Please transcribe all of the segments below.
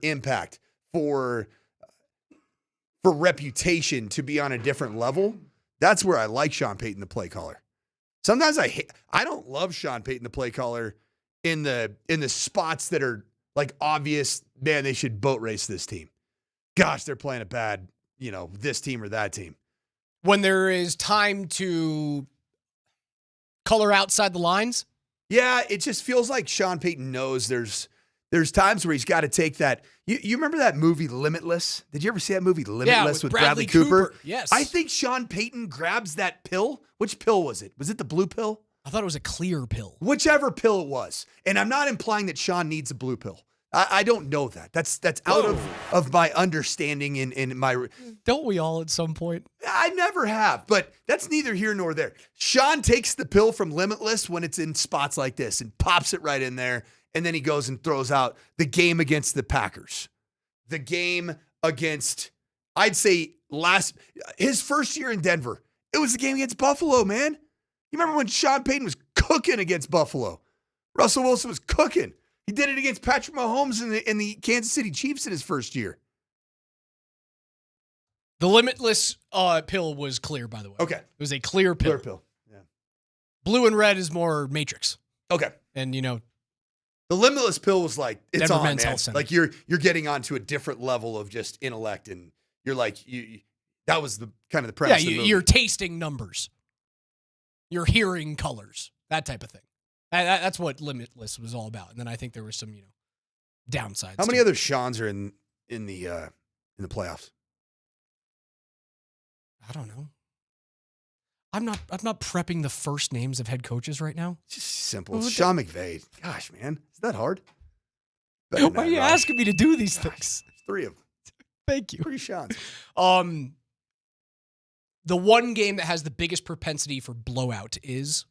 impact, for reputation to be on a different level, that's where I like Sean Payton, the play caller. Sometimes I don't love Sean Payton, the play caller, in the spots that are like obvious, man, they should boat race this team. Gosh, they're playing a bad, this team or that team. When there is time to color outside the lines? Yeah, it just feels like Sean Payton knows there's times where he's got to take that. You remember that movie Limitless? Did you ever see that movie Limitless with Bradley Cooper? Yes. I think Sean Payton grabs that pill. Which pill was it? Was it the blue pill? I thought it was a clear pill. Whichever pill it was. And I'm not implying that Sean needs a blue pill. I don't know that. That's out of my understanding in my... Don't we all at some point? I never have, but that's neither here nor there. Sean takes the pill from Limitless when it's in spots like this and pops it right in there, and then he goes and throws out the game against the Packers. The game against, I'd say, his first year in Denver. It was the game against Buffalo, man. You remember when Sean Payton was cooking against Buffalo? Russell Wilson was cooking. He did it against Patrick Mahomes in the Kansas City Chiefs in his first year. The Limitless pill was clear, by the way. Okay. It was a clear pill. Clear pill. Yeah. Blue and red is more Matrix. Okay. And, the Limitless pill was like, it's Denver on, Men's man. Health Center. Like you're getting onto a different level of just intellect, and you're like, that was the kind of the premise of the movie. You're tasting numbers. You're hearing colors. That type of thing. That's what Limitless was all about. And then I think there were some, downsides. How many other Seans are in the playoffs? I don't know. I'm not prepping the first names of head coaches right now. It's just simple. It's Sean McVay. Gosh, man. Is that hard? Why are you asking me to do these things? There's 3 of them. Thank you. 3 Seans. The one game that has the biggest propensity for blowout is...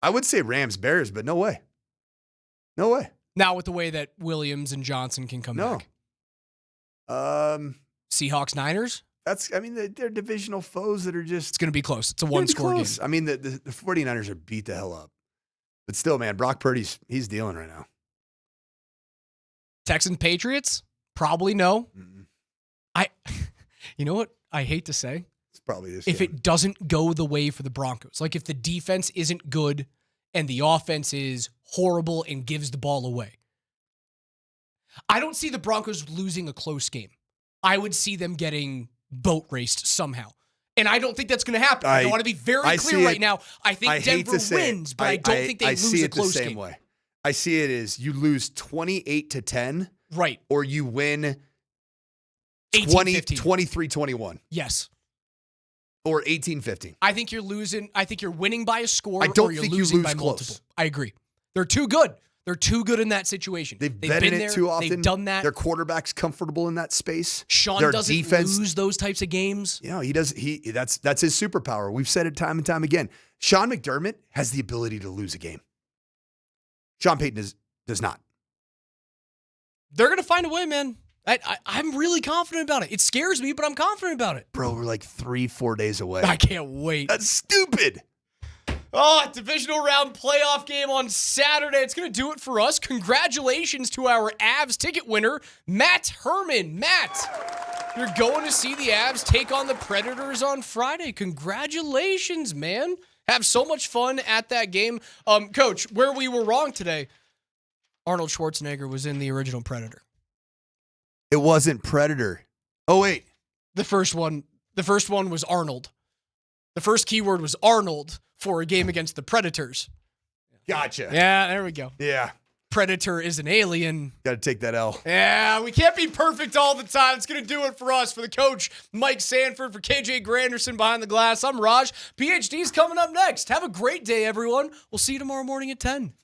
I would say Rams-Bears, but no way. No way. Now with the way that Williams and Johnson can come back. Seahawks-Niners? They're divisional foes that are just... It's going to be close. It's a one-score game. I mean, the 49ers are beat the hell up. But still, man, Brock Purdy's he's dealing right now. Texans-Patriots? Probably no. Mm-mm. You know what I hate to say? It's probably this If game. it doesn't go the way for the Broncos. Like if the defense isn't good and the offense is horrible and gives the ball away. I don't see the Broncos losing a close game. I would see them getting boat raced somehow. And I don't think that's going to happen. I want to be very clear right now. I think Denver wins, but I don't think they lose a close game. I see it the same way. I see it as you lose 28-10. Right. Or you win 23-21. Yes. Or 18-15. I think you're losing. I think you're winning by a score, I don't or you're think losing you lose by close. multiple. I agree. They're too good. They're too good in that situation. They've been in it there, too often. They've done that. Their quarterback's comfortable in that space. Sean Their doesn't defense, lose those types of games. He does. That's his superpower. We've said it time and time again. Sean McDermott has the ability to lose a game. Sean Payton does not. They're going to find a way, man. I'm really confident about it. It scares me, but I'm confident about it. Bro, we're like 3-4 days away. I can't wait. That's stupid. Divisional round playoff game on Saturday. It's going to do it for us. Congratulations to our Avs ticket winner, Matt Herman. Matt, you're going to see the Avs take on the Predators on Friday. Congratulations, man. Have so much fun at that game. Coach, where we were wrong today, Arnold Schwarzenegger was in the original Predator. It wasn't Predator. Oh, wait. The first one was Arnold. The first keyword was Arnold for a game against the Predators. Gotcha. Yeah, there we go. Yeah. Predator is an alien. Got to take that L. Yeah, we can't be perfect all the time. It's going to do it for us. For the coach, Mike Sanford, for KJ Granderson behind the glass, I'm Raj. PhD's coming up next. Have a great day, everyone. We'll see you tomorrow morning at 10.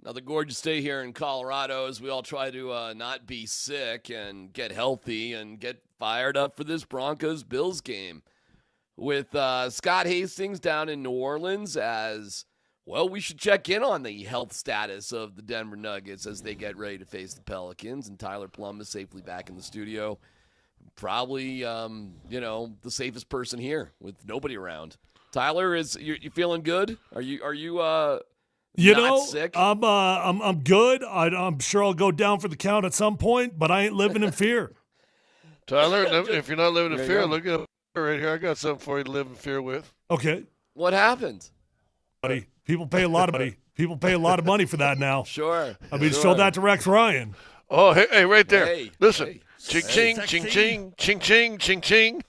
Another gorgeous day here in Colorado as we all try to not be sick and get healthy and get fired up for this Broncos-Bills game. With Scott Hastings down in New Orleans as, well, we should check in on the health status of the Denver Nuggets as they get ready to face the Pelicans. And Tyler Polumbus safely back in the studio. Probably, the safest person here with nobody around. Tyler, you feeling good? Are you not sick? I'm good. I'm sure I'll go down for the count at some point, but I ain't living in fear. Tyler, if you're not living in fear, look at right here. I got something for you to live in fear with. Okay. What happened? Buddy, people pay a lot of money. People pay a lot of money for that now. Sure. I mean, show that to Rex Ryan. Oh, hey, right there. Hey, listen. hey. Ching, ching, ching, ching, ching, ching, ching, ching.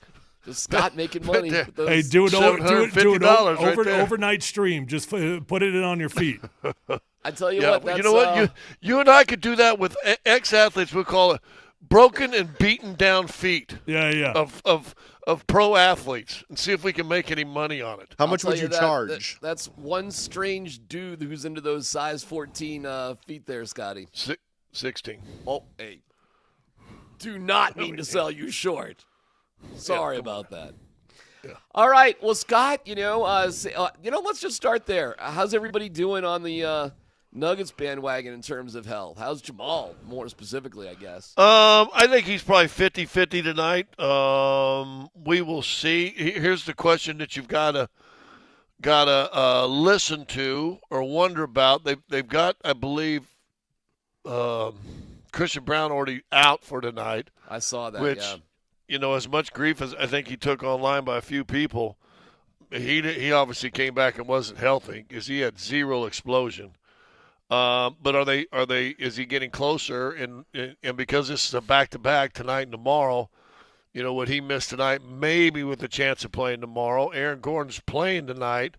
Just Scott making money. Right With hey, those. do it $750 overnight stream. Just put it in on your feet. I tell you Yeah, what, well, that's, you know what? You and I could do that with ex-athletes. We call it broken and beaten down feet. Yeah. Of pro athletes, and see if we can make any money on it. How much would you charge? That's one strange dude who's into those size 14 feet there, Scotty. 16. Oh, hey. Do not mean to sell you short. Sorry about that. Yeah. All right. Well, Scott, let's just start there. How's everybody doing on the Nuggets bandwagon in terms of health? How's Jamal, more specifically, I guess? I think he's probably 50-50 tonight. We will see. Here's the question that you've got to listen to or wonder about. They've got, I believe, Christian Brown already out for tonight. I saw that, which, yeah. As much grief as I think he took online by a few people, he obviously came back and wasn't healthy because he had zero explosion. But is he getting closer? And because this is a back-to-back tonight and tomorrow, what he missed tonight, maybe with a chance of playing tomorrow. Aaron Gordon's playing tonight.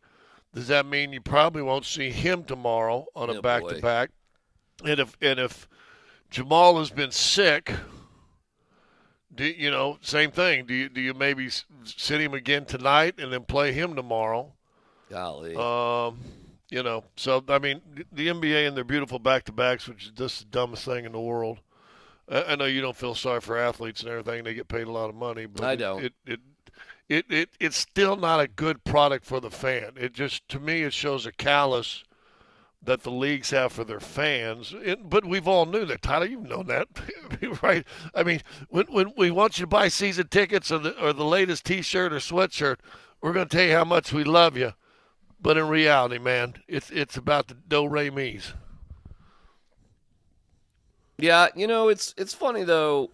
Does that mean you probably won't see him tomorrow on a back-to-back? And if Jamal has been sick, same thing. Do you maybe sit him again tonight and then play him tomorrow? Golly. So, I mean, the NBA and their beautiful back-to-backs, which is just the dumbest thing in the world. I know you don't feel sorry for athletes and everything. They get paid a lot of money. But I don't. It's still not a good product for the fan. To me, it shows a callous that the leagues have for their fans. But we've all knew that. Tyler, you've known that, right? I mean, when we want you to buy season tickets or the latest T-shirt or sweatshirt, we're going to tell you how much we love you. But in reality, man, it's about the do-re-mis. Yeah, it's funny, though.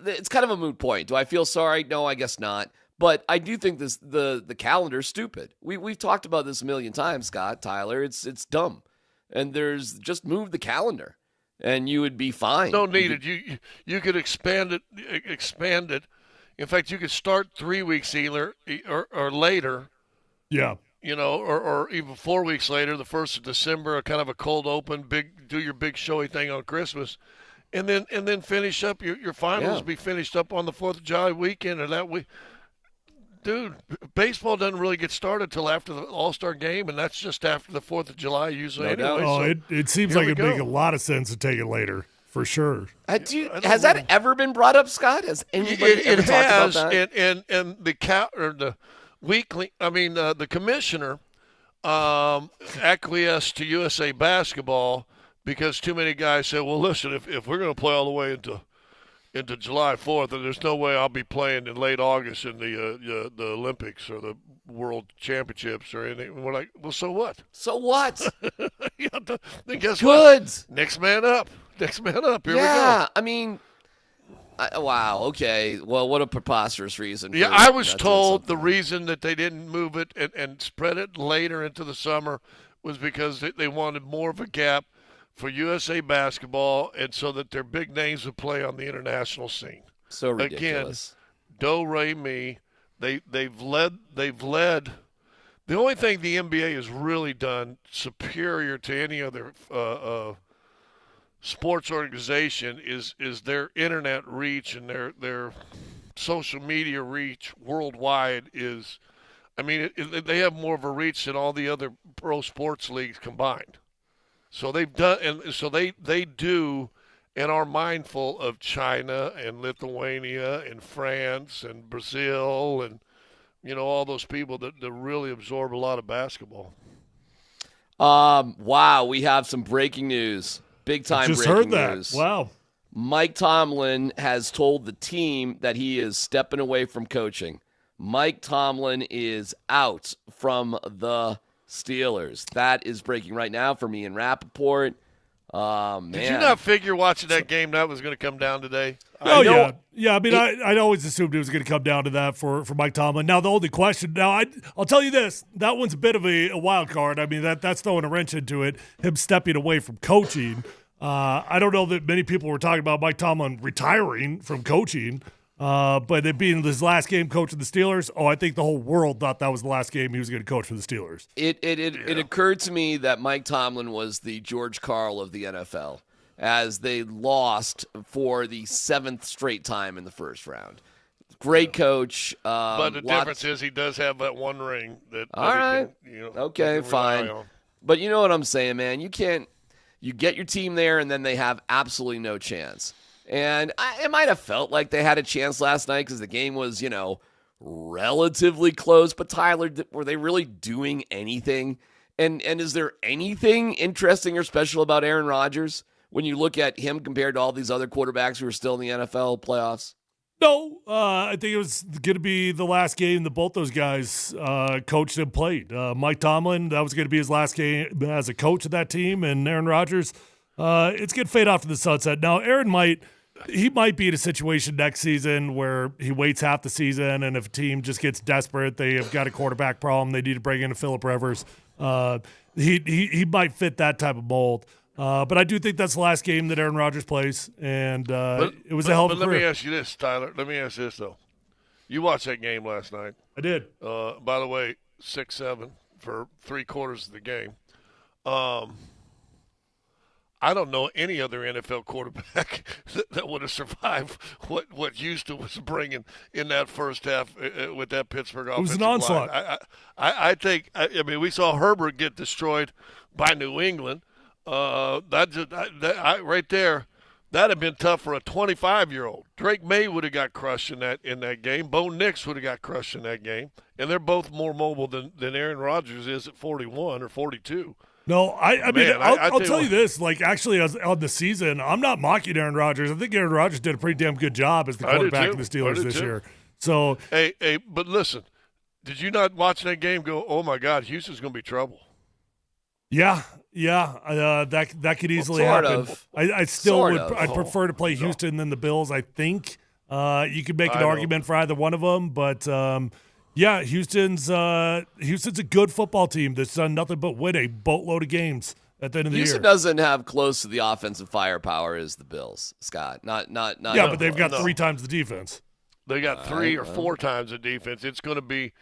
It's kind of a moot point. Do I feel sorry? No, I guess not. But I do think the calendar's stupid. We've talked about this a million times, Scott, Tyler. It's dumb. And just move the calendar, and you would be fine. No need it. You could expand it. In fact, you could start 3 weeks either or later. Yeah. Or even 4 weeks later, the 1st of December, kind of a cold open, do your big showy thing on Christmas, and then finish up your finals. Be finished up on the 4th of July weekend or that week. Dude, baseball doesn't really get started till after the All-Star game, and that's just after the 4th of July usually. No anyway. It seems like it'd make a lot of sense to take it later, for sure. Has that ever been brought up, Scott? Has anybody ever talked about that? And the weekly. I mean, the commissioner acquiesced to USA Basketball because too many guys said, "Well, listen, if we're going to play all the way into July 4th, and there's no way I'll be playing in late August in the Olympics or the World Championships or anything." And we're like, "Well, so what? So what? Then guess Good. what? Next man up. Next man up. Here we go." Yeah, I mean, wow. Okay. Well, what a preposterous reason. Yeah, I was told the reason that they didn't move it and spread it later into the summer was because they wanted more of a gap for USA Basketball and so that their big names would play on the international scene. So ridiculous. Again, do-re-mi. They've led. The only thing the NBA has really done superior to any other sports organization is their internet reach and their social media reach worldwide is I mean, they have more of a reach than all the other pro sports leagues combined. So they've done, and so they do, and are mindful of China and Lithuania and France and Brazil and all those people that really absorb a lot of basketball. Wow, we have some breaking news. Big time Just breaking heard that. news. Wow. Mike Tomlin has told the team that he is stepping away from coaching. Mike Tomlin is out from the Steelers. That is breaking right now for me and Rappaport. Man. Did you not figure watching that game that was going to come down today? Oh, yeah. Yeah, I mean, I'd always assumed it was going to come down to that for Mike Tomlin. Now, the only question, I'll tell you this, that one's a bit of a wild card. I mean, that's throwing a wrench into it, him stepping away from coaching. I don't know that many people were talking about Mike Tomlin retiring from coaching, but it being his last game coaching the Steelers, I think the whole world thought that was the last game he was going to coach for the Steelers. It occurred to me that Mike Tomlin was the George Karl of the NFL, as they lost for the 7th straight time in the first round. Great coach. But the difference is he does have that one ring that. All right. Okay, fine. But you know what I'm saying, man. You get your team there, and then they have absolutely no chance. And it might have felt like they had a chance last night because the game was, relatively close. But Tyler, were they really doing anything? And is there anything interesting or special about Aaron Rodgers when you look at him compared to all these other quarterbacks who are still in the NFL playoffs? No, I think it was going to be the last game that both those guys coached and played. Mike Tomlin, that was going to be his last game as a coach of that team, and Aaron Rodgers, it's going to fade off to the sunset. Now, Aaron might be in a situation next season where he waits half the season, and if a team just gets desperate, they have got a quarterback problem, they need to bring in a Phillip Rivers. He might fit that type of mold. But I do think that's the last game that Aaron Rodgers plays, and it was a hell of a career. But let me ask you this, Tyler. Let me ask you this, though. You watched that game last night. I did. By the way, 6-7 for 3/4 of the game. I don't know any other NFL quarterback that would have survived what Houston was bringing in that first half with that Pittsburgh offensive line. It was an onslaught. I think we saw Herbert get destroyed by New England. Right there, that'd have been tough for a 25-year-old. Drake May would have got crushed in that game. Bo Nix would have got crushed in that game, and they're both more mobile than Aaron Rodgers is at 41 or 42. No, I'll tell you this. Like, actually, on the season, I'm not mocking Aaron Rodgers. I think Aaron Rodgers did a pretty damn good job as the quarterback of the Steelers this year. So, hey, but listen, did you not watch that game? Go, oh my God, Houston's going to be trouble. Yeah, that could easily happen. I still would. I'd prefer to play Houston than the Bills. I think you could make an argument for either one of them, but yeah, Houston's a good football team that's done nothing but win a boatload of games at the end of the year. Houston doesn't have close to the offensive firepower as the Bills, Scott. Not. Yeah, but they've got 3 times the defense. They got 3 or 4 times the defense. It's going to be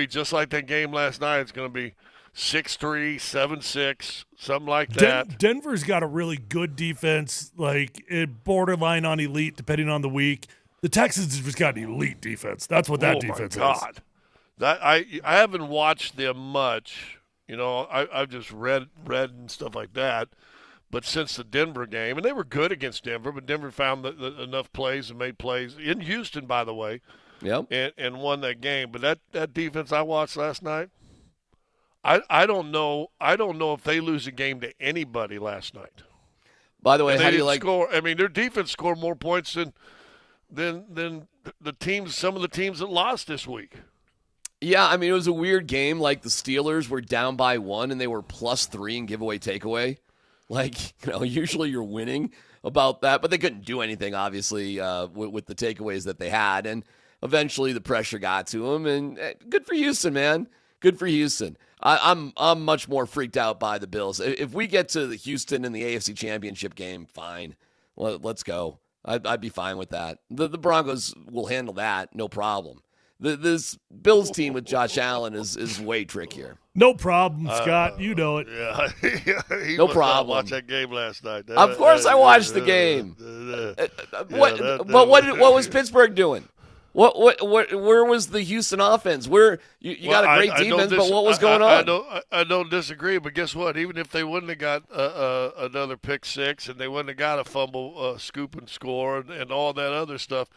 just like that game last night. It's going to be 6-3, 7-6, something like that. Denver's got a really good defense, like borderline on elite, depending on the week. The Texans have just got an elite defense. That's what that defense is. Oh, my God. That I haven't watched them much. I've just read and stuff like that. But since the Denver game, and they were good against Denver, but Denver found enough plays and made plays in Houston, by the way, yep, and won that game. But that defense I watched last night, I don't know if they lose a game to anybody last night. By the way, how do you like score? I mean, their defense scored more points than the teams. Some of the teams that lost this week. Yeah, I mean, it was a weird game. Like, the Steelers were down by 1 and they were +3 in giveaway takeaway. Like, usually you're winning about that, but they couldn't do anything, obviously, with the takeaways that they had. And eventually the pressure got to them. And good for Houston, man. Good for Houston. I'm much more freaked out by the Bills. If we get to the Houston in the AFC Championship game, fine. Let's go. I'd be fine with that. The Broncos will handle that, no problem. This Bills team with Josh Allen is way trickier. No problem, Scott. You know it. Yeah, no problem. Watch that game last night. Of course, I watched the game. What was Pittsburgh doing? Where was the Houston offense? Where you got a great defense, but what was going on? I don't disagree, but guess what? Even if they wouldn't have got another pick six and they wouldn't have got a fumble, scoop and score, and all that other stuff,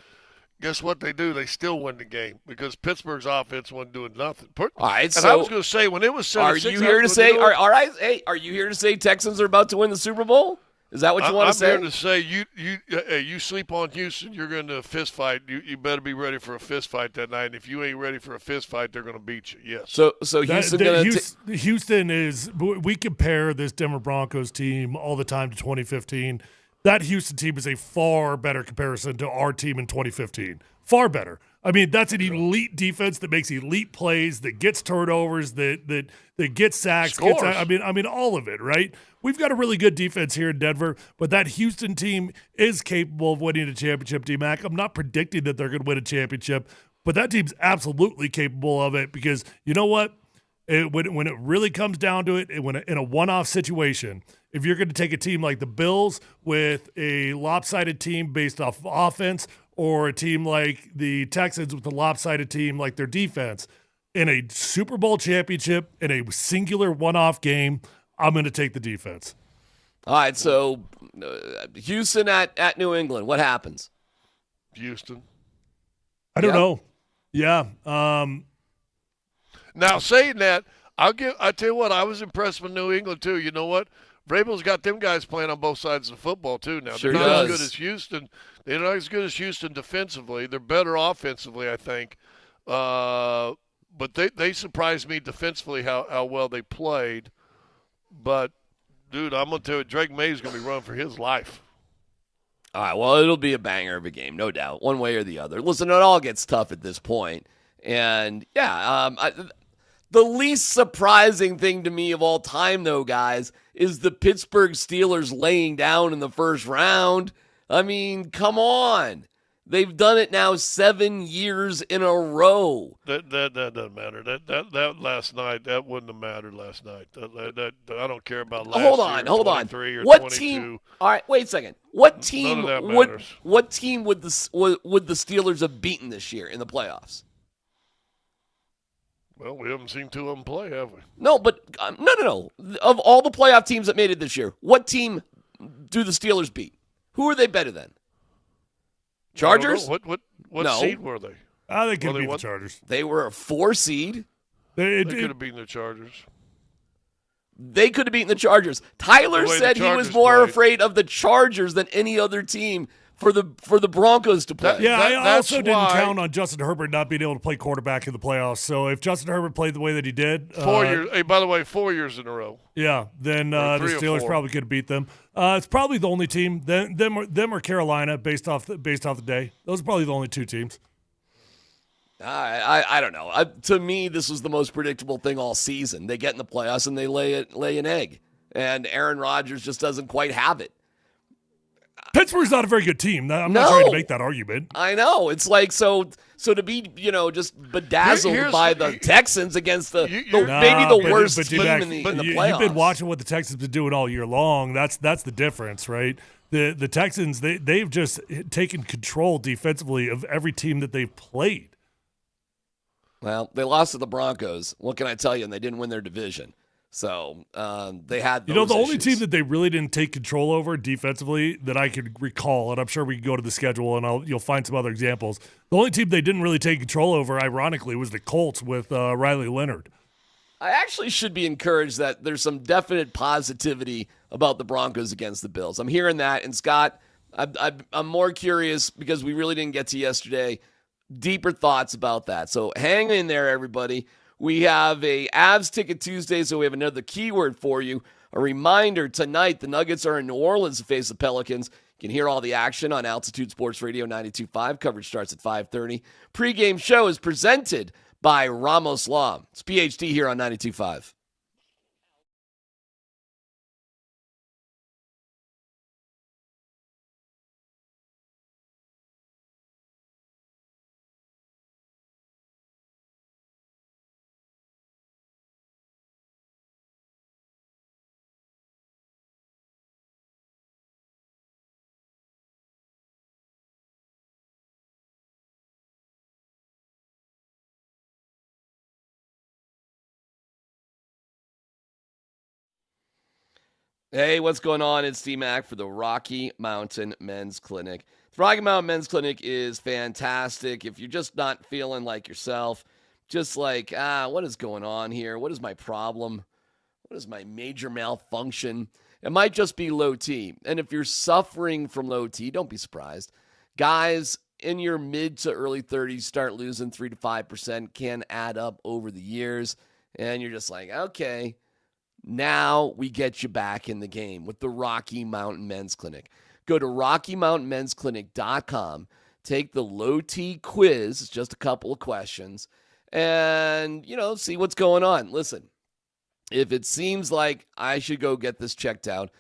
guess what they do? They still win the game because Pittsburgh's offense wasn't doing nothing. All right, and so I was going to say when it was 7-6, are you here to say? All right, hey, are you here to say Texans are about to win the Super Bowl? Is that what you want to say? I'm here to say you sleep on Houston, you're going to fist fight. You better be ready for a fist fight that night. And if you ain't ready for a fist fight, they're going to beat you. Yes. So Houston is. We compare this Denver Broncos team all the time to 2015. That Houston team is a far better comparison to our team in 2015. Far better. I mean, that's an elite defense that makes elite plays, that gets turnovers, that gets sacks. I mean, all of it, right? We've got a really good defense here in Denver, but that Houston team is capable of winning a championship, DMac. I'm not predicting that they're going to win a championship, but that team's absolutely capable of it because you know what? When it really comes down to it, in a one-off situation, if you're going to take a team like the Bills with a lopsided team based off offense or a team like the Texans with a lopsided team like their defense, in a Super Bowl championship, in a singular one-off game, I'm going to take the defense. All right, so Houston at New England, what happens? Houston. I don't know. Yeah. Now, saying that, I tell you what, I was impressed with New England, too. You know what? Vrabel's got them guys playing on both sides of the football, too, now. Sure They're not does. as good as Houston. They're not as good as Houston defensively. They're better offensively, I think. But they surprised me defensively how well they played. But, dude, I'm going to tell you, Drake May's going to be running for his life. All right, well, it'll be a banger of a game, no doubt, one way or the other. Listen, it all gets tough at this point. And, yeah, the least surprising thing to me of all time, though, guys, is the Pittsburgh Steelers laying down in the first round. I mean, come on. They've done it now 7 years in a row. That doesn't matter. That last night, that wouldn't have mattered last night. That I don't care about last year. Hold on. 23 or What 22. team? All right, wait a second. What team? None of that matters. What team would the Steelers have beaten this year in the playoffs? Well, we haven't seen two of them play, have we? No, but no. Of all the playoff teams that made it this year, what team do the Steelers beat? Who are they better than? Chargers? What No. seed were they? I think Well, it'd they be the won- Chargers. They were a 4 seed. They could have beaten the Chargers. They could have beaten the Chargers. Tyler The way the said he was Chargers more played. afraid of the Chargers than any other team for the Broncos to play. Yeah, I that's also didn't why- count on Justin Herbert not being able to play quarterback in the playoffs. So if Justin Herbert played the way that he did, 4 years. Hey, by the way, 4 years in a row. yeah, then Or the 3 or Steelers 4. probably could have beat them. It's probably the only team. Them or Carolina, based off the day. Those are probably the only two teams. I don't know. To me, this was the most predictable thing all season. They get in the playoffs and they lay an egg, and Aaron Rodgers just doesn't quite have it. Pittsburgh's not a very good team. I'm No. not trying to make that argument. I know. It's like so to be just bedazzled Here's- by the Texans against the you're- maybe the but- worst but team Jack, in the You've playoffs. been watching what the Texans been doing all year long. That's the difference, right? The Texans they've just taken control defensively of every team that they've played. Well, they lost to the Broncos. What can I tell you? And they didn't win their division. So they had those The only issues. team that they really didn't take control over defensively that I could recall, and I'm sure we can go to the schedule and you'll find some other examples. The only team they didn't really take control over, ironically, was the Colts with Riley Leonard. I actually should be encouraged that there's some definite positivity about the Broncos against the Bills. I'm hearing that. And Scott, I'm more curious because we really didn't get to yesterday. Deeper thoughts about that. So hang in there, everybody. We have a Avs Ticket Tuesday, so we have another keyword for you. A reminder, tonight the Nuggets are in New Orleans to face the Pelicans. You can hear all the action on Altitude Sports Radio 92.5. Coverage starts at 5:30. Pre-game show is presented by Ramos Law. It's PhD here on 92.5. Hey, what's going on? It's DMac for the Rocky Mountain Men's Clinic. The Rocky Mountain Men's Clinic is fantastic. If you're just not feeling like yourself, just like, what is going on here? What is my problem? What is my major malfunction? It might just be low T. And if you're suffering from low T, don't be surprised. Guys in your mid to early 30s start losing 3 to 5%, can add up over the years. And you're just like, okay, now we get you back in the game with the Rocky Mountain Men's Clinic. Go to RockyMountainMen'sClinic.com, take the low T quiz, it's just a couple of questions, and, see what's going on. Listen, if it seems like I should go get this checked out,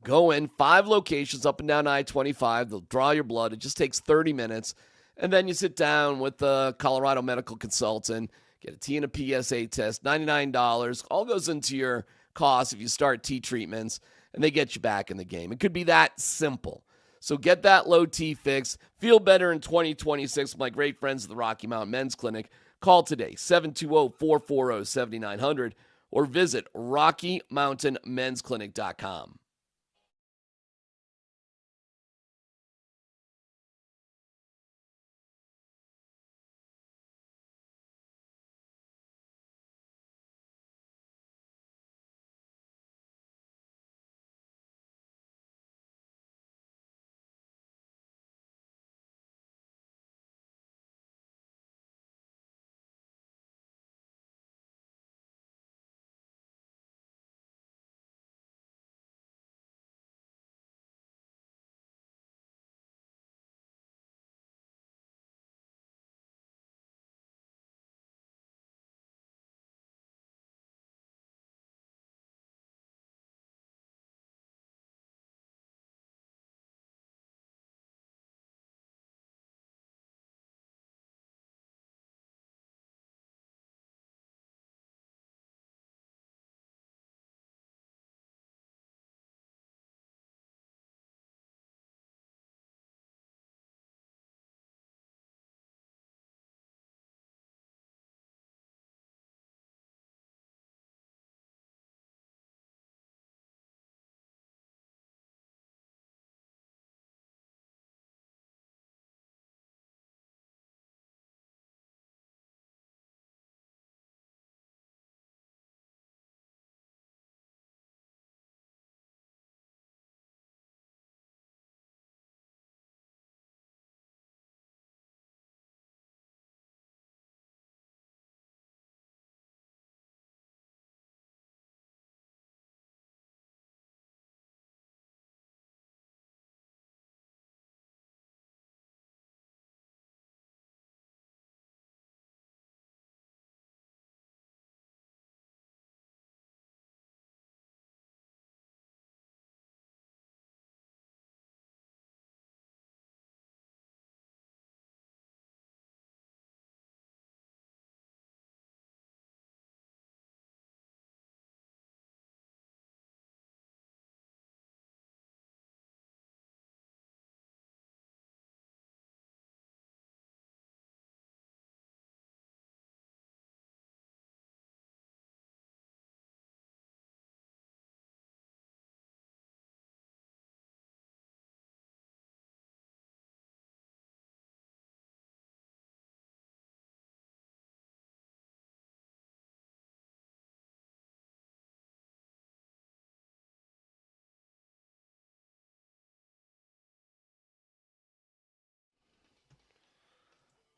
go in 5 locations up and down I-25. They'll draw your blood. It just takes 30 minutes. And then you sit down with the Colorado medical consultant, get a T and a PSA test, $99. All goes into your cost if you start T treatments, and they get you back in the game. It could be that simple. So get that low T fix. Feel better in 2026 with my great friends at the Rocky Mountain Men's Clinic. Call today, 720-440-7900, or visit RockyMountainMen'sClinic.com.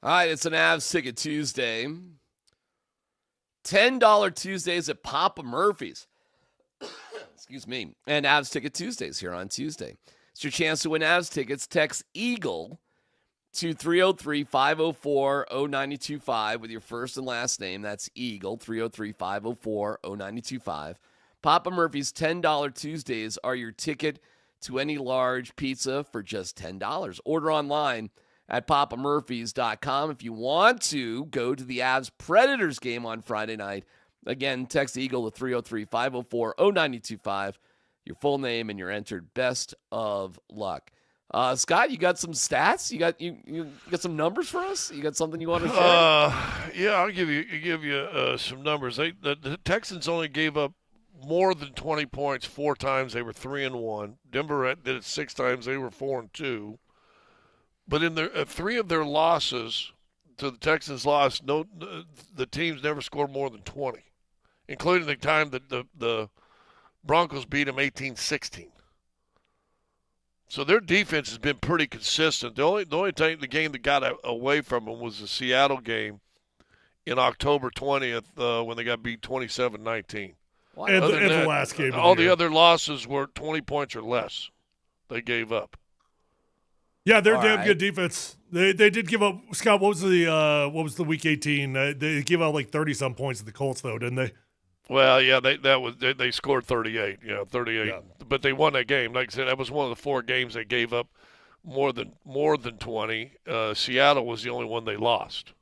All right, it's an Avs Ticket Tuesday. $10 Tuesdays at Papa Murphy's. Excuse me. And Avs Ticket Tuesdays here on Tuesday. It's your chance to win Avs tickets. Text EAGLE to 303-504-0925 with your first and last name. That's EAGLE, 303-504-0925. Papa Murphy's $10 Tuesdays are your ticket to any large pizza for just $10. Order online at papamurphys.com. If you want to go to the Avs Predators game on Friday night, again, text EAGLE to 303-504-0925. Your full name and you're entered. Best of luck. Scott, you got some stats? You got some numbers for us? You got something you want to share? Yeah, I'll give you some numbers. The Texans only gave up more than 20 points 4 times. They were 3-1. Denver did it 6 times. They were 4-2. But in their 3 of their losses to the Texans the teams never scored more than 20, including the time that the Broncos beat them 18-16. So their defense has been pretty consistent. The only time the game that got away from them was the Seattle game in October 20th when they got beat 27-19. And the last game. All the other losses were 20 points or less. They gave up. Yeah, they're damn good defense. They did give up. Scott, what was the week 18? They gave out like 30-some points to the Colts though, didn't they? Well, yeah, they scored 38. 38. Yeah. But they won that game. Like I said, that was one of the 4 games they gave up more than 20. Seattle was the only one they lost.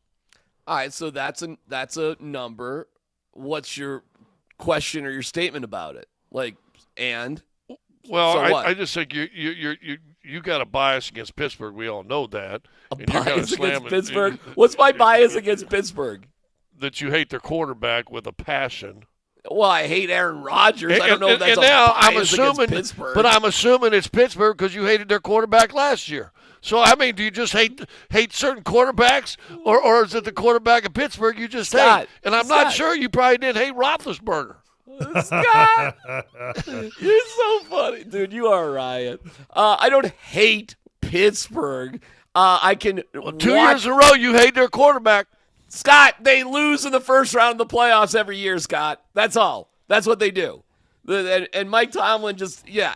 All right, so that's a number. What's your question or your statement about it? Like, and well, so I just think you got a bias against Pittsburgh. We all know that. A bias against Pittsburgh. What's my bias against Pittsburgh? That you hate their quarterback with a passion. Well, I hate Aaron Rodgers. I don't know if that's bias against Pittsburgh. But I'm assuming it's Pittsburgh because you hated their quarterback last year. So, I mean, do you just hate certain quarterbacks, or is it the quarterback of Pittsburgh you just hate? And I'm not sure you probably didn't hate Roethlisberger. Scott, you're so funny. Dude, you are a riot. I don't hate Pittsburgh. I can 2 years in a row you hate their quarterback. Scott, they lose in the first round of the playoffs every year, Scott. That's all. That's what they do. And Mike Tomlin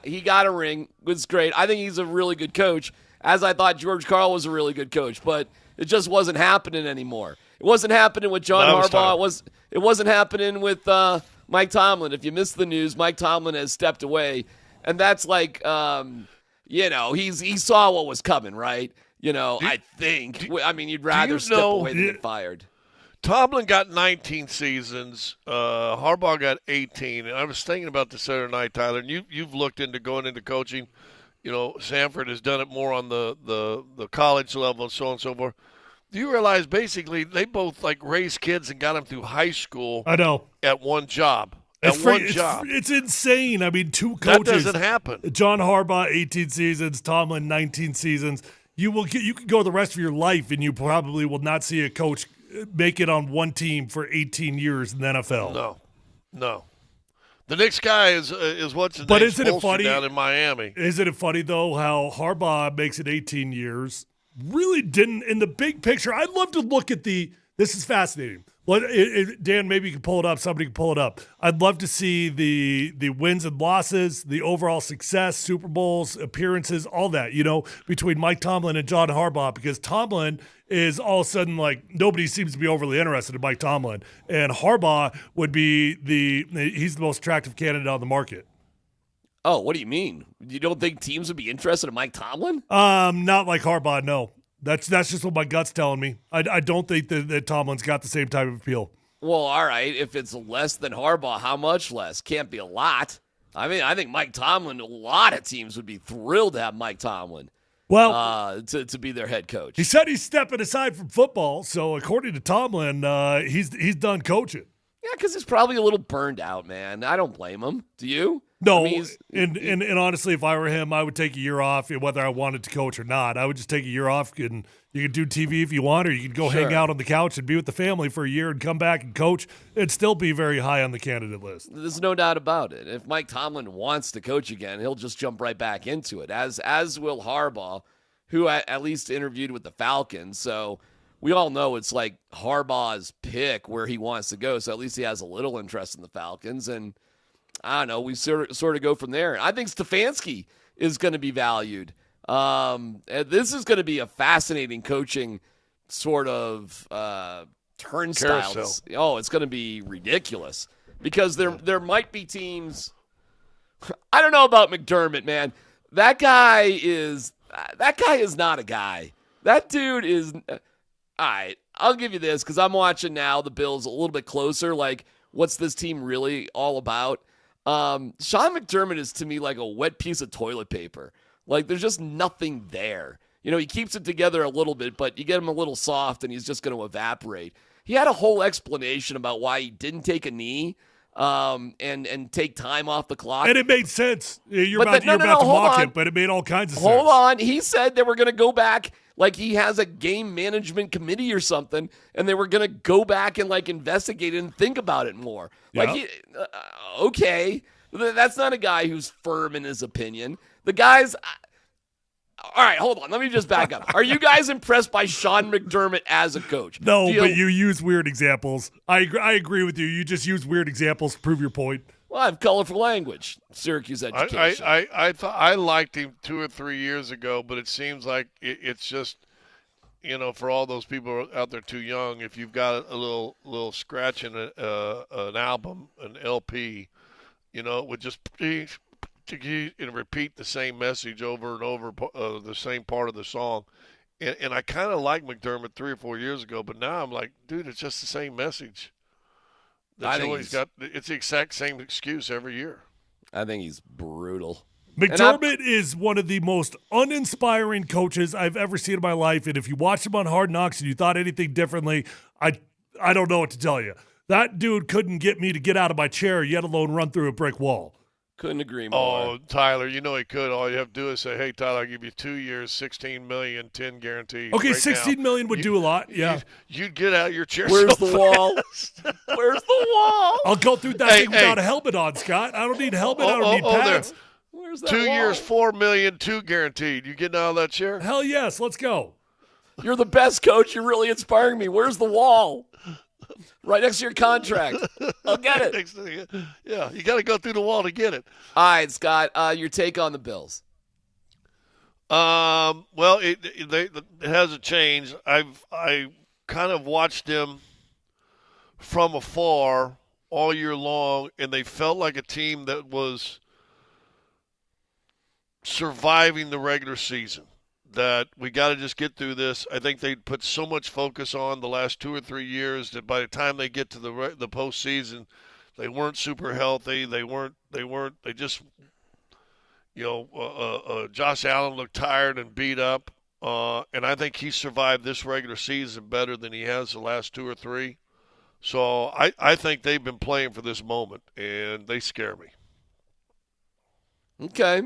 he got a ring. It was great. I think he's a really good coach, as I thought George Karl was a really good coach, but it just wasn't happening anymore. It wasn't happening with John Harbaugh. It wasn't happening with Mike Tomlin. If you missed the news, Mike Tomlin has stepped away, and that's like, he saw what was coming, right? I think. You'd rather step away than get fired. Tomlin got 19 seasons. Harbaugh got 18. And I was thinking about this the other night, Tyler, and you've looked into going into coaching. Sanford has done it more on the college level and so on and so forth. Do you realize basically they both raised kids and got them through high school? I know. At one job. It's insane. I mean, 2 coaches. That doesn't happen. John Harbaugh, 18 seasons. Tomlin, 19 seasons. You can go the rest of your life, and you probably will not see a coach make it on one team for 18 years in the NFL. No. The next guy is what's his name? But isn't it funny down in Miami? Isn't it funny though how Harbaugh makes it 18 years? Really didn't in the big picture. I'd love to look at this is fascinating. Dan, maybe you can pull it up. Somebody can pull it up. I'd love to see the wins and losses, the overall success, Super Bowls, appearances, all that, between Mike Tomlin and John Harbaugh, because Tomlin is all of a sudden nobody seems to be overly interested in Mike Tomlin. And Harbaugh would be he's the most attractive candidate on the market. Oh, what do you mean? You don't think teams would be interested in Mike Tomlin? Not like Harbaugh, no. That's just what my gut's telling me. I don't think that Tomlin's got the same type of appeal. Well, all right. If it's less than Harbaugh, how much less? Can't be a lot. I think Mike Tomlin, a lot of teams would be thrilled to have Mike Tomlin. Well, to be their head coach. He said he's stepping aside from football, so according to Tomlin, he's done coaching. Yeah, because he's probably a little burned out, man. I don't blame him. Do you? No, and honestly, if I were him, I would take a year off, whether I wanted to coach or not. I would just take a year off, and you could do TV if you want, or you could go hang out on the couch and be with the family for a year and come back and coach and still be very high on the candidate list. There's no doubt about it. If Mike Tomlin wants to coach again, he'll just jump right back into it, as will Harbaugh, who at least interviewed with the Falcons. So we all know it's like Harbaugh's pick where he wants to go, so at least he has a little interest in the Falcons, and I don't know. We sort of go from there. I think Stefanski is going to be valued. This is going to be a fascinating coaching sort of turnstile. Carousel. Oh, it's going to be ridiculous because there might be teams. I don't know about McDermott, man. That guy is not a guy. That dude is. All right, I'll give you this because I'm watching now the Bills a little bit closer. What's this team really all about? Sean McDermott is to me like a wet piece of toilet paper. There's just nothing there. He keeps it together a little bit, but you get him a little soft and he's just going to evaporate. He had a whole explanation about why he didn't take a knee and take time off the clock. And it made sense. You're But about to hold mock on. it, but it made all kinds of sense. Hold on. He said they were going to go back, like he has a game management committee or something, and they were going to go back and like investigate it and think about it more. Yeah. Okay. That's not a guy who's firm in his opinion. The guy's all right, hold on. Let me just back up. Are you guys impressed by Sean McDermott as a coach? No, but you use weird examples. I agree with you. You just use weird examples to prove your point. Well, I have colorful language. Syracuse education. I thought I liked him 2 or 3 years ago, but it seems like it's just, for all those people out there too young, if you've got a little scratch in an album, an LP, it would just and repeat the same message over and over, the same part of the song. And I kind of liked McDermott 3 or 4 years ago, but now I'm like, dude, it's just the same message. It's the exact same excuse every year. I think he's brutal. McDermott is one of the most uninspiring coaches I've ever seen in my life. And if you watched him on Hard Knocks and you thought anything differently, I don't know what to tell you. That dude couldn't get me to get out of my chair, yet alone run through a brick wall. Couldn't agree more. Oh, Tyler, he could. All you have to do is say, hey, Tyler, I'll give you 2 years, $16 million, 10 guaranteed. Okay, right $16 million would do a lot, yeah. You'd get out of your chair. Where's so the wall? fast. Where's the wall? I'll go through that thing without a helmet on, Scott. I don't need a helmet. I don't need pads. Where's that 2 wall? years, $4 million, 2 guaranteed. You getting out of that chair? Hell yes, let's go. You're the best coach. You're really inspiring me. Where's the wall? Right next to your contract. I'll get it. Yeah, you got to go through the wall to get it. All right, Scott, your take on the Bills. Well, it hasn't changed. I kind of watched them from afar all year long, and they felt like a team that was surviving the regular season. That we got to just get through this. I think they put so much focus on the last 2 or 3 years that by the time they get to the postseason, they weren't super healthy. They just, Josh Allen looked tired and beat up. And I think he survived this regular season better than he has the last 2 or 3. So I think they've been playing for this moment, and they scare me. Okay.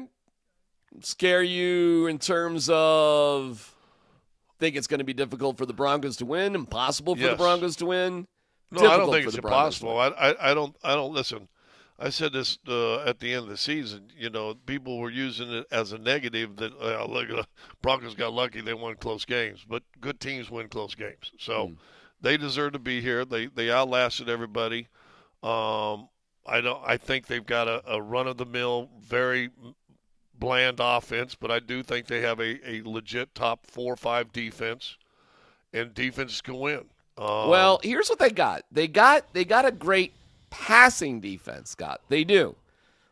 Scare you in terms of think it's going to be difficult for the Broncos to win, impossible for the Broncos to win? No, I don't think it's impossible. I don't listen. I said this at the end of the season. People were using it as a negative that look, Broncos got lucky; they won close games. But good teams win close games, so they deserve to be here. They outlasted everybody. I think they've got a run of the mill, very bland offense, but I do think they have a legit top 4 or 5 defense, and defense can win. Well, here's what they got. They got a great passing defense, Scott. They do.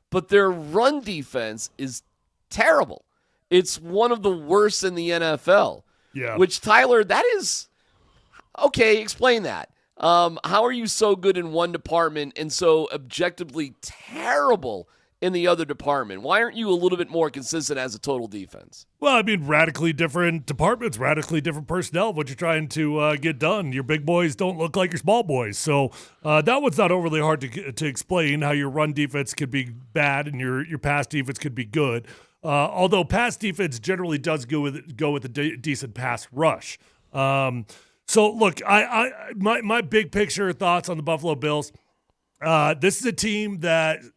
But their run defense is terrible. It's one of the worst in the NFL. Yeah. Which, Tyler, that is okay, explain that. How are you so good in one department and so objectively terrible in the other department? Why aren't you a little bit more consistent as a total defense? Well, I mean, radically different departments, radically different personnel of what you're trying to get done. Your big boys don't look like your small boys. So that one's not overly hard to explain, how your run defense could be bad and your pass defense could be good. Although pass defense generally does go with a decent pass rush. So, look, my big picture thoughts on the Buffalo Bills, this is a team that –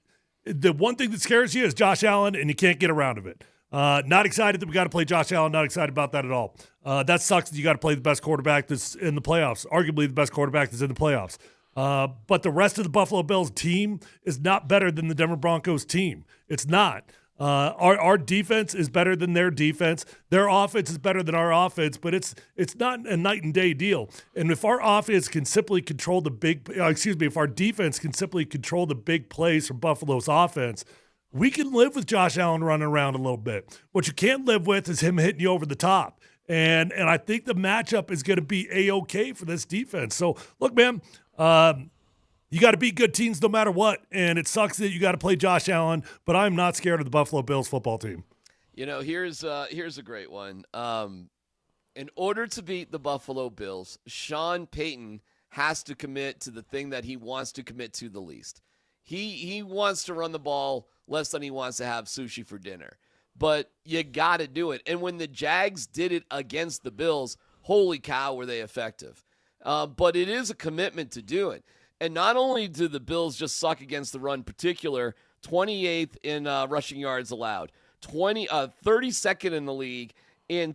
the one thing that scares you is Josh Allen, and you can't get around of it. Not excited that we got to play Josh Allen. Not excited about that at all. That sucks that you got to play the best quarterback that's in the playoffs, arguably the best quarterback that's in the playoffs. But the rest of the Buffalo Bills team is not better than the Denver Broncos team. It's not. Our defense is better than their defense. Their offense is better than our offense, but it's not a night and day deal. And if our offense can simply control if our defense can simply control the big plays from Buffalo's offense, we can live with Josh Allen running around a little bit. What you can't live with is him hitting you over the top. And I think the matchup is going to be A-okay for this defense. So, look, man, you got to beat good teams no matter what, and it sucks that you got to play Josh Allen, but I'm not scared of the Buffalo Bills football team. Here's a great one. In order to beat the Buffalo Bills, Sean Payton has to commit to the thing that he wants to commit to the least. He wants to run the ball less than he wants to have sushi for dinner. But you got to do it. And when the Jags did it against the Bills, holy cow, were they effective. But it is a commitment to do it. And not only do the Bills just suck against the run, particular 28th in rushing yards allowed, 32nd in the league in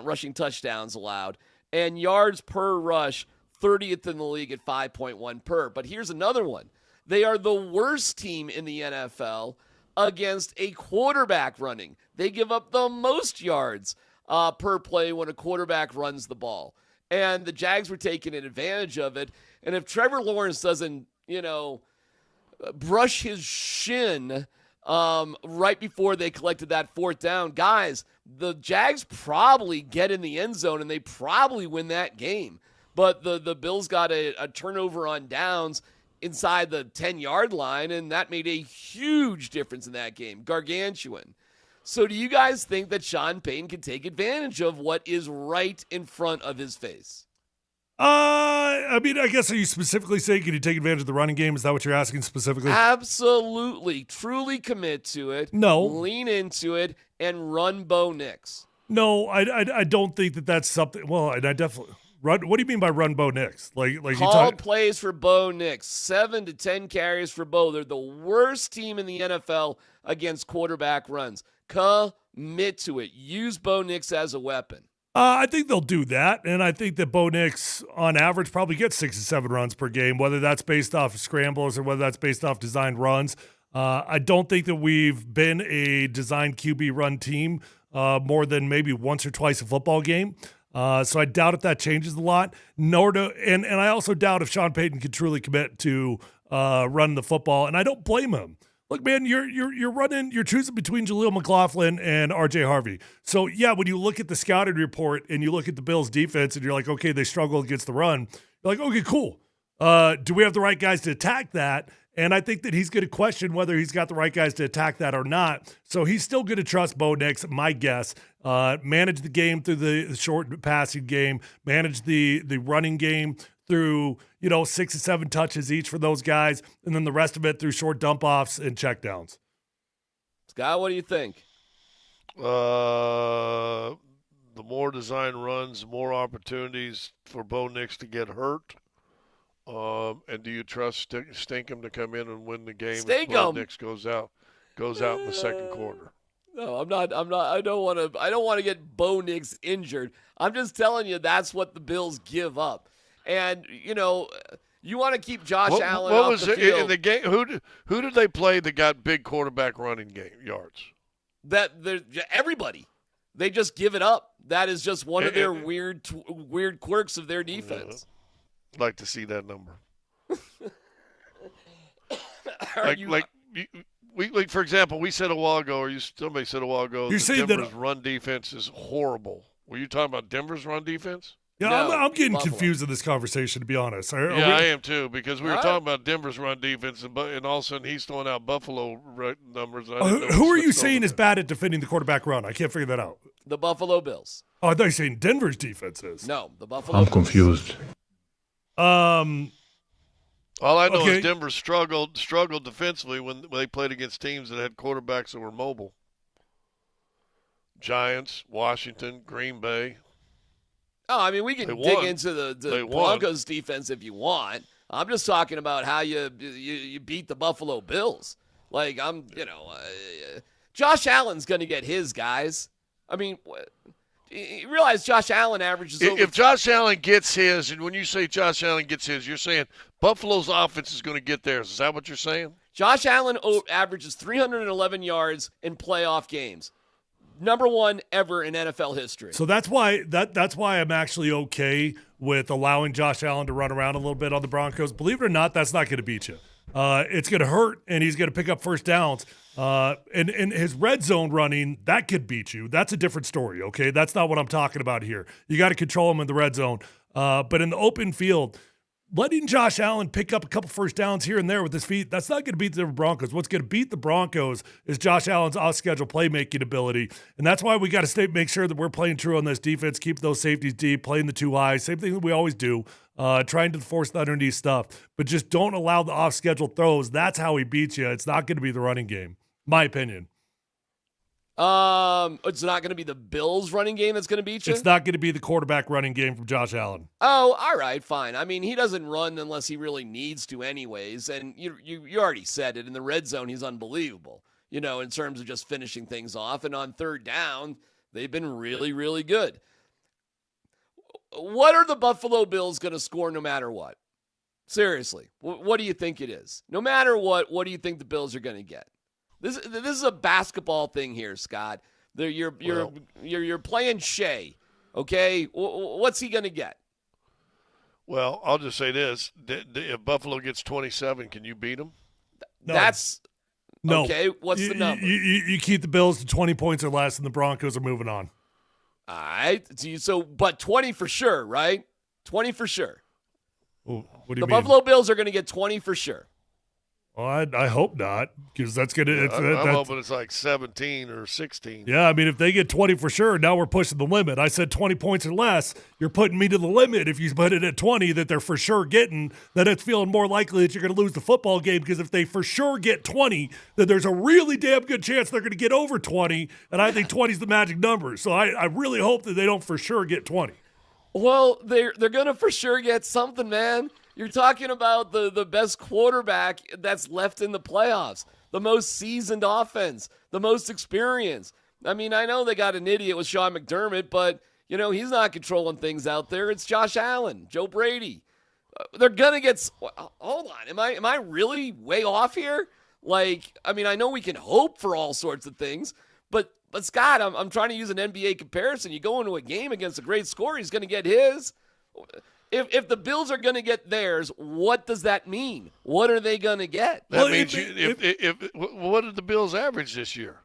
rushing touchdowns allowed, and yards per rush, 30th in the league at 5.1 per. But here's another one. They are the worst team in the NFL against a quarterback running. They give up the most yards per play when a quarterback runs the ball. And the Jags were taking advantage of it. And if Trevor Lawrence doesn't, brush his shin right before they collected that fourth down, guys, the Jags probably get in the end zone and they probably win that game. But the Bills got a turnover on downs inside the 10-yard line, and that made a huge difference in that game. Gargantuan. So do you guys think that Sean Payton can take advantage of what is right in front of his face? I guess, are you specifically saying can you take advantage of the running game? Is that what you're asking specifically? Absolutely. Truly commit to it. No. Lean into it and run Bo Nix. No, I don't think that's something. Well, and I definitely run. What do you mean by run Bo Nix? Like called plays for Bo Nix, 7 to 10 carries for Bo. They're the worst team in the NFL against quarterback runs. Commit to it. Use Bo Nix as a weapon. I think they'll do that, and I think that Bo Nix, on average, probably gets 6 to 7 runs per game, whether that's based off of scrambles or whether that's based off designed runs. I don't think that we've been a designed QB run team more than maybe once or twice a football game. So I doubt if that changes a lot. And I also doubt if Sean Payton could truly commit to running the football, and I don't blame him. Look, man, you're choosing between Jaleel McLaughlin and RJ Harvey. So, yeah, when you look at the scouting report and you look at the Bills' defense and you're like, okay, they struggle against the run, you're like, okay, cool. Do we have the right guys to attack that? And I think that he's going to question whether he's got the right guys to attack that or not. So he's still going to trust Bo Nix, my guess. Manage the game through the short passing game, manage the running game through 6 to 7 touches each for those guys, and then the rest of it through short dump offs and checkdowns. Scott, what do you think? The more design runs, more opportunities for Bo Nix to get hurt. And do you trust Stinkum to come in and win the game if Bo Nix goes out in the second quarter? No, I'm not. I don't want to get Bo Nix injured. I'm just telling you that's what the Bills give up. And you want to keep Josh Allen off the field. In the game? Who did they play that got big quarterback running yards? Everybody. They just give it up. That is just one of their weird quirks of their defense. I'd like to see that number. For example, we said a while ago, or somebody said a while ago, Denver's run defense is horrible. Were you talking about Denver's run defense? Yeah, no, I'm getting Buffalo. confused in this conversation, to be honest. I am too, because we were talking about Denver's run defense, and all of a sudden he's throwing out Buffalo numbers. Who are you saying is bad at defending the quarterback run? I can't figure that out. The Buffalo Bills. Oh, I thought you were saying Denver's defense is. No, the Buffalo I'm Bills. confused. All I know is Denver struggled defensively when they played against teams that had quarterbacks that were mobile. Giants, Washington, Green Bay. Oh, I mean, we can dig into the Broncos defense if you want. I'm just talking about how you beat the Buffalo Bills. Like, Josh Allen's going to get his guys. I mean, you realize Josh Allen averages If Josh Allen gets his, and when you say Josh Allen gets his, you're saying Buffalo's offense is going to get theirs. Is that what you're saying? Josh Allen averages 311 yards in playoff games. Number one ever in NFL history. So that's why I'm actually okay with allowing Josh Allen to run around a little bit on the Broncos. Believe it or not, that's not going to beat you. It's going to hurt, and he's going to pick up first downs. And his red zone running, that could beat you. That's a different story, okay? That's not what I'm talking about here. You got to control him in the red zone. But in the open field, letting Josh Allen pick up a couple first downs here and there with his feet, that's not going to beat the Broncos. What's going to beat the Broncos is Josh Allen's off-schedule playmaking ability, and that's why we got to make sure that we're playing true on this defense, keep those safeties deep, playing the two highs, same thing that we always do. trying to force the underneath stuff, but just don't allow the off-schedule throws. That's how he beats you. It's not going to be the running game, my opinion. It's not going to be the Bills running game that's going to beat you? It's not going to be the quarterback running game from Josh Allen. Oh, all right, fine. I mean, he doesn't run unless he really needs to anyways, and you already said it. In the red zone, he's unbelievable, in terms of just finishing things off. And on third down, they've been really, really good. What are the Buffalo Bills going to score no matter what? Seriously, what do you think it is? No matter what do you think the Bills are going to get? This is a basketball thing here, Scott. You're playing Shea, okay? What's he going to get? Well, I'll just say this. If Buffalo gets 27, can you beat them? No. That's no. Okay, what's the number? You keep the Bills to 20 points or less, and the Broncos are moving on. All right. But 20 for sure, right? 20 for sure. Well, what do you the mean? Buffalo Bills are going to get 20 for sure. Well, I hope not, because that's going to I'm hoping it's like 17 or 16. Yeah, I mean, if they get 20 for sure, now we're pushing the limit. I said 20 points or less. You're putting me to the limit. If you put it at 20 that they're for sure getting, then it's feeling more likely that you're going to lose the football game, because if they for sure get 20, then there's a really damn good chance they're going to get over 20, and I think 20 is the magic number. So I really hope that they don't for sure get 20. Well, they're going to for sure get something, man. You're talking about the best quarterback that's left in the playoffs, the most seasoned offense, the most experience. I mean, I know they got an idiot with Sean McDermott, but, he's not controlling things out there. It's Josh Allen, Joe Brady. They're going to get – hold on. Am I really way off here? I know we can hope for all sorts of things, but Scott, I'm trying to use an NBA comparison. You go into a game against a great scorer, he's going to get his. If the Bills are going to get theirs, what does that mean? What are they going to get? That means what did the Bills average this year?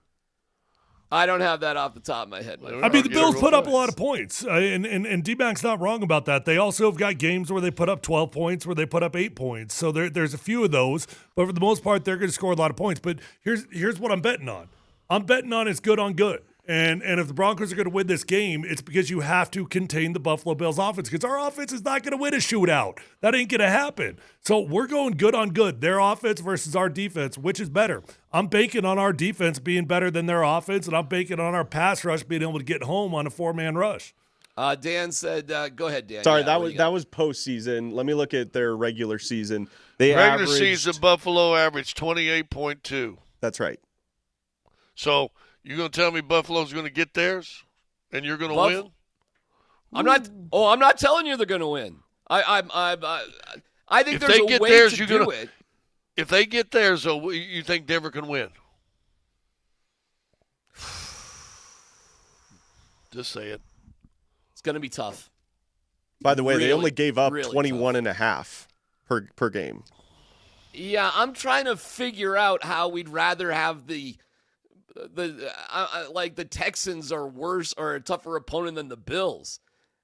I don't have that off the top of my head. I mean, the Bills put up a lot of points, and DMac's not wrong about that. They also have got games where they put up 12 points, where they put up 8 points. So there's a few of those, but for the most part, they're going to score a lot of points. But here's what I'm betting on. I'm betting on it's good on good. And if the Broncos are going to win this game, it's because you have to contain the Buffalo Bills offense, because our offense is not going to win a shootout. That ain't going to happen. So we're going good on good. Their offense versus our defense, which is better? I'm banking on our defense being better than their offense, and I'm banking on our pass rush being able to get home on a 4-man rush. Dan said, go ahead, Dan. Sorry, that was postseason. Let me look at their regular season. Regular season, Buffalo averaged 28.2. That's right. So you're going to tell me Buffalo's going to get theirs, and you're going to win? I'm not telling you they're going to win. I think if there's they a get way theirs, to do it. If they get theirs, though, you think Denver can win? Just say it. It's going to be tough. By the way, really, they only gave up really 21.5 per game. Yeah, I'm trying to figure out how we'd rather have the Texans are worse or a tougher opponent than the Bills.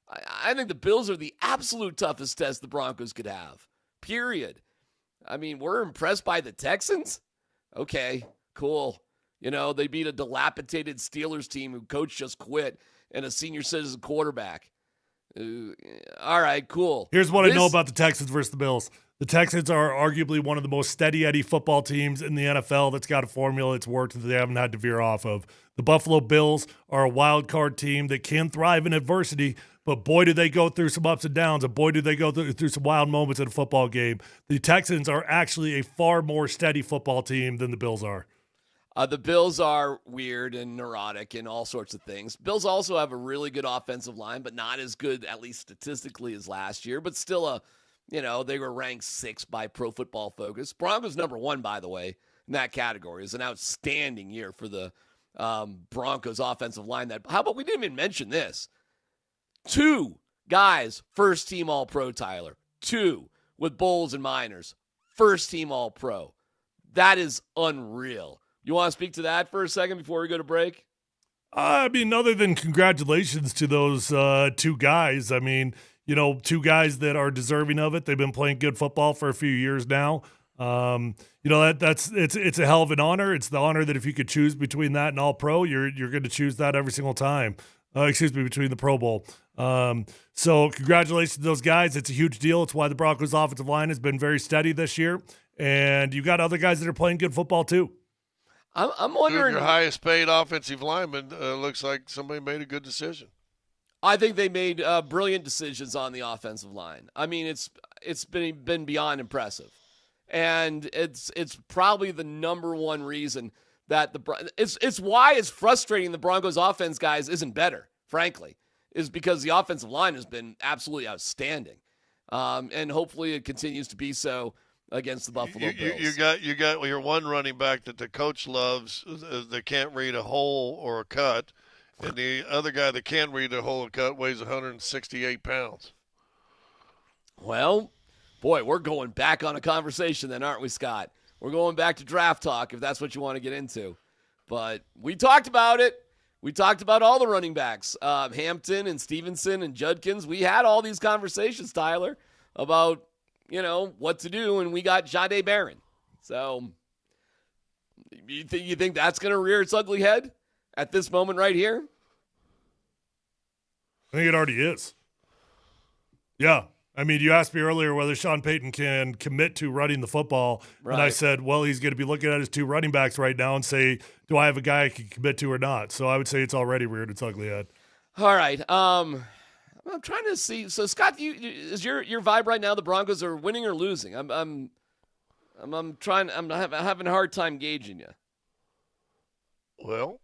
I think the Bills are the absolute toughest test the Broncos could have, period. I mean, we're impressed by the Texans? Okay, cool. They beat a dilapidated Steelers team who coach just quit and a senior citizen quarterback. All right, cool. Here's what I know about the Texans versus the Bills. The Texans are arguably one of the most steady Eddie football teams in the NFL that's got a formula that's worked that they haven't had to veer off of. The Buffalo Bills are a wild card team that can thrive in adversity, but boy, do they go through some ups and downs, and boy, do they go through some wild moments in a football game. The Texans are actually a far more steady football team than the Bills are. The Bills are weird and neurotic and all sorts of things. Bills also have a really good offensive line, but not as good, at least statistically, as last year, but still they were ranked 6th by Pro Football Focus. Broncos number 1, by the way, in that category. Is an outstanding year for the Broncos offensive line. How about we didn't even mention this? 2 guys, first team All-Pro, Tyler. 2 with Bowles and Miners, first team All-Pro. That is unreal. You want to speak to that for a second before we go to break? I mean, other than congratulations to those 2 guys, I mean, 2 guys that are deserving of it. They've been playing good football for a few years now. It's a hell of an honor. It's the honor that if you could choose between that and All-Pro, you're going to choose that every single time. between the Pro Bowl. So congratulations to those guys. It's a huge deal. It's why the Broncos offensive line has been very steady this year. And you got other guys that are playing good football too. I'm wondering. Your highest paid offensive lineman looks like somebody made a good decision. I think they made brilliant decisions on the offensive line. I mean, it's been beyond impressive, and it's probably the number one reason that it's why it's frustrating the Broncos offense, guys, isn't better, frankly, is because the offensive line has been absolutely outstanding, and hopefully it continues to be so against the Buffalo Bills. You got your one running back that the coach loves that can't read a hole or a cut, and the other guy that can read a hole or cut weighs 168 pounds. Well, boy, we're going back on a conversation then, aren't we, Scott? We're going back to draft talk if that's what you want to get into. But we talked about it. We talked about all the running backs, Hampton and Stevenson and Judkins. We had all these conversations, Tyler, about, what to do, and we got Jahdae Barron. So you think that's going to rear its ugly head at this moment right here? I think it already is. Yeah. I mean, you asked me earlier whether Sean Payton can commit to running the football. Right. And I said, well, he's going to be looking at his two running backs right now and say, do I have a guy I can commit to or not? So I would say it's already reared its ugly head. All right. I'm trying to see. So, Scott, is your vibe right now the Broncos are winning or losing? I'm having a hard time gauging you. Well,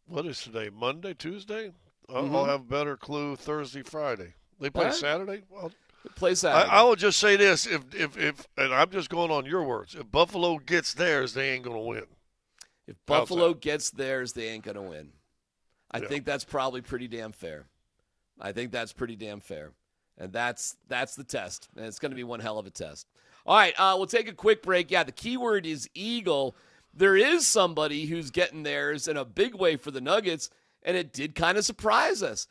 what is today? Monday, Tuesday? I'll have a better clue Thursday, Friday. They play Saturday? Well, play Saturday. I will just say this, if and I'm just going on your words, if Buffalo gets theirs, they ain't going to win. If Buffalo gets theirs, they ain't going to win. I think that's probably pretty damn fair. And that's the test. And it's going to be one hell of a test. All right, we'll take a quick break. Yeah, the keyword is Eagle. There is somebody who's getting theirs in a big way for the Nuggets, and it did kind of surprise us.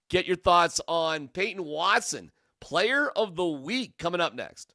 Get your thoughts on Peyton Watson, Player of the Week, coming up next.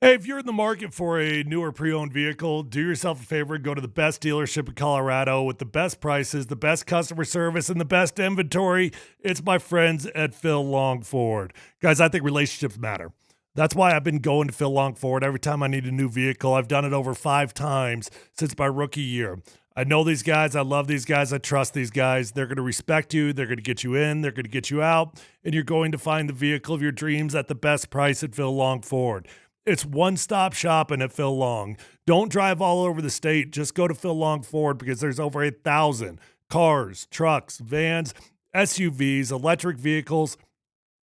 Hey, if you're in the market for a newer pre-owned vehicle, do yourself a favor and go to the best dealership in Colorado with the best prices, the best customer service, and the best inventory. It's my friends at Phil Long Ford. Guys, I think relationships matter. That's why I've been going to Phil Long Ford every time I need a new vehicle. I've done it over 5 times since my rookie year. I know these guys. I love these guys. I trust these guys. They're going to respect you. They're going to get you in. They're going to get you out. And you're going to find the vehicle of your dreams at the best price at Phil Long Ford. It's one-stop shopping at Phil Long. Don't drive all over the state. Just go to Phil Long Ford because there's over 1,000 cars, trucks, vans, SUVs, electric vehicles,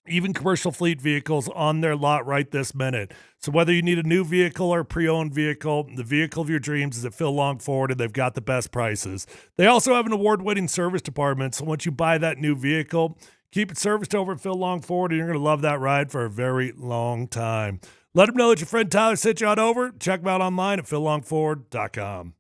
even commercial fleet vehicles on their lot right this minute. So whether you need a new vehicle or a pre-owned vehicle, the vehicle of your dreams is at Phil Long Ford, and they've got the best prices. They also have an award-winning service department, so once you buy that new vehicle, keep it serviced over at Phil Long Ford, and you're going to love that ride for a very long time. Let them know that your friend Tyler sent you on over. Check them out online at phillongford.com.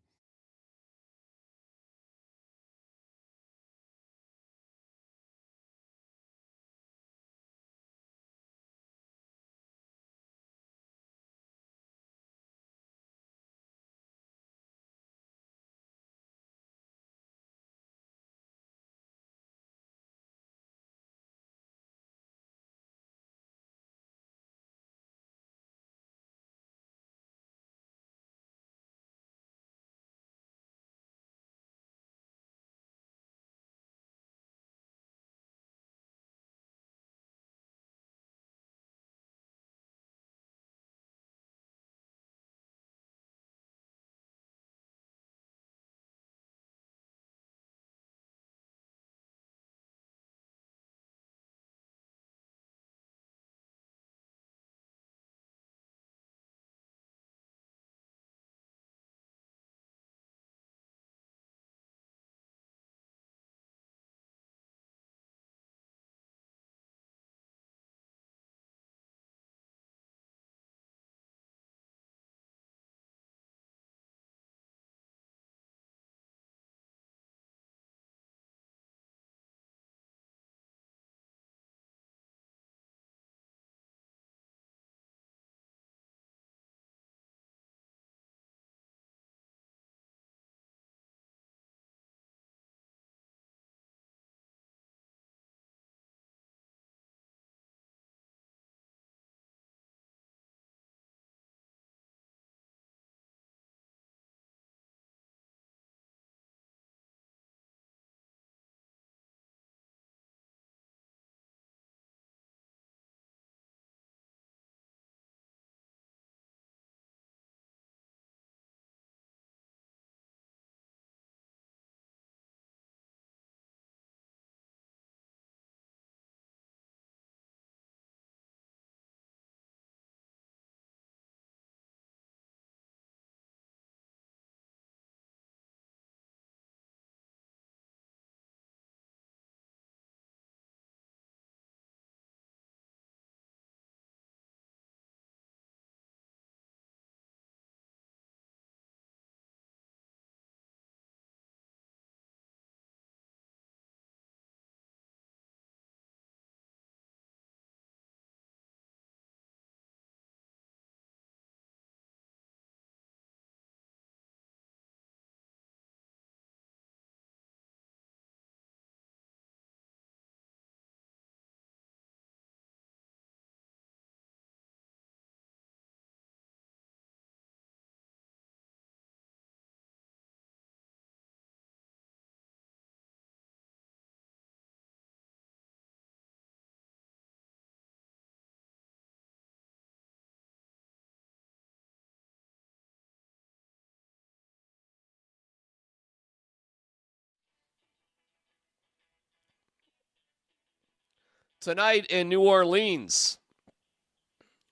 Tonight in New Orleans,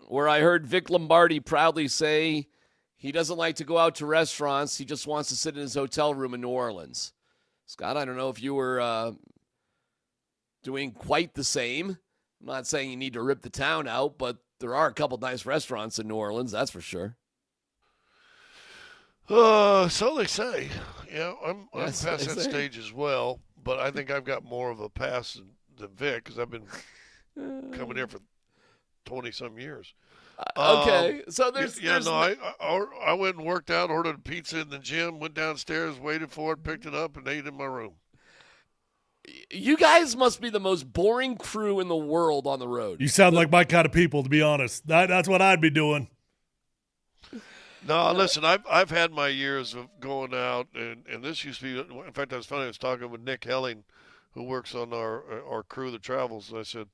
where I heard Vic Lombardi proudly say he doesn't like to go out to restaurants. He just wants to sit in his hotel room in New Orleans. Scott, I don't know if you were doing quite the same. I'm not saying you need to rip the town out, but there are a couple nice restaurants in New Orleans, that's for sure. So they say. Yeah, I'm Yes, past they that say. stage as well, but I think I've got more of a pass than Vic because I've been coming here for 20-some years. Okay, so there's I went and worked out, ordered a pizza in the gym, went downstairs, waited for it, picked it up, and ate in my room. You guys must be the most boring crew in the world on the road. You sound like my kind of people, to be honest. That's what I'd be doing. No, listen, I've had my years of going out, and this used to be. In fact, I was funny. I was talking with Nick Helling, who works on our crew that travels. And I said,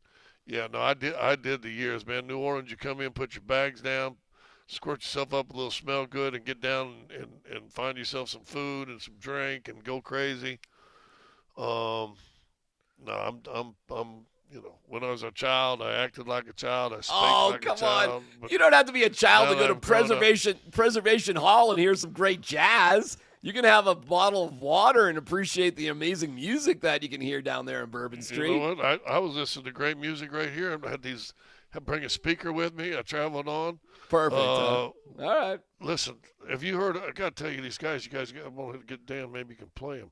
"Yeah, no, I did the years, man. New Orleans, you come in, put your bags down, squirt yourself up a little smell good, and get down and find yourself some food and some drink and go crazy." No, I'm when I was a child, I acted like a child. I spoke like a child. On. You don't have to be a child now to go to that I've grown Preservation Hall and hear some great jazz. You can have a bottle of water and appreciate the amazing music that you can hear down there in Bourbon Street. You know what? I was listening to great music right here. I had bring a speaker with me. I traveled on. Perfect. All right. Listen, have you heard? I got to tell you, these guys. You guys, I'm gonna get Dan. Maybe you can play them.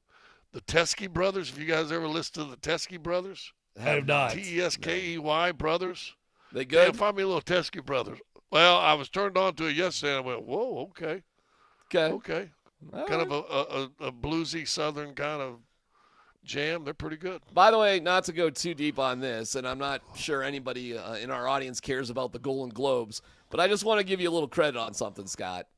The Teskey Brothers. Have you guys ever listened to the Teskey Brothers? I have not. Teskey Brothers. They good? Yeah, find me a little Teskey Brothers. Well, I was turned on to it yesterday. And I went, whoa, okay. Okay. All Kind right. of a bluesy Southern kind of jam. They're pretty good. By the way, not to go too deep on this, and I'm not sure anybody in our audience cares about the Golden Globes, but I just want to give you a little credit on something, Scott.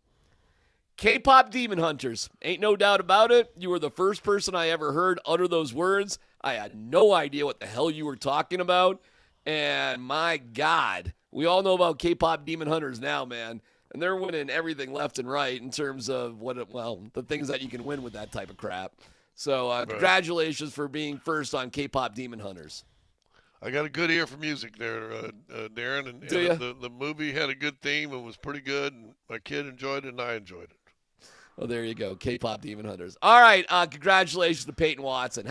K-pop Demon Hunters. Ain't no doubt about it. You were the first person I ever heard utter those words. I had no idea what the hell you were talking about. And my God, we all know about K-pop Demon Hunters now, man. And they're winning everything left and right in terms of the things that you can win with that type of crap. So congratulations for being first on K-pop Demon Hunters. I got a good ear for music there, Darren. And the movie had a good theme and was pretty good. And my kid enjoyed it, and I enjoyed it. Oh, there you go. K-pop Demon Hunters. All right. Congratulations to Payton Watson.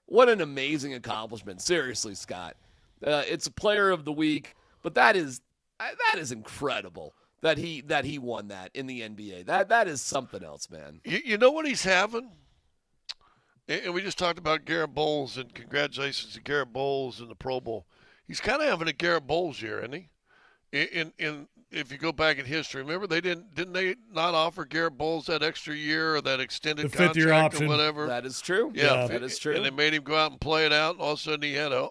What an amazing accomplishment. Seriously, Scott. It's a player of the week, but that is incredible that he won that in the NBA. That is something else, man. You know what he's having? And we just talked about Garrett Bowles, and congratulations to Garrett Bowles in the Pro Bowl. He's kind of having a Garrett Bowles year, isn't he? In if you go back in history, remember didn't they not offer Garrett Bowles that extra year or that extended The fifth-year contract option. or whatever? That is true. Yeah, that is true. And they made him go out and play it out, and all of a sudden he had a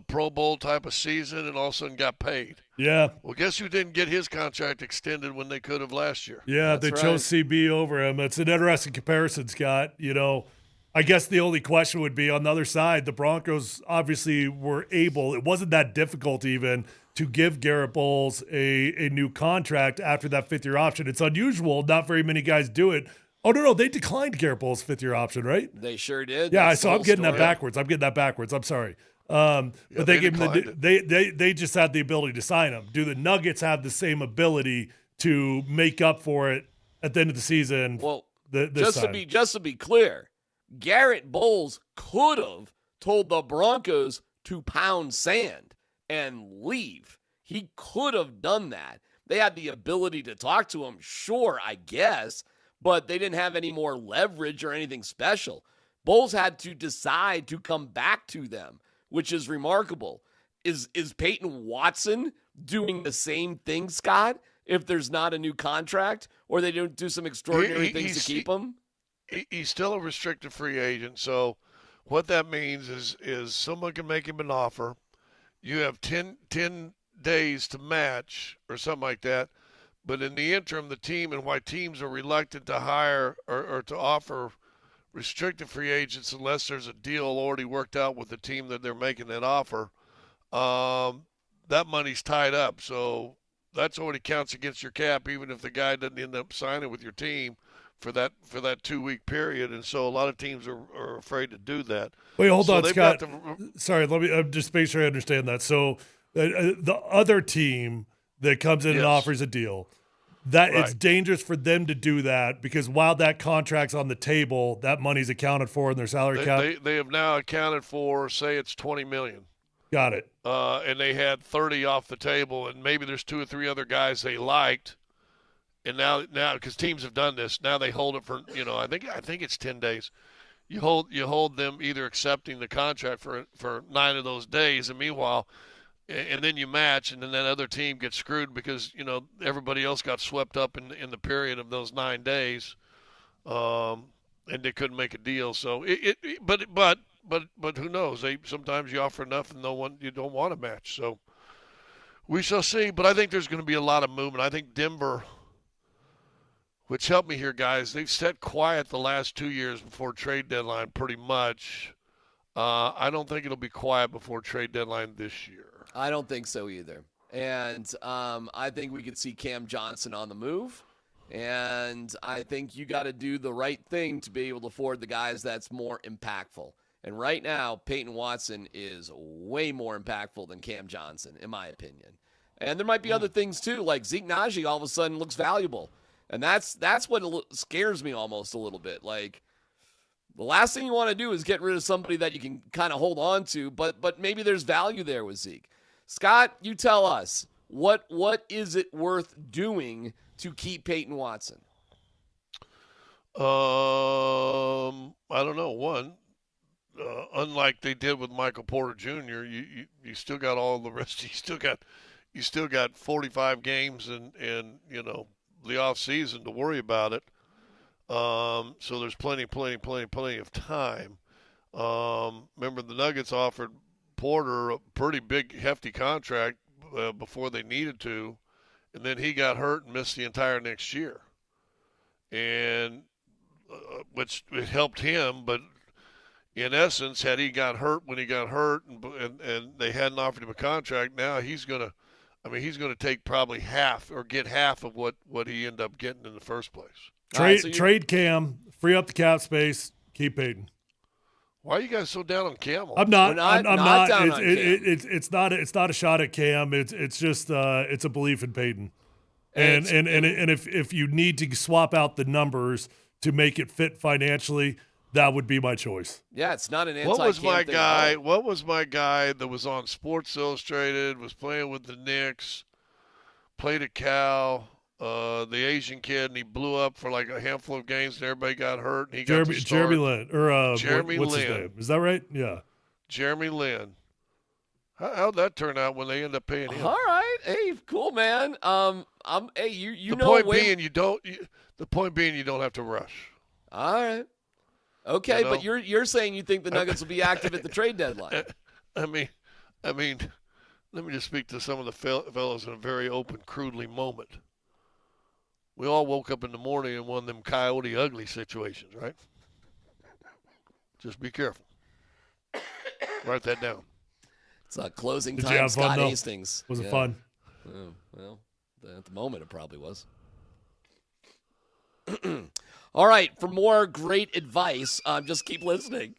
Pro Bowl type of season, and all of a sudden got paid. Yeah. Well, guess who didn't get his contract extended when they could have last year? Yeah, they chose CB over him. It's an interesting comparison, Scott. I guess the only question would be on the other side, the Broncos obviously were able, it wasn't that difficult even, to give Garrett Bowles a new contract after that fifth-year option. It's unusual. Not very many guys do it. Oh, no, they declined Garrett Bowles' fifth-year option, right? They sure did. Yeah, That's so the I'm whole getting story. that backwards. I'm sorry. But they gave him they just had the ability to sign him. Do the Nuggets have the same ability to make up for it at the end of the season? Well, this time? just to be clear, Garrett Bowles could have told the Broncos to pound sand and leave. He could have done that. They had the ability to talk to him, sure, I guess, but they didn't have any more leverage or anything special. Bowles had to decide to come back to them, which is remarkable. Is Payton Watson doing the same thing, Scott, if there's not a new contract, or they don't do some extraordinary things to keep him? He's still a restricted free agent, so what that means is someone can make him an offer. You have 10 days to match or something like that, but in the interim, the team, and why teams are reluctant to hire or to offer restricted free agents unless there's a deal already worked out with the team that they're making that offer, that money's tied up. So that's already counts against your cap, even if the guy doesn't end up signing with your team for that 2-week period, and so a lot of teams are afraid to do that. Wait, hold So on, they've Scott. got Sorry, let me just make sure I understand that. So the other team that comes in and Yes. offers a deal, that it's Right. dangerous for them to do that because while that contract's on the table, that money's accounted for in their salary cap. They have now accounted for, say it's $20 million. Got it. And they had 30 off the table, and maybe there's 2 or 3 other guys they liked, and now because teams have done this, now they hold it for I think it's 10 days. You hold them either accepting the contract for 9 of those days, and meanwhile, and then you match, and then that other team gets screwed because everybody else got swept up in the period of those 9 days, and they couldn't make a deal. So but who knows? Sometimes you offer enough and you don't want to match. So we shall see. But I think there's going to be a lot of movement. I think Denver, which helped me here, guys, they've sat quiet the last 2 years before trade deadline pretty much. I don't think it'll be quiet before trade deadline this year. I don't think so either. And I think we could see Cam Johnson on the move. And I think you got to do the right thing to be able to afford the guys that's more impactful. And right now, Peyton Watson is way more impactful than Cam Johnson, in my opinion. And there might be other things, too, like Zeke Najee all of a sudden looks valuable. And that's what scares me almost a little bit. Like, the last thing you want to do is get rid of somebody that you can kind of hold on to, but maybe there's value there with Zeke. Scott, you tell us, what is it worth doing to keep Peyton Watson? I don't know. One, unlike they did with Michael Porter Jr., you still got all the rest. You still got 45 games and the off season to worry about it. So there's plenty of time. Remember the Nuggets offered Porter a pretty big, hefty contract before they needed to, and then he got hurt and missed the entire next year. And which it helped him, but in essence, had he got hurt when he got hurt, and they hadn't offered him a contract, now he's gonna take probably half or get half of what he ended up getting in the first place. Trade Cam, free up the cap space, keep Payton. Why are you guys so down on Cam? I'm not. I'm not. down on Cam. It's not a shot at Cam. It's just it's a belief in Payton. And if you need to swap out the numbers to make it fit financially, that would be my choice. Yeah, it's not an anti-Cam What was my thing guy? at all. What was my guy that was on Sports Illustrated? Was playing with the Knicks, played at Cal. The Asian kid, and he blew up for like a handful of games, and everybody got hurt. And he got to start. Jeremy Lin, or Jeremy what's Lin. his name? Is that right? Yeah. Jeremy Lin. How'd that turn out when they end up paying him? All right, hey, cool, man. Hey, you The know. point being, you don't. The point being, you don't have to rush. All right. Okay, You know? but you're saying you think the Nuggets will be active at the trade deadline. I mean, let me just speak to some of the fellows in a very open, crudely moment. We all woke up in the morning in one of them coyote ugly situations, right? Just be careful. Write that down. It's closing Did you time, have fun, Scott though? Hastings. Was Yeah. it fun? Oh, well, at the moment, it probably was. All right, for more great advice, just keep listening.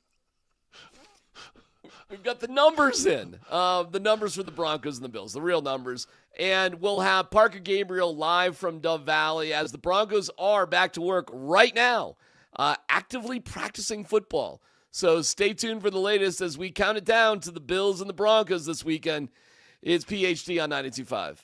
We've got the numbers in. The numbers for the Broncos and the Bills, the real numbers. And we'll have Parker Gabriel live from Dove Valley as the Broncos are back to work right now, actively practicing football. So stay tuned for the latest as we count it down to the Bills and the Broncos this weekend. It's PhD on 92.5.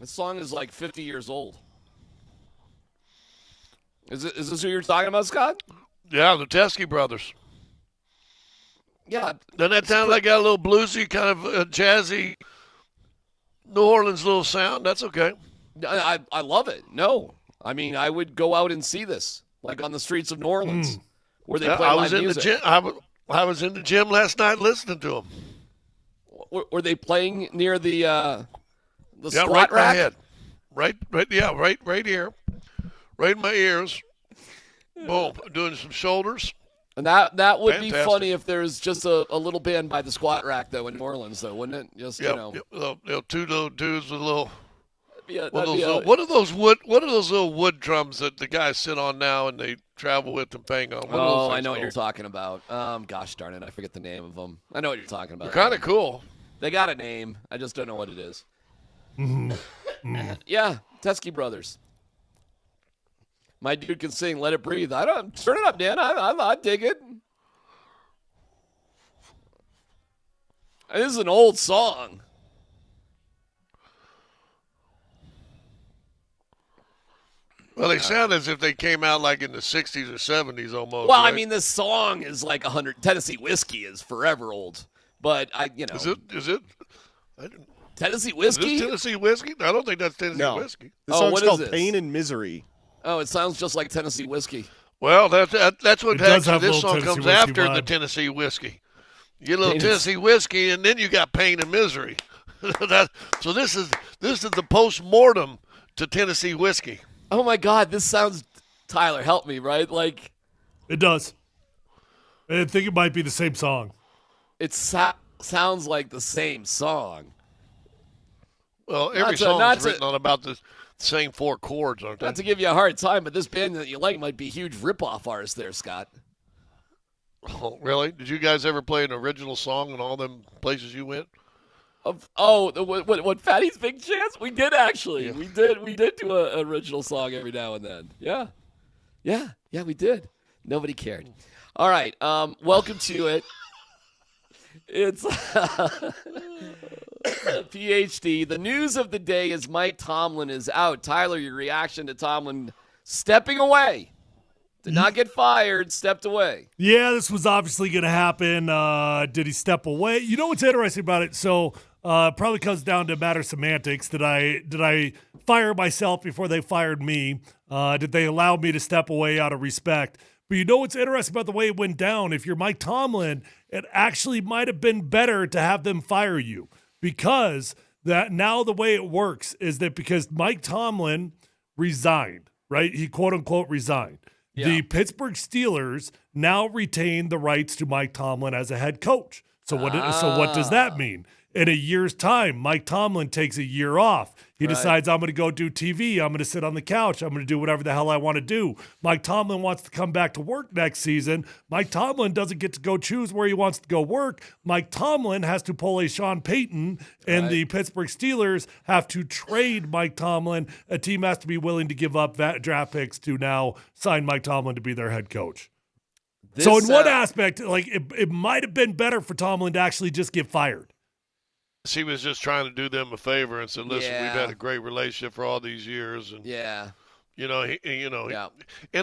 This song is like 50 years old. Is this who you're talking about, Scott? Yeah, the Teskey brothers. Yeah. Doesn't that sound like got a little bluesy, kind of jazzy, New Orleans little sound? That's okay. I love it. No. I mean, I would go out and see this, like on the streets of New Orleans, where they play live music. I was in the gym last night listening to them. Were they playing near the squat right rack? in my head. Right here. Right in my ears. Boom. Doing some shoulders. And that would be Fantastic. funny if there's just a little band by the squat rack, though, in New Orleans, though, wouldn't it? Just, Two little dudes with a little... What are those little wood drums that the guys sit on now and they travel with and bang on? I know what you're talking about. Gosh darn it, I forget the name of them. I know what you're talking about. They're kind of cool. They got a name. I just don't know what it is. Yeah, Teskey Brothers. My dude can sing "Let It Breathe." Turn it up, Dan. I dig it. This is an old song. Well, they sound as if they came out like in the 60s or 70s almost. Well, right? I mean, this song is like 100. Tennessee Whiskey is forever old, but Is it? I didn't. Tennessee Is Whiskey? this Tennessee whiskey? I don't think that's Tennessee whiskey. The song's what is called this? Pain and Misery. Oh, it sounds just like Tennessee Whiskey. Well, that's what It does actually have a this little song Tennessee comes whiskey after the vibe. Tennessee whiskey. You get a little Pain is- Tennessee whiskey, and then you got pain and misery. So this is the post-mortem to Tennessee whiskey. Oh my God, this sounds. Tyler, help me, right? Like It does. I think it might be the same song. it sounds like the same song. Well, every Not to- song not is to- written on about the same four chords, aren't they? Not to give you a hard time, but this band that you like might be huge rip-off artists there, Scott. Oh, really? Did you guys ever play an original song in all them places you went? What Fatty's Big Chance? We did actually. Yeah. We did do an original song every now and then. Yeah, we did. Nobody cared. All right, welcome to it. It's PhD. The news of the day is Mike Tomlin is out. Tyler, your reaction to Tomlin stepping away. Did not get fired, stepped away. Yeah, this was obviously going to happen. Did he step away? You know what's interesting about it? So probably comes down to matter semantics. Did I fire myself before they fired me? Did they allow me to step away out of respect? But you know what's interesting about the way it went down? If you're Mike Tomlin, it actually might have been better to have them fire you, because that now the way it works is that because Mike Tomlin resigned, right? He quote unquote resigned. Yeah. The Pittsburgh Steelers now retain the rights to Mike Tomlin as a head coach. So what does that mean? In a year's time, Mike Tomlin takes a year off. He decides, I'm going to go do TV. I'm going to sit on the couch. I'm going to do whatever the hell I want to do. Mike Tomlin wants to come back to work next season. Mike Tomlin doesn't get to go choose where he wants to go work. Mike Tomlin has to pull a Sean Payton, and the Pittsburgh Steelers have to trade Mike Tomlin. A team has to be willing to give up draft picks to now sign Mike Tomlin to be their head coach. So in one aspect, like it might have been better for Tomlin to actually just get fired. He was just trying to do them a favor and said, "Listen, we've had a great relationship for all these years." And and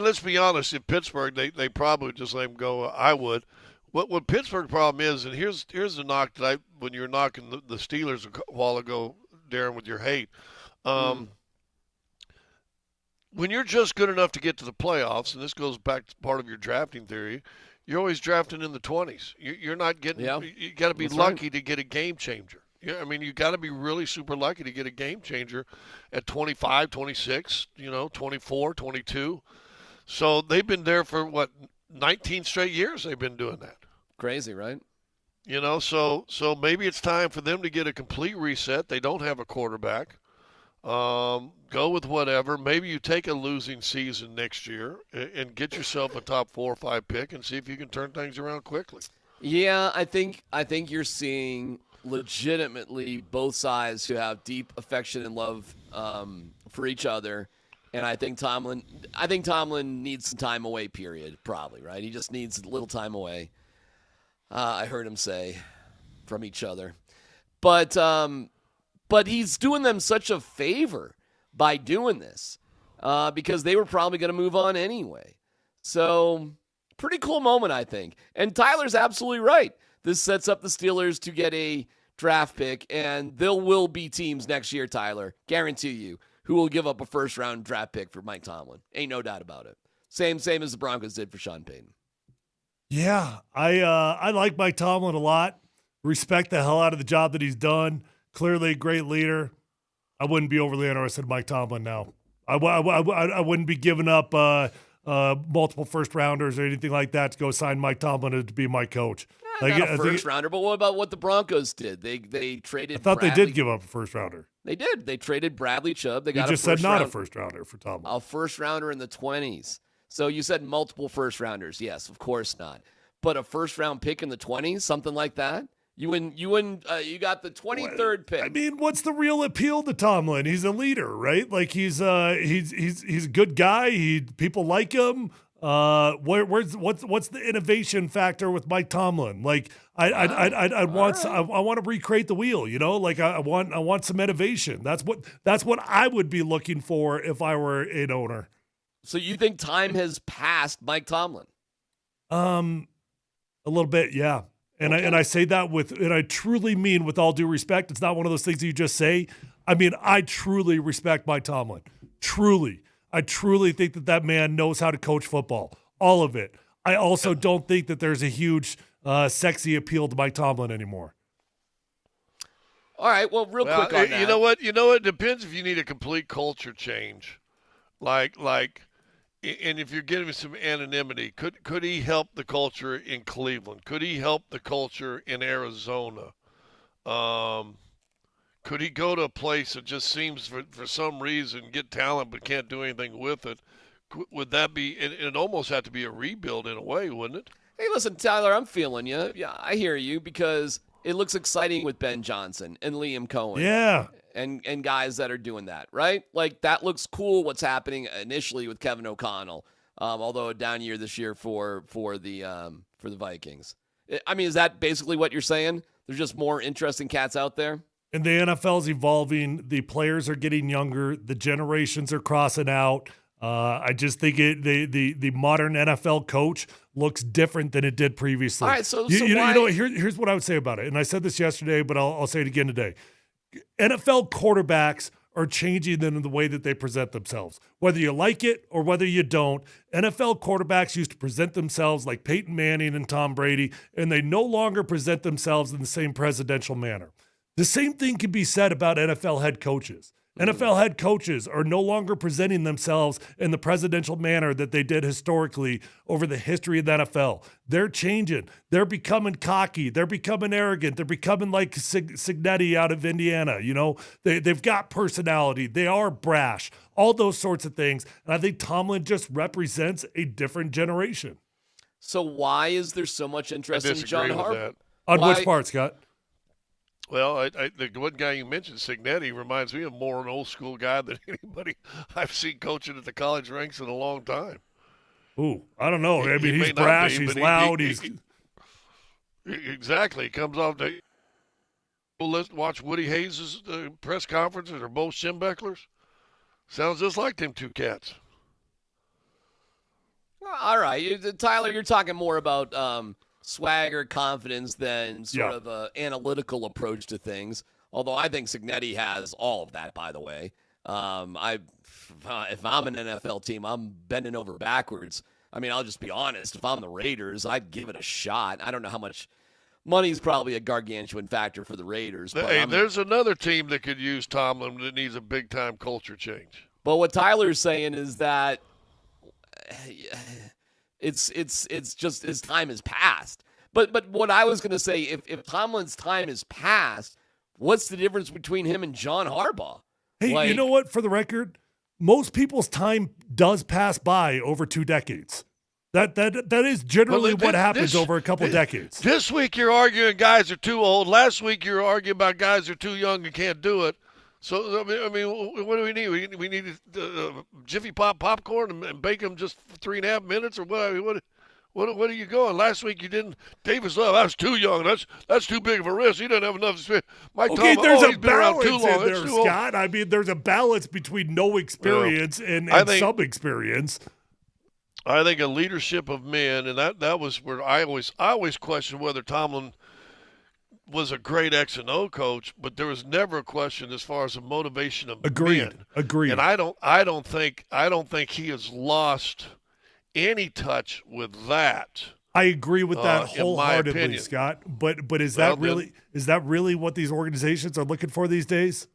let's be honest, in Pittsburgh, they probably just let him go. I would. What Pittsburgh's problem is, and here's the knock that when you were knocking the Steelers a while ago, Darren, with your hate. When you're just good enough to get to the playoffs, and this goes back to part of your drafting theory, you're always drafting in the 20s. You're not getting. Yeah. You got to be lucky to get a game changer. Yeah, I mean, you got to be really super lucky to get a game changer at 25, 26, 24, 22. So they've been there for 19 straight years. They've been doing that. Crazy, right? So maybe it's time for them to get a complete reset. They don't have a quarterback. Go with whatever. Maybe you take a losing season next year and get yourself a top 4 or 5 pick and see if you can turn things around quickly. Yeah, I think you're seeing legitimately both sides who have deep affection and love for each other, and I think Tomlin needs some time away. Period. Probably right. He just needs a little time away. I heard him say from each other, but But he's doing them such a favor by doing this because they were probably going to move on anyway. So pretty cool moment, I think. And Tyler's absolutely right. This sets up the Steelers to get a draft pick, and there will be teams next year, Tyler, guarantee you, who will give up a first-round draft pick for Mike Tomlin. Ain't no doubt about it. Same as the Broncos did for Sean Payton. Yeah, I like Mike Tomlin a lot. Respect the hell out of the job that he's done. Clearly a great leader. I wouldn't be overly interested in Mike Tomlin now. I wouldn't be giving up multiple first-rounders or anything like that to go sign Mike Tomlin to be my coach. Not a first-rounder, but what about what the Broncos did? They traded I thought Bradley. they did give up a first-rounder. They did. They traded Bradley Chubb. They You got just said not a first-rounder for Tomlin. A first-rounder in the 20s. So you said multiple first-rounders. Yes, of course not. But a first-round pick in the 20s, something like that? You got the 23rd pick. I mean, what's the real appeal to Tomlin? He's a leader, right? Like he's a good guy. People like him. What's the innovation factor with Mike Tomlin? Like I want to recreate the wheel, you know? Like I want some innovation. That's what I would be looking for if I were an owner. So you think time has passed Mike Tomlin? A little bit, yeah. And Okay. I say that and I truly mean with all due respect. It's not one of those things that you just say. I mean, I truly respect Mike Tomlin. Truly. I truly think that man knows how to coach football. All of it. I also don't think that there's a huge sexy appeal to Mike Tomlin anymore. All right, well, quick on that. You know what? It depends if you need a complete culture change. Like, and if you're getting some anonymity, could he help the culture in Cleveland? Could he help the culture in Arizona? Could he go to a place that just seems for some reason get talent but can't do anything with it? Would that be? It almost have to be a rebuild in a way, wouldn't it? Hey, listen, Tyler, I'm feeling you. Yeah, I hear you because it looks exciting with Ben Johnson and Liam Cohen. Yeah. And guys that are doing that, right? Like, that looks cool what's happening initially with Kevin O'Connell, although a down year this year for the Vikings. I mean, is that basically what you're saying? There's just more interesting cats out there? And the NFL's evolving. The players are getting younger. The generations are crossing out. I just think the modern NFL coach looks different than it did previously. All right, so you why? know, here's what I would say about it. And I said this yesterday, but I'll say it again today. NFL quarterbacks are changing in the way that they present themselves. Whether you like it or whether you don't, NFL quarterbacks used to present themselves like Peyton Manning and Tom Brady, and they no longer present themselves in the same presidential manner. The same thing can be said about NFL head coaches. NFL head coaches are no longer presenting themselves in the presidential manner that they did historically over the history of the NFL. They're changing. They're becoming cocky. They're becoming arrogant. They're becoming like Signetti out of Indiana. You know, they've got personality. They are brash. All those sorts of things. And I think Tomlin just represents a different generation. So why is there so much interest in John Harbaugh? On which part, Scott? Well, the one guy you mentioned, Signetti, reminds me of more an old school guy than anybody I've seen coaching at the college ranks in a long time. Ooh, I don't know. I mean, He he's may not brash. be, He's but loud. Exactly. He comes off the watch Woody Hayes' press conferences. They're both Schembechlers. Sounds just like them two cats. All right, Tyler, you're talking more about swagger, confidence than sort of an analytical approach to things. Although I think Signetti has all of that, by the way. If I'm an NFL team, I'm bending over backwards. I mean, I'll just be honest. If I'm the Raiders, I'd give it a shot. I don't know how much money's probably a gargantuan factor for the Raiders. But hey, there's another team that could use Tomlin that needs a big-time culture change. But what Tyler's saying is that it's just his time has passed. But what I was going to say, if Tomlin's time has passed, what's the difference between him and John Harbaugh? Hey, you know what? For the record, most people's time does pass by over 2 decades. That is generally what happens over a couple decades. This week you're arguing guys are too old. Last week you're arguing about guys are too young and can't do it. So, I mean, what do we need? We need Jiffy Pop popcorn and bake them just for 3.5 minutes, or what? I mean, What are you going? Last week you didn't. Davis Love, that's too young. That's too big of a risk. He doesn't have enough experience. Mike Okay, Tomlin, there's he's a been around too balance long. in That's there, too old. Scott. I mean, there's a balance between no experience and some experience. I think a leadership of men, and that was where I always questioned whether Tomlin was a great X and O coach, but there was never a question as far as the motivation of men. Agreed. And I don't think he has lost any touch with that. I agree with that in my wholeheartedly, opinion. Scott. But is that really what these organizations are looking for these days?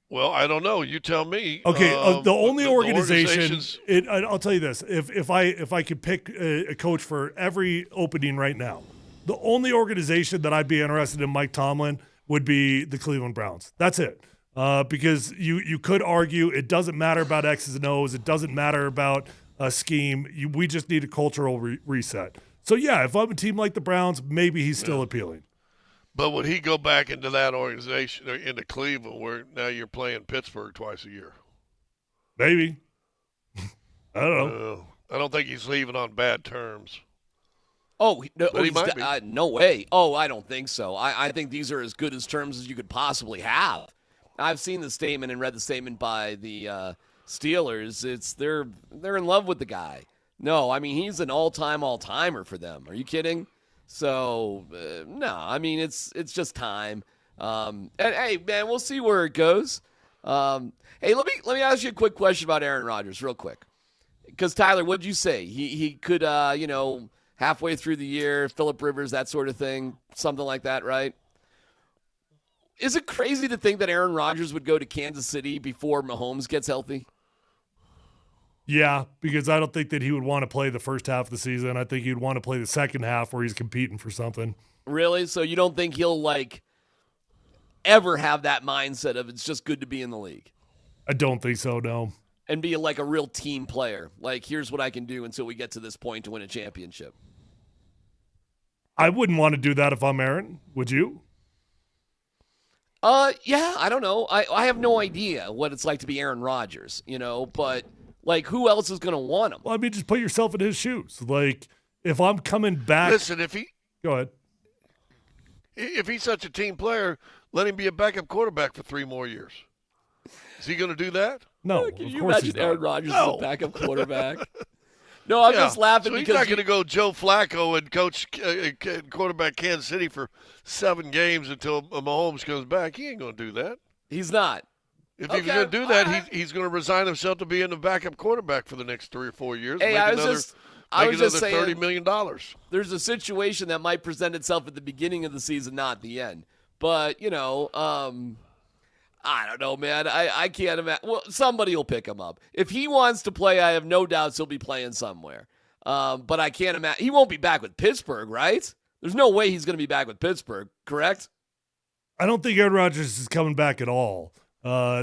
Well, I don't know. You tell me. Okay, the only organization. organizations- I'll tell you this: if I could pick a coach for every opening right now, the only organization that I'd be interested in Mike Tomlin would be the Cleveland Browns. That's it. Because you could argue it doesn't matter about X's and O's. It doesn't matter about a scheme. We just need a cultural reset. So, yeah, if I'm a team like the Browns, maybe he's still appealing. But would he go back into that organization, into Cleveland, where now you're playing Pittsburgh twice a year? Maybe. I don't know. I don't think he's leaving on bad terms. Oh, no, But he might be. no way. Oh, I don't think so. I think these are as good as terms as you could possibly have. I've seen the statement and read the statement by the Steelers. They're in love with the guy. No, I mean, he's an all-timer for them. Are you kidding? So, no, I mean, it's just time. And hey, man, we'll see where it goes. Hey, let me ask you a quick question about Aaron Rodgers real quick. Because, Tyler, what'd you say? He could, halfway through the year, Phillip Rivers, that sort of thing, something like that, right? Is it crazy to think that Aaron Rodgers would go to Kansas City before Mahomes gets healthy? Yeah, because I don't think that he would want to play the first half of the season. I think he'd want to play the second half where he's competing for something. Really? So you don't think he'll, ever have that mindset of it's just good to be in the league? I don't think so, no. And be like a real team player. Like, here's what I can do until we get to this point to win a championship. I wouldn't want to do that if I'm Aaron. Would you? Yeah, I don't know. I have no idea what it's like to be Aaron Rodgers, but who else is going to want him? Well, I mean, just put yourself in his shoes. Like, if I'm coming back. Listen, Go ahead. If he's such a team player, let him be a backup quarterback for 3 more years. Is he going to do that? No, Can of you course imagine he's not. Aaron Rodgers as No. a backup quarterback? No, I'm just laughing so he's because not going to go Joe Flacco and coach quarterback Kansas City for 7 games until Mahomes comes back. He ain't going to do that. he's not. If he's going to do that, he's going to resign himself to being a backup quarterback for the next 3 or 4 years. Hey, I was just saying, $30 million. There's a situation that might present itself at the beginning of the season, not the end. But, I don't know, man. I can't imagine. Well, somebody will pick him up. If he wants to play, I have no doubts he'll be playing somewhere. But I can't imagine. He won't be back with Pittsburgh, right? There's no way he's going to be back with Pittsburgh, correct? I don't think Aaron Rodgers is coming back at all.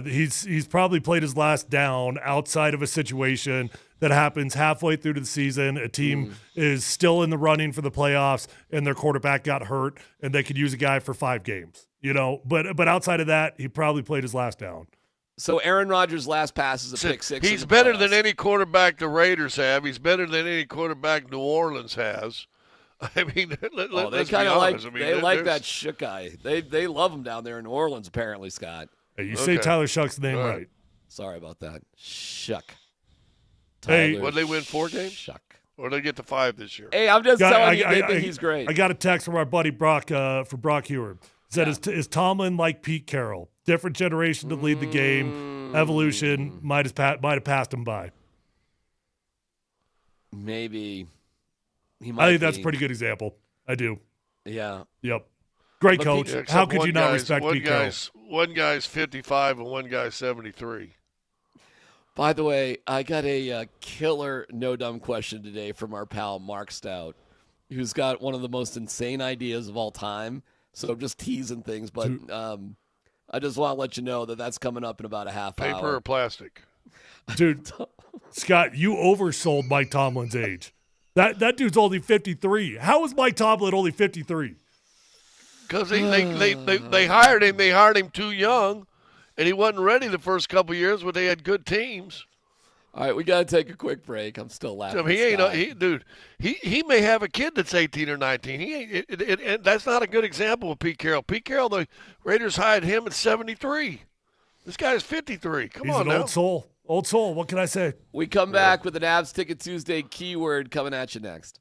He's probably played his last down outside of a situation that happens halfway through the season. A team is still in the running for the playoffs, and their quarterback got hurt, and they could use a guy for 5 games. But outside of that, he probably played his last down. So Aaron Rodgers' last pass is a pick six. He's better than any quarterback the Raiders have. He's better than any quarterback New Orleans has. I mean, let's be honest. They like that Shook guy. They love him down there in New Orleans, apparently, Scott. Hey, you say Tyler Shuck's name right. Sorry about that. Shuck. Hey, what, they win 4 games? Shuck. Or they get to 5 this year? Hey, I'm just telling you, they think he's great. I got a text from our buddy Brock for Brock Heward. He said, is Tomlin like Pete Carroll? Different generation to lead the game. Evolution might have passed him by. Maybe. I think that's a pretty good example. I do. Yeah. Yep. Great But coach. Yeah, How could you not respect Pete Carroll? One guy's 55 and one guy's 73. By the way, I got a killer no-dumb question today from our pal Mark Stout, who's got one of the most insane ideas of all time. So I'm just teasing things, but I just want to let you know that that's coming up in about a half hour. Paper or plastic? Dude, Scott, you oversold Mike Tomlin's age. That dude's only 53. How is Mike Tomlin only 53? Because they hired him. They hired him too young, and he wasn't ready the first couple of years, but they had good teams. All right, we got to take a quick break. I'm still laughing. I mean, he may have a kid that's 18 or 19. He ain't. And that's not a good example of Pete Carroll. Pete Carroll, the Raiders hired him at 73. This guy's 53. Come He's on an now. old soul. Old soul. What can I say? We come back with an Avs Ticket Tuesday keyword coming at you next.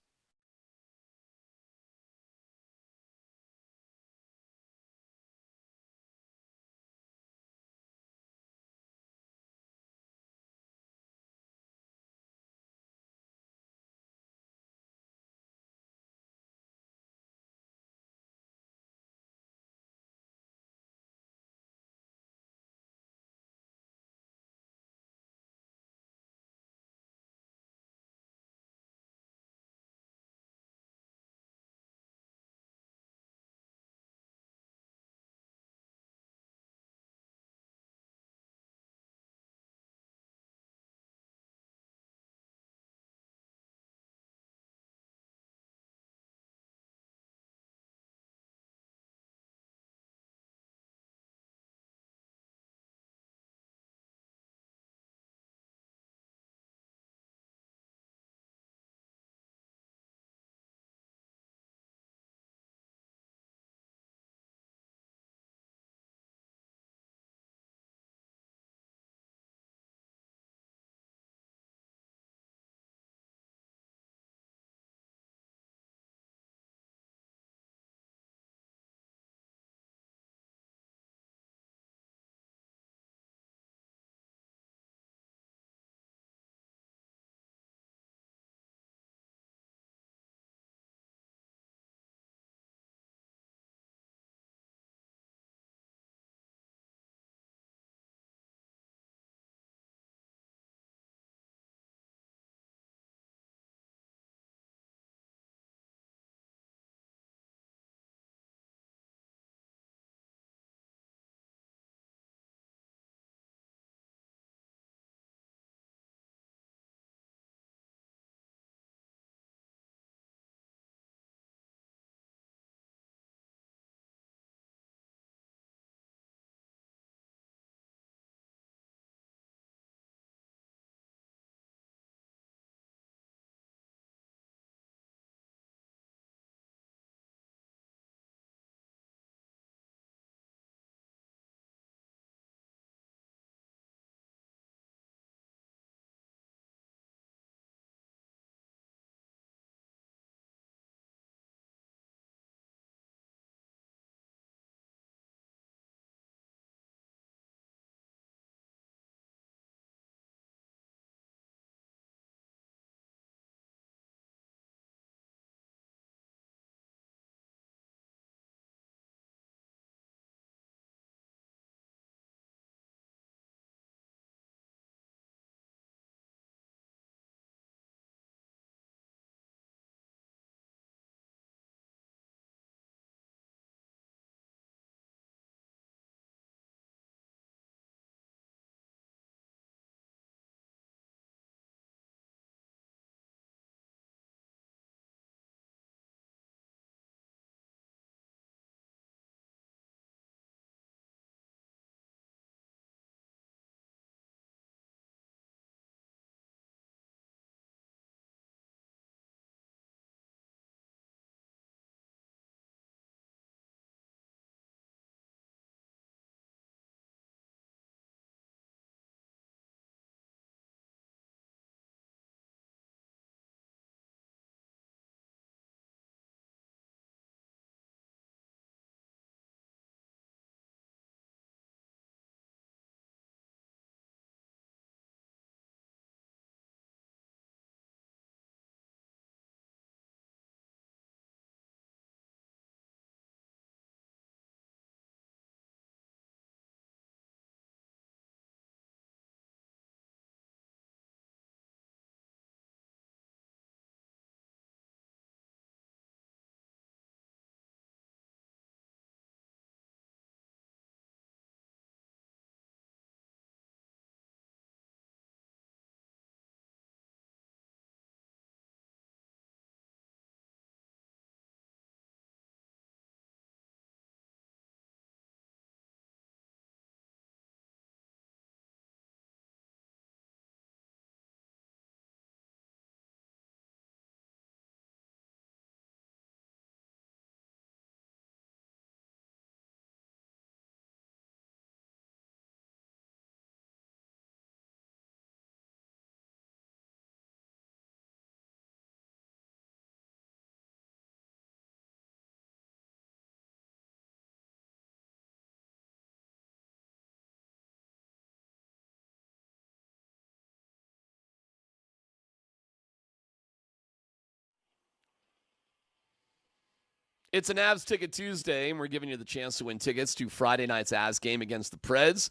It's an Avs Ticket Tuesday, and we're giving you the chance to win tickets to Friday night's Avs game against the Preds.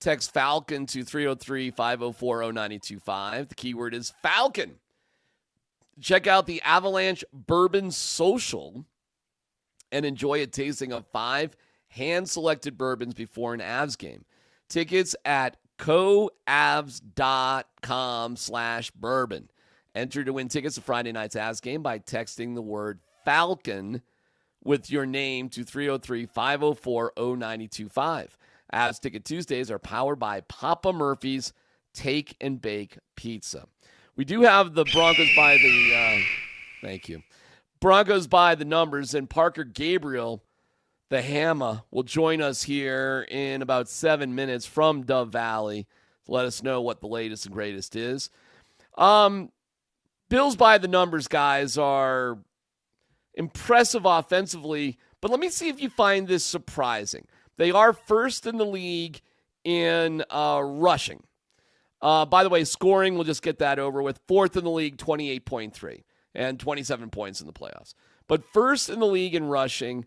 Text Falcon to 303-504-0925. The keyword is Falcon. Check out the Avalanche Bourbon Social and enjoy a tasting of 5 hand-selected bourbons before an Avs game. Tickets at coavs.com/bourbon. Enter to win tickets to Friday night's Avs game by texting the word Falcon with your name to 303-504-0925. Avs Ticket Tuesdays are powered by Papa Murphy's Take and Bake Pizza. We do have the Broncos by the thank you. Broncos by the numbers, and Parker Gabriel, the Hammer, will join us here in about 7 minutes from Dove Valley to let us know what the latest and greatest is. Bills by the numbers, guys, are impressive offensively, but let me see if you find this surprising. They are first in the league in rushing. By the way, scoring, we'll just get that over with. Fourth in the league, 28.3, and 27 points in the playoffs. But first in the league in rushing,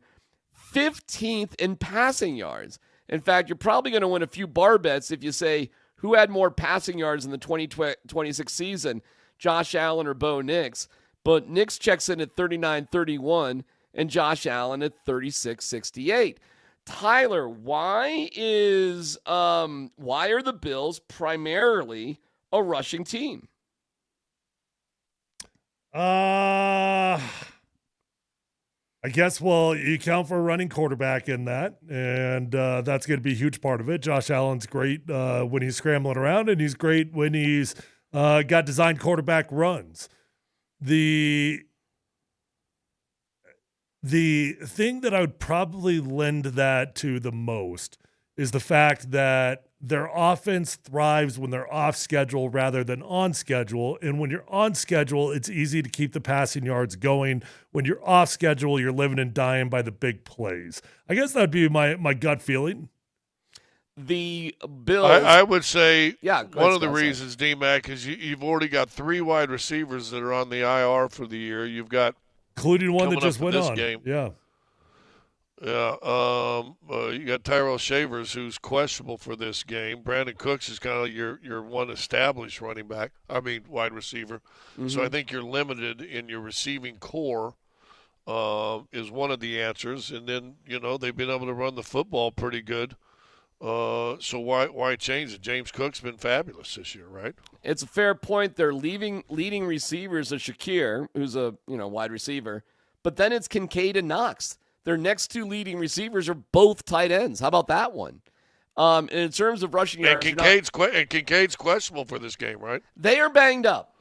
15th in passing yards. In fact, you're probably going to win a few bar bets if you say who had more passing yards in the 2026 season, Josh Allen or Bo Nix. But Nix checks in at 39-31 and Josh Allen at 36-68. Tyler, why are the Bills primarily a rushing team? I guess, well, you count for a running quarterback in that, and that's going to be a huge part of it. Josh Allen's great when he's scrambling around, and he's great when he's got designed quarterback runs. The thing that I would probably lend that to the most is the fact that their offense thrives when they're off schedule rather than on schedule. And when you're on schedule, it's easy to keep the passing yards going. When you're off schedule, you're living and dying by the big plays. I guess that'd be my gut feeling. The Bills. I would say one of the Scott, reasons, DMac, is you've already got 3 wide receivers that are on the IR for the year. You've got including one that just went on. Game. Yeah. You got Tyrell Shavers, who's questionable for this game. Brandon Cooks is kind of your one established wide receiver. Mm-hmm. So I think you're limited in your receiving core is one of the answers. And then, they've been able to run the football pretty good. So why change it? James Cook's been fabulous this year, right? It's a fair point. Their leading receivers are Shakir, who's a wide receiver, but then it's Kincaid and Knox. Their next 2 leading receivers are both tight ends. How about that one? And in terms of rushing yards, Kincaid's questionable for this game, right? They are banged up.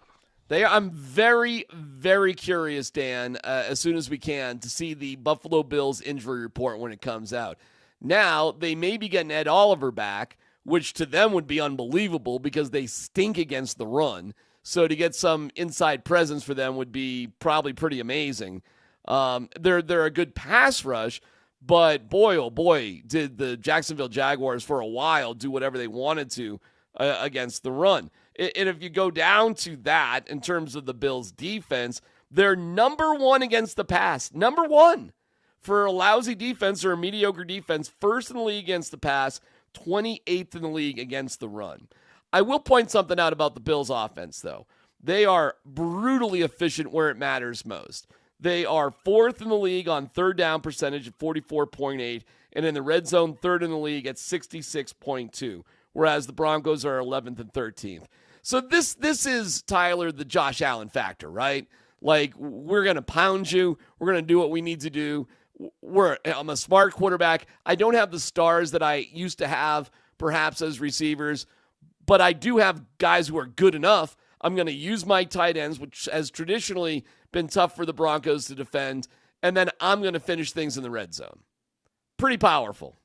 I'm very, very curious, Dan, as soon as we can, to see the Buffalo Bills injury report when it comes out. Now, they may be getting Ed Oliver back, which to them would be unbelievable because they stink against the run. So to get some inside presence for them would be probably pretty amazing. They're a good pass rush, but boy, oh boy, did the Jacksonville Jaguars for a while do whatever they wanted to against the run. And if you go down to that in terms of the Bills' defense, they're number 1 against the pass. Number 1. For a lousy defense or a mediocre defense, first in the league against the pass, 28th in the league against the run. I will point something out about the Bills' offense, though. They are brutally efficient where it matters most. They are 4th in the league on third down percentage at 44.8, and in the red zone, 3rd in the league at 66.2, whereas the Broncos are 11th and 13th. So this is, Tyler, the Josh Allen factor, right? Like, we're going to pound you. We're going to do what we need to do. I'm a smart quarterback. I don't have the stars that I used to have, perhaps as receivers, but I do have guys who are good enough. I'm going to use my tight ends, which has traditionally been tough for the Broncos to defend, and then I'm going to finish things in the red zone. Pretty powerful.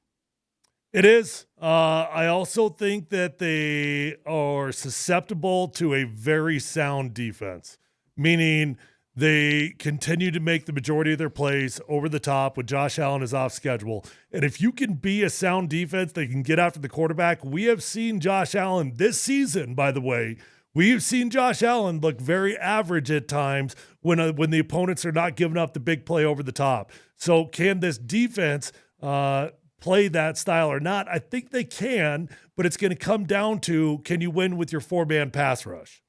It is. I also think that they are susceptible to a very sound defense, meaning they continue to make the majority of their plays over the top when Josh Allen is off schedule. And if you can be a sound defense that can get after the quarterback, we have seen Josh Allen this season, by the way, We've seen Josh Allen look very average at times when the opponents are not giving up the big play over the top. So can this defense play that style or not? I think they can, but it's going to come down to, can you win with your 4-man pass rush?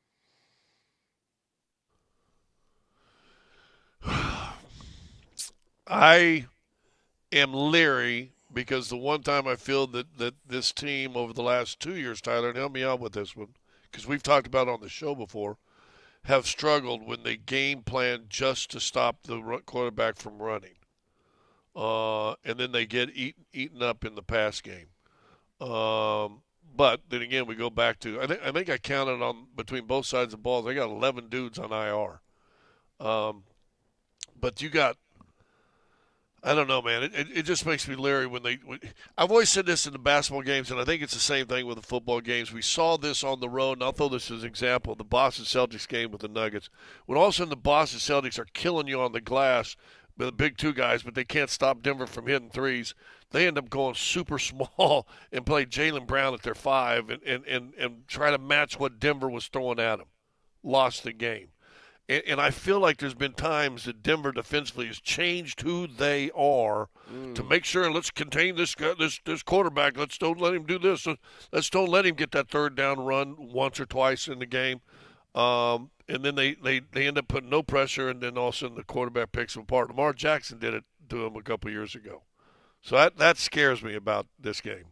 I am leery because the one time I feel that this team over the last 2 years, Tyler, and help me out with this one, because we've talked about it on the show before, have struggled when they game plan just to stop the quarterback from running. And then they get eaten up in the pass game. But then again, we go back to I think I counted on between both sides of the ball. They got 11 dudes on IR. But you got, I don't know, man. It just makes me leery when I've always said this in the basketball games, and I think it's the same thing with the football games. We saw this on the road, and I'll throw this as an example, the Boston Celtics game with the Nuggets. When all of a sudden the Boston Celtics are killing you on the glass, the big two guys, but they can't stop Denver from hitting threes. They end up going super small and play Jaylen Brown at their 5 and try to match what Denver was throwing at them. Lost the game. And I feel like there's been times that Denver defensively has changed who they are to make sure, let's contain this quarterback. Let's don't let him do this. Let's don't let him get that third down run once or twice in the game. And then they end up putting no pressure, and then all of a sudden the quarterback picks him apart. Lamar Jackson did it to him a couple years ago. So that scares me about this game.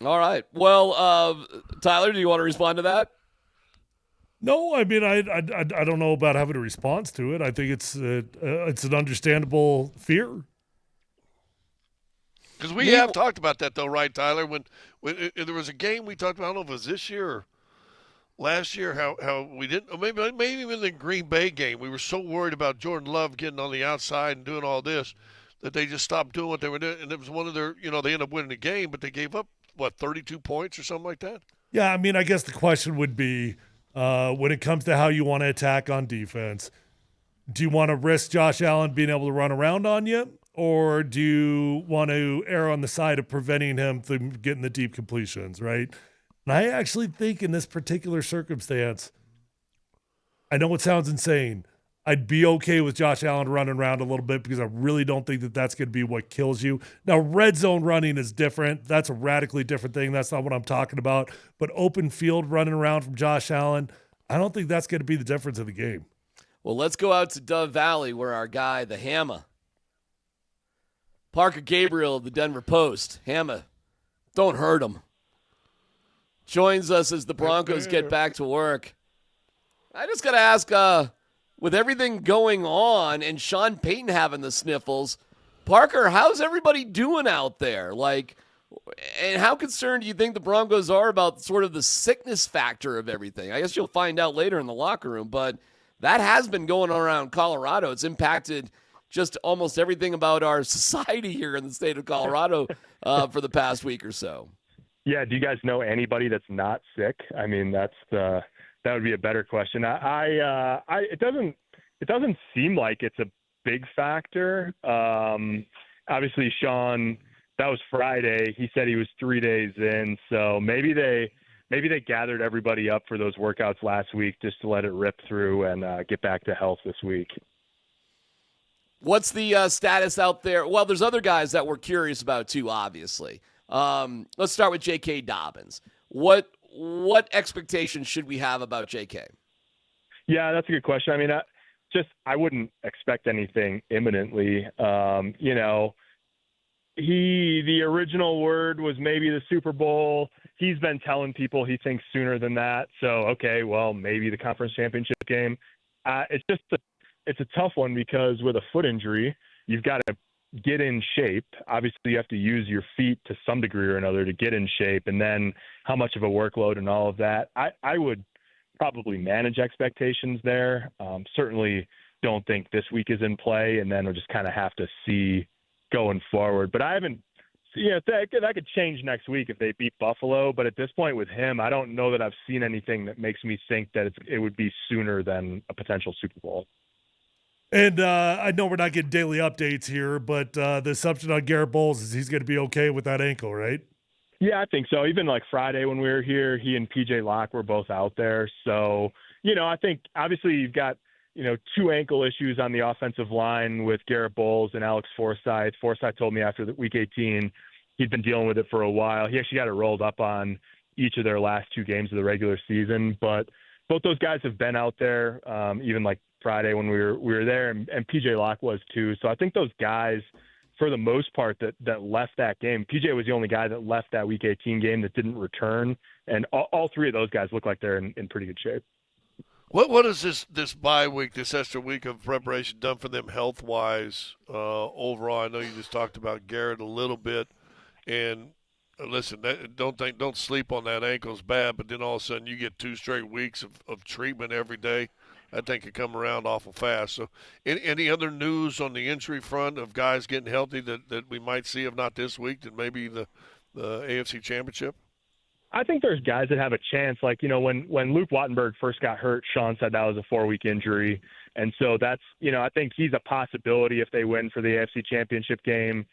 All right. Well, Tyler, do you want to respond to that? No, I mean, I don't know about having a response to it. I think it's an understandable fear. Because we have talked about that, though, right, Tyler? When there was a game we talked about, I don't know if it was this year or last year, how we didn't, or maybe even the Green Bay game, we were so worried about Jordan Love getting on the outside and doing all this that they just stopped doing what they were doing. And it was one of their, they ended up winning the game, but they gave up, 32 points or something like that? Yeah, I mean, I guess the question would be, when it comes to how you want to attack on defense, do you want to risk Josh Allen being able to run around on you, or do you want to err on the side of preventing him from getting the deep completions, right? And I actually think in this particular circumstance, I know it sounds insane, I'd be okay with Josh Allen running around a little bit because I really don't think that that's going to be what kills you. Now, red zone running is different. That's a radically different thing. That's not what I'm talking about. But open field running around from Josh Allen, I don't think that's going to be the difference in the game. Well, let's go out to Dove Valley where our guy, the Hammer, Parker Gabriel of the Denver Post, Hammer, don't hurt him, joins us as the Broncos get back to work. I just got to ask, with everything going on and Sean Payton having the sniffles, Parker, how's everybody doing out there? And how concerned do you think the Broncos are about sort of the sickness factor of everything? I guess you'll find out later in the locker room, but that has been going on around Colorado. It's impacted just almost everything about our society here in the state of Colorado for the past week or so. Yeah, do you guys know anybody that's not sick? I mean, that would be a better question. It doesn't seem like it's a big factor. Obviously, Sean, that was Friday. He said he was 3 days in, so maybe they gathered everybody up for those workouts last week just to let it rip through and get back to health this week. What's the status out there? Well, there's other guys that we're curious about too, obviously. Let's start with J.K. Dobbins. What expectations should we have about J.K.? Yeah, that's a good question. I mean, I wouldn't expect anything imminently. The original word was maybe the Super Bowl. He's been telling people he thinks sooner than that. So, okay, well, maybe the conference championship game. It's a tough one because with a foot injury, you've got to get in shape. Obviously, you have to use your feet to some degree or another to get in shape. And then how much of a workload and all of that. I would probably manage expectations there. Certainly don't think this week is in play, and then we'll just kind of have to see going forward. But I haven't, that could change next week if they beat Buffalo. But at this point with him, I don't know that I've seen anything that makes me think that it would be sooner than a potential Super Bowl. And I know we're not getting daily updates here, but the assumption on Garrett Bowles is he's going to be okay with that ankle, right? Yeah, I think so. Even like Friday when we were here, he and PJ Locke were both out there. So, I think obviously you've got, two ankle issues on the offensive line with Garrett Bowles and Alex Forsythe. Forsythe told me after the week 18, he'd been dealing with it for a while. He actually got it rolled up on each of their last 2 games of the regular season, but both those guys have been out there, even like Friday when we were there, and PJ Locke was too. So I think those guys, for the most part, that left that game. PJ was the only guy that left that Week 18 game that didn't return, and all 3 of those guys look like they're in pretty good shape. What has this bye week, this extra week of preparation, done for them health wise overall? I know you just talked about Garrett a little bit, and listen, don't sleep on that ankle's bad, but then all of a sudden you get 2 straight weeks of treatment every day. That thing could come around awful fast. So any other news on the injury front of guys getting healthy that we might see, if not this week, then maybe the AFC Championship? I think there's guys that have a chance. Like, when Luke Wattenberg first got hurt, Sean said that was a 4-week injury. And so that's, I think he's a possibility if they win for the AFC Championship game.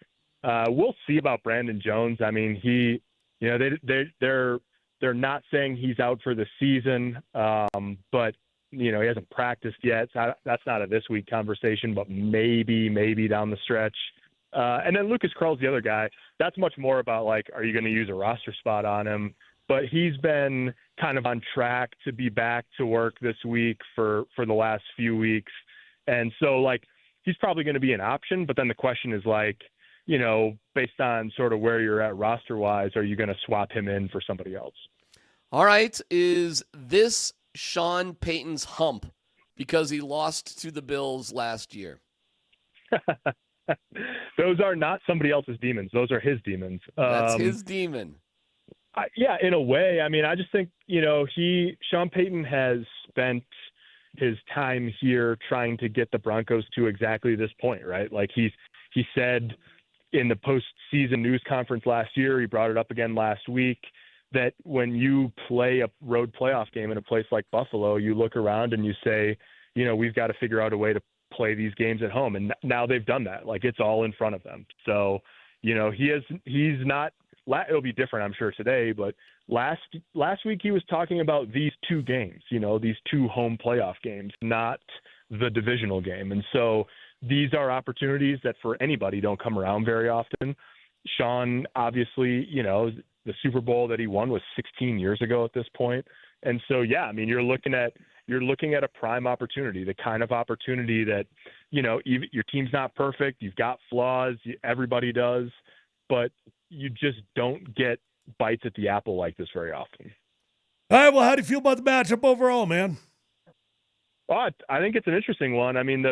We'll see about Brandon Jones. I mean, they're not saying he's out for the season, but he hasn't practiced yet. So that's not a this week conversation, but maybe down the stretch. And then Lucas Krull's the other guy. That's much more about like, are you going to use a roster spot on him? But he's been kind of on track to be back to work this week for the last few weeks. And so like, he's probably going to be an option, but then the question is like, based on sort of where you're at roster wise, are you going to swap him in for somebody else? All right. Is this Sean Payton's hump because he lost to the Bills last year? Those are not somebody else's demons. Those are his demons. That's his demon. Yeah, in a way. I mean, I just think, Sean Payton has spent his time here trying to get the Broncos to exactly this point, right? Like he said in the postseason news conference last year, he brought it up again last week, that when you play a road playoff game in a place like Buffalo, you look around and you say, we've got to figure out a way to play these games at home. And now they've done that. Like, it's all in front of them. So, he's not, it'll be different, I'm sure, today, but last week he was talking about these 2 games, these 2 home playoff games, not the divisional game. And so these are opportunities that for anybody don't come around very often. Sean, obviously, the Super Bowl that he won was 16 years ago at this point. And so, yeah, I mean, you're looking at a prime opportunity, the kind of opportunity that, even your team's not perfect. You've got flaws. Everybody does, but you just don't get bites at the apple like this very often. All right. Well, how do you feel about the matchup overall, man? Well, I think it's an interesting one. I mean,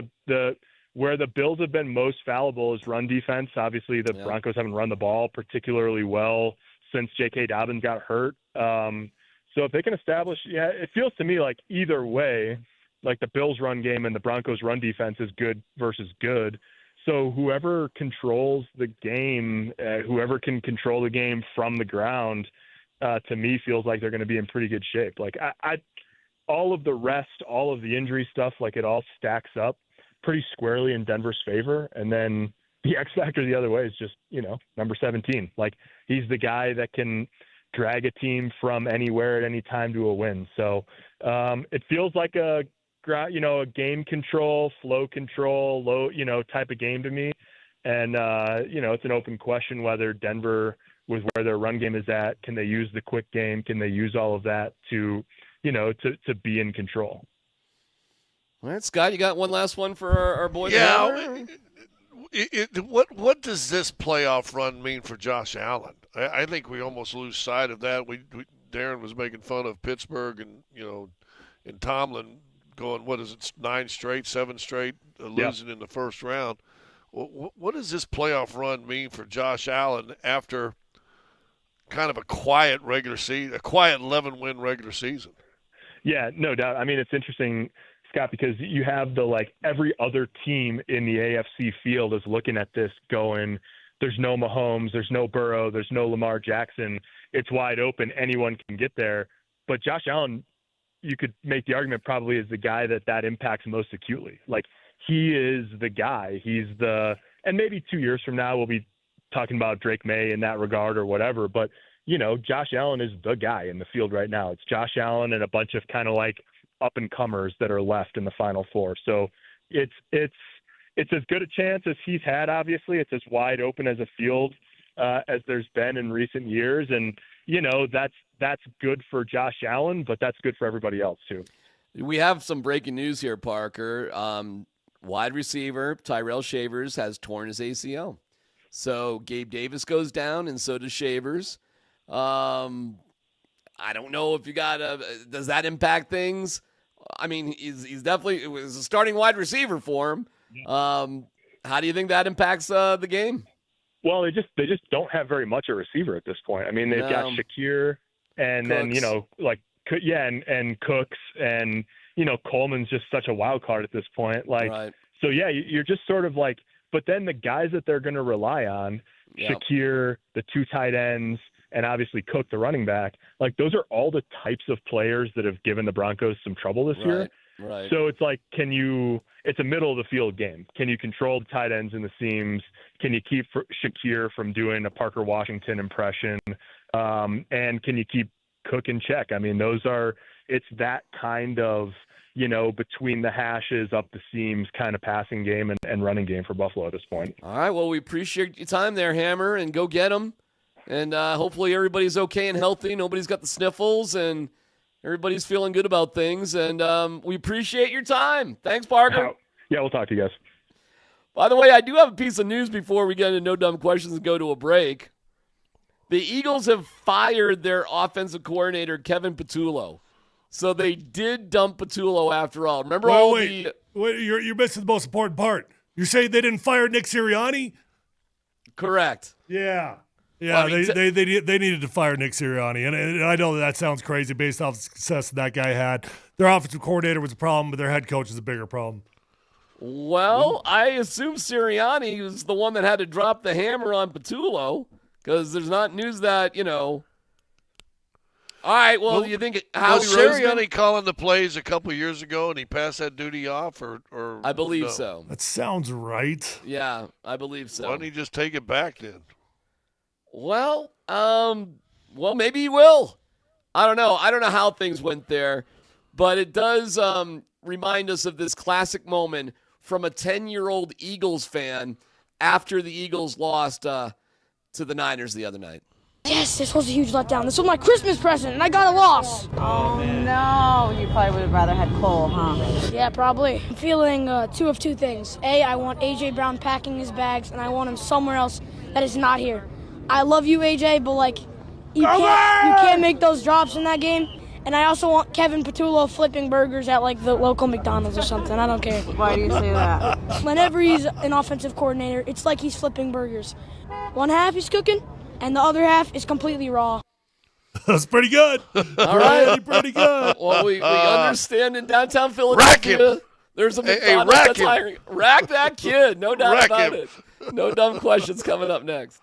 where the Bills have been most fallible is run defense. Obviously, the Broncos haven't run the ball particularly well since J.K. Dobbins got hurt. So if they can establish, it feels to me like either way, like the Bills run game and the Broncos run defense is good versus good. So whoever controls the game, whoever can control the game from the ground, to me feels like they're going to be in pretty good shape. Like all of the rest, all of the injury stuff, like it all stacks up pretty squarely in Denver's favor. And then the X factor the other way is just, number 17. Like, he's the guy that can drag a team from anywhere at any time to a win. So it feels like a game control, flow control, low, type of game to me. And, it's an open question whether Denver, with where their run game is at, can they use the quick game? Can they use all of that to be in control? All right, Scott, you got one last one for our boy? Yeah. What does this playoff run mean for Josh Allen? I think we almost lose sight of that. Darren was making fun of Pittsburgh and Tomlin going, 7 straight, losing in the first round. What does this playoff run mean for Josh Allen after kind of a quiet regular season, a quiet 11-win regular season? Yeah, no doubt. I mean, it's interesting, Scott, because you have every other team in the AFC field is looking at this going, there's no Mahomes, there's no Burrow, there's no Lamar Jackson. It's wide open. Anyone can get there. But Josh Allen, you could make the argument, probably is the guy that impacts most acutely. Like, he is the guy. And maybe 2 years from now we'll be talking about Drake May in that regard or whatever, but Josh Allen is the guy in the field right now. It's Josh Allen and a bunch of kind of like up-and-comers that are left in the Final Four. So it's as good a chance as he's had, obviously. It's as wide open as a field as there's been in recent years. And, that's good for Josh Allen, but that's good for everybody else too. We have some breaking news here, Parker. Wide receiver Tyrell Shavers has torn his ACL. So Gabe Davis goes down, and so does Shavers. I don't know if you got does that impact things? I mean, he's definitely, it was a starting wide receiver for him. How do you think that impacts the game? Well, they just don't have very much a receiver at this point. I mean, they've got Shakir and Cooks. then, and Cooks, and, Coleman's just such a wild card at this point. Right. So yeah, you're just sort of like, but then the guys that they're going to rely on, Shakir, the 2 tight ends, and obviously Cook, the running back, like those are all the types of players that have given the Broncos some trouble this year. Right. So it's like, it's a middle of the field game. Can you control the tight ends and the seams? Can you keep Shakir from doing a Parker Washington impression? And can you keep Cook in check? I mean, it's that kind of, between the hashes, up the seams kind of passing game and running game for Buffalo at this point. All right. Well, we appreciate your time there, Hammer, and go get them. And hopefully everybody's okay and healthy. Nobody's got the sniffles, and everybody's feeling good about things. And we appreciate your time. Thanks, Parker. Yeah, we'll talk to you guys. By the way, I do have a piece of news before we get into No Dumb Questions and go to a break. The Eagles have fired their offensive coordinator, Kevin Patullo. So they did dump Patullo after all. Remember Wait, you're missing the most important part. You're saying they didn't fire Nick Sirianni? Correct. Yeah. Yeah, Well, I mean, they needed to fire Nick Sirianni, and I know that sounds crazy based off the success that guy had. Their offensive coordinator was a problem, but their head coach is a bigger problem. Well, I assume Sirianni was the one that had to drop the hammer on Patullo because there's not news that, All right, well, you think Howie was Sirianni Roseman? calling the plays a couple years ago and he passed that duty off? or I believe no? so. That sounds right. Yeah, I believe so. Why don't he just take it back then? Well, maybe he will. I don't know. I don't know how things went there, but it does remind us of this classic moment from a 10-year-old Eagles fan after the Eagles lost to the Niners the other night. Yes, this was a huge letdown. This was my Christmas present, and I got a loss. Oh, no. You probably would have rather had Cole, huh? Yeah, probably. I'm feeling two of two things. A, I want A.J. Brown packing his bags, and I want him somewhere else that is not here. I love you, A.J., but, you can't make those drops in that game. And I also want Kevin Patullo flipping burgers at, the local McDonald's or something. I don't care. Why do you say that? Whenever he's an offensive coordinator, it's like he's flipping burgers. One half he's cooking, and the other half is completely raw. That's pretty good. All right. Pretty good. Well, we understand in downtown Philadelphia, there's a McDonald's that's hiring. Rack that kid. No doubt about it. No Dumb Questions coming up next.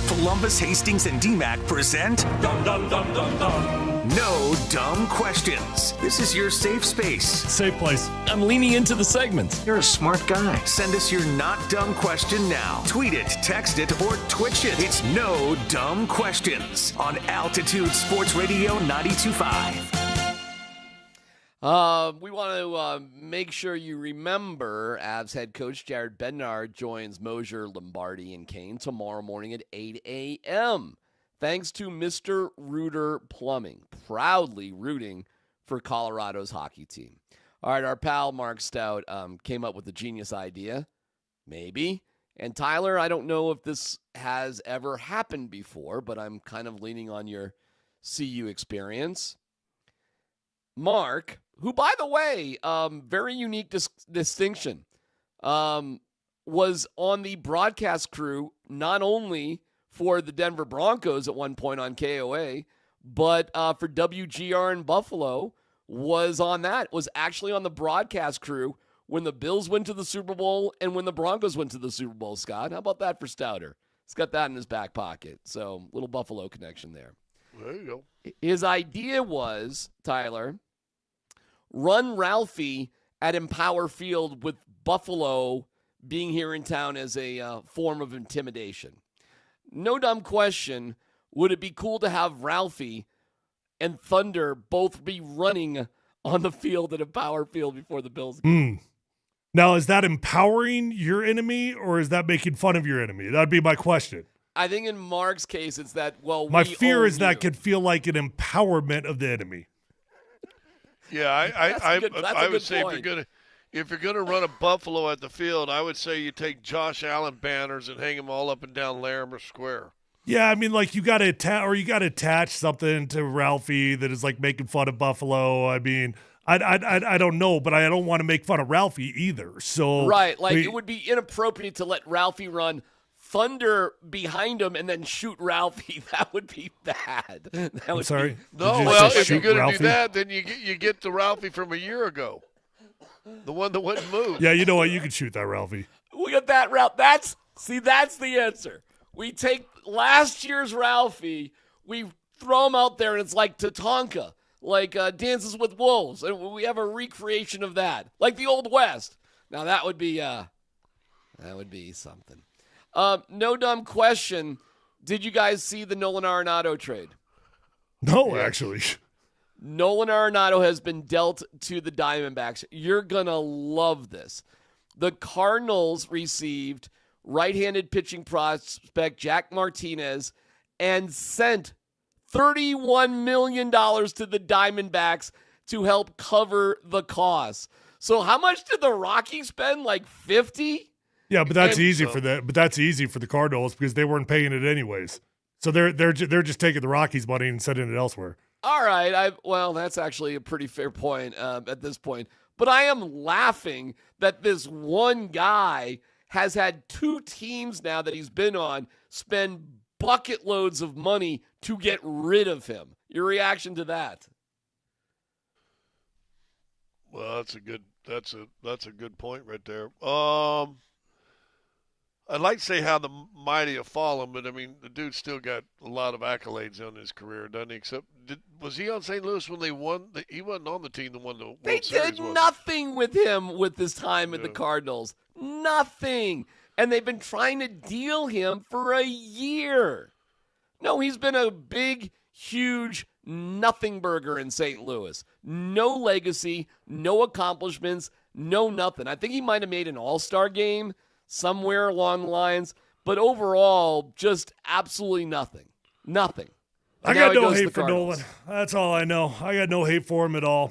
Polumbus, Hastings, and DMac present No Dumb Questions. This is your safe space. Safe place. I'm leaning into the segment. You're a smart guy. Send us your not dumb question now. Tweet it, text it, or Twitch it. It's No Dumb Questions on Altitude Sports Radio 92.5. We want to make sure you remember Avs head coach Jared Bednar joins Moser, Lombardi, and Kane tomorrow morning at 8 a.m. Thanks to Mr. Rooter Plumbing, proudly rooting for Colorado's hockey team. All right, our pal Mark Stout came up with a genius idea, maybe. And Tyler, I don't know if this has ever happened before, but I'm kind of leaning on your CU experience. Mark, who, by the way, very unique distinction, was on the broadcast crew not only for the Denver Broncos at one point on KOA, but for WGR in Buffalo, was actually on the broadcast crew when the Bills went to the Super Bowl and when the Broncos went to the Super Bowl, Scott. How about that for Stouter? He's got that in his back pocket. So, little Buffalo connection there. There you go. His idea was, Tyler, run Ralphie at Empower Field with Buffalo being here in town as a form of intimidation. No dumb question, would it be cool to have Ralphie and Thunder both be running on the field at Empower Field before the Bills game? Now, is that empowering your enemy or is that making fun of your enemy? That'd be my question. I think in Mark's case, it's that, well, my fear is that could feel like an empowerment of the enemy. Yeah, I would say point. if you're gonna run a Buffalo at the field, I would say you take Josh Allen banners and hang them all up and down Larimer Square. Yeah, I mean, like you got to attach something to Ralphie that is like making fun of Buffalo. I mean, I don't know, but I don't want to make fun of Ralphie either. So right, like it would be inappropriate to let Ralphie run Thunder behind him and then shoot Ralphie. That would be bad. I'm sorry. No, well, if you're going to do that, then you get the Ralphie from a year ago, the one that wouldn't move. Yeah, you know what? You can shoot that Ralphie. We got that Ralph. That's the answer. We take last year's Ralphie, we throw him out there, and it's like Tatanka, like Dances with Wolves, and we have a recreation of that, like the Old West. Now that would be something. No dumb question. Did you guys see the Nolan Arenado trade? No, actually. Nolan Arenado has been dealt to the Diamondbacks. You're going to love this. The Cardinals received right-handed pitching prospect Jack Martinez and sent $31 million to the Diamondbacks to help cover the costs. So how much did the Rockies spend? Like 50? Yeah, but that's easy for the Cardinals because they weren't paying it anyways. So they're just taking the Rockies' money and sending it elsewhere. All right. Well, that's actually a pretty fair point at this point. But I am laughing that this one guy has had two teams now that he's been on spend bucket loads of money to get rid of him. Your reaction to that? Well, that's a good point right there. I'd like to say how the mighty have fallen, but I mean the dude's still got a lot of accolades on his career, doesn't he? Except was he on St. Louis when they won? He wasn't on the team that won the World Series. They did nothing with him with his time at the Cardinals. Nothing. And they've been trying to deal him for a year. No, he's been a big, huge nothing burger in St. Louis. No legacy, no accomplishments, no nothing. I think he might have made an all-star game somewhere along the lines, but overall, just absolutely nothing. Nothing. I got no hate for Nolan. That's all I know. I got no hate for him at all.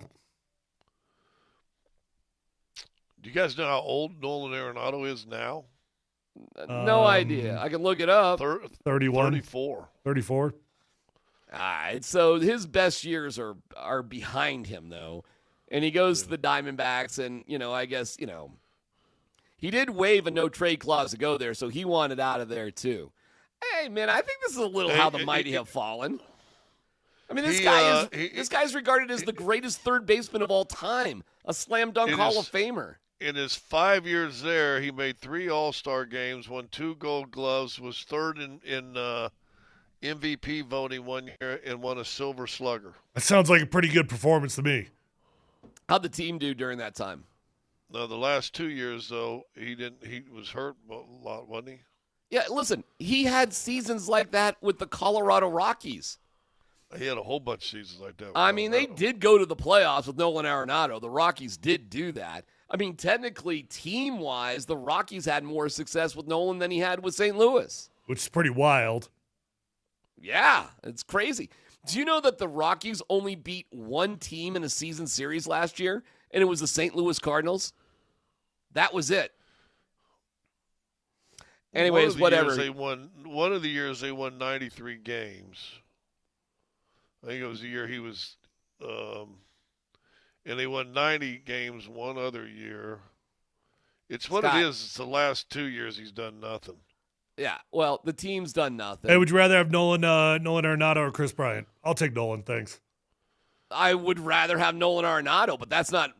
Do you guys know how old Nolan Arenado is now? No idea. I can look it up. 31. 34. 34. All right, so his best years are behind him, though. And he goes to the Diamondbacks, and, I guess, he did waive a no-trade clause to go there, so he wanted out of there, too. Hey, man, I think this is a little how the mighty have fallen. I mean, this guy's regarded as the greatest third baseman of all time, a slam dunk Hall of Famer. in his 5 years there, he made 3 All-Star games, won 2 Gold Gloves, was third in MVP voting 1 year, and won a Silver Slugger. That sounds like a pretty good performance to me. How'd the team do during that time? No, the last 2 years, though, he was hurt a lot, wasn't he? Yeah, listen, he had seasons like that with the Colorado Rockies. He had a whole bunch of seasons like that. I mean, they did go to the playoffs with Nolan Arenado. The Rockies did do that. I mean, technically, team-wise, the Rockies had more success with Nolan than he had with St. Louis. Which is pretty wild. Yeah, it's crazy. Do you know that the Rockies only beat one team in a season series last year, and it was the St. Louis Cardinals? That was it. Anyways, whatever. One of the years they won 93 games. I think it was the year he was and they won 90 games one other year. It's what it is. It's the last 2 years he's done nothing. Yeah, well, the team's done nothing. Hey, would you rather have Nolan Arenado or Chris Bryant? I'll take Nolan, thanks. I would rather have Nolan Arenado, but that's not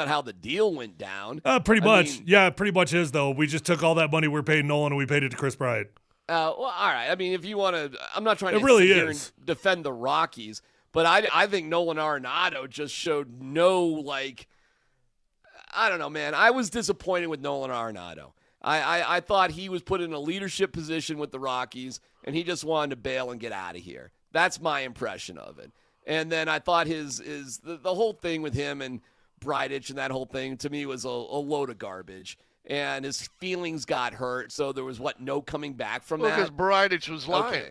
how the deal went down. Pretty much. Yeah, pretty much is, though. We just took all that money we're paying Nolan and we paid it to Chris Bryant. Well, all right. I mean, if you want to, I'm not trying to really sit here and defend the Rockies, but I think Nolan Arenado just showed no, I don't know, man. I was disappointed with Nolan Arenado. I thought he was put in a leadership position with the Rockies, and he just wanted to bail and get out of here. That's my impression of it. And then I thought the whole thing with him and Bridich and that whole thing, to me, was a load of garbage. And his feelings got hurt, so there was, no coming back from that? Because Bridich was lying. Okay.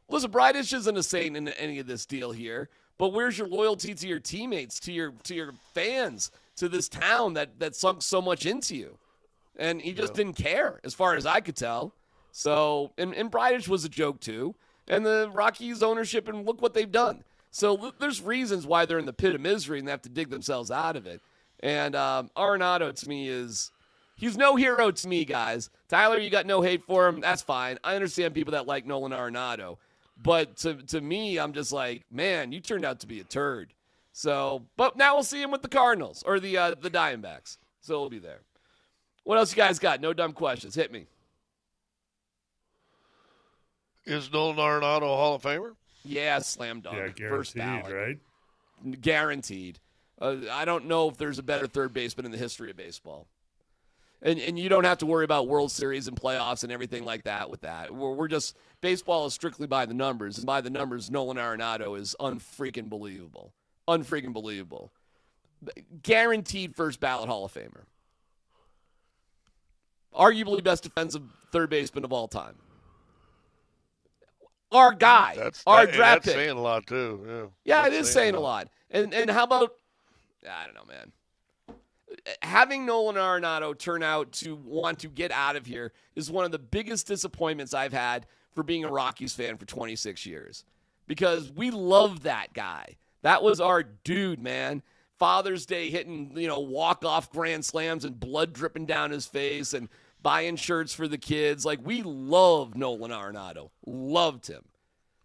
Listen, Bridich isn't a saint in any of this deal here, but where's your loyalty to your teammates, to your fans, to this town that sunk so much into you? And he just didn't care, as far as I could tell. So, and Bridich was a joke, too. And the Rockies ownership, and look what they've done. So there's reasons why they're in the pit of misery and they have to dig themselves out of it. And Arenado, to me, he's no hero to me, guys. Tyler, you got no hate for him. That's fine. I understand people that like Nolan Arenado. But to me, I'm just like, man, you turned out to be a turd. So, but now we'll see him with the Cardinals or the Diamondbacks. So he'll be there. What else you guys got? No dumb questions. Hit me. Is Nolan Arenado a Hall of Famer? Yeah, slam dunk. Yeah, guaranteed, first ballot. Right? Guaranteed. I don't know if there's a better third baseman in the history of baseball. And you don't have to worry about World Series and playoffs and everything like that with that. We're just, baseball is strictly by the numbers. And by the numbers, Nolan Arenado is unfreaking believable. Unfreaking believable. Guaranteed first ballot Hall of Famer. Arguably best defensive third baseman of all time. Our guy. Our draft pick. That's saying a lot, too. Yeah, it is saying a lot. And how about, I don't know, man. Having Nolan Arenado turn out to want to get out of here is one of the biggest disappointments I've had for being a Rockies fan for 26 years. Because we love that guy. That was our dude, man. Father's Day hitting, walk-off grand slams and blood dripping down his face and buying shirts for the kids. We loved Nolan Arenado. Loved him.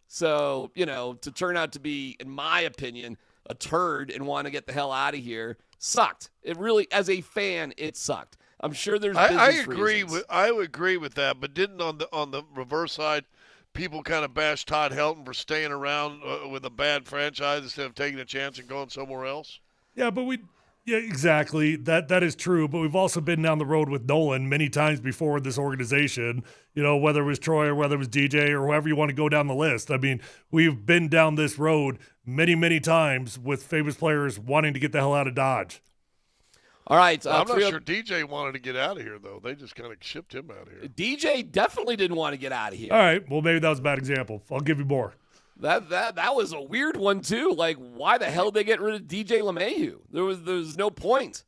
So, to turn out to be, in my opinion, a turd and want to get the hell out of here sucked. It really, as a fan, it sucked. I'm sure there's business reasons. I would agree with that, but didn't on the reverse side, people kind of bash Todd Helton for staying around with a bad franchise instead of taking a chance and going somewhere else? Yeah, but yeah, exactly. That is true. But we've also been down the road with Nolan many times before in this organization, whether it was Troy or whether it was DJ or whoever you want to go down the list. I mean, we've been down this road many, many times with famous players wanting to get the hell out of Dodge. All right. I'm not sure DJ wanted to get out of here, though. They just kind of shipped him out of here. DJ definitely didn't want to get out of here. All right. Well, maybe that was a bad example. I'll give you more. That was a weird one, too. Why the hell did they get rid of DJ LeMahieu? There was no point.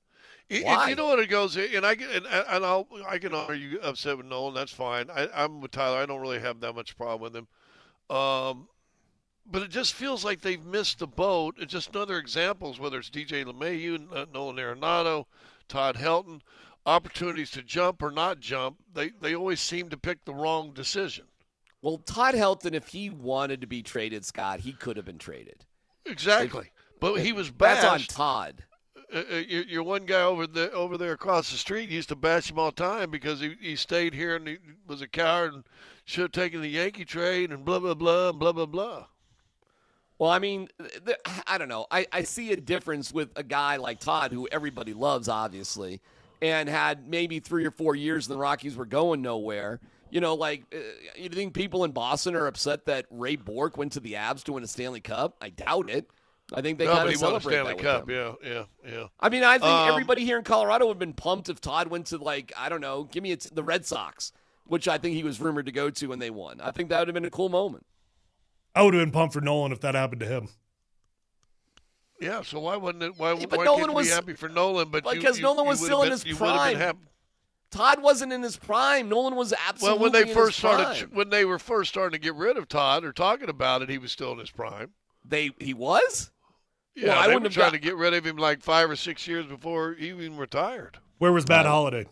Why? You know what it goes, and I can argue upset with Nolan. That's fine. I'm with Tyler. I don't really have that much problem with him. But it just feels like they've missed the boat. It's just another examples, whether it's DJ LeMahieu, Nolan Arenado, Todd Helton, opportunities to jump or not jump. They always seem to pick the wrong decision. Well, Todd Helton, if he wanted to be traded, Scott, he could have been traded. Exactly. But he was bashed. That's on Todd. your one guy over there across the street used to bash him all the time because he stayed here and he was a coward and should have taken the Yankee trade and blah blah blah and blah blah blah. Well, I mean, I don't know. I see a difference with a guy like Todd, who everybody loves, obviously, and had maybe 3 or 4 years and the Rockies were going nowhere. You know, like, you think people in Boston are upset that Ray Bork went to the Avs to win a Stanley Cup? I doubt it. I think they kind of celebrate that with him. Yeah. I mean, I think everybody here in Colorado would have been pumped if Todd went to, like, I don't know, give me the Red Sox, which I think he was rumored to go to when they won. I think that would have been a cool moment. I would have been pumped for Nolan if that happened to him. Yeah, so why wouldn't it? Why Nolan can't you was be happy for Nolan? But because Nolan was still in his prime. Todd wasn't in his prime. Nolan was absolutely when they in first his prime. started, when they were first starting to get rid of Todd or talking about it, he was still in his prime. He was. Yeah, well, they were trying to get rid of him like 5 or 6 years before he even retired. Where was Matt Holliday?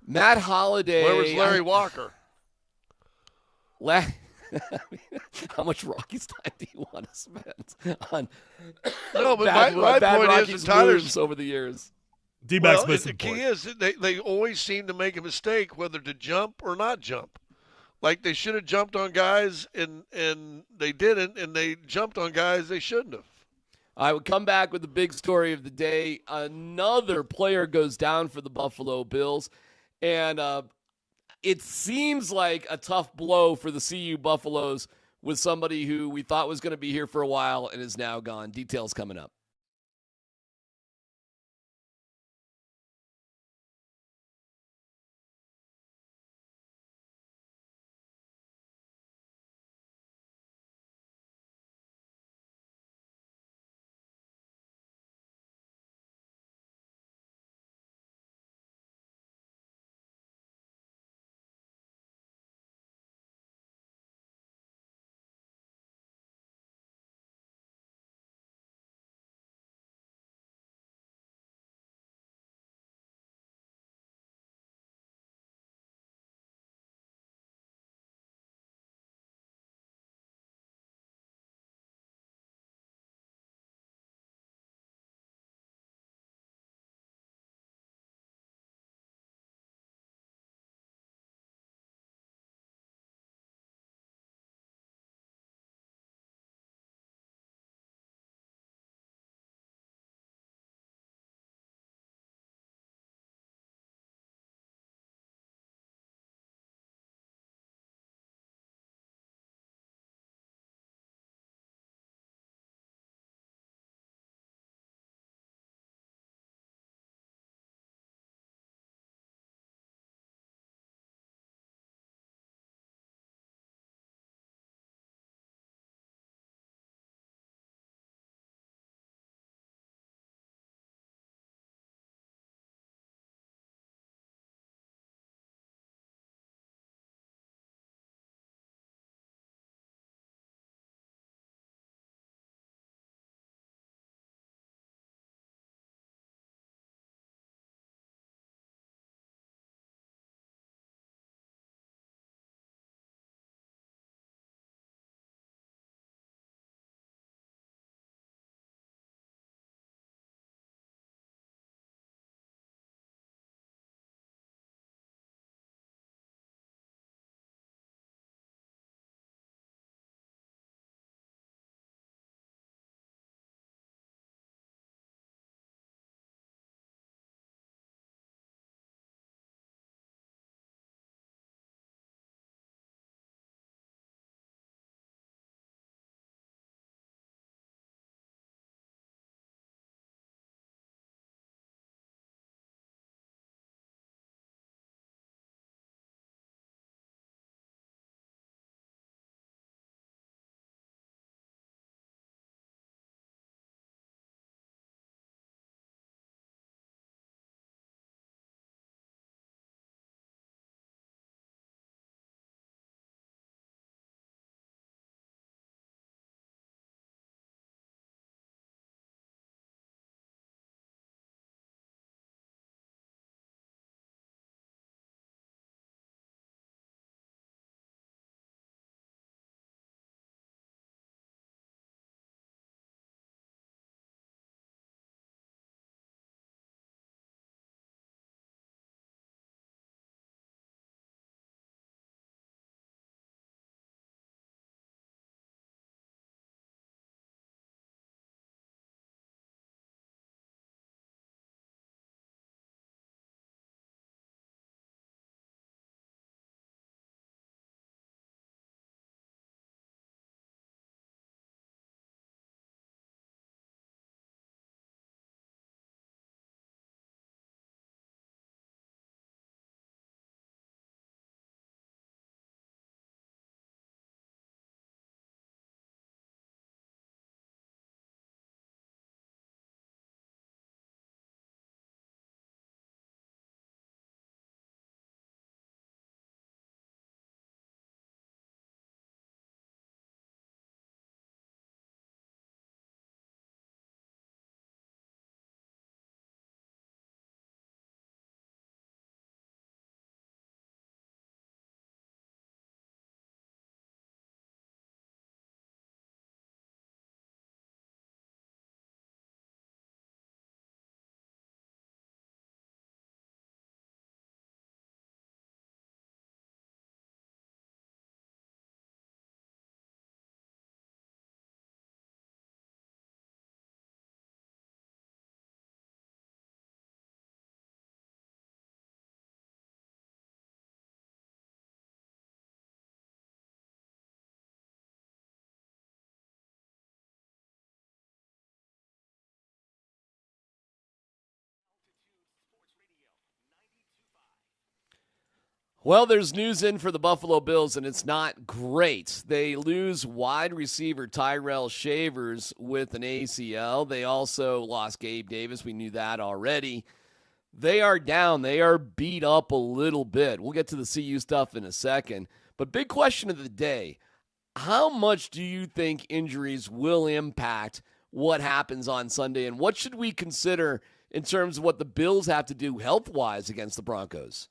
Matt Holliday. Where was Larry Walker? How much Rockies time do you want to spend on no, but bad my point Rockies is Tyler's over the years? D-Mac's the key is that they always seem to make a mistake whether to jump or not jump. Like they should have jumped on guys and they didn't, and they jumped on guys they shouldn't have. I would come back with the big story of the day. Another player goes down for the Buffalo Bills, and it seems like a tough blow for the CU Buffaloes with somebody who we thought was going to be here for a while and is now gone. Details coming up. Well, there's news in for the Buffalo Bills, and it's not great. They lose wide receiver Tyrell Shavers with an ACL. They also lost Gabe Davis. We knew that already. They are down. They are beat up a little bit. We'll get to the CU stuff in a second. But big question of the day, how much do you think injuries will impact what happens on Sunday, and what should we consider in terms of what the Bills have to do health-wise against the Broncos?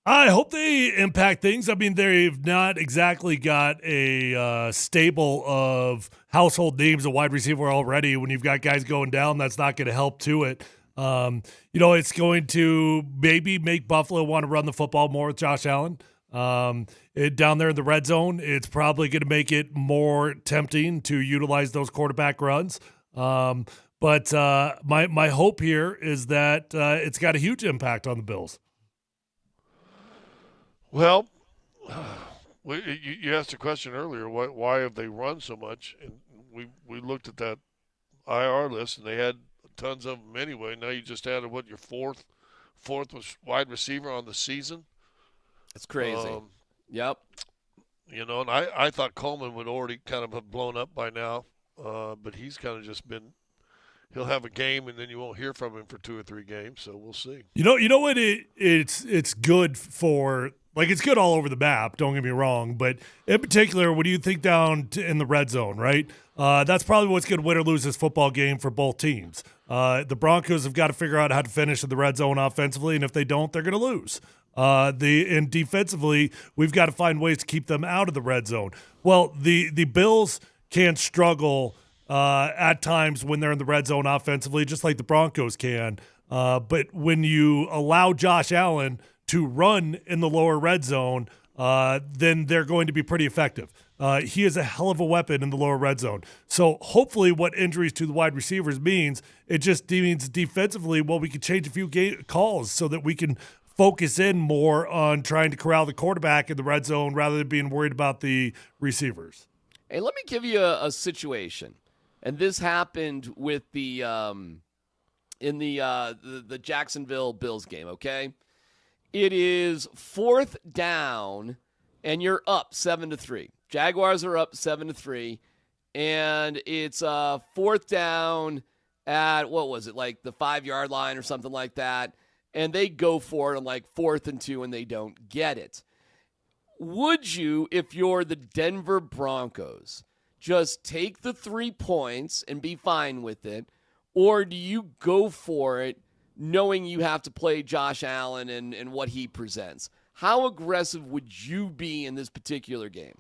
I hope they impact things. I mean, they've not exactly got a stable of household names at wide receiver already. When you've got guys going down, that's not going to help to it. It's going to maybe make Buffalo want to run the football more with Josh Allen. Down there in the red zone, it's probably going to make it more tempting to utilize those quarterback runs. But my hope here is that it's got a huge impact on the Bills. Well, you asked a question earlier. Why have they run so much? And we looked at that IR list, and they had tons of them anyway. Now you just added your fourth wide receiver on the season. It's crazy. Yep. And I thought Coleman would already kind of have blown up by now, but he's kind of just been. He'll have a game, and then you won't hear from him for 2 or 3 games. So we'll see. You know what? It's good for. Like, it's good all over the map, don't get me wrong, but in particular, what do you think down in the red zone, right? That's probably what's going to win or lose this football game for both teams. The Broncos have got to figure out how to finish in the red zone offensively, and if they don't, they're going to lose. And defensively, we've got to find ways to keep them out of the red zone. Well, the Bills can struggle at times when they're in the red zone offensively, just like the Broncos can. But when you allow Josh Allen to run in the lower red zone, then they're going to be pretty effective. He is a hell of a weapon in the lower red zone. So hopefully what injuries to the wide receivers means, it just means defensively, well, we can change a few calls so that we can focus in more on trying to corral the quarterback in the red zone rather than being worried about the receivers. Hey, let me give you a situation. And this happened with the Jacksonville Bills game, okay? It is 4th down, and you're up 7-3. Jaguars are up 7-3, and it's 4th down at, what was it, like the 5-yard line or something like that, and they go for it on like 4th and 2, and they don't get it. Would you, if you're the Denver Broncos, just take the 3 points and be fine with it, or do you go for it knowing you have to play Josh Allen and what he presents? How aggressive would you be in this particular game?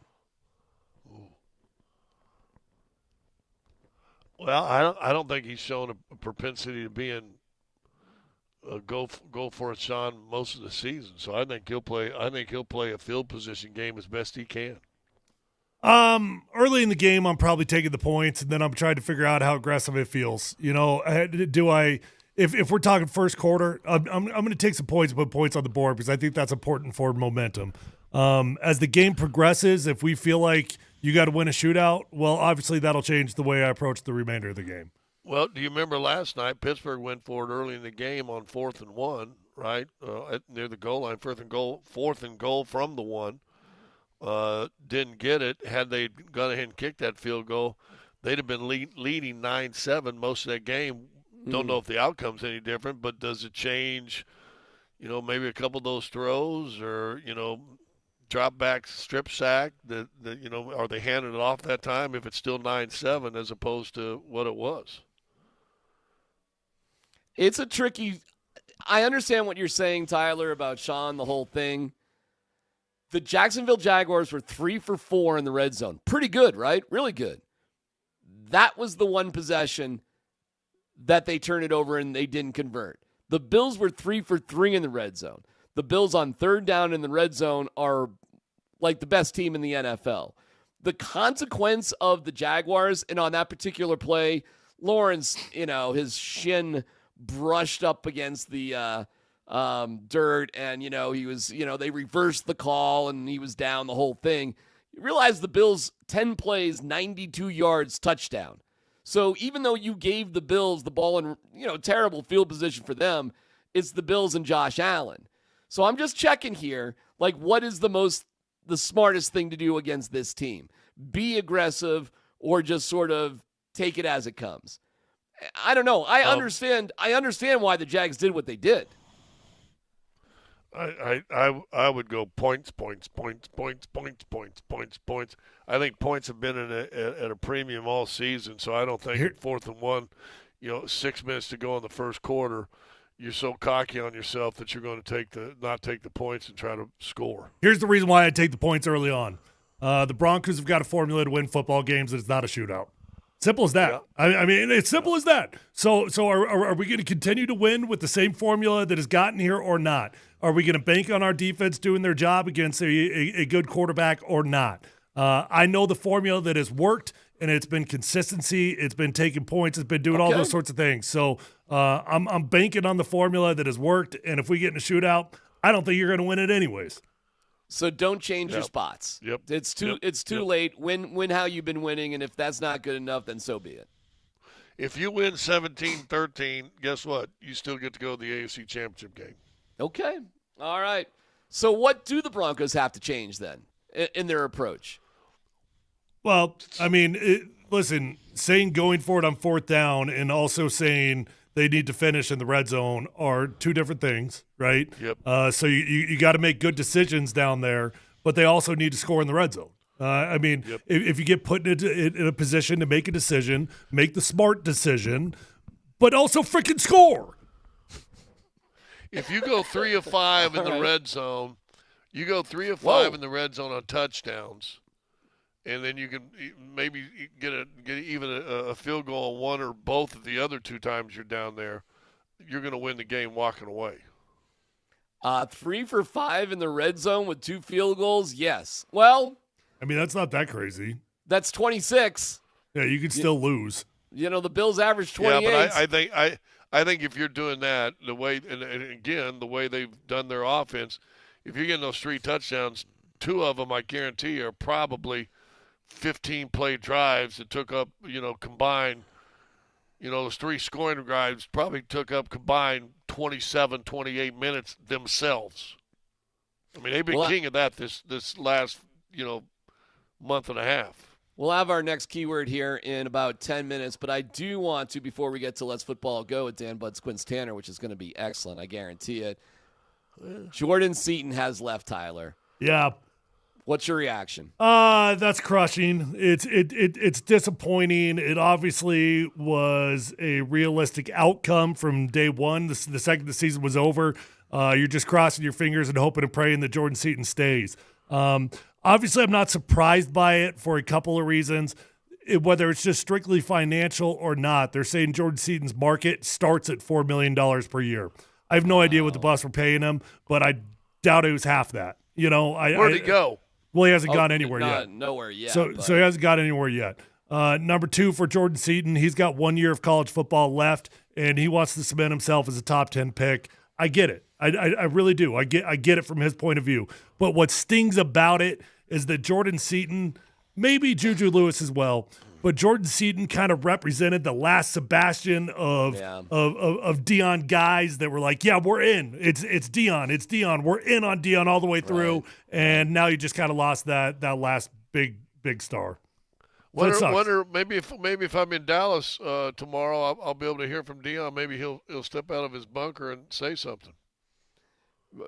Well, I don't think he's shown a propensity to be in go for it, Sean, most of the season. So I think he'll play a field position game as best he can. Early in the game, I'm probably taking the points, and then I'm trying to figure out how aggressive it feels. Do I? If we're talking first quarter, I'm going to take some points and put points on the board because I think that's important for momentum. As the game progresses, if we feel like you got to win a shootout, well, obviously that'll change the way I approach the remainder of the game. Well, do you remember last night Pittsburgh went for it early in the game on 4th and 1, right? Near the goal line, 4th and goal from the 1. Didn't get it. Had they gone ahead and kicked that field goal, they'd have been leading 9-7 most of that game. Don't know if the outcome's any different, but does it change, maybe a couple of those throws or, drop back, strip sack, are they handing it off that time if it's still 9-7 as opposed to what it was? It's a tricky – I understand what you're saying, Tyler, about Sean, the whole thing. The Jacksonville Jaguars were 3 for 4 in the red zone. Pretty good, right? Really good. That was the one possession that they turned it over and they didn't convert. The Bills were 3 for 3 in the red zone. The Bills on 3rd down in the red zone are like the best team in the NFL. The consequence of the Jaguars, and on that particular play, Lawrence, his shin brushed up against the dirt, and, he was, they reversed the call, and he was down, the whole thing. You realize the Bills, 10 plays, 92 yards, touchdown. So even though you gave the Bills the ball in, terrible field position for them, it's the Bills and Josh Allen. So I'm just checking here. Like, what is the smartest thing to do against this team? Be aggressive or just sort of take it as it comes? I don't know. I understand why the Jags did what they did. I would go points. I think points have been at a premium all season, so I don't think at 4th and 1, 6 minutes to go in the first quarter, you're so cocky on yourself that you're going to not take the points and try to score. Here's the reason why I take the points early on. The Broncos have got a formula to win football games, and it's not a shootout. Simple as that. Yeah. I mean, it's simple as that. So are we going to continue to win with the same formula that has gotten here or not? Are we going to bank on our defense doing their job against a good quarterback or not? I know the formula that has worked, and it's been consistency. It's been taking points. It's been doing all those sorts of things. So I'm banking on the formula that has worked, and if we get in a shootout, I don't think you're going to win it anyways. So don't change your spots. Yep. It's too late. Win how you've been winning, and if that's not good enough, then so be it. If you win 17-13, guess what? You still get to go to the AFC Championship game. Okay. All right. So what do the Broncos have to change then in their approach? Well, I mean, listen, saying going for it on 4th down and also saying they need to finish in the red zone are two different things, right? Yep. So you got to make good decisions down there, but they also need to score in the red zone. I mean, if you get put in a position to make a decision, make the smart decision, but also freaking score. If you go 3 of 5 in the red zone, you go 3 of 5 in the red zone on touchdowns, and then you can maybe get even a field goal on one or both of the other 2 times you're down there, you're going to win the game walking away. 3 for 5 in the red zone with 2 field goals? Yes. Well, I mean, that's not that crazy. That's 26. Yeah, you can still lose. The Bills average 28. Yeah, but I think if you're doing that, the way and again, the way they've done their offense, if you're getting those 3 touchdowns, 2 of them, I guarantee you, are probably 15-play drives that took up, combined, those 3 scoring drives probably took up combined 27, 28 minutes themselves. I mean, they've been king of that this last, month and a half. We'll have our next keyword here in about 10 minutes, but I do want to, before we get to Let's Football Go with Dan Butts Quince Tanner, which is going to be excellent, I guarantee it. Jordan Seaton has left, Tyler. Yeah. What's your reaction? That's crushing. It's disappointing. It obviously was a realistic outcome from day one. The second the season was over, you're just crossing your fingers and hoping and praying that Jordan Seaton stays. Obviously, I'm not surprised by it for a couple of reasons. Whether it's just strictly financial or not, they're saying Jordan Seaton's market starts at $4 million per year. I have no idea what the Bucs were paying him, but I doubt it was half that. Where'd he go? Well, he hasn't gone anywhere yet. Nowhere yet. So he hasn't got anywhere yet. Number 2 for Jordan Seaton, he's got 1 year of college football left, and he wants to cement himself as a top 10 pick. I get it. I really do. I get it from his point of view. But what stings about it is that Jordan Seaton, maybe Juju Lewis as well, but Jordan Seaton kind of represented the last Sebastian of Deion guys that were like, yeah, we're in. It's Deion. We're in on Deion all the way through, right. And now you just kind of lost that last big star. Wonder maybe if I'm in Dallas tomorrow, I'll be able to hear from Deion. Maybe he'll step out of his bunker and say something.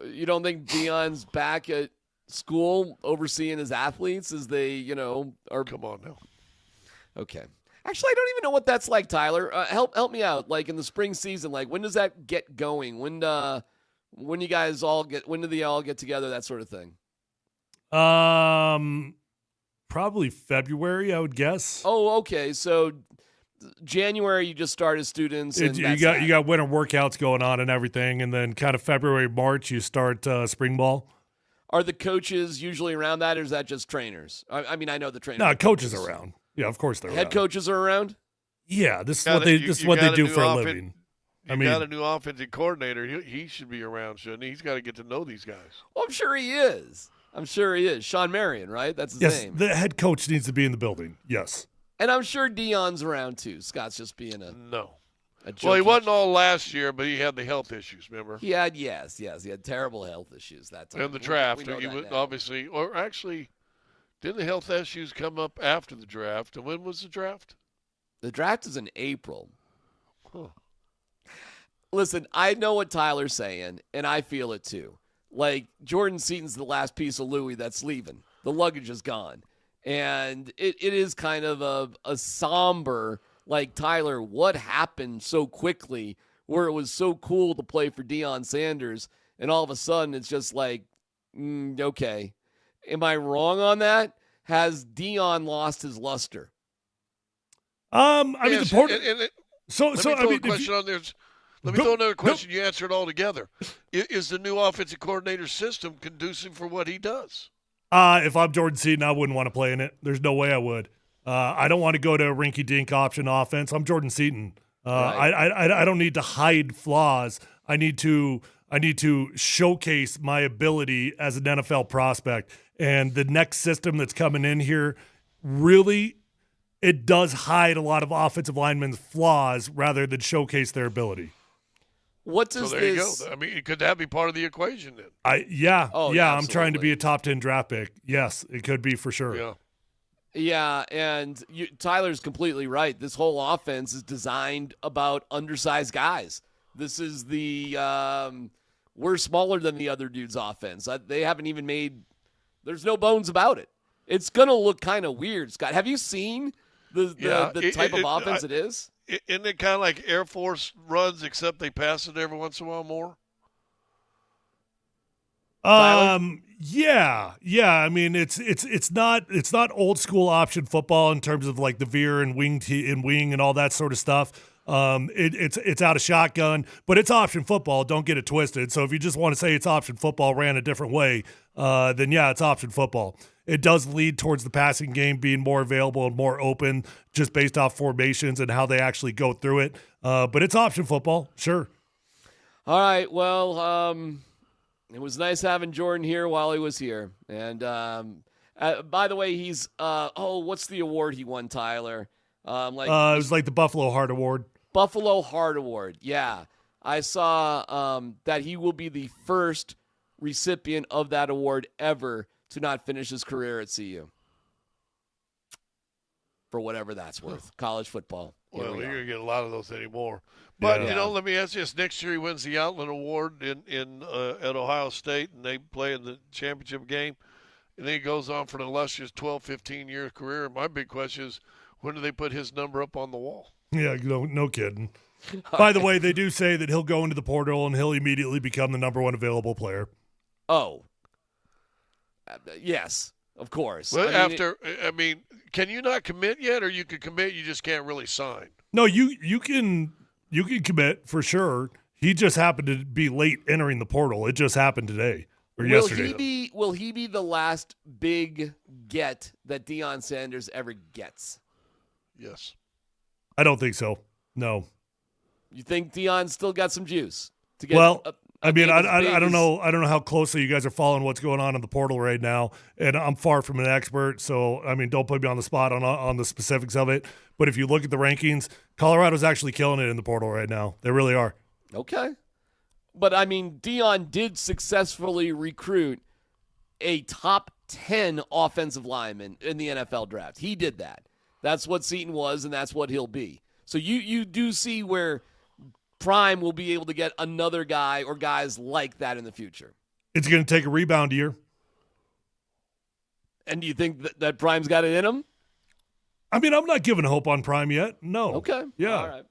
You don't think Deion's back at school overseeing his athletes as they, are? Come on now. Okay. Actually, I don't even know what that's like, Tyler. Help me out. Like in the spring season, like when does that get going? When do they all get together? That sort of thing. Probably February, I would guess. Oh, okay. So January, you just start as students. And you got winter workouts going on and everything, and then kind of February, March, you start spring ball. Are the coaches usually around that, or is that just trainers? I mean, I know the trainers. No, coaches are around. Yeah, of course they're around. Head coaches are around? Yeah, this is what they do for a living. Got a new offensive coordinator. He should be around, shouldn't he? He's got to get to know these guys. Well, I'm sure he is. Sean Marion, right? That's his name. The head coach needs to be in the building. Yes. And I'm sure Deion's around too. Scott's just being a... No. Well, he wasn't all last year, but he had the health issues, remember? He had, he had terrible health issues that time. And the draft. We know He that was now. obviously, or actually, didn't the health issues come up after the draft? And when was the draft? The draft is in April. Huh. Listen, I know what Tyler's saying, and I feel it too. Like, Jordan Seaton's the last piece of Louis that's leaving. The luggage is gone. And it is kind of a somber, like, Tyler, what happened so quickly where it was so cool to play for Deion Sanders, and all of a sudden it's just like, okay. Am I wrong on that? Has Deion lost his luster? I mean, Yes, the Port- and I throw mean, a question on there. Let me throw another question. You answer it all together. Is the new offensive coordinator system conducive for what he does? If I'm Jordan Seaton, I wouldn't want to play in it. There's no way I would. I don't want to go to a rinky-dink option offense. I'm Jordan Seaton. Right. I don't need to hide flaws. I need to showcase my ability as an NFL prospect. And the next system that's coming in here, really, it does hide a lot of offensive linemen's flaws rather than showcase their ability. What does So there this? you go. I mean, could that be part of the equation then? I'm trying to be absolutely. a top 10 draft pick. Yes, it could be for sure. Yeah. Yeah, and Tyler's completely right. This whole offense is designed about undersized guys. This is the we're smaller than the other dude's offense. They haven't even made. There's no bones about it. It's gonna look kind of weird, Scott. Have you seen the type of offense it is? Isn't it kind of like Air Force runs, except they pass it every once in a while more? Yeah. I mean, it's not old school option football in terms of like the veer and wing and all that sort of stuff. It's out of shotgun, but it's option football. Don't get it twisted. So if you just want to say it's option football ran a different way, then yeah, it's option football. It does lead towards the passing game being more available and more open, just based off formations and how they actually go through it. But it's option football, sure. All right. Well, it was nice having Jordan here while he was here. And by the way, he's what's the award he won, Tyler? It was like the Buffalo Heart Award. Buffalo Heart Award. Yeah. I saw that he will be the first recipient of that award ever to not finish his career at CU. For whatever that's worth. College football. Well, you're going to get a lot of those anymore. But, Yeah. let me ask you this. Next year he wins the Outland Award at Ohio State, and they play in the championship game. And then he goes on for an illustrious 12, 15-year career. And my big question is, when do they put his number up on the wall? Yeah, no kidding. By the way, they do say that he'll go into the portal and he'll immediately become the number one available player. Oh. Yes, of course. Well, can you not commit yet, or you can commit, you just can't really sign? No, you can commit for sure. He just happened to be late entering the portal. It just happened today or yesterday. Will he be the last big get that Deion Sanders ever gets? Yes. I don't think so. No. You think Deion's still got some juice to get? I don't know. I don't know how closely you guys are following what's going on in the portal right now, and I'm far from an expert. So, I mean, don't put me on the spot on the specifics of it. But if you look at the rankings, Colorado's actually killing it in the portal right now. They really are. Okay, but I mean, Deion did successfully recruit a top 10 offensive lineman in the NFL draft. He did that. That's what Seaton was, and that's what he'll be. So you do see where Prime will be able to get another guy or guys like that in the future. It's going to take a rebound year. And do you think that Prime's got it in him? I mean, I'm not giving hope on Prime yet. No. Okay. Yeah.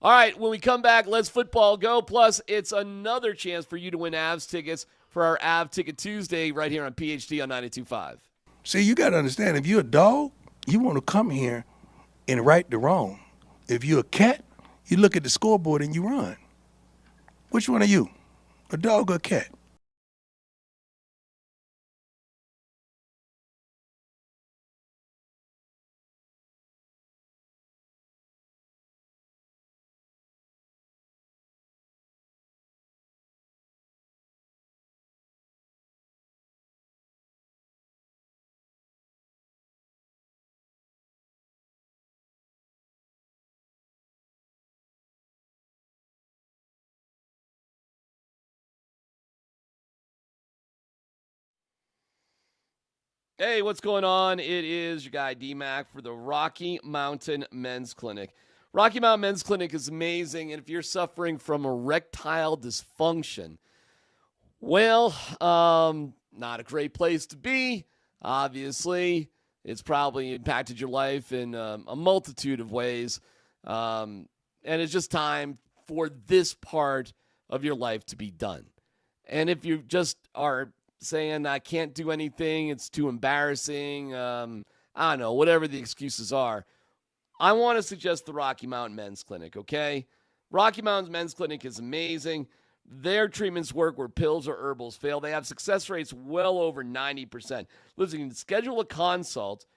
All right. When we come back, let's football go. Plus, it's another chance for you to win Avs tickets for our Av Ticket Tuesday right here on PHD on 92.5. See, you got to understand, if you're a dog, you want to come here and right the wrong. If you're a cat, you look at the scoreboard and you run. Which one are you, a dog or a cat? Hey, what's going on? It is your guy DMac for the Rocky Mountain Men's Clinic. Rocky Mountain Men's Clinic is amazing, and if you're suffering from erectile dysfunction, well, not a great place to be. Obviously, it's probably impacted your life in a multitude of ways, and it's just time for this part of your life to be done. And if you just are saying, I can't do anything, it's too embarrassing, I don't know, whatever the excuses are, I want to suggest the Rocky Mountain Men's Clinic, okay? Rocky Mountain Men's Clinic is amazing. Their treatments work where pills or herbals fail. They have success rates well over 90%. Listen, you can schedule a consult.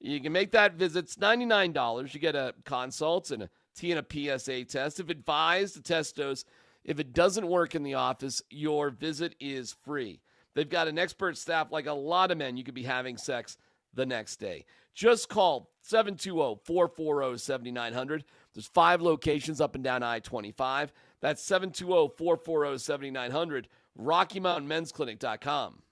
You can make that visit. It's $99. You get a consult and a T and a PSA test. If advised, the test dose. If it doesn't work in the office, your visit is free. They've got an expert staff like a lot of men. You could be having sex the next day. Just call 720-440-7900. There's 5 locations up and down I-25. That's 720-440-7900. RockyMountainMen'sClinic.com.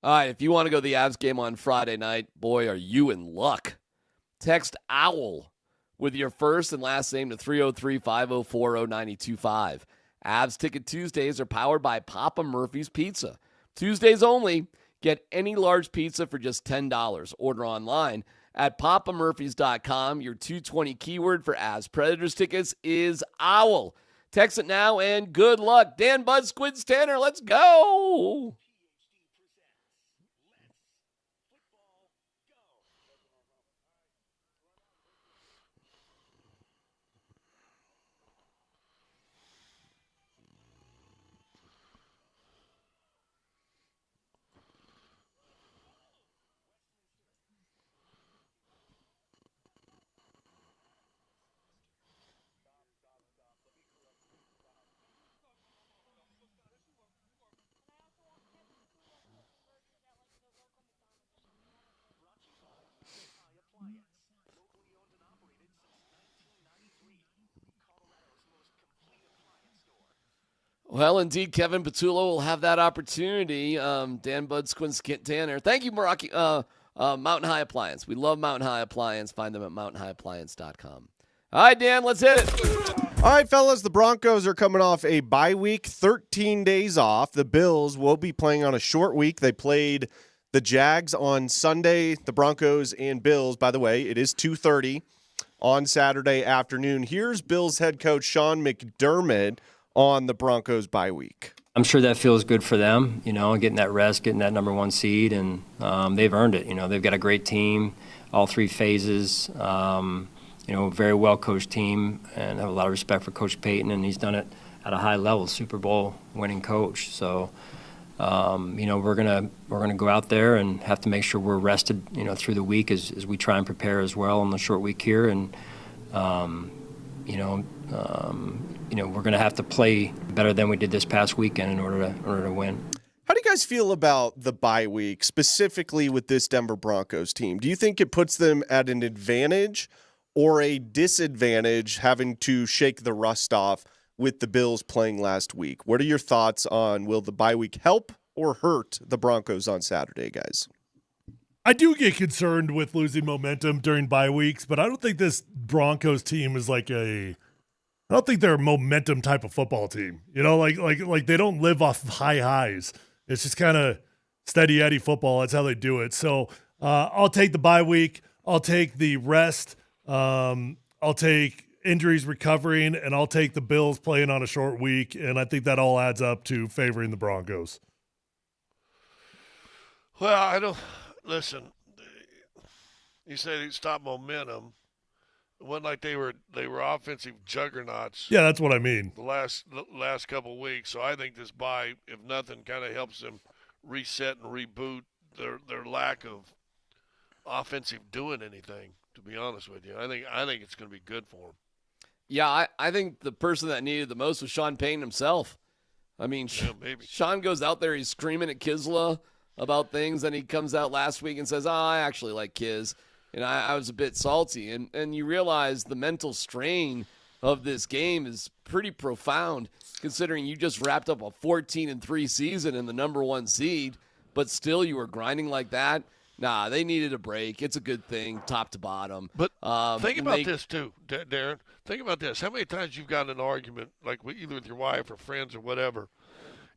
All right, if you want to go to the Avs game on Friday night, boy, are you in luck. Text OWL with your first and last name to 303-504-0925. Avs Ticket Tuesdays are powered by Papa Murphy's Pizza. Tuesdays only. Get any large pizza for just $10. Order online at papamurphys.com. Your 220 keyword for Avs Predators tickets is OWL. Text it now and good luck. Dan Bud Squids Tanner, let's go. Well, indeed, Kevin Patullo will have that opportunity. Dan Buds, Quinn Tanner. Thank you, Mountain High Appliance. We love Mountain High Appliance. Find them at mountainhighappliance.com. All right, Dan, let's hit it. All right, fellas, the Broncos are coming off a bye week, 13 days off. The Bills will be playing on a short week. They played the Jags on Sunday, the Broncos and Bills. By the way, it is 2:30 on Saturday afternoon. Here's Bills head coach Sean McDermott on the Broncos bye week. I'm sure that feels good for them, getting that rest, getting that number 1 seed, and they've earned it. They've got a great team, all 3 phases, very well-coached team, and I have a lot of respect for Coach Payton, and he's done it at a high level, Super Bowl winning coach. So, we're gonna go out there and have to make sure we're rested, through the week as we try and prepare as well on the short week here, and we're going to have to play better than we did this past weekend in order to win. How do you guys feel about the bye week, specifically with this Denver Broncos team? Do you think it puts them at an advantage or a disadvantage having to shake the rust off with the Bills playing last week? What are your thoughts on will the bye week help or hurt the Broncos on Saturday, guys? I do get concerned with losing momentum during bye weeks, but I don't think this Broncos team is I don't think they're a momentum type of football team. Like they don't live off high highs. It's just kind of steady Eddie football. That's how they do it. So I'll take the bye week. I'll take the rest. I'll take injuries recovering, and I'll take the Bills playing on a short week. And I think that all adds up to favoring the Broncos. Well, listen. You say they stop momentum. It wasn't like they were offensive juggernauts. Yeah, that's what I mean. The last couple of weeks. So I think this bye, if nothing, kind of helps them reset and reboot their lack of offensive doing anything. To be honest with you, I think it's going to be good for them. Yeah, I think the person that needed the most was Sean Payton himself. I mean, maybe. Sean goes out there, he's screaming at Kisla about things, and he comes out last week and says, I actually like Kiz. And I was a bit salty. And you realize the mental strain of this game is pretty profound, considering you just wrapped up a 14-3 season in the number 1 seed, but still you were grinding like that. Nah, they needed a break. It's a good thing, top to bottom. But think about this, too, Darren. Think about this. How many times you've gotten an argument, like either with your wife or friends or whatever,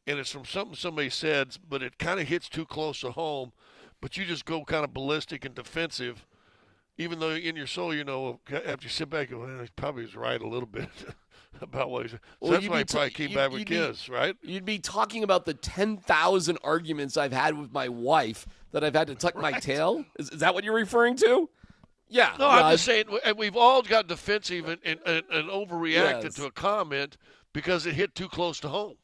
and it's from something somebody said, but it kind of hits too close to home, but you just go kind of ballistic and defensive, even though in your soul, after you sit back and go, he probably was right a little bit about what he said. So well, that's why he probably came back with Kiz, right? You'd be talking about the 10,000 arguments I've had with my wife that I've had to tuck my tail. Is that what you're referring to? Yeah. No, I'm just saying we've all got defensive and overreacted to a comment because it hit too close to home.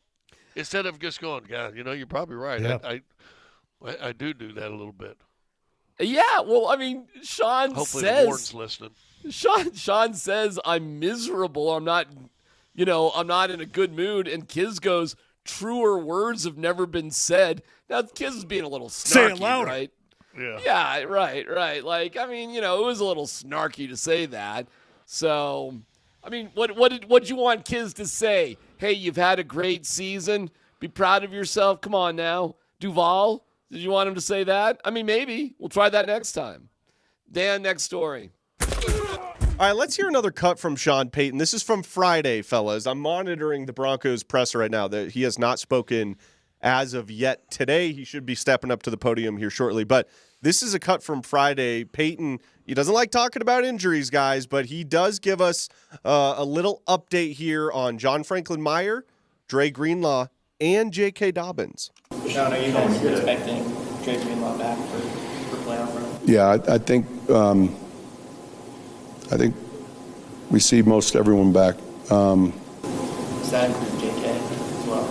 Instead of just going, God, you're probably right. Yeah. I do that a little bit. Yeah, well, I mean, Sean Hopefully says. The warden's listening. Sean says I'm miserable. I'm not in a good mood. And Kiz goes, truer words have never been said. Now Kiz is being a lit'll snarky, say it louder. Right? Yeah. Yeah, right. Like, I mean, it was a little snarky to say that. So, I mean, what'd you want Kiz to say? Hey, you've had a great season. Be proud of yourself. Come on now, Duval. Did you want him to say that? I mean, maybe. We'll try that next time. Dan, next story. All right, let's hear another cut from Sean Payton. This is from Friday, fellas. I'm monitoring the Broncos presser right now. That he has not spoken as of yet. Today, he should be stepping up to the podium here shortly. But this is a cut from Friday. Payton, he doesn't like talking about injuries, guys, but he does give us a little update here on John Franklin Meyer, Dre Greenlaw, and J.K. Dobbins. Sean, are you guys expecting Dre Greenlaw back for playoff run? Yeah, I think we see most everyone back. Does that include J.K. as well?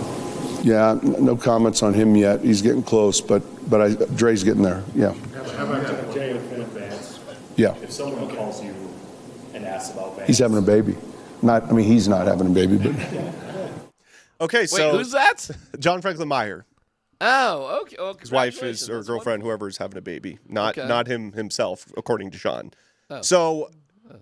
Yeah, no comments on him yet. He's getting close, but Dre's getting there. Yeah. How about Jay in advance? Yeah. If someone calls you and asks about Vance. He's having a baby. He's not having a baby, but. Okay, so. Wait, who's that? John Franklin Meyer. Oh, okay. Oh, his wife is, or girlfriend, whoever is having a baby. Not him himself, according to Sean. Oh. So,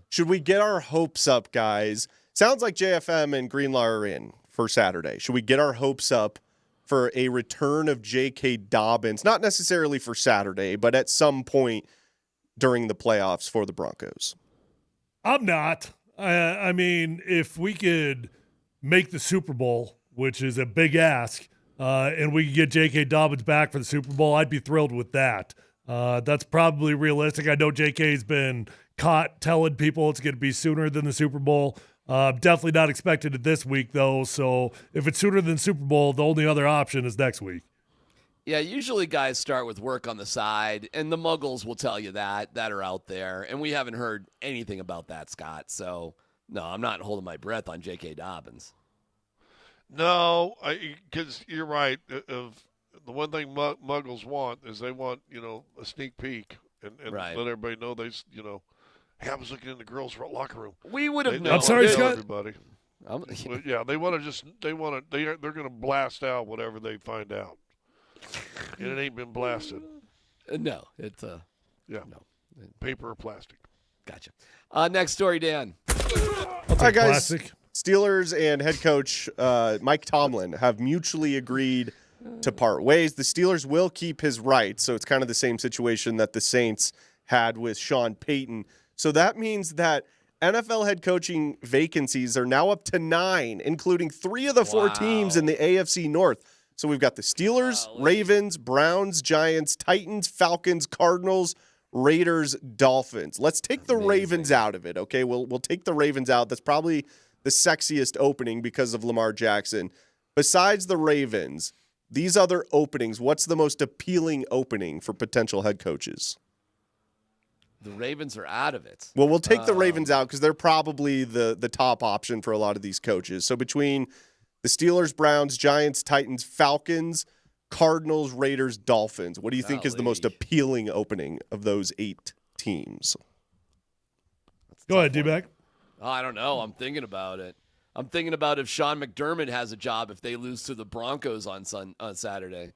should we get our hopes up, guys? Sounds like JFM and Greenlaw are in for Saturday? Should we get our hopes up for a return of J.K. Dobbins? Not necessarily for Saturday, but at some point during the playoffs for the Broncos. I'm not. I mean, if we could make the Super Bowl, which is a big ask, and we could get J.K. Dobbins back for the Super Bowl, I'd be thrilled with that. That's probably realistic. I know J.K.'s been caught telling people it's going to be sooner than the Super Bowl. Definitely not expected it this week, though. So if it's sooner than Super Bowl, the only other option is next week. Yeah, usually guys start with work on the side, and the Muggles will tell you that are out there, and we haven't heard anything about that, Scott. So, no, I'm not holding my breath on J.K. Dobbins. No, because you're right. The one thing Muggles want is they want, a sneak peek and right. let everybody know hey, I was looking in the girls' locker room. We would have known. I'm sorry, Scott. Everybody. Yeah, they're going to blast out whatever they find out. And it ain't been blasted. No, it's no paper or plastic. Gotcha. Next story, Dan. All right, guys. Plastic. Steelers and head coach Mike Tomlin have mutually agreed to part ways. The Steelers will keep his rights, so it's kind of the same situation that the Saints had with Sean Payton. So that means that NFL head coaching vacancies are now up to 9, including 3 of the 4 teams in the AFC North. So we've got the Steelers, Ravens, Browns, Giants, Titans, Falcons, Cardinals, Raiders, Dolphins. Let's take the Ravens out of it, okay? We'll take the Ravens out. That's probably the sexiest opening because of Lamar Jackson. Besides the Ravens, these other openings, what's the most appealing opening for potential head coaches? The Ravens are out of it. Well, we'll take the Ravens out because they're probably the top option for a lot of these coaches. So between the Steelers, Browns, Giants, Titans, Falcons, Cardinals, Raiders, Dolphins, what do you think is the most appealing opening of those 8 teams? Go ahead, D-Mac. Oh, I don't know. I'm thinking about it. I'm thinking about if Sean McDermott has a job if they lose to the Broncos on Saturday.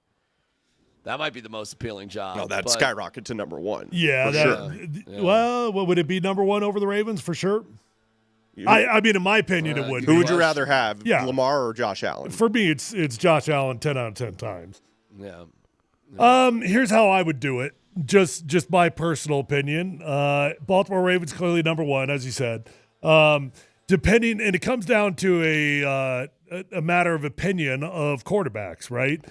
That might be the most appealing job. No, that'd skyrocket to number 1. Yeah. Sure. Yeah. Well, would it be number 1 over the Ravens for sure? I mean, in my opinion, it would. Who would you rather have, Yeah. Lamar or Josh Allen? For me, it's Josh Allen 10 out of 10 times. Yeah. Here's how I would do it. Just my personal opinion. Baltimore Ravens clearly number 1, as you said. Depending, and it comes down to a matter of opinion of quarterbacks, right?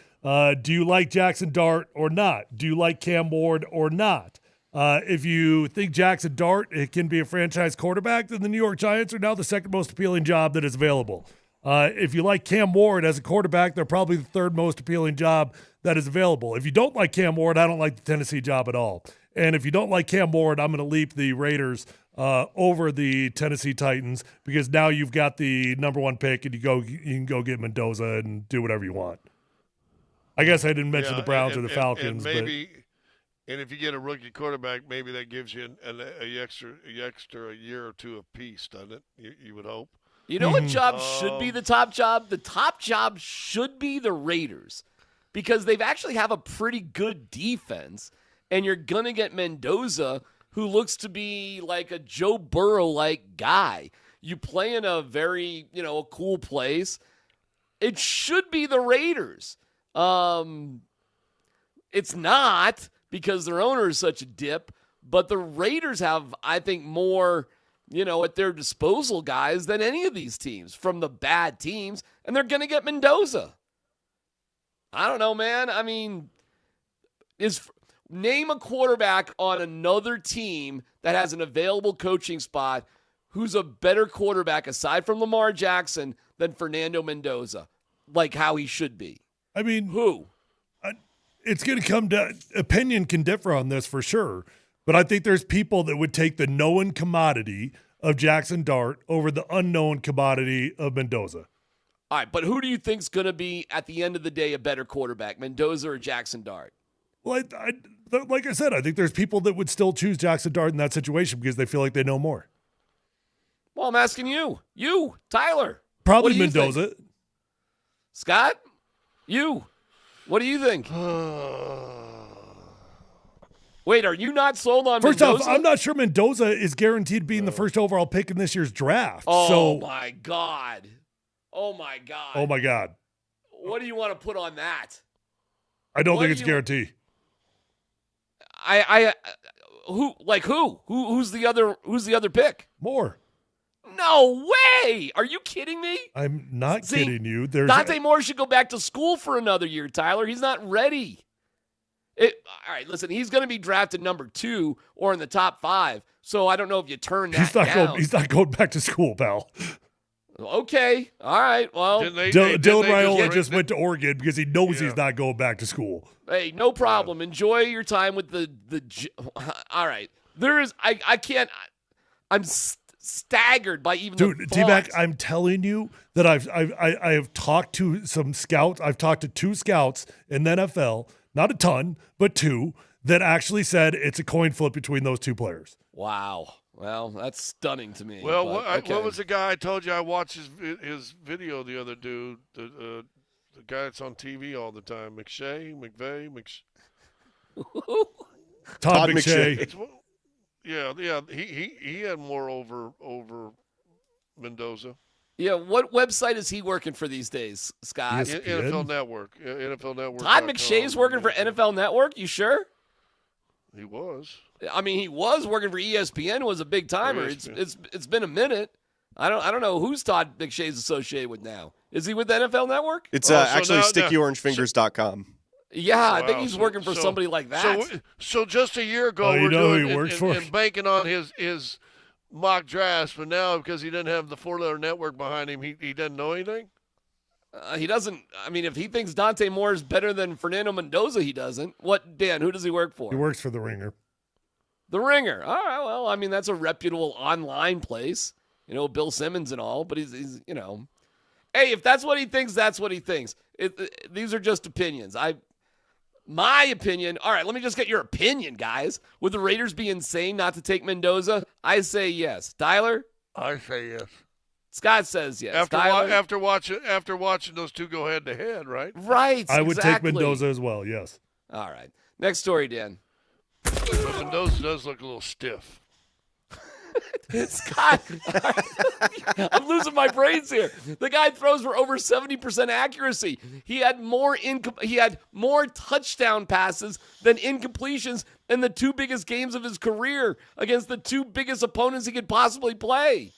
Do you like Jackson Dart or not? Do you like Cam Ward or not? If you think Jackson Dart it can be a franchise quarterback, then the New York Giants are now the second most appealing job that is available. If you like Cam Ward as a quarterback, they're probably the third most appealing job that is available. If you don't like Cam Ward, I don't like the Tennessee job at all. And if you don't like Cam Ward, I'm going to leap the Raiders over the Tennessee Titans because now you've got the number 1 pick and you can go get Mendoza and do whatever you want. I guess I didn't mention the Browns or the Falcons, and if you get a rookie quarterback, maybe that gives you an extra year or 2 apiece, doesn't it? You would hope. You know what job should be the top job? The top job should be the Raiders because they've actually have a pretty good defense, and you're going to get Mendoza, who looks to be like a Joe Burrow-like guy. You play in a very, a cool place. It should be the Raiders. It's not because their owner is such a dip, but the Raiders have, I think, more, at their disposal guys than any of these teams from the bad teams, and they're going to get Mendoza. I don't know, man. I mean, name a quarterback on another team that has an available coaching spot who's a better quarterback aside from Lamar Jackson than Fernando Mendoza, like how he should be. I mean, who? It's going to come down. Opinion can differ on this for sure, but I think there's people that would take the known commodity of Jackson Dart over the unknown commodity of Mendoza. All right, but who do you think's going to be at the end of the day a better quarterback, Mendoza or Jackson Dart? Well, like I said, I think there's people that would still choose Jackson Dart in that situation because they feel like they know more. Well, I'm asking you, Tyler. Probably Mendoza. Think? Scott, what do you think? Wait, are you not sold on First Mendoza? off, I'm not sure Mendoza is guaranteed being the first overall pick in this year's draft. Oh, my God. Oh, my God. Oh, my God. What do you want to put on that? I don't What think do it's you- guaranteed. Who's the other pick? Moore. No way. Are you kidding me? I'm not See, kidding you. There's Dante Moore should go back to school for another year, Tyler. He's not ready. All right, listen, he's going to be drafted number 2 or in the top 5. So I don't know if you turn that down. He's not going back to school, pal. Okay. All right. Well, Dylan Raiola just went to Oregon because he knows he's not going back to school. hey, no problem. Enjoy your time with the. All right. There is. I can't. I'm staggered by even Dude, the DMac, thought. I'm telling you that I have talked to some scouts. I've talked to 2 scouts in the NFL, not a ton, but 2 that actually said it's a coin flip between those 2 players. Wow. Well, that's stunning to me. Well, but, what was the guy I told you I watched his video the other dude? The guy that's on TV all the time, Todd McShay. Yeah. He had more over Mendoza. Yeah, what website is he working for these days, Scott? NFL Network. NFL Network. Todd McShay's working for NFL Network? You sure? He was. I mean, he was working for ESPN. Was a big timer. It's been a minute. I don't know who's Todd McShay's associated with now. Is he with NFL Network? It's actually StickyOrangeFingers.com. Yeah, I think he's working for somebody like that. So just a year ago, we're doing banking on his mock drafts, but now because he didn't have the 4-letter network behind him, he doesn't know anything? He doesn't. I mean, if he thinks Dante Moore is better than Fernando Mendoza, he doesn't. Dan, who does he work for? He works for The Ringer. The Ringer. All right, well, I mean, that's a reputable online place. Bill Simmons and all, but he's hey, if that's what he thinks, that's what he thinks. These are just opinions. My opinion. All right, let me just get your opinion, guys. Would the Raiders be insane not to take Mendoza? I say yes. Tyler? I say yes. Scott says yes. After watching those 2 go head to head, right? Right. I would take Mendoza as well. Yes. All right. Next story, Dan. But Mendoza does look a little stiff. Scott, I'm losing my brains here. The guy throws for over 70% accuracy. He had more touchdown passes than incompletions in the 2 biggest games of his career against the 2 biggest opponents he could possibly play.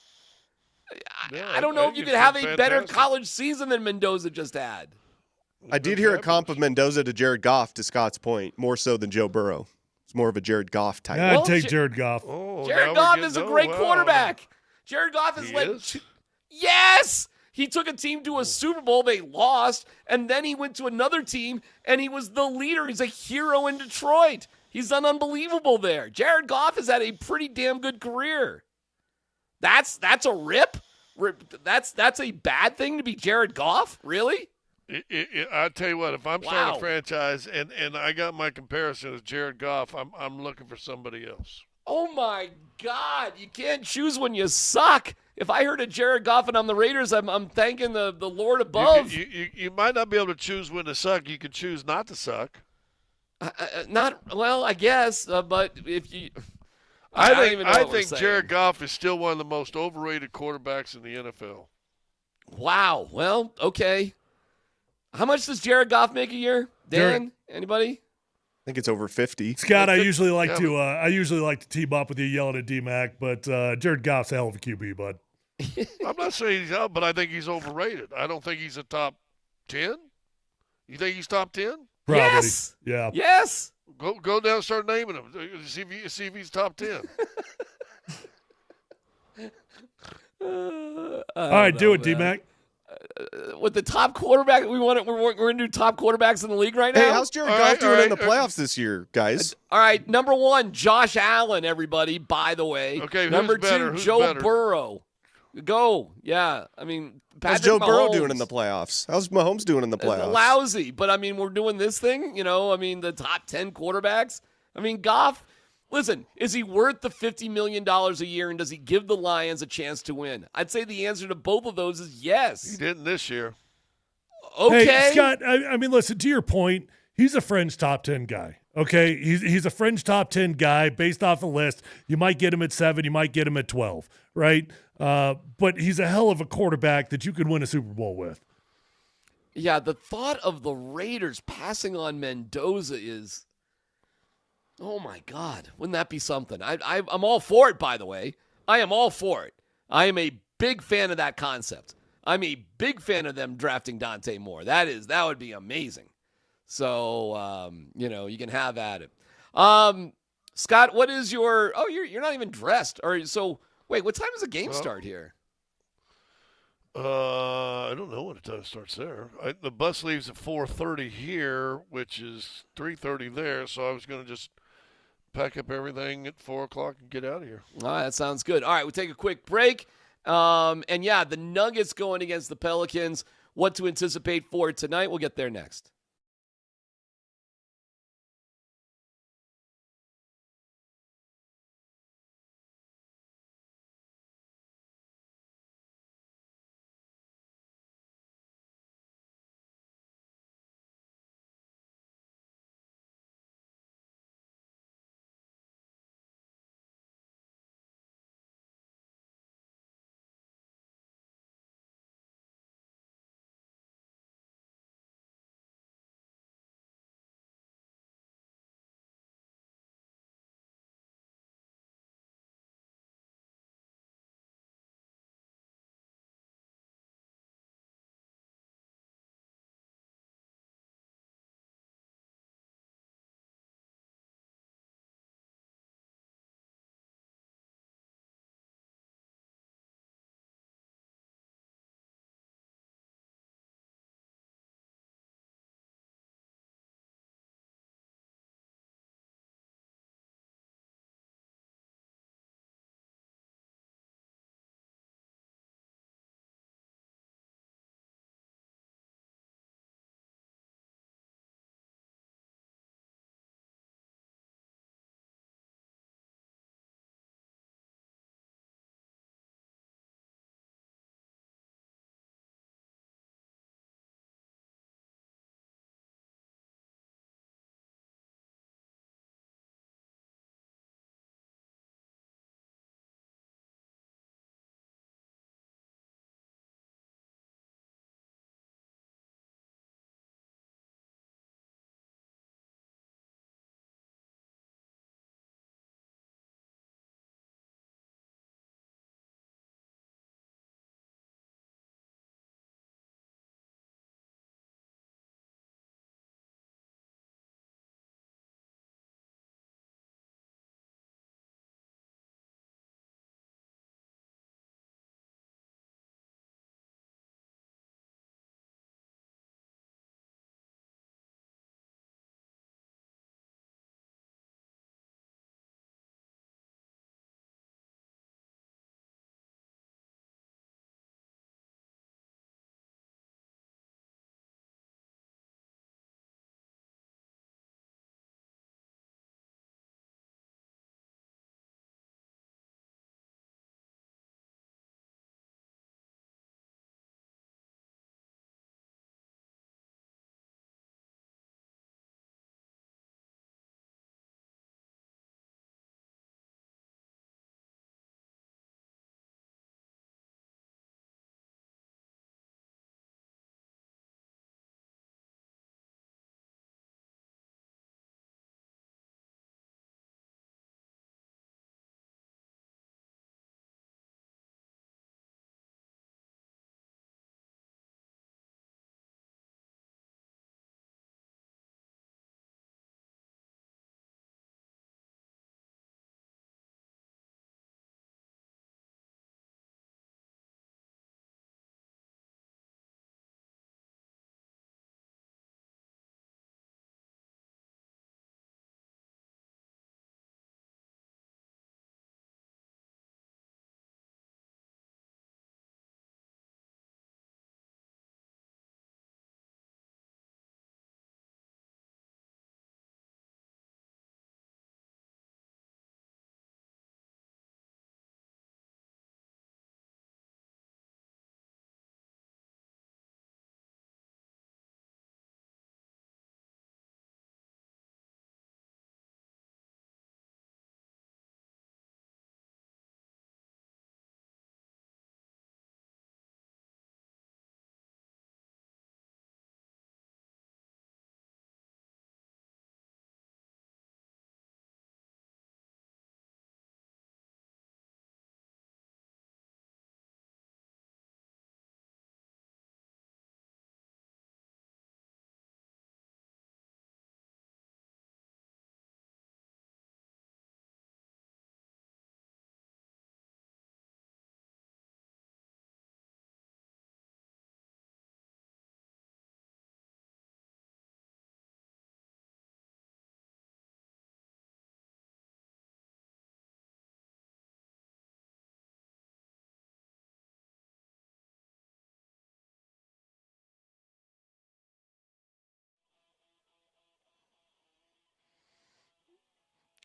I don't know if you could have a better college season than Mendoza just had. I did hear a comp of Mendoza to Jared Goff, to Scott's point, more so than Joe Burrow. It's more of a Jared Goff type. Yeah, I'd take Jared Goff. Jared Goff is a great quarterback. Jared Goff is yes! He took a team to a Super Bowl. They lost. And then he went to another team, and he was the leader. He's a hero in Detroit. He's done unbelievable there. Jared Goff has had a pretty damn good career. That's a rip? That's a bad thing to be Jared Goff? Really? I tell you what, if I'm starting a franchise and I got my comparison as Jared Goff, I'm looking for somebody else. Oh my God! You can't choose when you suck. If I heard of Jared Goff and I'm the Raiders, I'm thanking the Lord above. You might not be able to choose when to suck. You can choose not to suck. I guess, but if you, I think Jared Goff is still one of the most overrated quarterbacks in the NFL. Wow. Well, okay. How much does Jared Goff make a year? Dan, anybody? I think it's over 50. Scott, I usually like to team up with you yelling at DMac, but Jared Goff's a hell of a QB, bud. I'm not saying he's out, but I think he's overrated. I don't think he's a top 10. You think he's top 10? Probably. Yes. Yeah. Yes. Go down and start naming them. See if he's top 10. All right, do it, DMac. With the top quarterback, we're going to do top quarterbacks in the league right now. Hey, how's Jared Goff doing in the playoffs this year, guys? All right, number 1, Josh Allen, everybody, by the way. Okay, number 2, Joe better? Burrow. Go. Yeah, I mean, how's Joe Burrow doing in the playoffs? How's Mahomes doing in the playoffs? Lousy, but I mean, we're doing this thing, the top 10 quarterbacks. I mean, Goff, listen, is he worth the $50 million a year, and does he give the Lions a chance to win? I'd say the answer to both of those is yes. He didn't this year. Okay. Hey, Scott, I mean, listen, to your point, he's a fringe top 10 guy. Okay, he's a fringe top 10 guy based off a list. You might get him at 7, you might get him at 12, right? But he's a hell of a quarterback that you could win a Super Bowl with. Yeah, the thought of the Raiders passing on Mendoza is, oh my God, wouldn't that be something? I'm all for it, by the way. I am all for it. I am a big fan of that concept. I'm a big fan of them drafting Dante Moore. That would be amazing. So, you can have at it. Scott, what is your, you're not even dressed. So, wait, what time does the game start here? I don't know what time it starts there. The bus leaves at 4:30 here, which is 3:30 there. So I was going to just pack up everything at 4 o'clock and get out of here. All right, that sounds good. All right, we'll take a quick break. The Nuggets going against the Pelicans. What to anticipate for tonight? We'll get there next.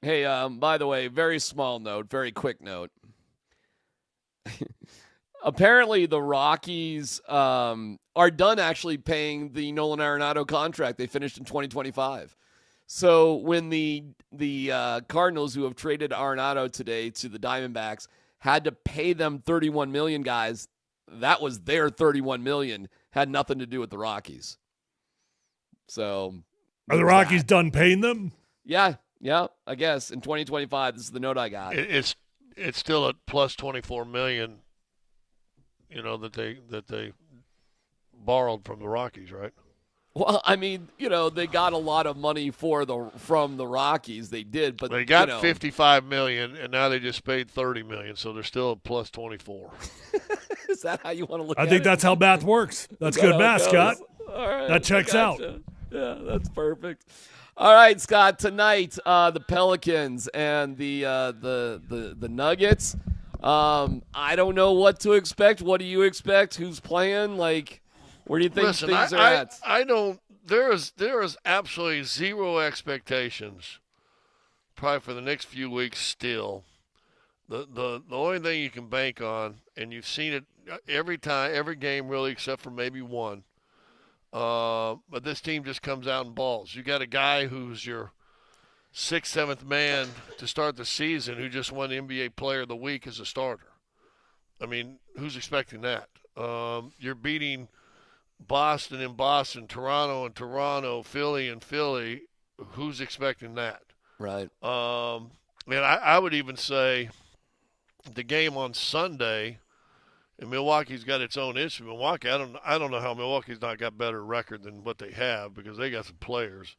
Hey, by the way, very small note, very quick note. Apparently, the Rockies are done actually paying the Nolan Arenado contract. They finished in 2025. So when the Cardinals, who have traded Arenado today to the Diamondbacks, had to pay them $31 million, guys, that was their $31 million. Had nothing to do with the Rockies. So are the Rockies done paying them? Yeah, I guess in 2025. This is the note I got. It's still at plus $24 million. You know that they borrowed from the Rockies, right? Well, I mean, they got a lot of money from the Rockies. They did, but they got $55 million, and now they just paid $30 million, so they're still at plus 24. Is that how you want to look at it? I think that's how math works. That's good math, Scott. All right, that checks out. Yeah, that's perfect. All right, Scott. Tonight, the Pelicans and the Nuggets. I don't know what to expect. What do you expect? Who's playing? Like, where do you think things are at? I don't. There is absolutely zero expectations. Probably for the next few weeks still. The only thing you can bank on, and you've seen it every time, every game really, except for maybe one. But this team just comes out and balls. You got a guy who's your 6th, 7th man to start the season who just won NBA Player of the Week as a starter. I mean, who's expecting that? You're beating Boston in Boston, Toronto in Toronto, Philly in Philly. Who's expecting that? Right. And I would even say the game on Sunday, and Milwaukee's got its own issue. Milwaukee, I don't know how Milwaukee's not got better record than what they have because they got some players.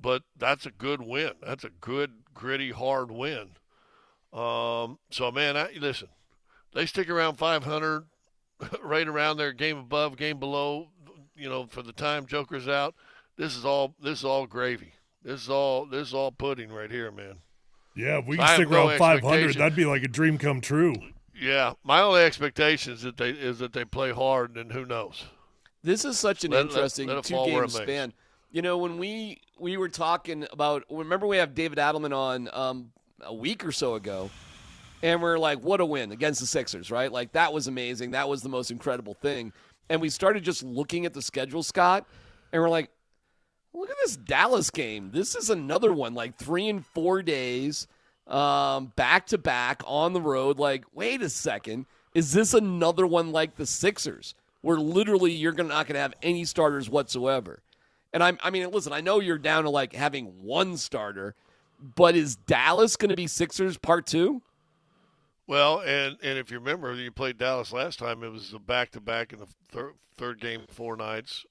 But that's a good win. That's a good, gritty, hard win. So, man, listen, they stick around 500, right around there, game above, game below, for the time Joker's out. This is all gravy. This is all pudding right here, man. Yeah, if we can stick around 500, that'd be like a dream come true. Yeah, my only expectation is that they play hard, and who knows. This is such an interesting two-game span. When we were talking about, remember we have David Adelman on a week or so ago, and we're like, what a win against the Sixers, right? Like, that was amazing. That was the most incredible thing. And we started just looking at the schedule, Scott, and we're like, look at this Dallas game. This is another one, like 3 and 4 days, back-to-back on the road. Like, wait a second. Is this another one like the Sixers, where literally you're not going to have any starters whatsoever? And I mean, listen, I know you're down to like having one starter, but is Dallas going to be Sixers part 2? Well, and if you remember, you played Dallas last time. It was a back-to-back in the third game, 4 nights.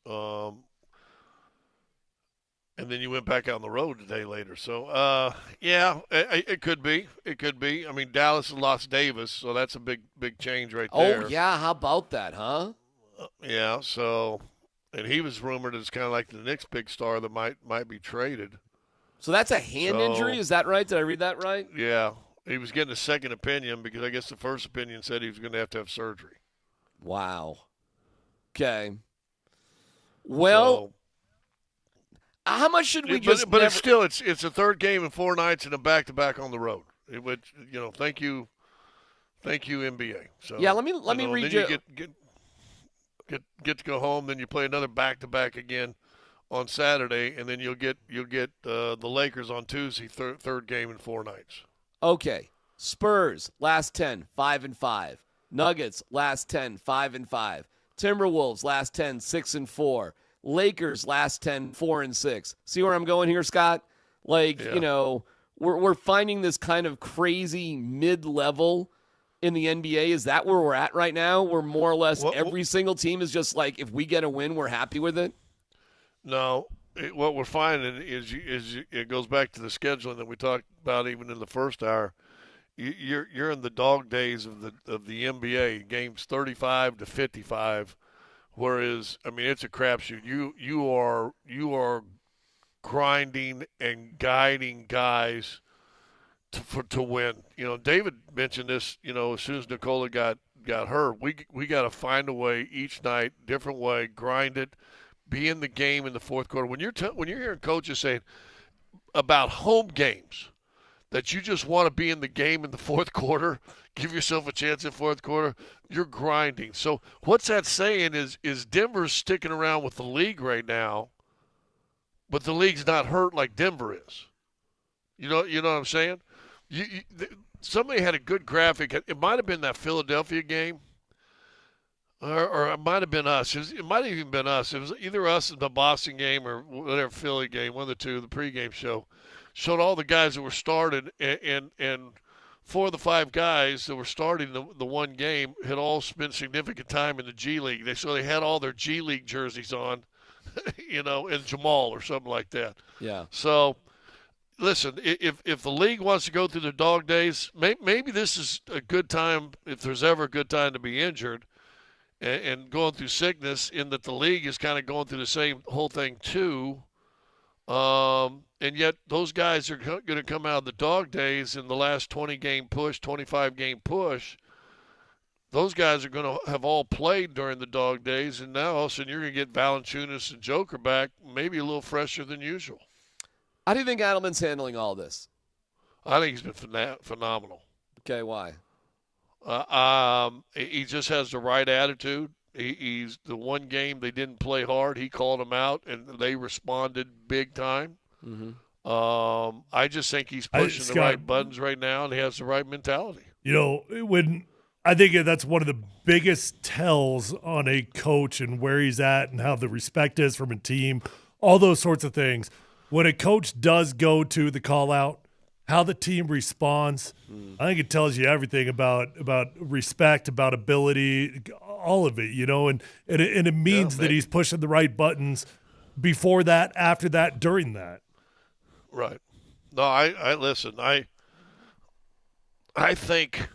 And then you went back out on the road a day later. So, yeah, it could be. It could be. I mean, Dallas lost Davis, so that's a big change right there. Oh, yeah. How about that, huh? Yeah, so – and he was rumored as kind of like the next big star that might be traded. So that's a hand injury? Is that right? Did I read that right? Yeah. He was getting a second opinion because I guess the first opinion said he was going to have surgery. Wow. Okay. Well, how much should we just But it's still, it's a third game in 4 nights and a back-to-back on the road. It would, thank you, NBA. So, yeah, let me read you. Get to go home, then you play another back-to-back again on Saturday, and then you'll get the Lakers on Tuesday, third game in 4 nights. Okay. Spurs last 10, 5-5. Nuggets last 10, 5-5. Timberwolves last 10, 6-4. Lakers last 10, 4-6. See where I'm going here, Scott? Like, we're finding this kind of crazy mid-level in the NBA. Is that where we're at right now? Where more or less every single team is just like, if we get a win, we're happy with it? No. What we're finding is it goes back to the scheduling that we talked about even in the first hour. You're in the dog days of the NBA, games 35 to 55, whereas I mean it's a crapshoot. You are grinding and guiding guys to win. David mentioned this. As soon as Nikola got hurt, we got to find a way each night, different way, grind it, be in the game in the fourth quarter. When you're hearing coaches saying about home games that you just want to be in the game in the fourth quarter, give yourself a chance in fourth quarter, you're grinding. So what's that saying is Denver's sticking around with the league right now, but the league's not hurt like Denver is. You know what I'm saying? Somebody had a good graphic. It might have been that Philadelphia game, or it might have been us. It might have even been us. It was either us in the Boston game or whatever Philly game, one of the two, the pregame show. Showed all the guys that were started, and 4 of the 5 guys that were starting the one game had all spent significant time in the G League. They had all their G League jerseys on, and Jamal or something like that. Yeah. So, listen, if the league wants to go through the dog days, maybe this is a good time, if there's ever a good time to be injured and going through sickness, in that the league is kind of going through the same whole thing too. And yet those guys are going to come out of the dog days in the last 20-game push, 25-game push. Those guys are going to have all played during the dog days, and now all of a sudden you're going to get Valanciunas and Joker back, maybe a little fresher than usual. How do you think Adelman's handling all this? I think he's been phenomenal. Okay, why? He just has the right attitude. He's the one game they didn't play hard. He called them out, and they responded big time. Mm-hmm. I just think he's pushing the right buttons right now, and he has the right mentality. When I think that's one of the biggest tells on a coach and where he's at and how the respect is from a team, all those sorts of things. When a coach does go to the call out, how the team responds, I think it tells you everything about respect, about ability, all of it, and it means that he's pushing the right buttons before that, after that, during that. Right. No, I listen. I think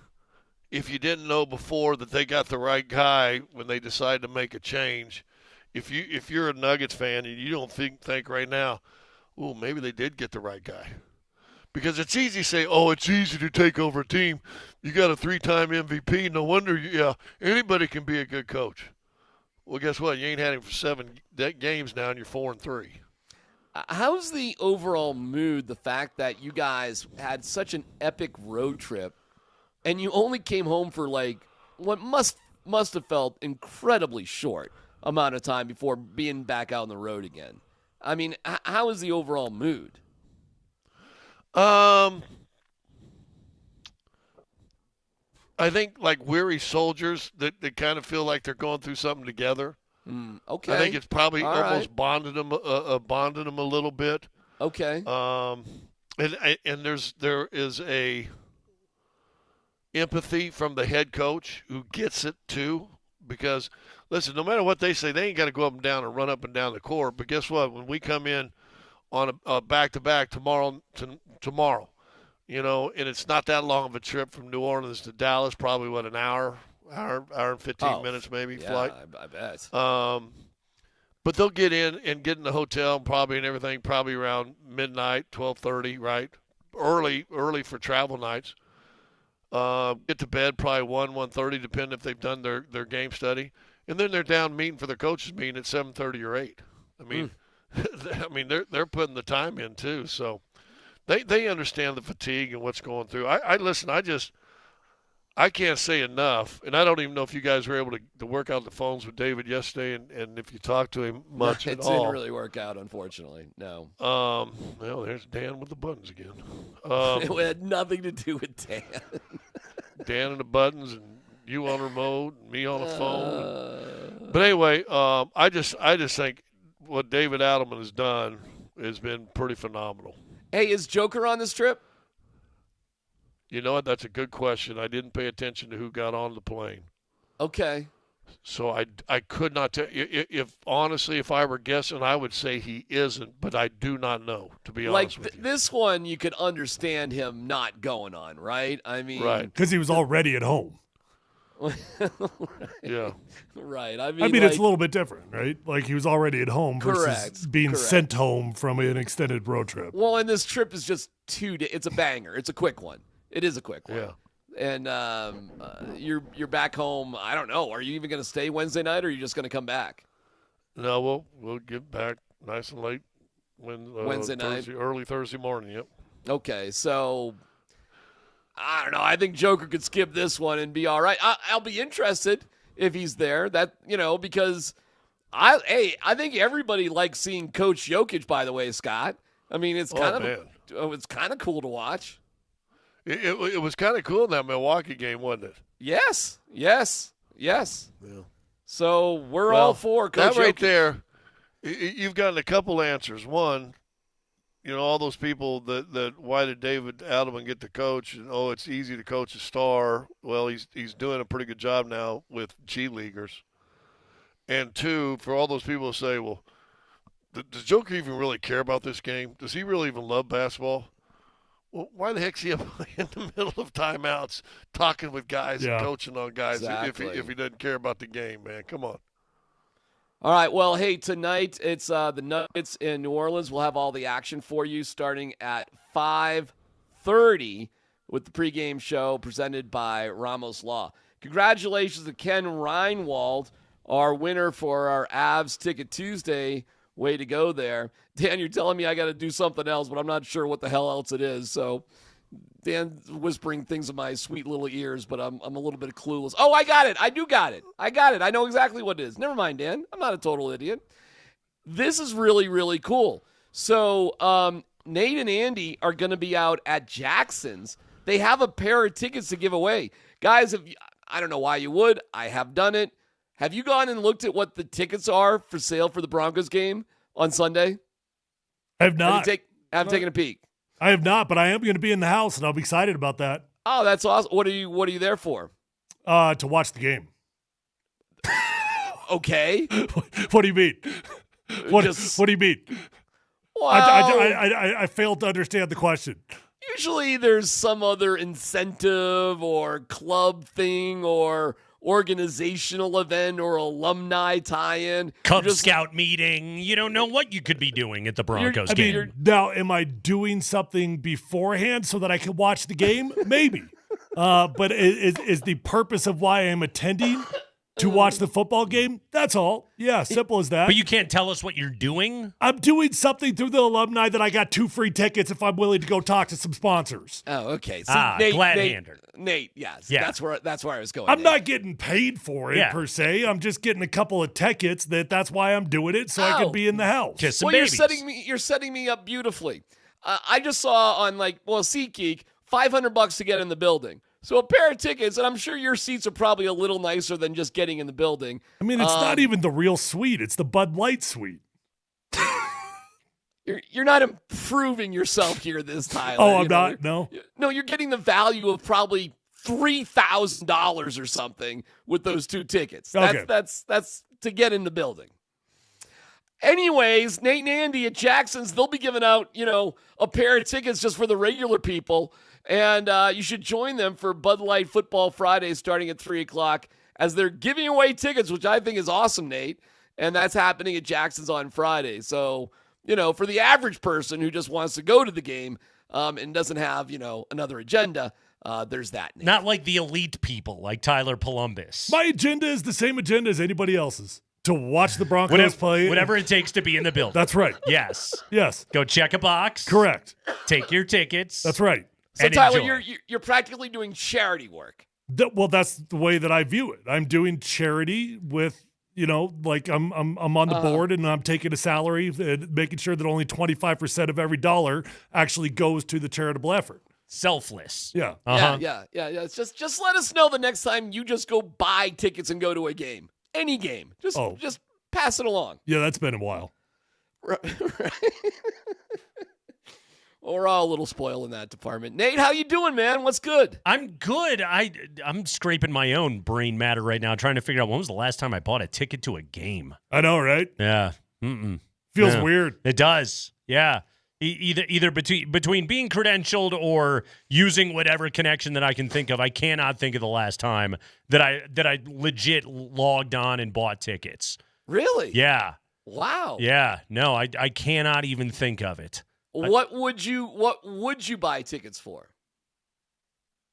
if you didn't know before that they got the right guy when they decide to make a change, if you're a Nuggets fan and you don't think right now, oh, maybe they did get the right guy. Because it's easy to say, oh, it's easy to take over a team. You got a 3-time MVP. No wonder, anybody can be a good coach. Well, guess what? You ain't had him for 7 games now, and you're 4-3. How's the overall mood, the fact that you guys had such an epic road trip, and you only came home for, what must have felt incredibly short amount of time before being back out on the road again? I mean, how is the overall mood? I think weary soldiers that kind of feel like they're going through something together. Okay. I think it's probably All almost right. bonded them a little bit. Okay. And there is a empathy from the head coach who gets it too, because listen, no matter what they say, they ain't got to go up and down and run up and down the court. But guess what? When we come in on a back-to-back tomorrow, and it's not that long of a trip from New Orleans to Dallas, probably an hour and 15 minutes maybe flight. I bet. But they'll get in the hotel probably around midnight, 12:30, right? Early for travel nights. Get to bed probably 1:30, depending if they've done their game study. And then they're down meeting for their coaches meeting at 7:30 or 8. I mean, they're putting the time in too, so they understand the fatigue and what's going through. I can't say enough, and I don't even know if you guys were able to work out the phones with David yesterday, and if you talked to him much at all. It didn't really work out, unfortunately. No. Well, there's Dan with the buttons again. It had nothing to do with Dan. Dan and the buttons, and you on remote, and me on the phone. But anyway, I just think what David Adelman has done has been pretty phenomenal. Hey, is Joker on this trip? You know what? That's a good question. I didn't pay attention to who got on the plane. Okay. So I could not tell. If I were guessing, I would say he isn't, but I do not know, to be honest with you. This one, you could understand him not going on, right? I mean, right, because he was already at home. Yeah. Right. I mean, it's a little bit different, right? Like he was already at home versus being sent home from an extended road trip. Well, and this trip is just 2 days. It's a banger. It's a quick one. It is a quick one. Yeah. And you're back home. I don't know. Are you even going to stay Wednesday night, or are you just going to come back? No, we'll get back nice and late Wednesday night, early Thursday morning. Yep. Okay, so I don't know. I think Joker could skip this one and be all right. I'll be interested if he's there. Because I think everybody likes seeing Coach Jokic. By the way, Scott. I mean, it's kind of cool to watch. It was kind of cool in that Milwaukee game, wasn't it? Yes. Yeah. So we're Well, all for Coach that right Jokic. there. You've gotten a couple answers. One, all those people that why did David Adelman get to coach? And it's easy to coach a star. Well, he's doing a pretty good job now with G Leaguers. And two, for all those people who say, well, does Joker even really care about this game? Does he really even love basketball? Well, why the heck's he up in the middle of timeouts talking with guys and coaching on guys if he doesn't care about the game, man? Come on. All right, well, hey, tonight it's the Nuggets in New Orleans. We'll have all the action for you starting at 5:30 with the pregame show presented by Ramos Law. Congratulations to Ken Reinwald, our winner for our Avs Ticket Tuesday. Way to go there. Dan, you're telling me I got to do something else, but I'm not sure what the hell else it is. So Dan's whispering things in my sweet little ears, but I'm a little bit clueless. Oh, I got it. I got it. I know exactly what it is. Never mind, Dan. I'm not a total idiot. This is really, really cool. So Nate and Andy are going to be out at Jackson's. They have a pair of tickets to give away. Guys, I don't know why you would. I have done it. Have you gone and looked at what the tickets are for sale for the Broncos game on Sunday? I have not. Have taken a peek. I have not, but I am going to be in the house, and I'll be excited about that. Oh, that's awesome. What are you there for? To watch the game. Okay. What do you mean? What do you mean? Well, I failed to understand the question. Usually there's some other incentive or club thing or organizational event or alumni tie-in. Cub Scout meeting. You don't know what you could be doing at the Broncos game. Now, am I doing something beforehand so that I can watch the game? Maybe. But is the purpose of why I'm attending to watch the football game? That's all. Yeah, simple as that. But you can't tell us what you're doing? I'm doing something through the alumni that I got 2 free tickets if I'm willing to go talk to some sponsors. Oh, okay. See, Nate, yes. Yeah. That's where I was going. I'm not getting paid for it per se. I'm just getting a couple of tickets. That's why I'm doing it, so I can be in the house. Just some babies. babies. You're setting me up beautifully. I just saw on SeatGeek, $500 to get in the building. So a pair of tickets, and I'm sure your seats are probably a little nicer than just getting in the building. I mean, it's not even the real suite. It's the Bud Light suite. You're not improving yourself here this time. Oh, I'm not? No? No, you're getting the value of probably $3,000 or something with those 2 tickets. Okay. That's to get in the building. Anyways, Nate and Andy at Jackson's, they'll be giving out, a pair of tickets just for the regular people. And you should join them for Bud Light Football Friday starting at 3 o'clock as they're giving away tickets, which I think is awesome, Nate. And that's happening at Jackson's on Friday. So, for the average person who just wants to go to the game and doesn't have, another agenda, there's that, Nate. Not like the elite people like Tyler Polumbus. My agenda is the same agenda as anybody else's. To watch the Broncos play. Whatever it takes to be in the building. That's right. Yes. Yes. Go check a box. Correct. Take your tickets. That's right. So Tyler, you're practically doing charity work. Well, that's the way that I view it. I'm doing charity with, I'm on the board and I'm taking a salary and making sure that only 25% of every dollar actually goes to the charitable effort. Selfless. Yeah. Uh-huh. Yeah. It's just let us know the next time you just go buy tickets and go to a game. Any game. Just pass it along. Yeah, that's been a while. Right. We're all a little spoiled in that department. Nate, how you doing, man? What's good? I'm good. I'm scraping my own brain matter right now, trying to figure out when was the last time I bought a ticket to a game. I know, right? Yeah. Feels weird. It does. Yeah. Either between being credentialed or using whatever connection that I can think of, I cannot think of the last time that I legit logged on and bought tickets. Really? Yeah. Wow. Yeah. No, I cannot even think of it. What would you buy tickets for?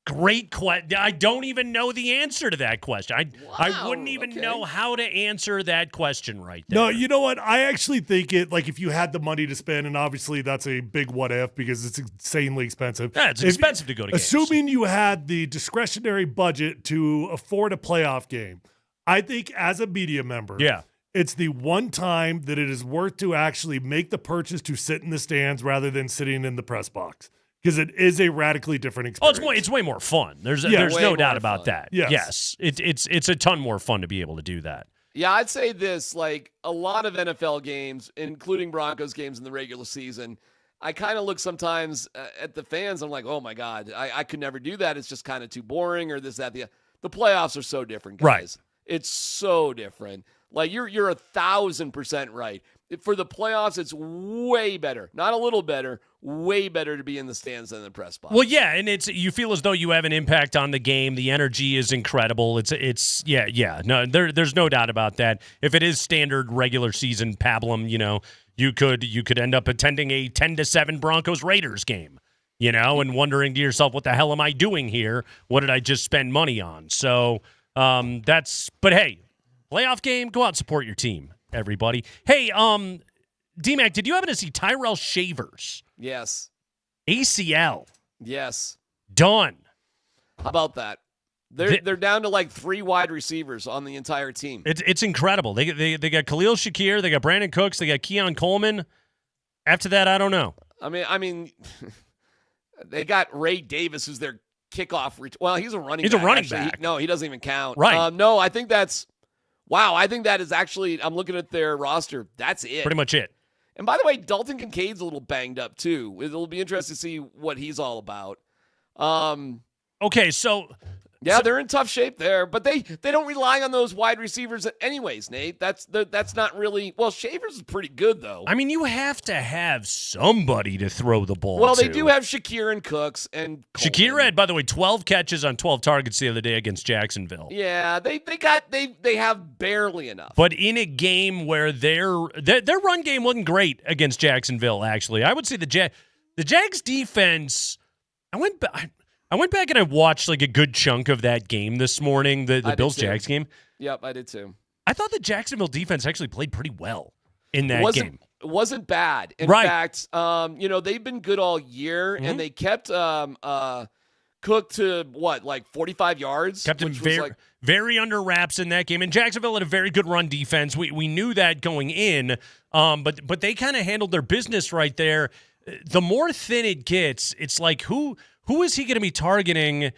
Great question. I don't even know the answer to that question. I wouldn't even know how to answer that question right there. No, you know what? I actually think if you had the money to spend, and obviously that's a big what if because it's insanely expensive. Yeah, it's expensive to go to games. Assuming you had the discretionary budget to afford a playoff game, I think as a media member, it's the one time that it is worth to actually make the purchase to sit in the stands rather than sitting in the press box. Because it is a radically different experience. Oh, it's way more fun. There's no doubt about that. Yes. It's a ton more fun to be able to do that. Yeah, I'd say this, like a lot of NFL games, including Broncos games in the regular season, I kind of look sometimes at the fans. I'm like, oh my God, I could never do that. It's just kind of too boring or this, that, the playoffs are so different, guys. Right. It's so different. Like you're 1,000% right. For the playoffs, it's way better. Not a little better, way better to be in the stands than the press box. Well, yeah, and you feel as though you have an impact on the game. The energy is incredible. It's No, there's no doubt about that. If it is standard regular season pablum, you could end up attending a 10-7 Broncos Raiders game, and wondering to yourself, what the hell am I doing here? What did I just spend money on? So but hey, playoff game, go out and support your team. Everybody. Hey, DMac, did you happen to see Tyrell Shavers? Yes. ACL. Yes. Done. How about that? They're down to like 3 wide receivers on the entire team. It's incredible. They got Khalil Shakir, they got Brandon Cooks, they got Keon Coleman. After that, I don't know. I mean, they got Ray Davis, who's their kickoff. He's a running back. He's a running back. He doesn't even count. Right. No, I think that's. Wow, I think that is actually, I'm looking at their roster. That's it. Pretty much it. And by the way, Dalton Kincaid's a little banged up too. It'll be interesting to see what he's all about. Okay, so they're in tough shape there, but they don't rely on those wide receivers anyways, Nate. That's not really, well, Shavers is pretty good though. I mean, you have to have somebody to throw the ball Well, to. they do have Shakir and Cooks and Coleman. Shakir had, by the way, 12 catches on 12 targets the other day against Jacksonville. Yeah, they have barely enough. But in a game where their run game wasn't great against Jacksonville, actually, I would say the Jags defense. I went back and I watched like a good chunk of that game this morning, the Bills-Jags game. Yep, I did too. I thought the Jacksonville defense actually played pretty well in that game. It wasn't bad. In fact, they've been good all year, and they kept Cook to, 45 yards? Kept him very under wraps in that game. And Jacksonville had a very good run defense. We knew that going in, but they kind of handled their business right there. The more thin it gets, it's like who is he going to be targeting?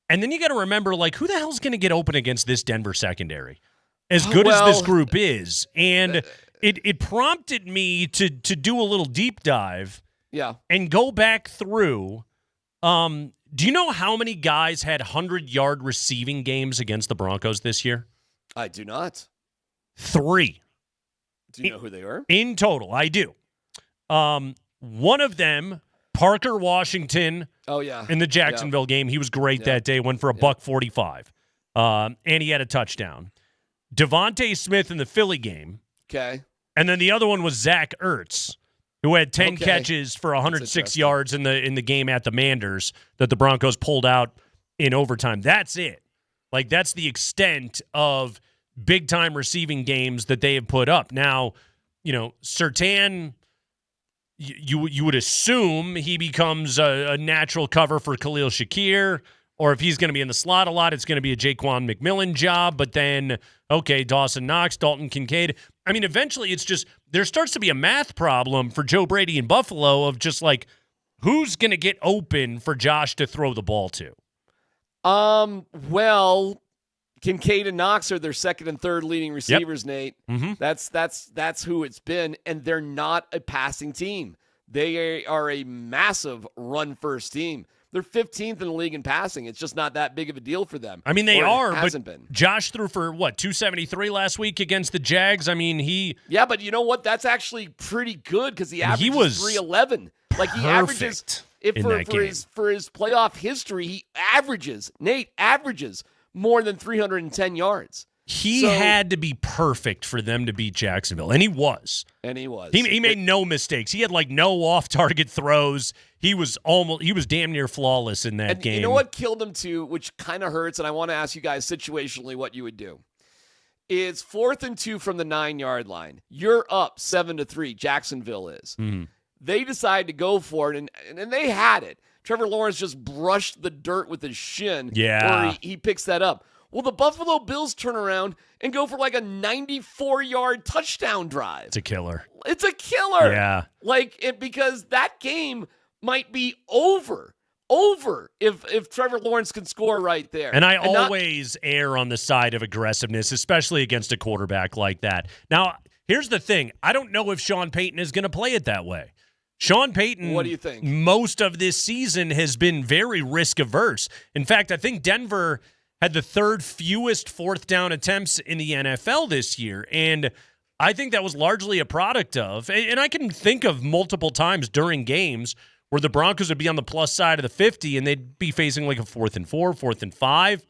And then you got to remember, like, who the hell's going to get open against this Denver secondary? As good as this group is. And it prompted me to do a little deep dive and go back through. Do you know how many guys had 100-yard receiving games against the Broncos this year? I do not. 3. Do you know who they are? In total, I do. One of them, Parker Washington. Oh, yeah. In the Jacksonville game. He was great that day. Went for a $145. And he had a touchdown. Devontae Smith in the Philly game. Okay. And then the other one was Zach Ertz, who had 10 catches for 106 yards in the game at the Manders that the Broncos pulled out in overtime. That's it. Like, that's the extent of big-time receiving games that they have put up. Now, Surtain, you would assume he becomes a natural cover for Khalil Shakir, or if he's going to be in the slot a lot, it's going to be a Jaquan McMillan job. But then, Dawson Knox, Dalton Kincaid. I mean, eventually it's just there starts to be a math problem for Joe Brady in Buffalo of just like who's going to get open for Josh to throw the ball to. Well, Kincaid and Knox are their second and third leading receivers, Nate. Mm-hmm. That's who it's been, and they're not a passing team. They are a massive run-first team. They're 15th in the league in passing. It's just not that big of a deal for them. I mean, they are, hasn't but been. Josh threw for, 273 last week against the Jags? I mean, Yeah, but you know what? That's actually pretty good because he averages 311. Like, he averages... For his playoff history, he averages more than 310 yards. He had to be perfect for them to beat Jacksonville, and he was. He made no mistakes. He had like no off-target throws. He was damn near flawless in that game. You know what killed him too, which kind of hurts, and I want to ask you guys situationally what you would do. It's 4th and 2 from the 9-yard line. You're up 7-3. Jacksonville is. Mm-hmm. They decide to go for it, and they had it. Trevor Lawrence just brushed the dirt with his shin. Yeah. Or he picks that up. Well, the Buffalo Bills turn around and go for like a 94-yard touchdown drive. It's a killer. It's a killer. Yeah. Because that game might be over if Trevor Lawrence can score right there. And I always err on the side of aggressiveness, especially against a quarterback like that. Now, here's the thing. I don't know if Sean Payton is going to play it that way. Sean Payton, what do you think? Most of this season has been very risk-averse. In fact, I think Denver had the 3rd fewest 4th down attempts in the NFL this year. And I think that was largely a product of, and I can think of multiple times during games where the Broncos would be on the plus side of the 50 and they'd be facing like a 4th and 4, 4th and 5.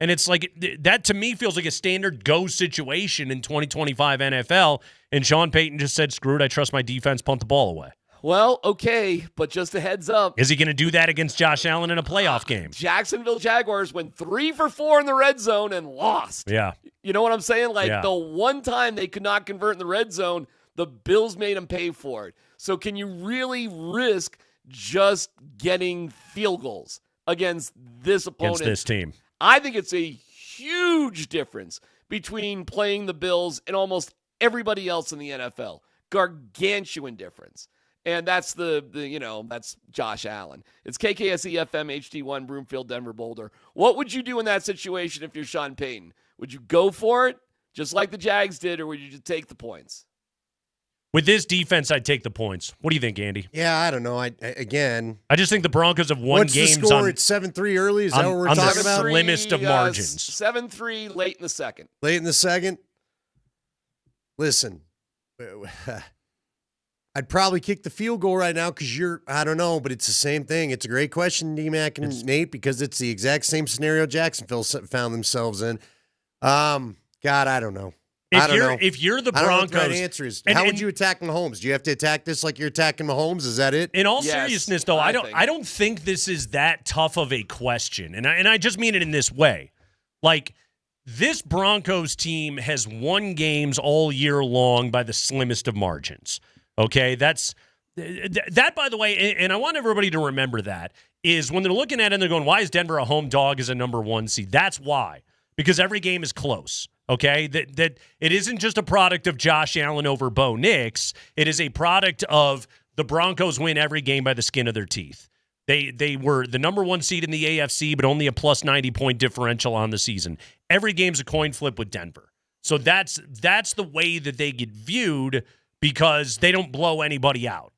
And it's like, that to me feels like a standard go situation in 2025 NFL. And Sean Payton just said, screw it, I trust my defense, punt the ball away. Well, okay, but just a heads up. Is he going to do that against Josh Allen in a playoff game? Jacksonville Jaguars went 3 for 4 in the red zone and lost. Yeah. You know what I'm saying? The one time they could not convert in the red zone, the Bills made them pay for it. So can you really risk just getting field goals against this opponent? Against this team. I think it's a huge difference between playing the Bills and almost everybody else in the NFL. Gargantuan difference. And that's that's Josh Allen. It's KKSE FM HD1 Broomfield Denver Boulder. What would you do in that situation if you're Sean Payton? Would you go for it just like the Jags did, or would you just take the points? With this defense, I'd take the points. What do you think, Andy? Yeah, I don't know. I just think the Broncos have won games. What's the score? It's 7-3 early. Is that what we're talking about? On the slimmest of margins. 7-3 late in the second. Late in the second. Listen, I'd probably kick the field goal right now because I don't know, but it's the same thing. It's a great question, DMac and Nate, because it's the exact same scenario Jacksonville found themselves in. God, I don't know. If you're the Broncos, I don't know what the right answer is. How would you attack Mahomes? Do you have to attack this like you're attacking Mahomes? Is that it? In all seriousness, though, I don't think this is that tough of a question, and I just mean it in this way. Like, this Broncos team has won games all year long by the slimmest of margins. Okay, that, by the way, and I want everybody to remember that, is when they're looking at it and they're going, why is Denver a home dog as a number 1 seed? That's why. Because every game is close, okay? That it isn't just a product of Josh Allen over Bo Nix. It is a product of the Broncos win every game by the skin of their teeth. They were the number 1 seed in the AFC, but only a plus 90-point differential on the season. Every game's a coin flip with Denver. So that's the way that they get viewed, because they don't blow anybody out.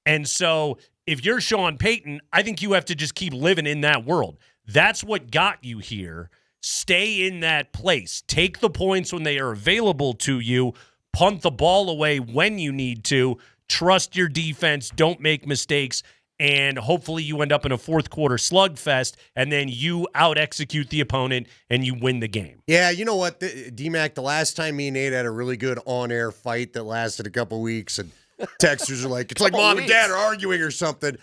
And so if you're Sean Payton, I think you have to just keep living in that world. That's what got you here. Stay in that place. Take the points when they are available to you. Punt the ball away when you need to. Trust your defense. Don't make mistakes. And hopefully you end up in a fourth quarter slugfest, and then you out-execute the opponent and you win the game. Yeah, you know what, DMac, the last time me and Nate had a really good on-air fight that lasted a couple weeks, and texters are like, it's like mom and dad are arguing or something.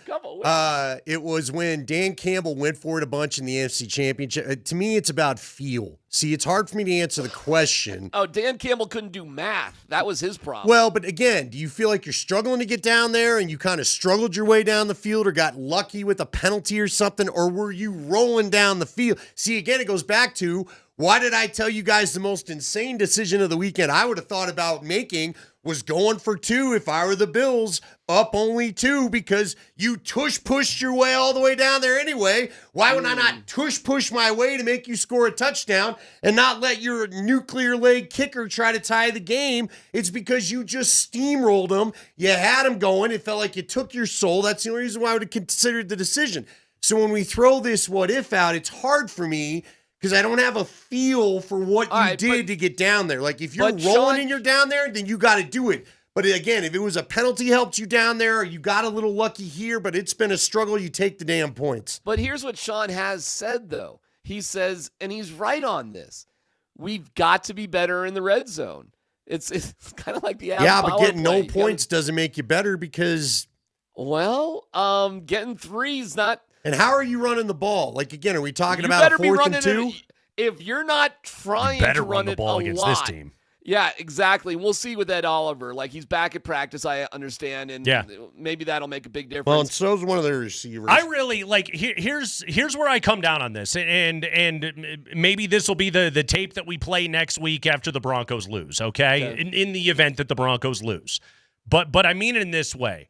It was when Dan Campbell went for it a bunch in the NFC Championship. To me, it's about feel. See, it's hard for me to answer the question. Oh, Dan Campbell couldn't do math. That was his problem. Well, but again, do you feel like you're struggling to get down there and you kind of struggled your way down the field or got lucky with a penalty or something, or were you rolling down the field? See, again, it goes back to, why did I tell you guys the most insane decision of the weekend I would have thought about making was going for 2 if I were the Bills, up only 2, because you pushed your way all the way down there anyway. Why would I not push my way to make you score a touchdown and not let your nuclear leg kicker try to tie the game? It's because you just steamrolled them. You had them going. It felt like you took your soul. That's the only reason why I would have considered the decision. So when we throw this what if out, it's hard for me because I don't have a feel for what you did to get down there. Like, if you're rolling and you're down there, then you got to do it. But again, if it was a penalty helped you down there, or you got a little lucky here, but it's been a struggle, you take the damn points. But here's what Sean has said, though. He says, and he's right on this, we've got to be better in the red zone. It's kind of like the yeah, but getting no play. points doesn't make you better because. Well, getting threes not. And how are you running the ball? Like again, are we talking You about better a be 4th running and 2? If you're not trying better to run the it ball a against lot, this team. Yeah, exactly. We'll see with Ed Oliver. Like he's back at practice, I understand, and maybe that'll make a big difference. Well, and so's one of their receivers. I really like. Here's where I come down on this, and maybe this will be the tape that we play next week after the Broncos lose. Okay, in the event that the Broncos lose, but I mean it in this way.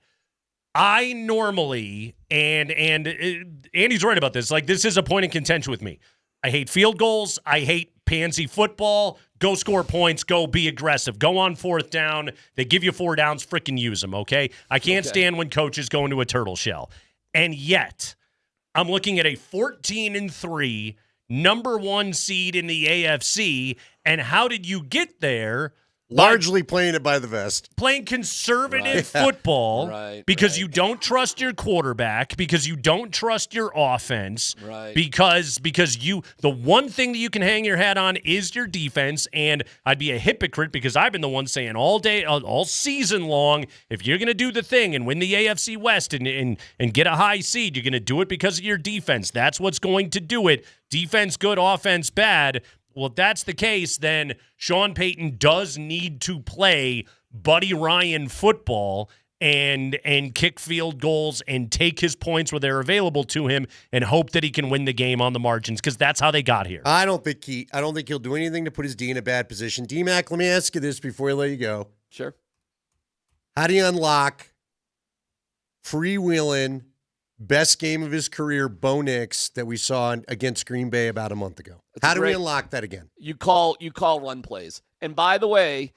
I normally and Andy's right about this. Like this is a point of contention with me. I hate field goals. I hate pansy football. Go score points. Go be aggressive. Go on 4th down. They give you 4 downs. Freaking use them, okay? I can't stand when coaches go into a turtle shell. And yet, I'm looking at a 14-3 number 1 seed in the AFC. And how did you get there? Largely playing it by the vest. Playing conservative football because you don't trust your quarterback, because you don't trust your offense, because the one thing that you can hang your hat on is your defense, and I'd be a hypocrite because I've been the one saying all day, all season long, if you're going to do the thing and win the AFC West and get a high seed, you're going to do it because of your defense. That's what's going to do it. Defense good, offense bad. Well, if that's the case, then Sean Payton does need to play Buddy Ryan football and kick field goals and take his points where they're available to him and hope that he can win the game on the margins because that's how they got here. I don't think he'll do anything to put his D in a bad position. DMac, let me ask you this before I let you go. Sure. How do you unlock freewheeling best game of his career, Bo Nix, that we saw against Green Bay about a month ago? How do we unlock that again? You call run plays. And by the way,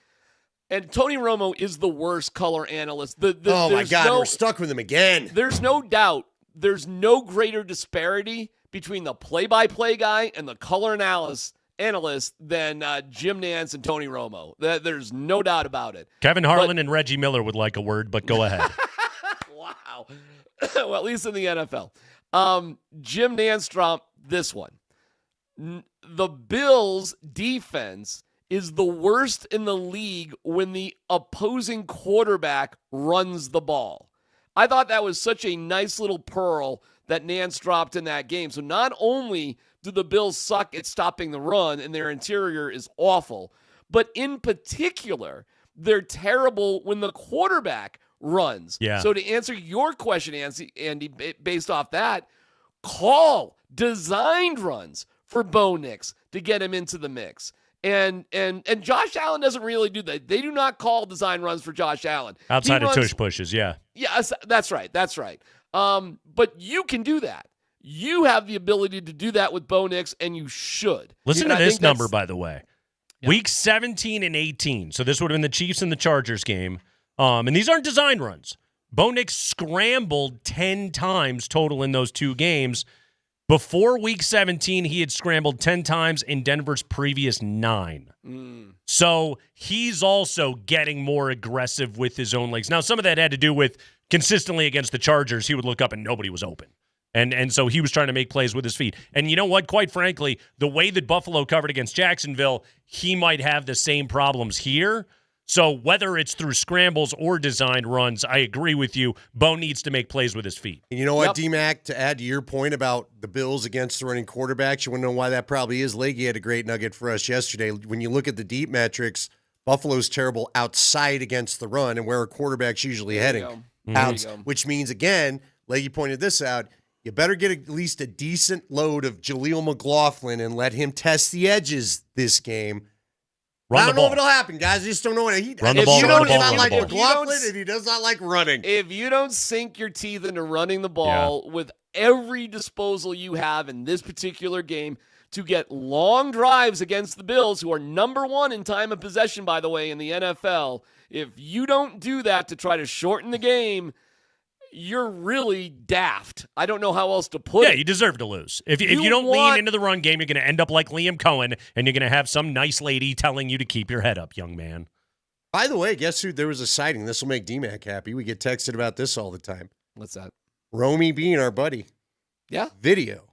and Tony Romo is the worst color analyst. Oh my God, we're stuck with him again. There's no doubt. There's no greater disparity between the play-by-play guy and the color analyst than Jim Nantz and Tony Romo. There's no doubt about it. Kevin Harlan and Reggie Miller would like a word, but go ahead. Wow. Well, at least in the NFL. Jim Nantz dropped this one. The Bills' defense is the worst in the league when the opposing quarterback runs the ball. I thought that was such a nice little pearl that Nantz dropped in that game. So not only do the Bills suck at stopping the run and their interior is awful, but in particular, they're terrible when the quarterback runs. Yeah. So to answer your question, Andy, based off that, call designed runs for Bo Nix to get him into the mix. And Josh Allen doesn't really do that. They do not call design runs for Josh Allen. Outside of tush pushes, yeah. Yes, that's right. But you can do that. You have the ability to do that with Bo Nix, and you should. Listen to this number, by the way. Yeah. Week 17 and 18. So this would have been the Chiefs and the Chargers game. And these aren't design runs. Bo Nix scrambled 10 times total in those 2 games. Before Week 17, he had scrambled 10 times in Denver's previous 9. So he's also getting more aggressive with his own legs. Now, some of that had to do with consistently against the Chargers, he would look up and nobody was open. And so he was trying to make plays with his feet. And you know what? Quite frankly, the way that Buffalo covered against Jacksonville, he might have the same problems here. So whether it's through scrambles or designed runs, I agree with you. Bo needs to make plays with his feet. And you know what, DMac, to add to your point about the Bills against the running quarterbacks, you want to know why that probably is? Leggy had a great nugget for us yesterday. When you look at the deep metrics, Buffalo's terrible outside against the run and where a quarterback's usually heading. Which means, again, Leggy pointed this out, you better get at least a decent load of Jaleel McLaughlin and let him test the edges this game. I don't know if it'll happen, guys. I just don't know what he does. He does not like running. If you don't sink your teeth into running the ball with every disposal you have in this particular game to get long drives against the Bills, who are number 1 in time of possession, by the way, in the NFL, if you don't do that to try to shorten the game, you're really daft. I don't know how else to put it. Yeah, you deserve to lose. If you don't lean into the run game, you're going to end up like Liam Cohen, and you're going to have some nice lady telling you to keep your head up, young man. By the way, guess who? There was a sighting. This will make DMac happy. We get texted about this all the time. What's that? Romy Bean, our buddy. Yeah. Video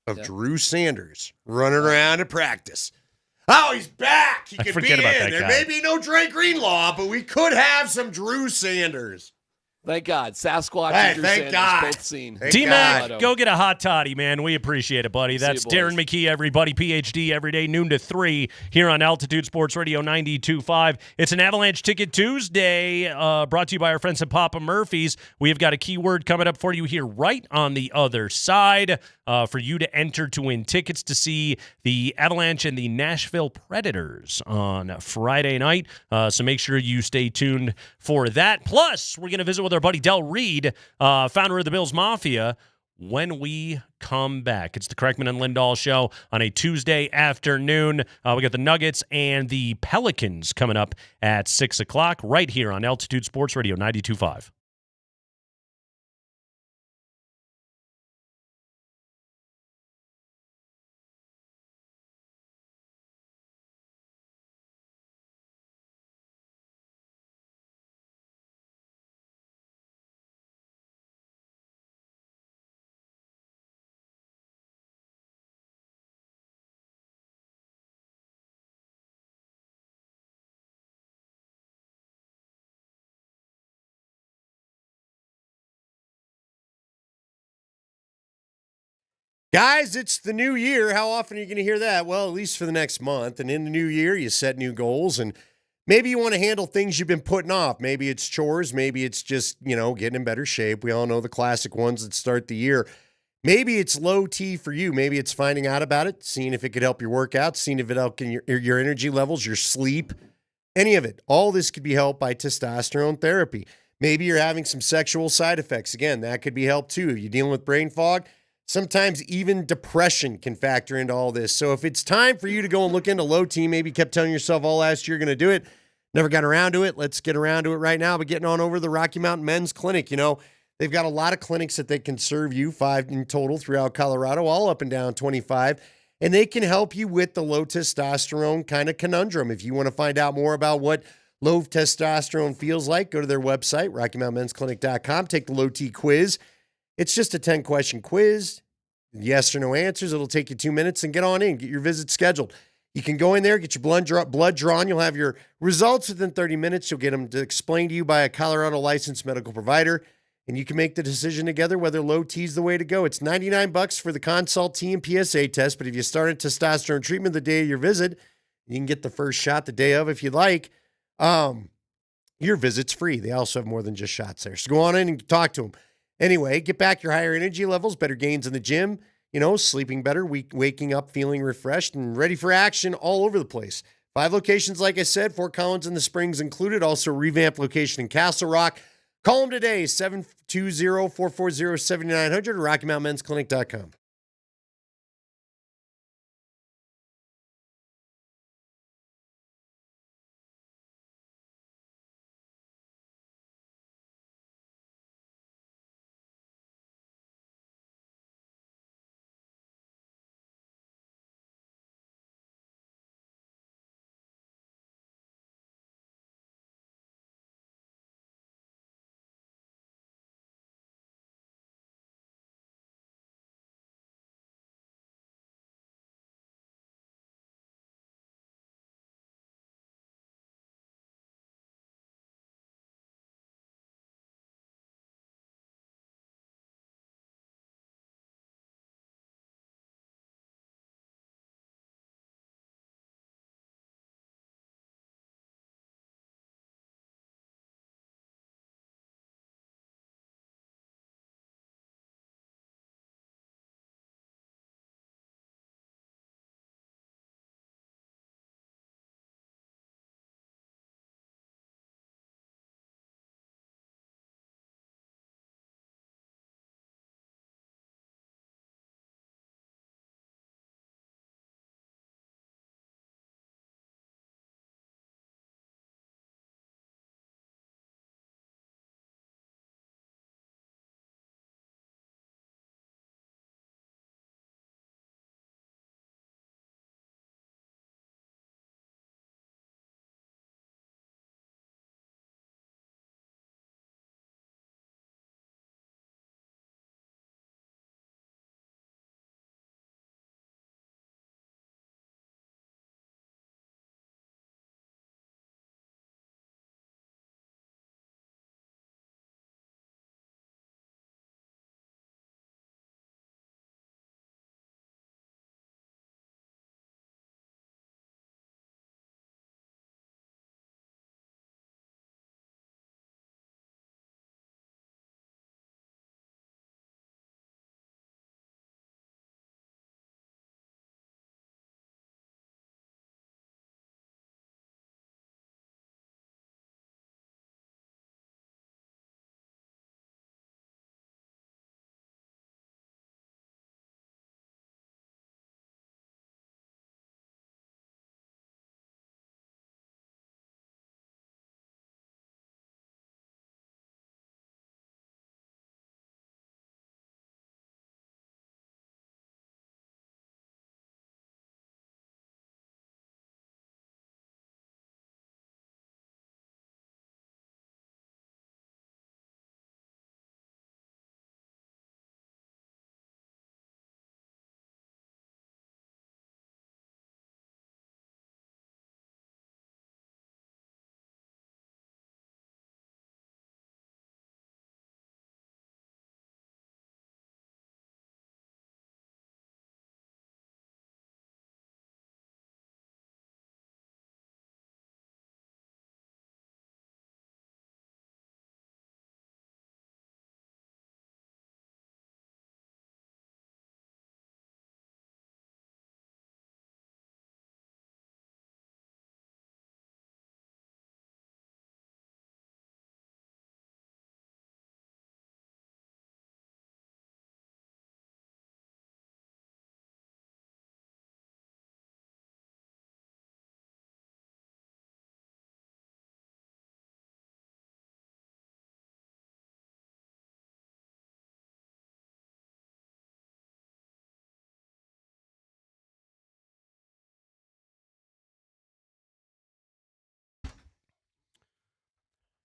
of Drew Sanders running around at practice. Oh, he's back. He I could be forget about in. that There guy. may be no Dre Greenlaw, but we could have some Drew Sanders. Thank God. Sasquatch Hey, and Drew thank Sanders God. both seen. Thank DMac, God. go get a hot toddy, man. We appreciate it, buddy. See That's you, boys. Darren McKee, everybody. PhD every day, noon to 3 here on Altitude Sports Radio 92.5. It's an Avalanche Ticket Tuesday brought to you by our friends at Papa Murphy's. We have got a keyword coming up for you here right on the other side for you to enter to win tickets to see the Avalanche and the Nashville Predators on Friday night. So make sure you stay tuned for that. Plus, we're going to visit with our buddy Del Reed, founder of the Bills Mafia, when we come back. It's the Kreckman and Lindahl show on a Tuesday afternoon. We got the Nuggets and the Pelicans coming up at 6 o'clock right here on Altitude Sports Radio 92.5. Guys, it's the new year. How often are you going to hear that? Well, at least for the next month. And in the new year, you set new goals, and maybe you want to handle things you've been putting off. Maybe it's chores. Maybe it's just, getting in better shape. We all know the classic ones that start the year. Maybe it's low T for you. Maybe it's finding out about it, seeing if it could help your workouts, seeing if it help your energy levels, your sleep, any of it. All this could be helped by testosterone therapy. Maybe you're having some sexual side effects. Again, that could be helped too. You're dealing with brain fog. Sometimes even depression can factor into all this. So if it's time for you to go and look into low T, maybe you kept telling yourself all last year you're going to do it, never got around to it. Let's get around to it right now by getting on over to the Rocky Mountain Men's Clinic. They've got a lot of clinics that they can serve you, 5 in total throughout Colorado, all up and down 25. And they can help you with the low testosterone kind of conundrum. If you want to find out more about what low testosterone feels like, go to their website, RockyMountainMen'sClinic.com, take the low T quiz. It's just a 10-question quiz, yes or no answers. It'll take you 2 minutes and get on in, get your visit scheduled. You can go in there, get your blood drawn. You'll have your results within 30 minutes. You'll get them explained to you by a Colorado licensed medical provider, and you can make the decision together whether low T is the way to go. It's $99 for the consult T and PSA test, but if you start a testosterone treatment the day of your visit, you can get the first shot the day of if you'd like. Your visit's free. They also have more than just shots there. So go on in and talk to them. Anyway, get back your higher energy levels, better gains in the gym, sleeping better, waking up feeling refreshed and ready for action all over the place. 5 locations, like I said, Fort Collins and the Springs included, also a revamped location in Castle Rock. Call them today, 720-440-7900 or RockyMountainMen'sClinic.com.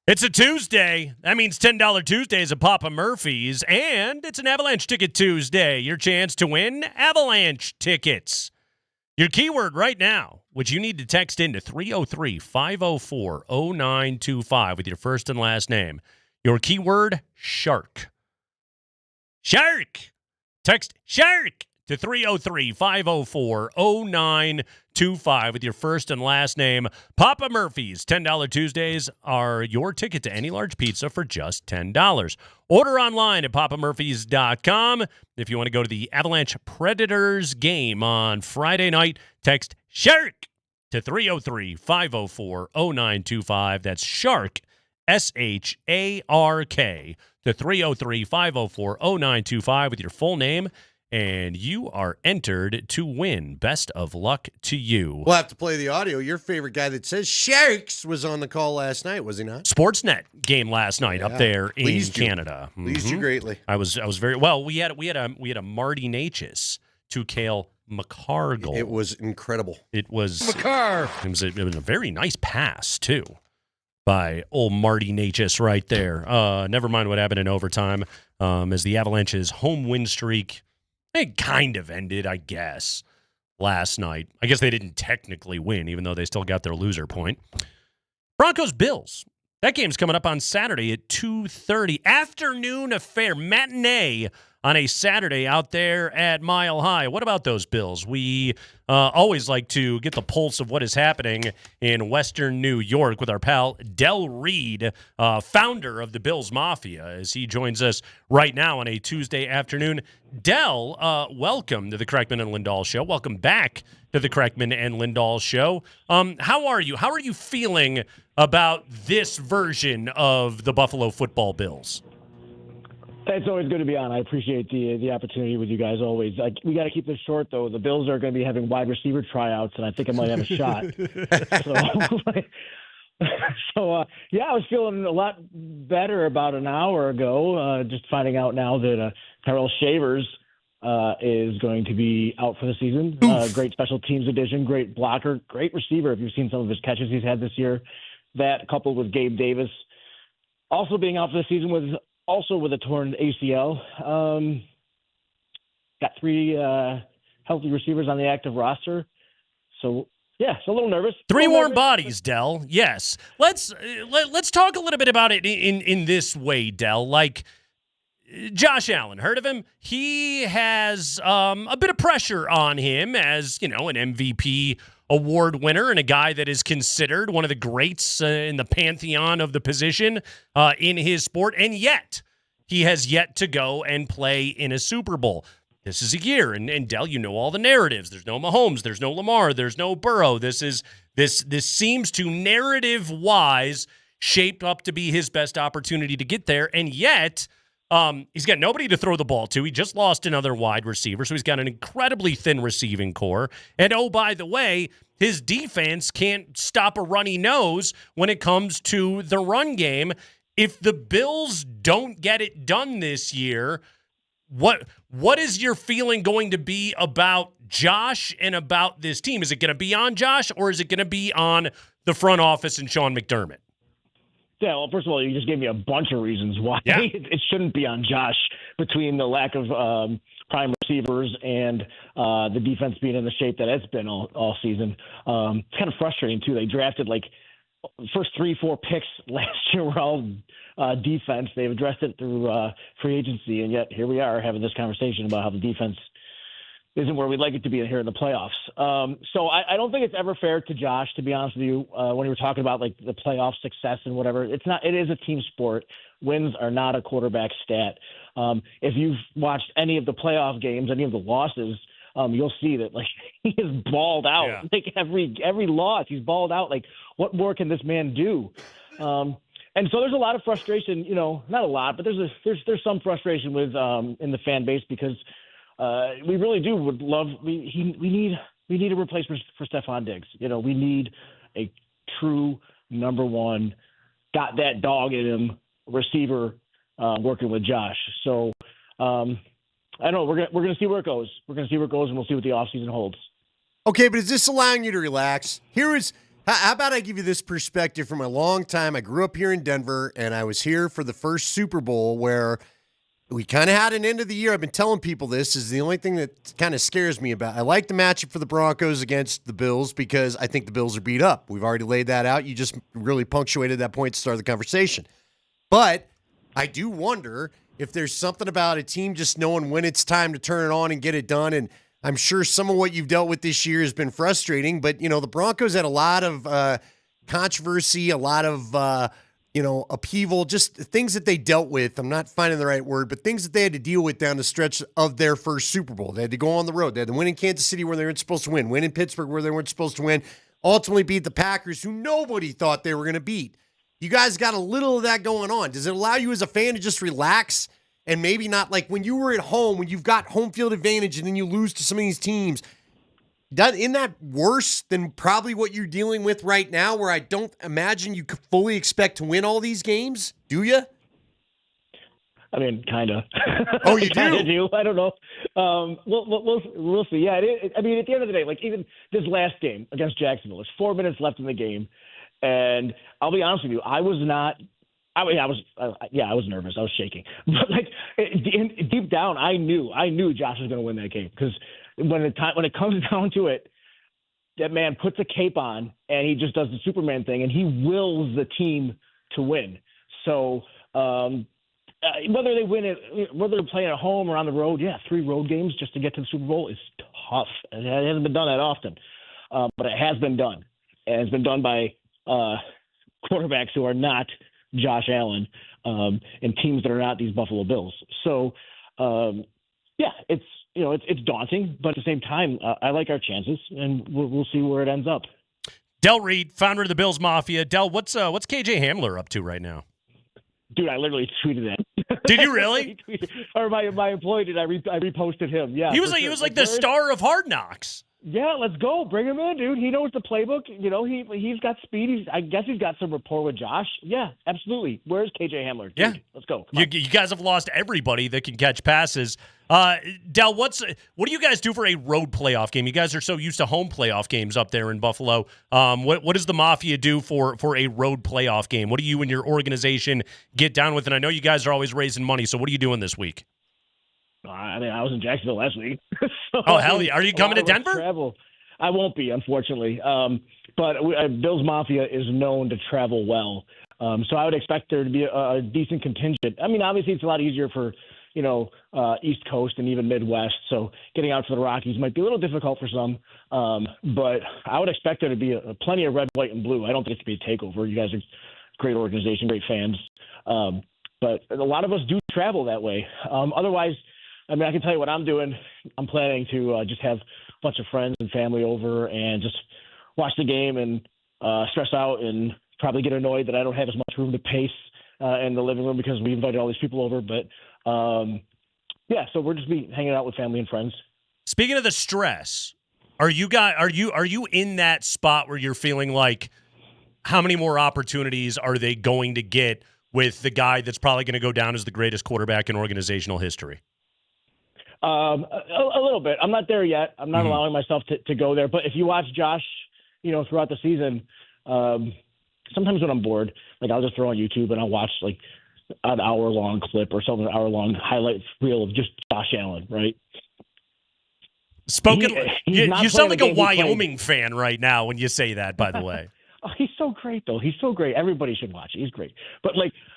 It's a Tuesday. That means $10 Tuesdays at Papa Murphy's, and it's an Avalanche Ticket Tuesday. Your chance to win Avalanche tickets. Your keyword right now, which you need to text into 303-504-0925 with your first and last name. Your keyword, shark. Shark! Text shark to 303-504-0925 with your first and last name. Papa Murphy's $10 Tuesdays are your ticket to any large pizza for just $10. Order online at papamurphys.com. If you want to go to the Avalanche Predators game on Friday night, text SHARK to 303-504-0925. That's SHARK, SHARK, to 303-504-0925 with your full name. And you are entered to win. Best of luck to you. We'll have to play the audio. Your favorite guy that says Sharks was on the call last night, was he not? Sportsnet game last night up there in Canada. Pleased you greatly. I was very well. We had a Marty Natchez to Cale McCargill. It was incredible. It was it was a very nice pass too by old Marty Natchez right there. Never mind what happened in overtime. As the Avalanche's home win streak. It kind of ended, I guess, last night. I guess they didn't technically win, even though they still got their loser point. Broncos-Bills. That game's coming up on Saturday at 2:30. Afternoon affair, matinee on a Saturday out there at Mile High. What about those Bills? We always like to get the pulse of what is happening in Western New York with our pal Del Reed, founder of the Bills Mafia, as he joins us right now on a Tuesday afternoon. Del, welcome to the Kreckman and Lindahl Show. Welcome back to the Kreckman and Lindahl Show. How are you? How are you feeling about this version of the Buffalo Football Bills? It's always good to be on. I appreciate the opportunity with you guys always. We got to keep this short, though. The Bills are going to be having wide receiver tryouts, and I think I might have a shot. So, I was feeling a lot better about an hour ago, just finding out now that Terrell Shavers is going to be out for the season. Great special teams addition, great blocker, great receiver. If you've seen some of his catches he's had this year, that coupled with Gabe Davis also being out for the season with a torn ACL. Got 3 healthy receivers on the active roster. So, it's a little nervous. 3 warm bodies, Del. Yes. Let's talk a little bit about it in this way, Del. Like, Josh Allen, heard of him? He has a bit of pressure on him as, an MVP award winner and a guy that is considered one of the greats in the pantheon of the position in his sport. And yet, he has yet to go and play in a Super Bowl. This is a year, and Del, you know all the narratives. There's no Mahomes, there's no Lamar, there's no Burrow. This seems to narrative-wise shaped up to be his best opportunity to get there, and yet he's got nobody to throw the ball to. He just lost another wide receiver, so he's got an incredibly thin receiving core. And oh, by the way, his defense can't stop a runny nose when it comes to the run game. If the Bills don't get it done this year, what is your feeling going to be about Josh and about this team? Is it going to be on Josh, or is it going to be on the front office and Sean McDermott? Yeah, well, first of all, you just gave me a bunch of reasons why it shouldn't be on Josh, between the lack of prime receivers and the defense being in the shape that it's been all season. It's kind of frustrating, too. They drafted, first 3-4 picks last year were all defense. They've addressed it through free agency, and yet here we are having this conversation about how the defense isn't where we'd like it to be here in the playoffs. So I don't think it's ever fair to Josh, to be honest with you, when you were talking about the playoff success and whatever. It's not. It is a team sport. Wins are not a quarterback stat. If you've watched any of the playoff games, any of the losses, you'll see that he is balled out. Yeah. Every loss, he's balled out. What more can this man do? And so there's a lot of frustration. Not a lot, but there's some frustration with in the fan base, because we really would love. We need a replacement for Stephon Diggs. We need a true number one, got that dog in him receiver working with Josh. So I don't know. We're gonna see where it goes. And we'll see what the offseason holds. Okay, but is this allowing you to relax? Here is How about I give you this perspective from a long time? I grew up here in Denver, and I was here for the first Super Bowl where we kind of had an end of the year. I've been telling people this is the only thing that kind of scares me about. I like the matchup for the Broncos against the Bills because I think the Bills are beat up. We've already laid that out. You just really punctuated that point to start the conversation. But I do wonder if there's something about a team just knowing when it's time to turn it on and get it done. And I'm sure some of what you've dealt with this year has been frustrating, but, the Broncos had a lot of controversy, a lot of, upheaval, just things that they dealt with. I'm not finding the right word, but things that they had to deal with down the stretch of their first Super Bowl. They had to go on the road. They had to win in Kansas City where they weren't supposed to win in Pittsburgh where they weren't supposed to win, ultimately beat the Packers, who nobody thought they were going to beat. You guys got a little of that going on. Does it allow you as a fan to just relax? And maybe not like when you were at home, when you've got home field advantage and then you lose to some of these teams. Isn't that worse than probably what you're dealing with right now, where I don't imagine you could fully expect to win all these games? Do you? I mean, kind of. Oh, you do? do? I don't know. We'll see. Yeah, I mean, at the end of the day, like even this last game against Jacksonville, there's 4 minutes left in the game. And I'll be honest with you, I was nervous. I was shaking. But deep down, I knew Josh was going to win that game because when it comes down to it, that man puts a cape on and he just does the Superman thing and he wills the team to win. So whether they win it, whether they're playing at home or on the road, 3 road games just to get to the Super Bowl is tough. It hasn't been done that often, but it has been done, and it's been done by quarterbacks who are not Josh Allen, and teams that are not these Buffalo Bills. So, it's daunting, but at the same time, I like our chances, and we'll see where it ends up. Del Reed, founder of the Bills Mafia. Del, what's KJ Hamler up to right now? Dude, I literally tweeted that. Did you really? Or my employee did. I reposted him. Yeah, he was like the star of Hard Knocks. Yeah, let's go. Bring him in, dude. He knows the playbook. He's got speed. I guess he's got some rapport with Josh. Yeah, absolutely. Where's KJ Hamler? Dude, yeah, let's go. You guys have lost everybody that can catch passes. Del, what do you guys do for a road playoff game? You guys are so used to home playoff games up there in Buffalo. What does the Mafia do for a road playoff game? What do you and your organization get down with? And I know you guys are always raising money, so what are you doing this week? I mean, I was in Jacksonville last week. Oh, hell yeah. Are you coming to Denver? Travel. I won't be, unfortunately. But Bills Mafia is known to travel well. So I would expect there to be a decent contingent. I mean, obviously, it's a lot easier for, East Coast and even Midwest. So getting out to the Rockies might be a little difficult for some. But I would expect there to be plenty of red, white, and blue. I don't think it's going to be a takeover. You guys are a great organization, great fans. But a lot of us do travel that way. Otherwise, I mean, I can tell you what I'm doing. I'm planning to just have a bunch of friends and family over and just watch the game and stress out and probably get annoyed that I don't have as much room to pace in the living room because we invited all these people over. But, so we're just be hanging out with family and friends. Speaking of the stress, are you in that spot where you're feeling like how many more opportunities are they going to get with the guy that's probably going to go down as the greatest quarterback in organizational history? A little bit. I'm not there yet. I'm not allowing myself to go there. But if you watch Josh, throughout the season, sometimes when I'm bored, I'll just throw on YouTube and I'll watch an hour-long clip or something, an hour-long highlight reel of just Josh Allen, right? You sound like a Wyoming fan right now when you say that, by the way. Oh, he's so great, though. He's so great. Everybody should watch it. He's great. But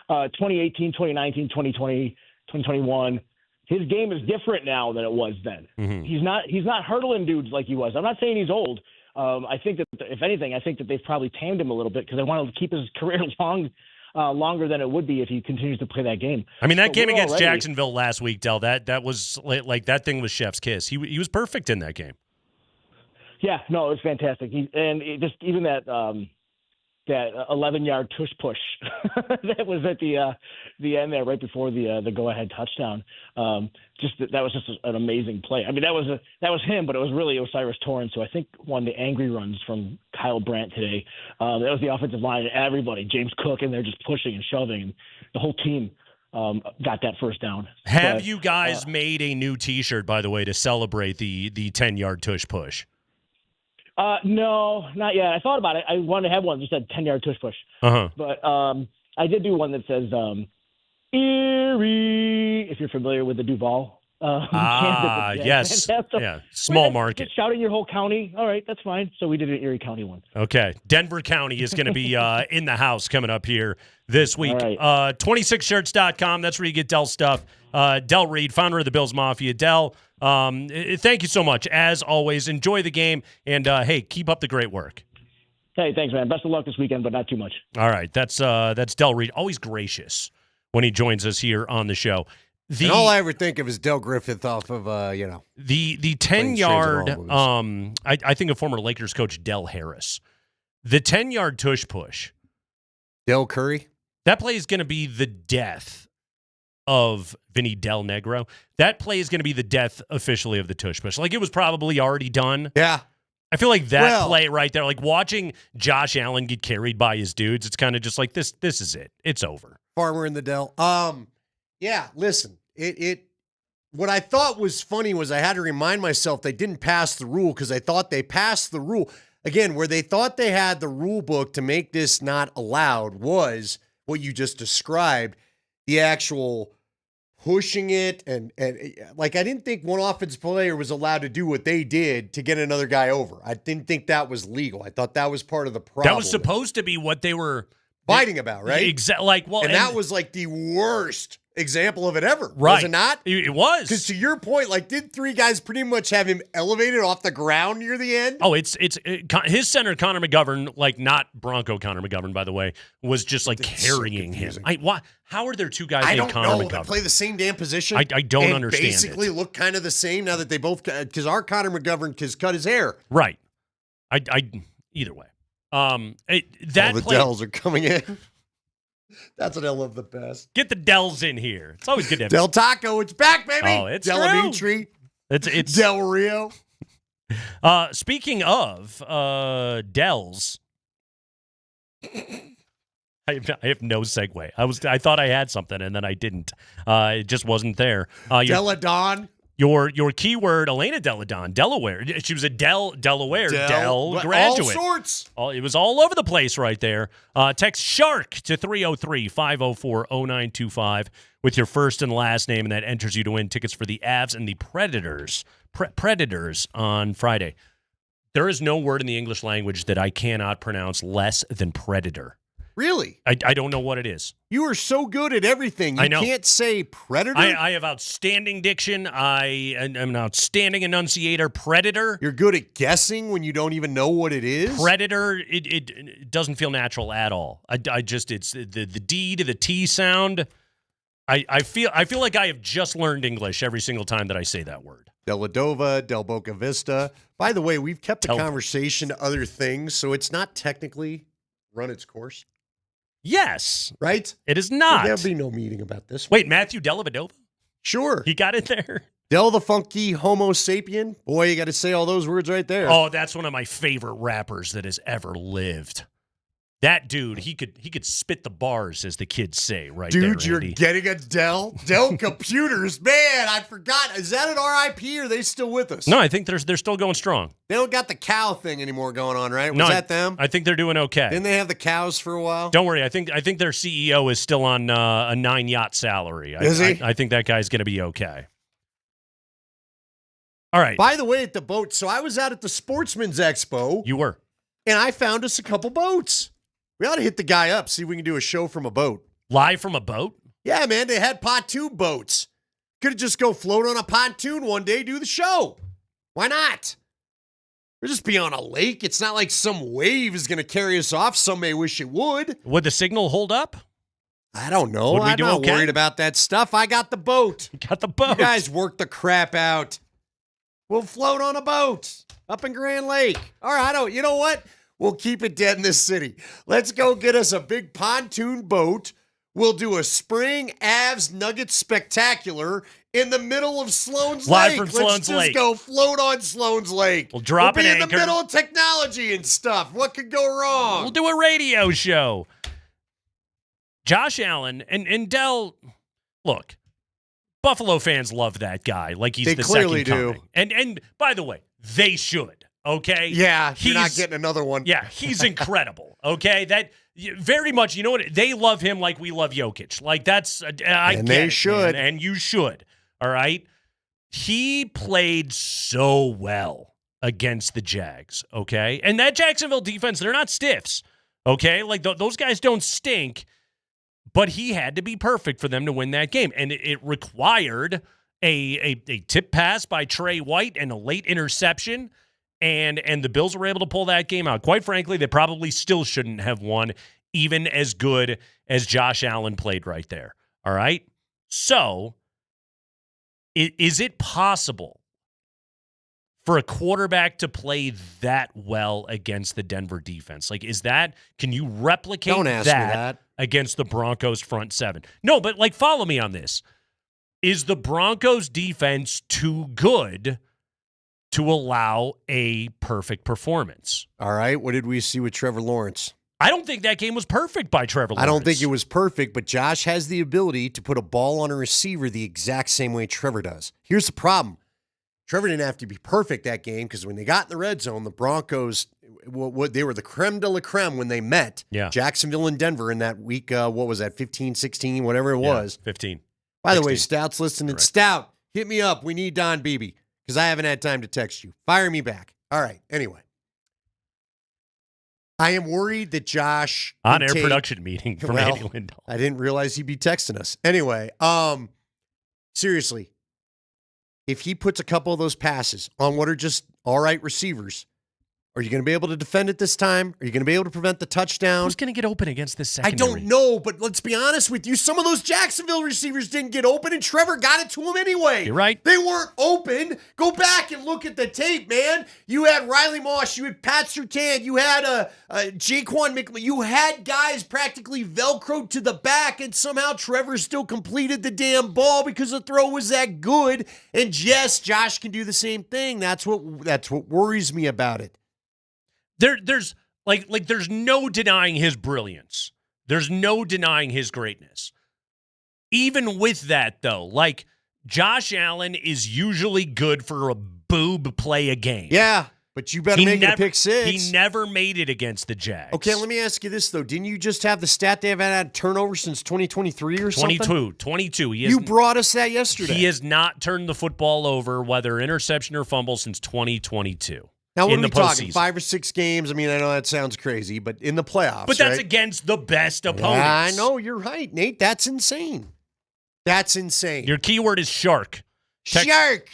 2018, 2019, 2020, 2021, his game is different now than it was then. Mm-hmm. He's not hurdling dudes like he was. I'm not saying he's old. I think that if anything, I think that they've probably tamed him a little bit because they want to keep his career longer than it would be if he continues to play that game. I mean, that game against Jacksonville last week, Del, that was that thing was chef's kiss. He was perfect in that game. Yeah, no, it was fantastic. Even that 11-yard tush push that was at the end there right before the go-ahead touchdown. That was just an amazing play. I mean, that was him, but it was really Osiris Torrance, who I think won the angry runs from Kyle Brandt today. That was the offensive line, and everybody, James Cook, and they're just pushing and shoving, and the whole team got that first down. Have you guys made a new T-shirt, by the way, to celebrate the 10-yard tush push? No, not yet. I thought about it. I wanted to have one that said 10-yard tush push. Uh-huh. But I did do one that says Erie, if you're familiar with the Duval. Yes. Yeah. Small market. Just shouting your whole county. All right, that's fine. So we did an Erie County one. Okay. Denver County is going to be in the house coming up here this week. All right. 26shirts.com. That's where you get Dell's stuff. Del Reed, founder of the Bills Mafia. Del, thank you so much. As always, enjoy the game. And, hey, keep up the great work. Hey, thanks, man. Best of luck this weekend, but not too much. All right. That's Del Reed. Always gracious when he joins us here on the show. And all I ever think of is Del Griffith off of, the 10-yard. I think of former Lakers coach Del Harris. The 10-yard tush push. Del Curry. That play is going to be the death of Vinny Del Negro. That play is going to be the death officially of the tush push. Like, it was probably already done. Yeah. I feel like that play right there, like watching Josh Allen get carried by his dudes, it's kind of just like this is it. It's over. Farmer in the Del. Yeah, listen, what I thought was funny was I had to remind myself they didn't pass the rule because I thought they passed the rule. Again, where they thought they had the rule book to make this not allowed was what you just described, the actual pushing it. And like, I didn't think one offensive player was allowed to do what they did to get another guy over. I didn't think that was legal. I thought that was part of the problem. That was supposed to be what they were fighting about, right? Exactly. And that was like the worst example of it ever, right? Was it not? It was. Because to your point, like, did three guys pretty much have him elevated off the ground near the end? Oh, it's his center, Connor McGovern, like not Bronco Connor McGovern, by the way, was just like carrying him. How are there two guys named Connor McGovern? I don't know. They play the same damn position. I don't understand. Basically, look kind of the same now that they both because our Connor McGovern has cut his hair. Right. I either way. The Dells are coming in. That's what I love the best. Get the Dells in here. It's always good to have Del Taco. It's back, baby. Oh, it's Del Amitri. It's Del Rio. Speaking of Dells, I have no segue. I thought I had something and then I didn't. It just wasn't there. Deladon. Your keyword, Elena Deladon, Delaware. She was a Delaware graduate. All sorts. It was all over the place right there. Text SHARK to 303-504-0925 with your first and last name, and that enters you to win tickets for the Avs and the Predators. Predators on Friday. There is no word in the English language that I cannot pronounce less than predator. Really? I don't know what it is. You are so good at everything. I know. Can't say predator? I have outstanding diction. I am an outstanding enunciator. Predator. You're good at guessing when you don't even know what it is? Predator. It doesn't feel natural at all. I just, it's the D to the T sound. I feel like I have just learned English every single time that I say that word. Deladova, Del Boca Vista. By the way, we've kept the conversation to other things, so it's not technically run its course. Yes. Right? It is not. There'll be no meeting about this. Wait, Matthew Dellavedova? Sure. He got it there. Del the Funky Homo Sapien. Boy, you got to say all those words right there. Oh, that's one of my favorite rappers that has ever lived. That dude, he could spit the bars, as the kids say, right there, Dude, you're Andy. getting a Dell Computers. Man, I forgot. Is that an RIP or are they still with us? No, I think they're still going strong. They don't got the cow thing anymore going on, right? Was No, that them? I think they're doing okay. Didn't they have the cows for a while? Don't worry. I think their CEO is still on a 9-yacht salary. Is he? I think that guy's going to be okay. All right. By the way, at the boat, so I was out at the Sportsman's Expo. You were. And I found us a couple boats. We ought to hit the guy up, see if we can do a show from a boat. Live from a boat? Yeah, man. They had pontoon boats. Could have just go float on a pontoon one day, do the show. Why not? We'll just be on a lake. It's not like some wave is going to carry us off. Some may wish it would. Would the signal hold up? I don't know. Would we I'm do not okay? worried about that stuff. I got the boat. You got the boat. You guys work the crap out. We'll float on a boat up in Grand Lake. All right. You know what? We'll keep it dead in this city. Let's go get us a big pontoon boat. We'll do a spring Avs Nuggets spectacular in the middle of Sloan's Live Lake. from Sloan's Let's Lake. just go float on Sloan's Lake. We'll drop we'll an be anchor. in the middle of technology and stuff. What could go wrong? We'll do a radio show. Josh Allen and Dell, look, Buffalo fans love that guy like he's They the clearly second do. coming. And by the way, they should. okay? Yeah, you're not getting another one. Yeah, he's incredible, okay? That very much, you know what? They love him like we love Jokic. Like, that's, I And get they it, should. man, and you should, all right? He played so well against the Jags, okay? And that Jacksonville defense, they're not stiffs, okay? Like, those guys don't stink, but he had to be perfect for them to win that game. And it required a tip pass by Trey White and a late interception, and the Bills were able to pull that game out. Quite frankly, they probably still shouldn't have won, even as good as Josh Allen played right there, all right? So, is it possible for a quarterback to play that well against the Denver defense? Like, can you replicate Don't ask me that. against the Broncos front seven? No, but like, follow me on this. Is the Broncos defense too good to allow a perfect performance? All right. What did we see with Trevor Lawrence? I don't think that game was perfect by Trevor Lawrence. I don't think it was perfect, but Josh has the ability to put a ball on a receiver the exact same way Trevor does. Here's the problem. Trevor didn't have to be perfect that game because when they got in the red zone, the Broncos, they were the creme de la creme when they met Jacksonville and Denver in that week, 15, 16, whatever it was. 15. By the way, Stout's listening. Correct. Stout, hit me up. We need Don Beebe because I haven't had time to text you. Fire me back. All right. Anyway. I am worried that Josh on-air production meeting from Andy Lindahl. I didn't realize he'd be texting us. Anyway, seriously, if he puts a couple of those passes on what are just all right receivers, are you going to be able to defend it this time? Are you going to be able to prevent the touchdown? Who's going to get open against this secondary? I don't know, but let's be honest with you. Some of those Jacksonville receivers didn't get open, and Trevor got it to him anyway. You're right. They weren't open. Go back and look at the tape, man. You had Riley Moss. You had Pat Surtain. You had Jaquan McMillan. You had guys practically Velcroed to the back, and somehow Trevor still completed the damn ball because the throw was that good. And yes, Josh can do the same thing. That's what worries me about it. There's no denying his brilliance. There's no denying his greatness. Even with that, though, like, Josh Allen is usually good for a boob play a game. Yeah, but you better make it a pick six. He never made it against the Jags. Okay, let me ask you this, though. Didn't you just have the stat they haven't had turnover since 2023 or something? 22. You brought us that yesterday. He has not turned the football over, whether interception or fumble, since 2022. Now, what are we talking? 5 or 6 games? I mean, I know that sounds crazy, but in the playoffs, but that's against the best opponents. Yeah, I know. You're right, Nate. That's insane. That's insane. Your keyword is shark. Shark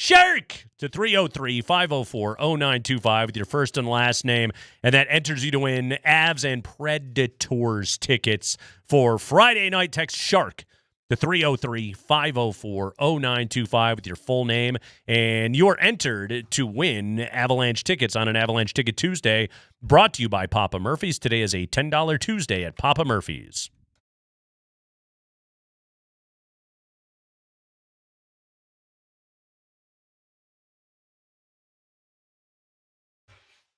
to 303-504-0925 with your first and last name, and that enters you to win Avs and Predators tickets for Friday night. Text shark to 303-504-0925 with your full name, and you're entered to win Avalanche tickets on an Avalanche Ticket Tuesday, brought to you by Papa Murphy's. Today is a $10 Tuesday at Papa Murphy's.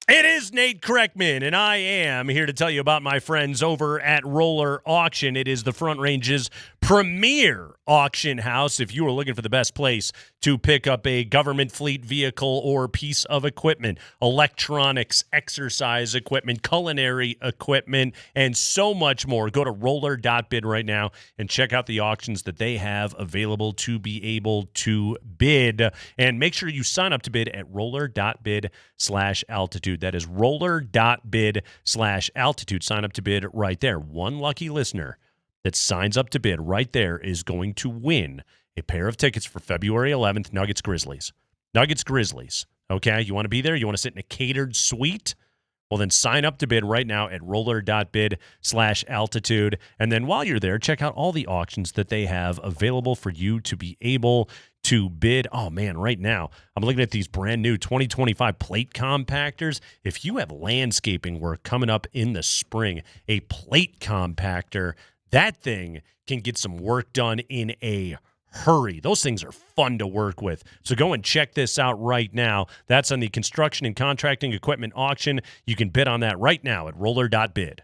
It is Nate Kreckman, and I am here to tell you about my friends over at Roller Auction. It is the Front Range's premier auction house. If you are looking for the best place to pick up a government fleet vehicle or piece of equipment, electronics, exercise equipment, culinary equipment, and so much more, go to roller.bid right now and check out the auctions that they have available to be able to bid. And make sure you sign up to bid at roller.bid/altitude. That is roller.bid/altitude. Sign up to bid right there. One lucky listener that signs up to bid right there is going to win a pair of tickets for February 11th, Nuggets Grizzlies. Nuggets Grizzlies. Okay, you want to be there? You want to sit in a catered suite? Well, then sign up to bid right now at roller.bid/altitude. And then while you're there, check out all the auctions that they have available for you to be able to bid. Oh, man, right now, I'm looking at these brand new 2025 plate compactors. If you have landscaping work coming up in the spring, a plate compactor, that thing can get some work done in a hurry. Those things are fun to work with. So go and check this out right now. That's on the construction and contracting equipment auction. You can bid on that right now at roller.bid.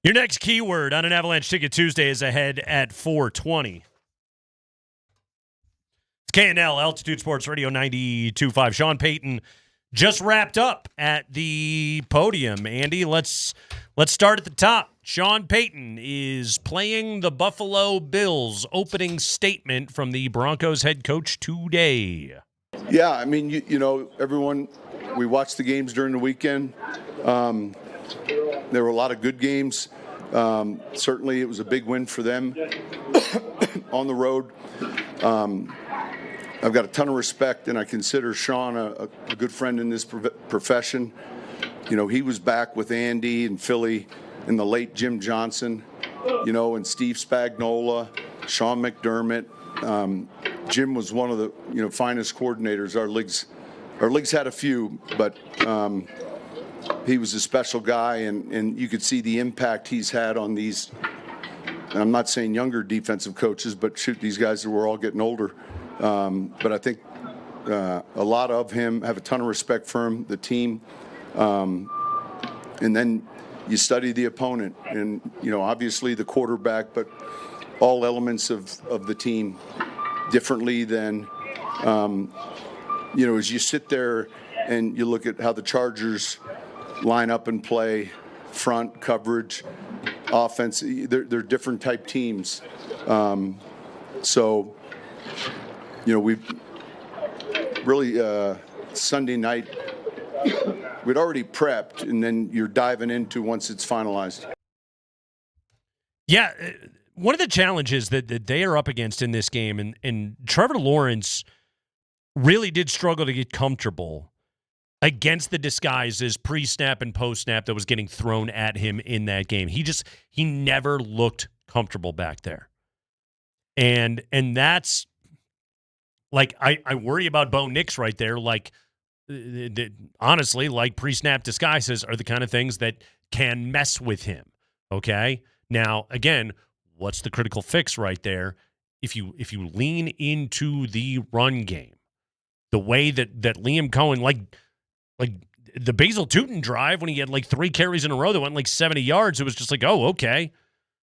Your next keyword on an Avalanche Ticket Tuesday is ahead at 4:20. It's K&L, Altitude Sports Radio 92.5. Sean Payton just wrapped up at the podium. Andy, let's start at the top. Sean Payton is playing the Buffalo Bills. Opening statement from the Broncos head coach today. Yeah, I mean, you know, everyone, we watched the games during the weekend. There were a lot of good games. Certainly, it was a big win for them on the road. I've got a ton of respect, and I consider Sean a good friend in this profession. You know, he was back with Andy and Philly and the late Jim Johnson, you know, and Steve Spagnuolo, Sean McDermott. Jim was one of the, you know, finest coordinators our league's had a few, but he was a special guy, and you could see the impact he's had on these, and I'm not saying younger defensive coaches, but shoot, these guys that were all getting older. But I think a lot of him have a ton of respect for him, the team. And then you study the opponent and, you know, obviously the quarterback, but all elements of the team differently than, you know, as you sit there and you look at how the Chargers line up and play, front coverage, offense, they're different type teams. So, you know, we've really Sunday night, we'd already prepped, and then you're diving into once it's finalized. Yeah, one of the challenges that they are up against in this game, and Trevor Lawrence really did struggle to get comfortable against the disguises pre-snap and post-snap that was getting thrown at him in that game. He never looked comfortable back there. And that's, like, I worry about Bo Nix right there. Like, honestly, like, pre-snap disguises are the kind of things that can mess with him, okay? Now, again, what's the critical fix right there? If you lean into the run game, the way that Liam Cohen, like the Basil Tootin drive when he had like 3 carries in a row that went like 70 yards, it was just like, oh, okay.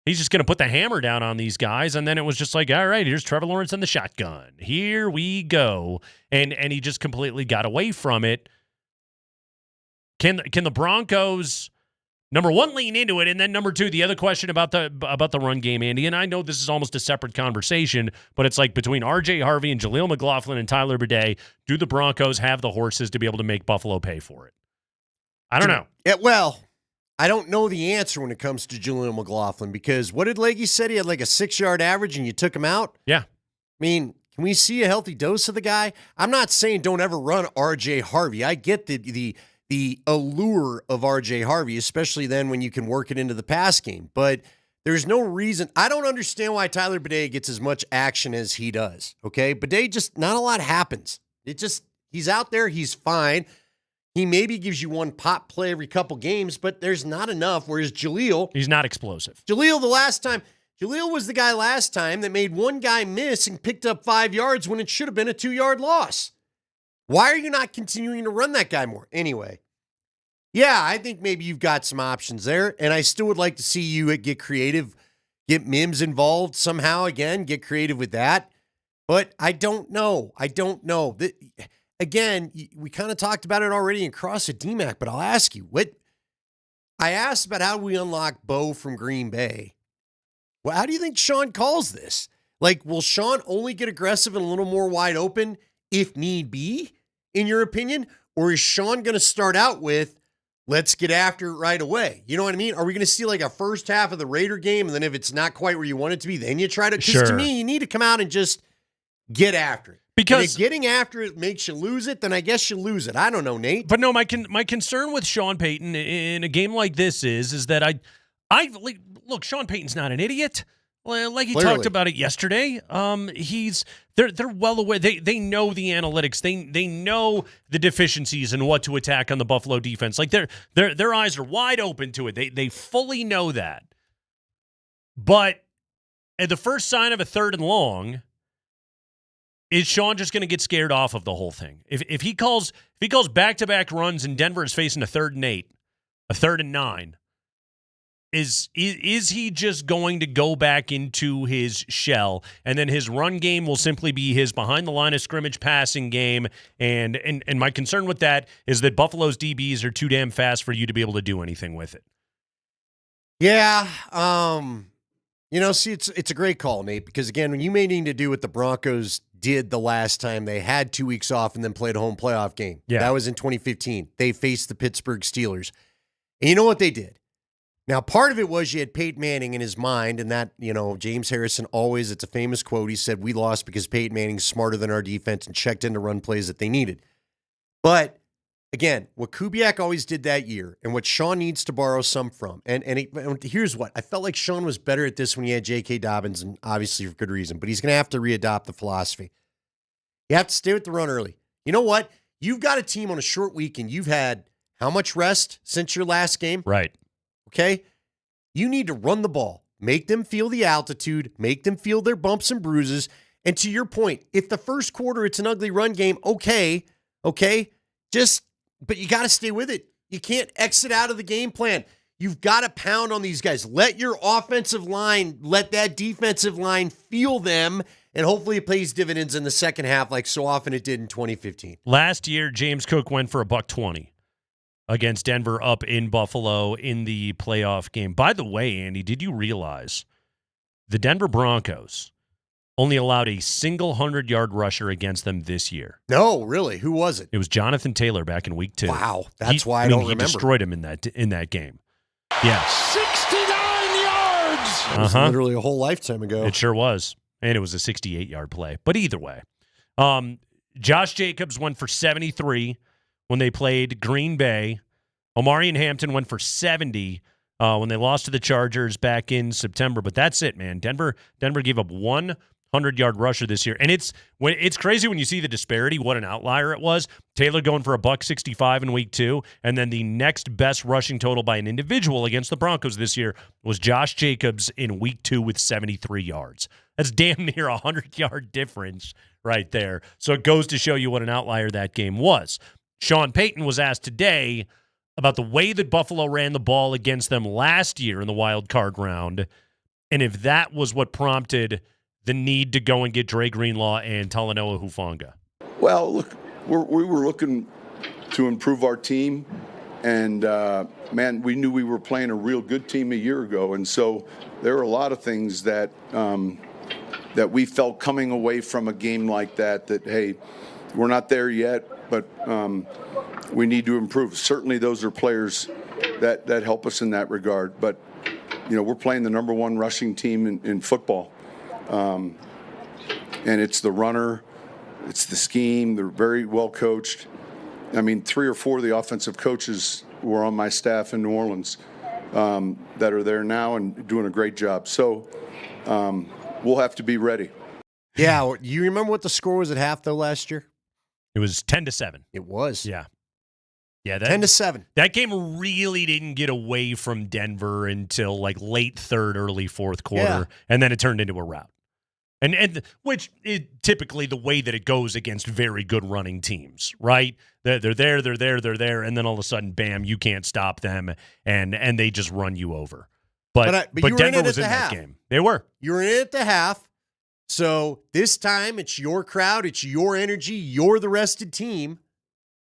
He's just going to put the hammer down on these guys. And then it was just like, all right, here's Trevor Lawrence and the shotgun. Here we go. And he just completely got away from it. Can the Broncos, number one, lean into it? And then number two, the other question about the run game, Andy, and I know this is almost a separate conversation, but it's like between R.J. Harvey and Jaleel McLaughlin and Tyler Bidet, do the Broncos have the horses to be able to make Buffalo pay for it? I don't know. Yeah, well, I don't know the answer when it comes to Jaleel McLaughlin, because what did Leggy said? He had like a 6-yard average and you took him out? Yeah. I mean, can we see a healthy dose of the guy? I'm not saying don't ever run R.J. Harvey. I get the allure of R.J. Harvey, especially then when you can work it into the pass game. But there's no reason. I don't understand why Tyler Bidet gets as much action as he does, okay? Bidet just, not a lot happens. He's out there, he's fine. He maybe gives you one pop play every couple games, but there's not enough, whereas Jaleel, he's not explosive. Jaleel was the guy last time that made one guy miss and picked up 5 yards when it should have been a 2-yard loss. Why are you not continuing to run that guy more? Anyway, yeah, I think maybe you've got some options there, and I still would like to see you get creative, get Mims involved somehow again, get creative with that. But I don't know. Again, we kind of talked about it already in Cross at DMac, but I'll ask you, I asked about how we unlock Bo from Green Bay. Well, how do you think Sean calls this? Like, will Sean only get aggressive and a little more wide open if need be, in your opinion? Or is Sean going to start out with, let's get after it right away? You know what I mean? Are we going to see like a first half of the Raider game, and then if it's not quite where you want it to be, then you try to? Because to me, you need to come out and just get after it. Because if getting after it makes you lose it, then I guess you lose it. I don't know, Nate. But no, my concern with Sean Payton in a game like this is that I look, Sean Payton's not an idiot. Like he talked about it yesterday. They're well aware. They know the analytics. They know the deficiencies and what to attack on the Buffalo defense. Like their eyes are wide open to it. They fully know that. But at the first sign of a 3rd and long, is Sean just going to get scared off of the whole thing? If he calls back-to-back runs and Denver is facing a 3rd and 8, a 3rd and 9, is he just going to go back into his shell, and then his run game will simply be his behind the line of scrimmage passing game? And my concern with that is that Buffalo's DBs are too damn fast for you to be able to do anything with it. Yeah. See, it's a great call, Nate, because again, when you may need to do what the Broncos did the last time they had 2 weeks off and then played a home playoff game. Yeah. That was in 2015. They faced the Pittsburgh Steelers. And you know what they did? Now, part of it was you had Peyton Manning in his mind, and that, James Harrison always, it's a famous quote. He said, we lost because Peyton Manning's smarter than our defense and checked in to run plays that they needed. But, again, what Kubiak always did that year and what Sean needs to borrow some from, and here's what. I felt like Sean was better at this when he had J.K. Dobbins, and obviously for good reason, but he's going to have to readopt the philosophy. You have to stay with the run early. You know what? You've got a team on a short week, and you've had how much rest since your last game? Right. Okay? You need to run the ball, make them feel the altitude, make them feel their bumps and bruises. And to your point, if the first quarter it's an ugly run game, okay, but you got to stay with it. You can't exit out of the game plan. You've got to pound on these guys. Let your offensive line, let that defensive line feel them, and hopefully it pays dividends in the second half like so often it did in 2015. Last year, James Cook went for $120. Against Denver up in Buffalo in the playoff game. By the way, Andy, did you realize the Denver Broncos only allowed a single 100-yard rusher against them this year? No, really? Who was it? It was Jonathan Taylor back in week 2. Wow, that's why I don't remember. He destroyed him in that game. Yeah. 69 yards! That was literally a whole lifetime ago. It sure was. And it was a 68-yard play. But either way, Josh Jacobs went for 73 when they played Green Bay. Omari and Hampton went for 70 when they lost to the Chargers back in September. But that's it, man. Denver gave up 100-yard rusher this year. And it's crazy when you see the disparity, what an outlier it was. Taylor going for $165 in week 2, and then the next best rushing total by an individual against the Broncos this year was Josh Jacobs in week 2 with 73 yards. That's damn near a 100-yard difference right there. So it goes to show you what an outlier that game was. Sean Payton was asked today about the way that Buffalo ran the ball against them last year in the wild card round, and if that was what prompted the need to go and get Dre Greenlaw and Talanoa Hufanga. Well, look, we were looking to improve our team, and, man, we knew we were playing a real good team a year ago, and so there are a lot of things that we felt coming away from a game like that, hey, we're not there yet, but we need to improve. Certainly those are players that help us in that regard. But, we're playing the number 1 rushing team in football. And it's the runner, it's the scheme. They're very well coached. I mean, 3 or 4 of the offensive coaches were on my staff in New Orleans that are there now and doing a great job. So we'll have to be ready. Yeah, you remember what the score was at half, though, last year? It was 10-7. It was. Yeah. Yeah, 10-7. That game really didn't get away from Denver until like late third, early fourth quarter, and then it turned into a rout. And which is typically the way that it goes against very good running teams, right? They're there, and then all of a sudden, bam, you can't stop them, and they just run you over. But Denver was in that game. They were. You were in it at the half. So this time, it's your crowd, it's your energy, you're the rested team.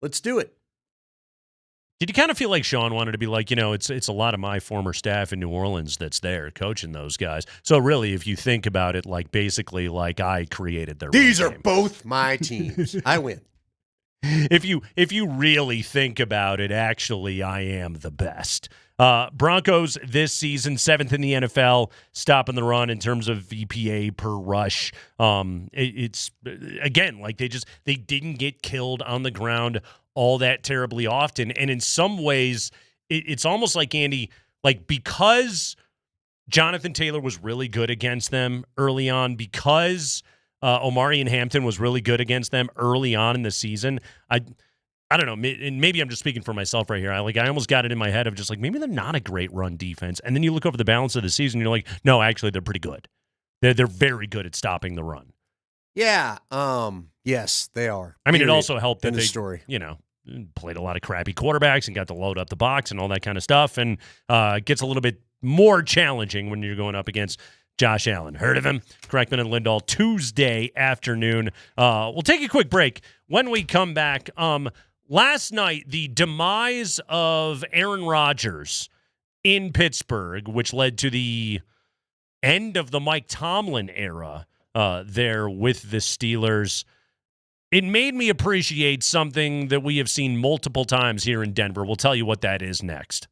Let's do it. Did you kind of feel like Sean wanted to be like, it's a lot of my former staff in New Orleans that's there coaching those guys. So really, if you think about it, like basically like I created their These are game. both my teams. I win. If you really think about it, actually, I am the best. Broncos this season, 7th in the NFL, stopping the run in terms of VPA per rush. It's again, like they didn't get killed on the ground all that terribly often. And in some ways, it's almost like, Andy, like because Jonathan Taylor was really good against them early on, because Omari and Hampton was really good against them early on in the season, I don't know, and maybe I'm just speaking for myself right here. I almost got it in my head of just like, maybe they're not a great run defense. And then you look over the balance of the season, you're like, no, actually, they're pretty good. They're very good at stopping the run. Yeah. Yes, they are. I mean, it also helped that they, story. Played a lot of crappy quarterbacks and got to load up the box and all that kind of stuff, and gets a little bit more challenging when you're going up against Josh Allen. Heard of him? Kreckman and Lindahl, Tuesday afternoon. We'll take a quick break. When we come back, last night, the demise of Aaron Rodgers in Pittsburgh, which led to the end of the Mike Tomlin era there with the Steelers, it made me appreciate something that we have seen multiple times here in Denver. We'll tell you what that is next.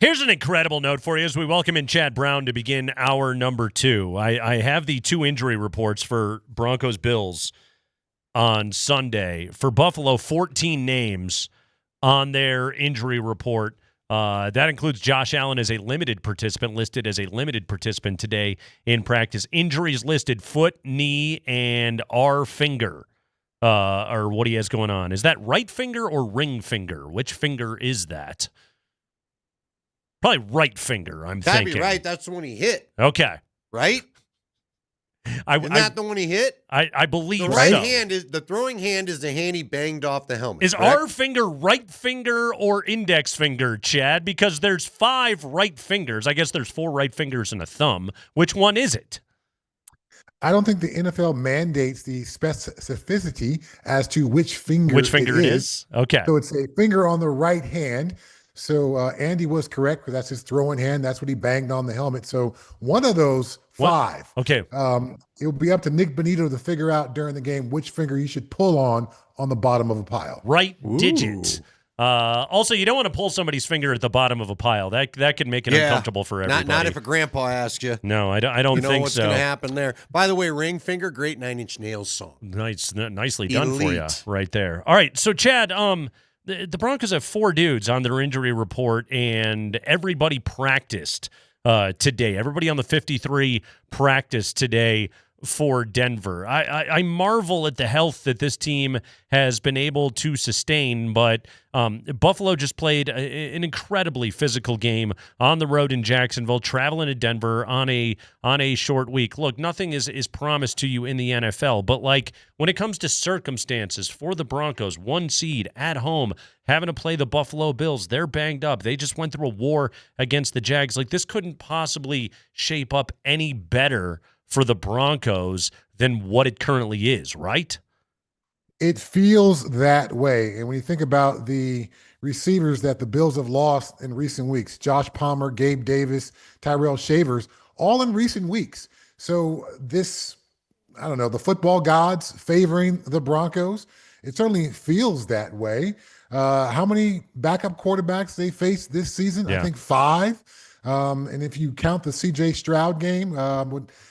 Here's an incredible note for you as we welcome in Chad Brown to begin hour number 2. I have the 2 injury reports for Broncos-Bills on Sunday. For Buffalo, 14 names on their injury report. That includes Josh Allen as a limited participant, listed as a limited participant today in practice. Injuries listed: foot, knee, and R finger, or what he has going on. Is that right finger or ring finger? Which finger is that? Probably right finger, I'm That'd thinking. be right. That's the one he hit. Okay. Right? Isn't that the one he hit? I believe the right so. hand is the throwing hand is the hand he banged off the helmet. Is correct? R finger right finger or index finger, Chad? Because there's 5 right fingers. I guess there's 4 right fingers and a thumb. Which one is it? I don't think the NFL mandates the specificity as to which finger it is. Okay. So it's a finger on the right hand. So Andy was correct because that's his throwing hand. That's what he banged on the helmet. So one of those 5. Okay. It will be up to Nick Bonito to figure out during the game which finger he should pull on the bottom of a pile. Right digit. Also, you don't want to pull somebody's finger at the bottom of a pile. That could make it uncomfortable for everybody. Not if a grandpa asks you. No, I don't you know think what's so. going to happen there. By the way, ring finger, great 9 Inch Nails song. Nicely done for you Elite. right there. All right, so Chad, the Broncos have 4 dudes on their injury report, and everybody practiced today. Everybody on the 53 practiced today for Denver. I marvel at the health that this team has been able to sustain, but Buffalo just played an incredibly physical game on the road in Jacksonville, traveling to Denver on a short week. Look, nothing is promised to you in the NFL, but like when it comes to circumstances for the Broncos, 1 seed at home, having to play the Buffalo Bills, they're banged up. They just went through a war against the Jags. Like, this couldn't possibly shape up any better for the Broncos than what it currently is, right? It feels that way. And when you think about the receivers that the Bills have lost in recent weeks, Josh Palmer, Gabe Davis, Tyrell Shavers, all in recent weeks. So this, I don't know, the football gods favoring the Broncos, it certainly feels that way. How many backup quarterbacks they faced this season? Yeah. I think 5. And if you count the C.J. Stroud game,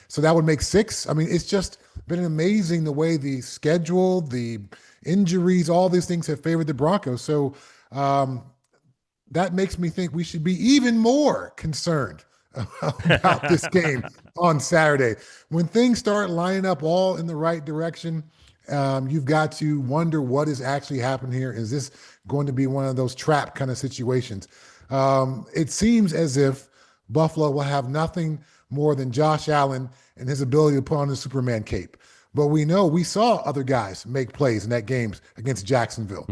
so that would make 6. I mean, it's just been amazing the way the schedule, the injuries, all these things have favored the Broncos. So that makes me think we should be even more concerned about this game on Saturday. When things start lining up all in the right direction, you've got to wonder what is actually happening here. Is this going to be one of those trap kind of situations? It seems as if Buffalo will have nothing more than Josh Allen and his ability to put on the Superman cape. But we saw other guys make plays in that game against Jacksonville.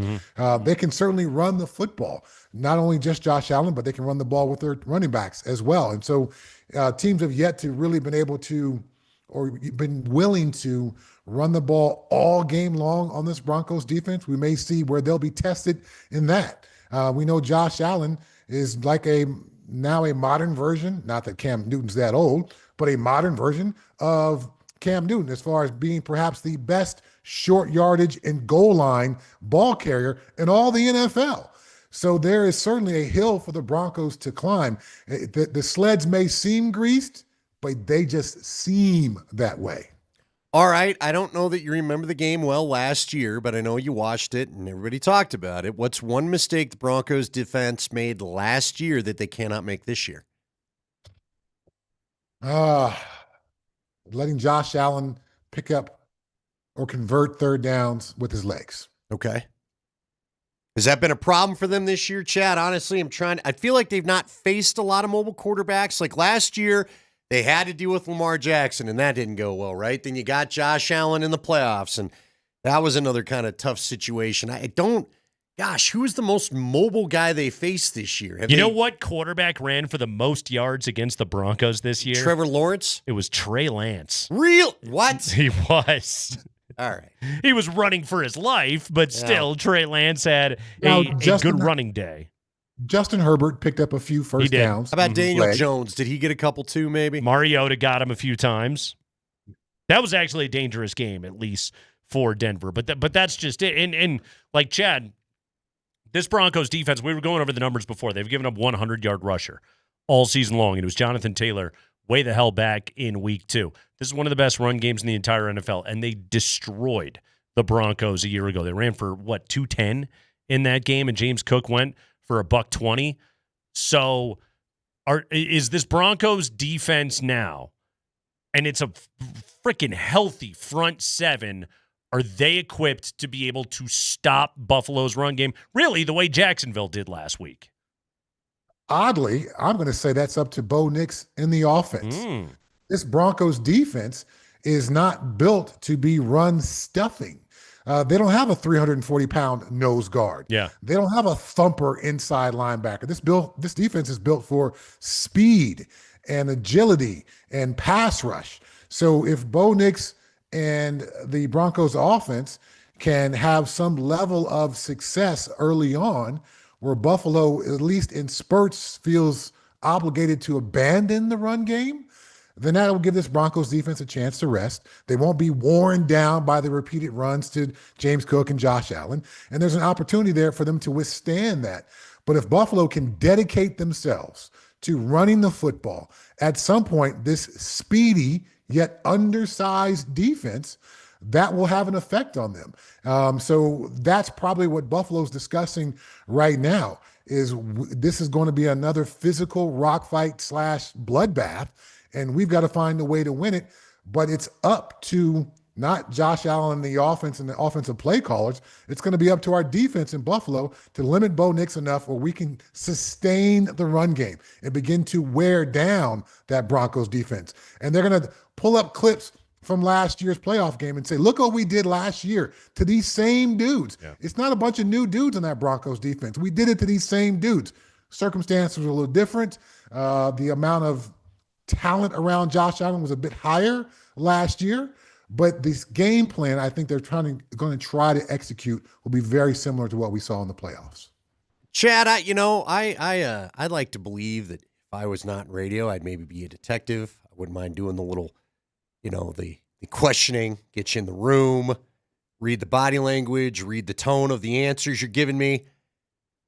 They can certainly run the football, not only just Josh Allen, but they can run the ball with their running backs as well. And so teams have yet to really been able to, or been willing to run the ball all game long on this Broncos defense. We may see where they'll be tested in that. We know Josh Allen is like now a modern version, not that Cam Newton's that old, but a modern version of Cam Newton as far as being perhaps the best short yardage and goal line ball carrier in all the NFL. So there is certainly a hill for the Broncos to climb. The sleds may seem greased, but they just seem that way. All right, I don't know that you remember the game well last year, but I know you watched it and everybody talked about it. What's one mistake the Broncos defense made last year that they cannot make this year? Letting Josh Allen pick up or convert third downs with his legs. Okay. Has that been a problem for them this year, Chad? Honestly, I feel like they've not faced a lot of mobile quarterbacks. Like last year, they had to deal with Lamar Jackson, and that didn't go well, right? Then you got Josh Allen in the playoffs, and that was another kind of tough situation. Who was the most mobile guy they faced this year? You know what quarterback ran for the most yards against the Broncos this year? Trevor Lawrence? It was Trey Lance. Real? What? He was. All right. He was running for his life, but still, Trey Lance had a good running day. Justin Herbert picked up a few first downs. How about Daniel Jones? Did he get a couple too, maybe? Mariota got him a few times. That was actually a dangerous game, at least for Denver. But that's just it. And like Chad, this Broncos defense, we were going over the numbers before. They've given up 100-yard rusher all season long, and it was Jonathan Taylor way the hell back in week 2. This is one of the best run games in the entire NFL, and they destroyed the Broncos a year ago. They ran for, 210 in that game, and James Cook went for $120. So is this Broncos defense now, and it's a freaking healthy front seven, are they equipped to be able to stop Buffalo's run game, really the way Jacksonville did last week? Oddly, I'm going to say that's up to Bo Nix in the offense. This Broncos defense is not built to be run stuffing. They don't have a 340-pound nose guard. Yeah. They don't have a thumper inside linebacker. This defense is built for speed and agility and pass rush. So if Bo Nix and the Broncos offense can have some level of success early on, where Buffalo, at least in spurts, feels obligated to abandon the run game, then that will give this Broncos defense a chance to rest. They won't be worn down by the repeated runs to James Cook and Josh Allen. And there's an opportunity there for them to withstand that. But if Buffalo can dedicate themselves to running the football, at some point, this speedy yet undersized defense, that will have an effect on them. So that's probably what Buffalo's discussing right now, is this is going to be another physical rock fight / bloodbath, and we've got to find a way to win it. But it's up to not Josh Allen and the offense and the offensive play callers. It's going to be up to our defense in Buffalo to limit Bo Nix enough where we can sustain the run game and begin to wear down that Broncos defense. And they're going to pull up clips from last year's playoff game and say, look what we did last year to these same dudes. Yeah. It's not a bunch of new dudes in that Broncos defense. We did it to these same dudes. Circumstances were a little different. The amount of talent around Josh Allen was a bit higher last year, but this game plan, I think they're going to try to execute, will be very similar to what we saw in the playoffs. Chad, I'd like to believe that if I was not in radio, I'd maybe be a detective. I wouldn't mind doing the little, the questioning, get you in the room, read the body language, read the tone of the answers you're giving me.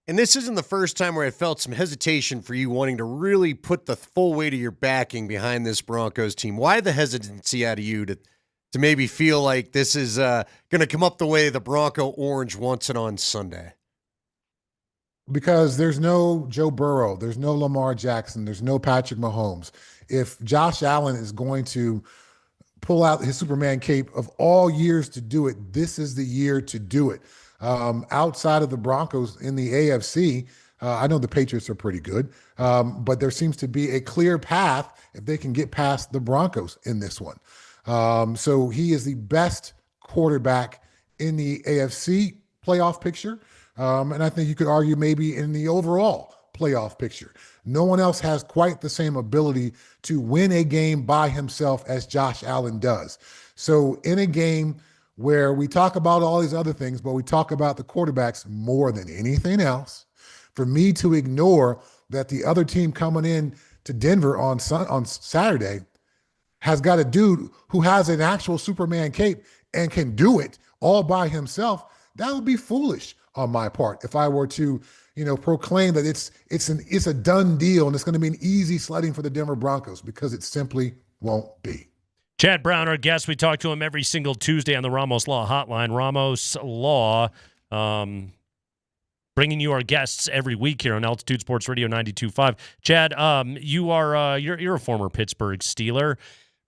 And this isn't the first time where I felt some hesitation for you wanting to really put the full weight of your backing behind this Broncos team. Why the hesitancy out of you to maybe feel like this is going to come up the way the Bronco Orange wants it on Sunday? Because there's no Joe Burrow, there's no Lamar Jackson, there's no Patrick Mahomes. If Josh Allen is going to pull out his Superman cape of all years to do it, this is the year to do it. Outside of the Broncos in the AFC, I know the Patriots are pretty good, but there seems to be a clear path if they can get past the Broncos in this one. So he is the best quarterback in the AFC playoff picture. And I think you could argue maybe in the overall playoff picture. No one else has quite the same ability to win a game by himself as Josh Allen does. So in a game where we talk about all these other things, but we talk about the quarterbacks more than anything else, for me to ignore that the other team coming in to Denver on Saturday has got a dude who has an actual Superman cape and can do it all by himself, that would be foolish on my part if I were to, proclaim that it's a done deal and it's going to be an easy sledding for the Denver Broncos, because it simply won't be. Chad Brown, our guest, we talk to him every single Tuesday on the Ramos Law Hotline. Ramos Law, bringing you our guests every week here on Altitude Sports Radio 92.5. Chad, you're a former Pittsburgh Steeler.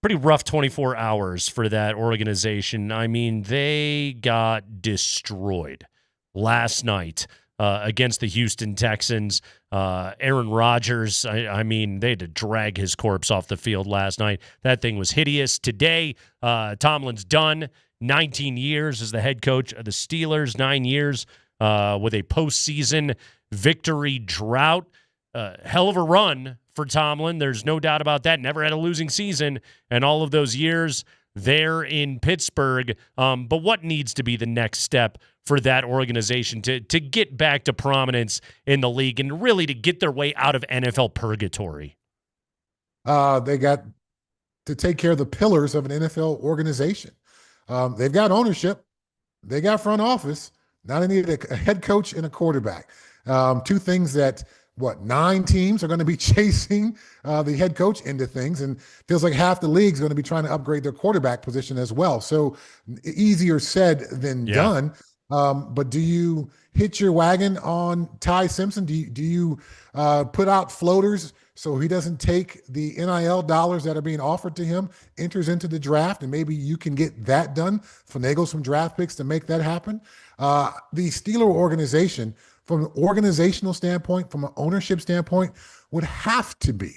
Pretty rough 24 hours for that organization. I mean, they got destroyed last night against the Houston Texans. Aaron Rodgers, I mean, they had to drag his corpse off the field last night. That thing was hideous. Today, Tomlin's done. 19 years as the head coach of the Steelers, 9 years with a postseason victory drought. Hell of a run for Tomlin. There's no doubt about that. Never had a losing season in all of those years there in Pittsburgh. But what needs to be the next step for that organization to get back to prominence in the league and really to get their way out of NFL purgatory? They got to take care of the pillars of an NFL organization. They've got ownership. They got front office. Now they need a head coach and a quarterback. Two things that, 9 teams are going to be chasing the head coach into things, and feels like half the league's going to be trying to upgrade their quarterback position as well. So easier said than done. But do you hitch your wagon on Ty Simpson? Do you put out floaters so he doesn't take the NIL dollars that are being offered to him, enters into the draft, and maybe you can get that done, finagle some draft picks to make that happen? The Steeler organization, from an organizational standpoint, from an ownership standpoint, would have to be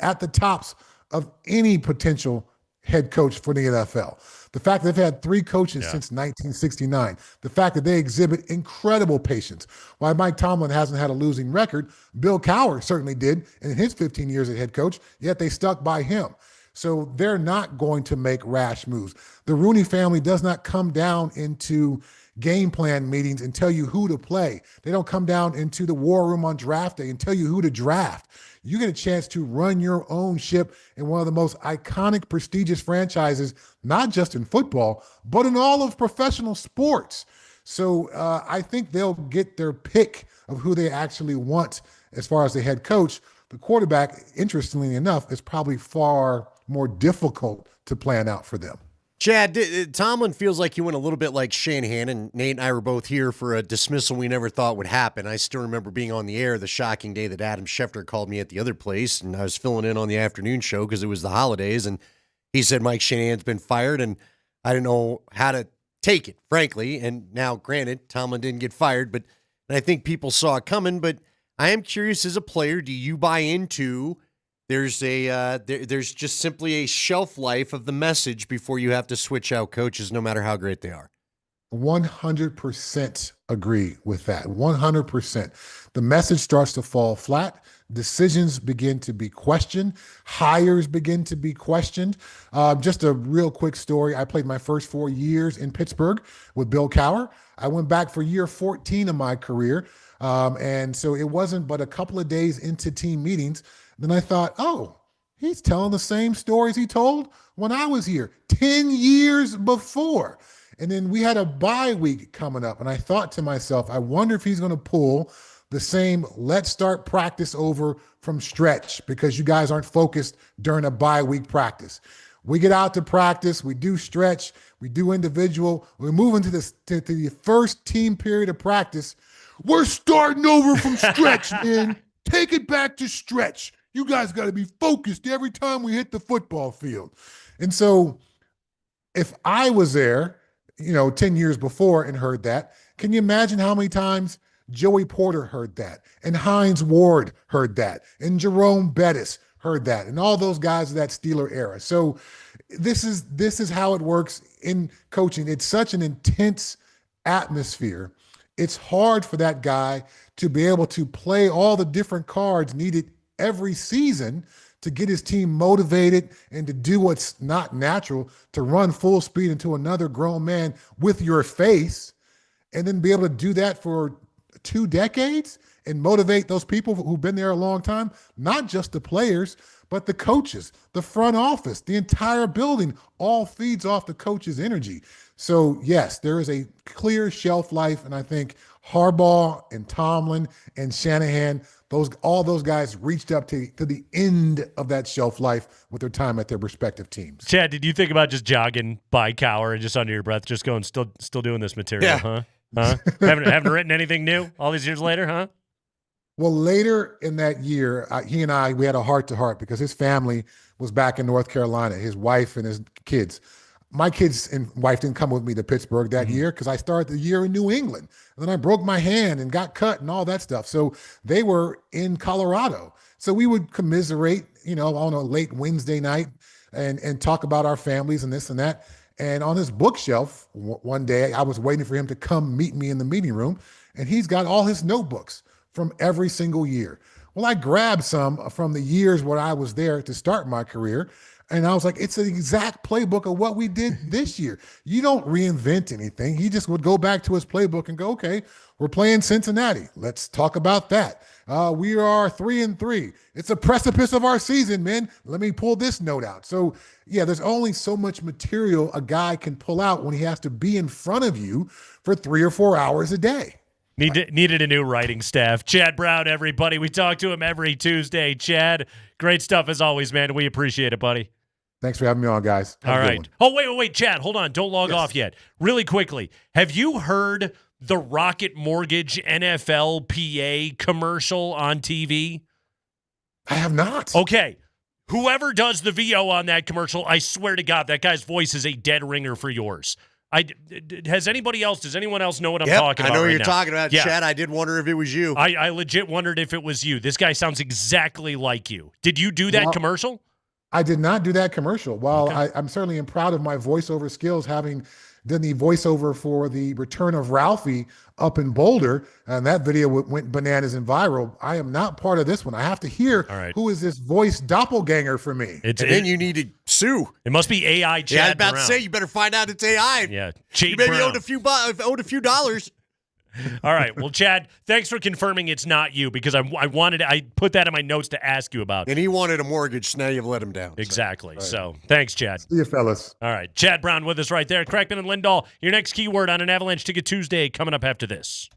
at the tops of any potential head coach for the NFL. The fact that they've had 3 coaches since 1969, the fact that they exhibit incredible patience. While Mike Tomlin hasn't had a losing record, Bill Cowher certainly did in his 15 years as head coach, yet they stuck by him. So they're not going to make rash moves. The Rooney family does not come down into game plan meetings and tell you who to play. They don't come down into the war room on draft day and tell you who to draft. You get a chance to run your own ship in one of the most iconic, prestigious franchises, not just in football, but in all of professional sports. So I think they'll get their pick of who they actually want as far as the head coach. The quarterback, interestingly enough, is probably far more difficult to plan out for them. Chad, Tomlin feels like he went a little bit like Shanahan, and Nate and I were both here for a dismissal we never thought would happen. I still remember being on the air the shocking day that Adam Schefter called me at the other place, and I was filling in on the afternoon show because it was the holidays, and he said Mike Shanahan's been fired, and I didn't know how to take it, frankly. And now, granted, Tomlin didn't get fired, but I think people saw it coming. But I am curious, as a player, do you buy into there's just simply a shelf life of the message before you have to switch out coaches, no matter how great they are? 100% agree with that. 100%. The message starts to fall flat. Decisions begin to be questioned. Hires begin to be questioned. Just a real quick story. I played my first 4 years in Pittsburgh with Bill Cowher. I went back for year 14 of my career. And so it wasn't but a couple of days into team meetings. Then I thought, oh, he's telling the same stories he told when I was here 10 years before. And then we had a bye week coming up. And I thought to myself, I wonder if he's going to pull the same let's start practice over from stretch because you guys aren't focused during a bye week practice. We get out to practice, we do stretch, we do individual, we move into the first team period of practice. We're starting over from stretch, man. Take it back to stretch. You guys got to be focused every time we hit the football field. And so if I was there, 10 years before and heard that, can you imagine how many times Joey Porter heard that, and Hines Ward heard that, and Jerome Bettis heard that, and all those guys of that Steeler era? So this is how it works in coaching. It's such an intense atmosphere. It's hard for that guy to be able to play all the different cards needed every season to get his team motivated and to do what's not natural, to run full speed into another grown man with your face, and then be able to do that for 2 decades and motivate those people who've been there a long time, not just the players, but the coaches, the front office, the entire building, all feeds off the coach's energy. So yes, there is a clear shelf life, and I think Harbaugh and Tomlin and Shanahan, all those guys reached up to the end of that shelf life with their time at their respective teams. Chad, did you think about just jogging by Cowher and just under your breath, just going, still doing this material, huh? Haven't written anything new all these years later, huh? Well, later in that year, he and I, we had a heart-to-heart because his family was back in North Carolina, his wife and his kids. My kids and wife didn't come with me to Pittsburgh that year because I started the year in New England. And then I broke my hand and got cut and all that stuff. So they were in Colorado. So we would commiserate, on a late Wednesday night and talk about our families and this and that. And on his bookshelf, one day I was waiting for him to come meet me in the meeting room, and he's got all his notebooks from every single year. Well, I grabbed some from the years where I was there to start my career, And I was like, it's the exact playbook of what we did this year. You don't reinvent anything. He just would go back to his playbook and go, okay, we're playing Cincinnati. Let's talk about that. We are 3-3. It's a precipice of our season, man. Let me pull this note out. So, yeah, there's only so much material a guy can pull out when he has to be in front of you for 3 or 4 hours a day. Needed a new writing staff. Chad Brown, everybody. We talk to him every Tuesday. Chad, great stuff as always, man. We appreciate it, buddy. Thanks for having me on, guys. Have All a good right. one. Oh, wait, Chad, hold on. Don't log off yet. Really quickly, have you heard the Rocket Mortgage NFLPA commercial on TV? I have not. Okay. Whoever does the VO on that commercial, I swear to God, that guy's voice is a dead ringer for yours. Does anyone else know what I'm talking about? I know what right you're now? talking about, Yeah. Chad. I did wonder if it was you. I legit wondered if it was you. This guy sounds exactly like you. Did you do that commercial? I did not do that commercial. While I'm certainly proud of my voiceover skills, having done the voiceover for the return of Ralphie up in Boulder, and that video went bananas and viral. I am not part of this one. I have to hear who is this voice doppelganger for me. Then you need to sue. It must be AI Chad Yeah, I was about Brown. to say, you better find out it's AI. Yeah, you maybe Brown. owed a few dollars. All right. Well, Chad, thanks for confirming it's not you because I put that in my notes to ask you about. And he wanted a mortgage. So now you've let him down. Exactly. So thanks, Chad. See you, fellas. All right. Chad Brown with us right there. Kreckman and Lindahl, your next keyword on an Avalanche Ticket Tuesday coming up after this.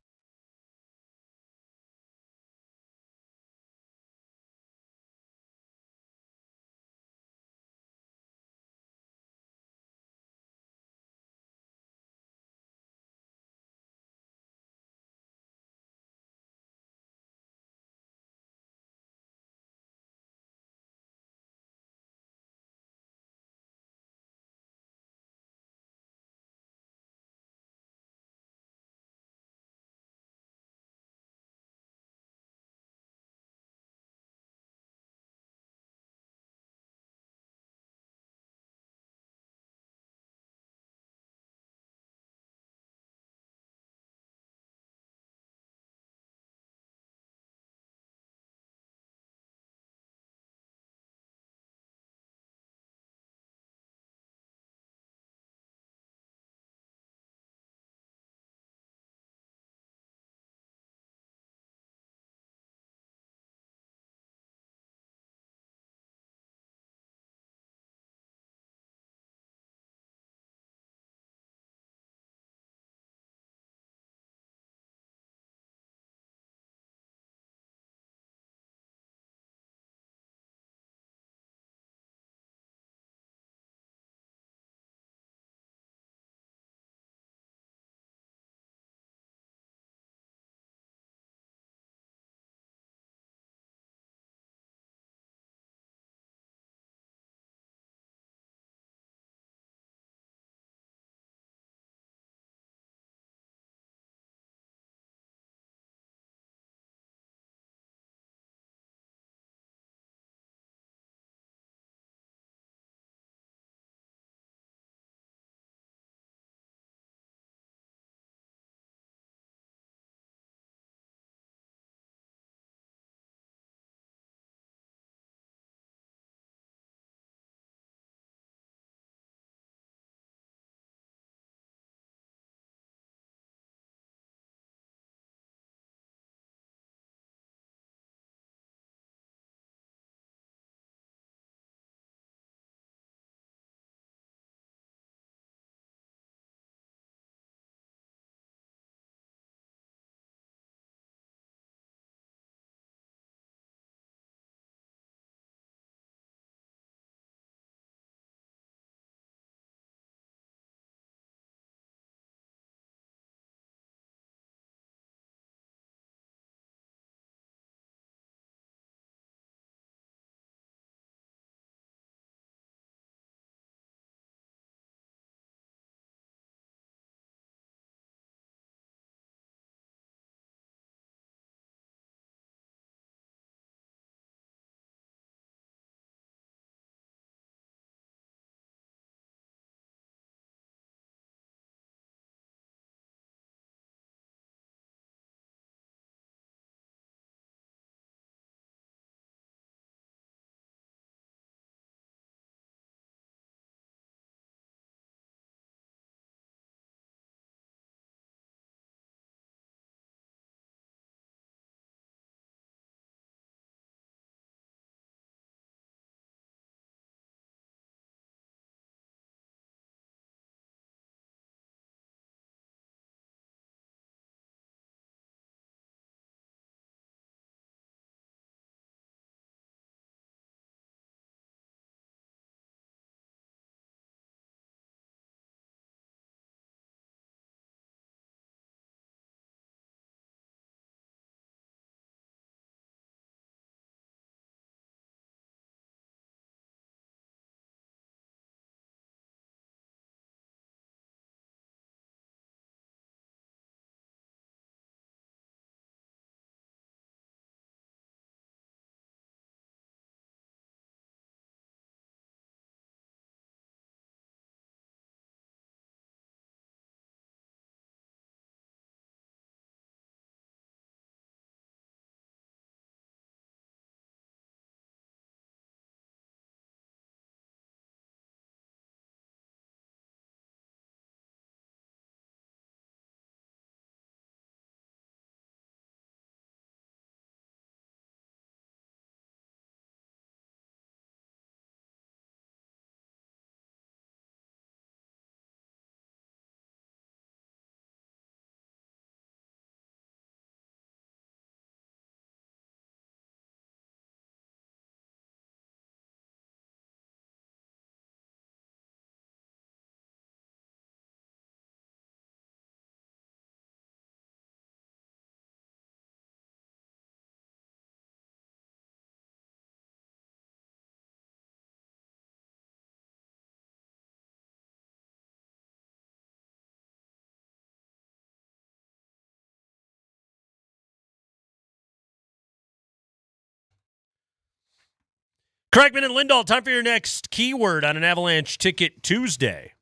Kreckman and Lindahl, time for your next keyword on an Avalanche Ticket Tuesday.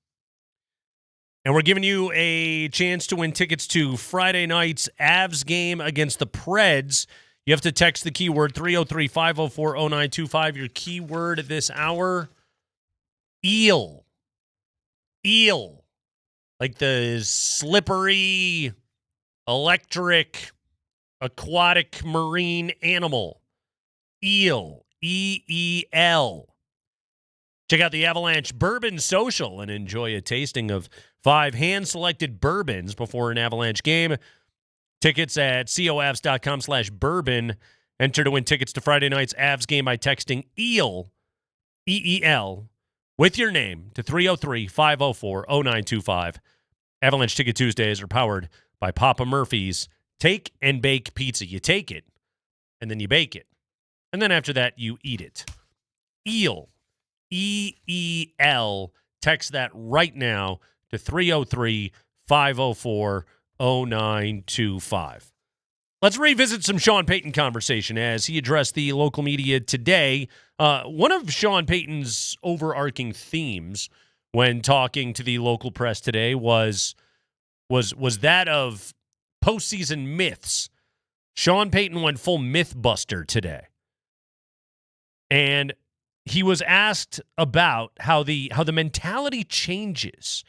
And we're giving you a chance to win tickets to Friday night's Avs game against the Preds. You have to text the keyword 303-504-0925. Your keyword this hour, eel. Eel. Like the slippery, electric, aquatic, marine animal. Eel. E-E-L. Check out the Avalanche Bourbon Social and enjoy a tasting of 5 hand-selected bourbons before an Avalanche game. Tickets at coavs.com/bourbon. Enter to win tickets to Friday night's Avs game by texting EEL, E-E-L, with your name to 303-504-0925. Avalanche Ticket Tuesdays are powered by Papa Murphy's Take and Bake Pizza. You take it, and then you bake it. And then after that, you eat it. EEL. E-E-L. Text that right now to 303-504-0925. Let's revisit some Sean Payton conversation as he addressed the local media today. One of Sean Payton's overarching themes when talking to the local press today was that of postseason myths. Sean Payton went full myth buster today. And he was asked about how the mentality changes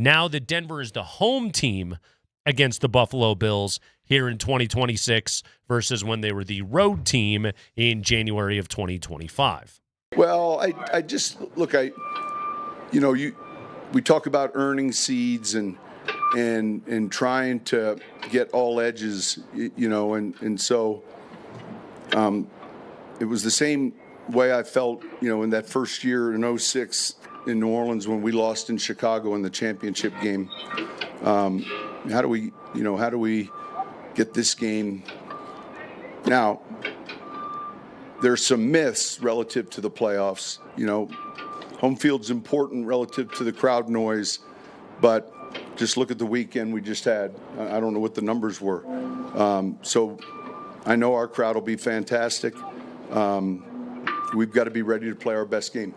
now that Denver is the home team against the Buffalo Bills here in 2026 versus when they were the road team in January of 2025. Well, I just look. We talk about earning seeds and trying to get all edges, and so it was the same way I felt, in that first year in 2006 in New Orleans when we lost in Chicago in the championship game. How do we get this game? Now, there's some myths relative to the playoffs. Home field's important relative to the crowd noise, but just look at the weekend we just had. I don't know what the numbers were. So I know our crowd will be fantastic. We've got to be ready to play our best game.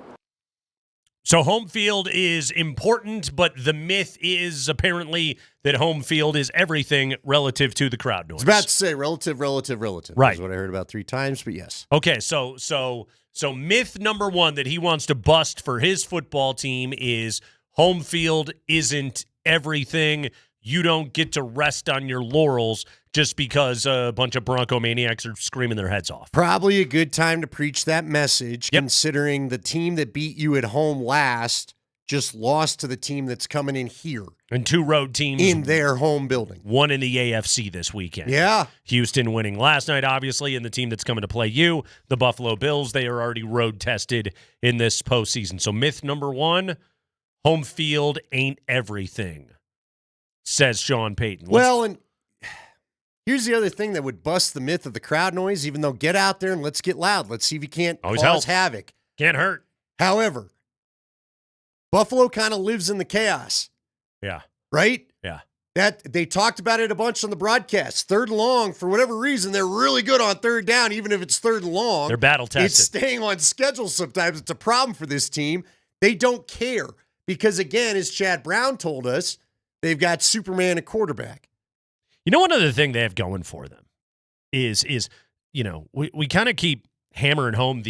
So home field is important, but the myth is apparently that home field is everything relative to the crowd noise. I was about to say relative. Right. That's what I heard about 3 times, but yes. Okay, so myth number 1 that he wants to bust for his football team is home field isn't everything. You don't get to rest on your laurels just because a bunch of Bronco maniacs are screaming their heads off. Probably a good time to preach that message, considering the team that beat you at home last just lost to the team that's coming in here. And 2 road teams. In their home building. 1 in the AFC this weekend. Yeah. Houston winning last night, obviously, and the team that's coming to play you, the Buffalo Bills, they are already road tested in this postseason. So myth number 1, home field ain't everything, says Sean Payton. Well, and here's the other thing that would bust the myth of the crowd noise, even though get out there and let's get loud. Let's see if you can't cause havoc. Can't hurt. However, Buffalo kind of lives in the chaos. Yeah. Right? Yeah. That they talked about it a bunch on the broadcast. 3rd and long, for whatever reason, they're really good on 3rd down, even if it's 3rd and long. They're battle tested. It's staying on schedule sometimes. It's a problem for this team. They don't care because, again, as Chad Brown told us, they've got Superman at quarterback. One other thing they have going for them is we kind of keep hammering home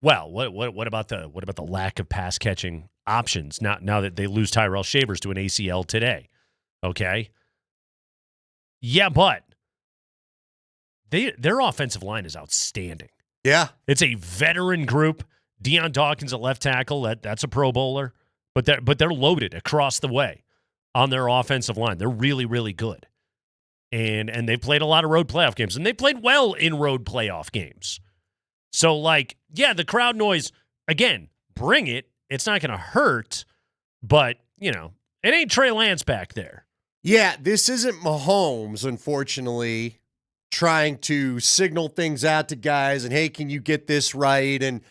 what about the lack of pass catching options now that they lose Tyrell Shavers to an ACL today. Okay. Yeah, but their offensive line is outstanding. Yeah. It's a veteran group. Deion Dawkins at left tackle, that's a Pro Bowler, but they're loaded across the way on their offensive line. They're really, really good. And they played a lot of road playoff games, and they played well in road playoff games. So, the crowd noise, again, bring it. It's not going to hurt, but, it ain't Trey Lance back there. Yeah, this isn't Mahomes, unfortunately, trying to signal things out to guys and, hey, can you get this right? And,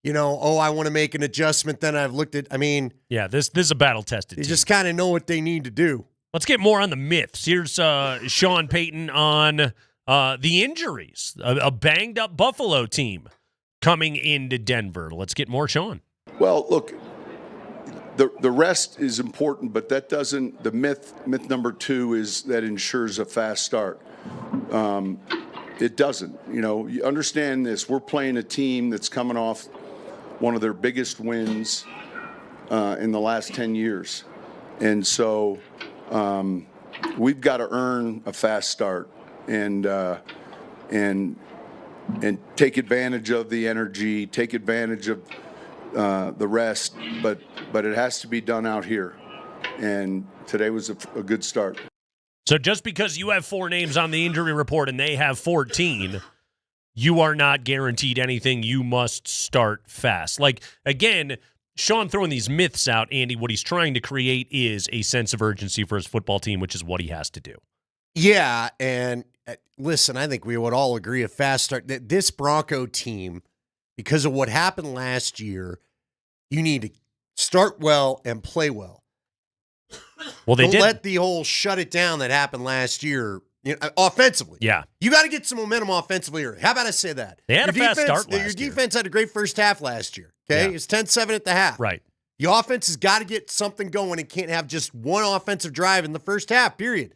I want to make an adjustment. Then I've looked at, Yeah, this is a battle-tested They team. just kind of know what they need to do. Let's get more on the myths. Here's Sean Payton on the injuries. A banged-up Buffalo team coming into Denver. Let's get more Sean. Well, look, the rest is important, but that doesn't. The myth number 2 is that ensures a fast start. It doesn't. You understand this. We're playing a team that's coming off one of their biggest wins in the last 10 years. And so we've got to earn a fast start and take advantage of the energy, take advantage of the rest, but it has to be done out here. And today was a good start. So just because you have 4 names on the injury report and they have 14, you are not guaranteed anything. You must start fast. Like, again, Sean throwing these myths out, Andy, what he's trying to create is a sense of urgency for his football team, which is what he has to do. Yeah, and listen, I think we would all agree a fast start. This Bronco team, because of what happened last year, you need to start well and play well. Well, they did. Let the whole shut it down that happened last year, offensively. Yeah. You got to get some momentum offensively. How about I say that? They had a fast start last year. Your defense had a great first half last year, okay? Yeah. It's 10-7 at the half. Right. The offense has got to get something going and can't have just one offensive drive in the first half, period.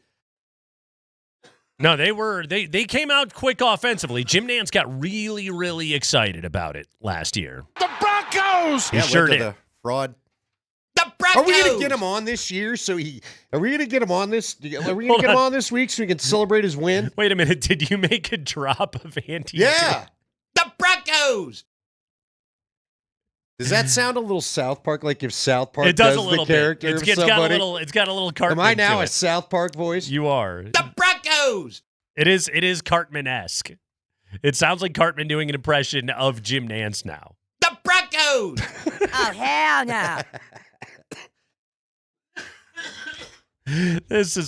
No, they came out quick offensively. Jim Nantz got really, really excited about it last year. The Broncos! He sure did. The fraud. The Broncos! Are we going to get him on this year? Are we going to get him on this? Are we going to get him on this week so we can celebrate his win? Wait a minute. Did you make a drop of Andy? Yeah. The Broncos! Does that sound a little South Park, like if South Park does a little the character bit. of somebody? It's got a little Cartman. Am I now to a it. South Park voice? You are. The Broncos! It is Cartman-esque. It sounds like Cartman doing an impression of Jim Nantz now. The Broncos! Oh, hell no.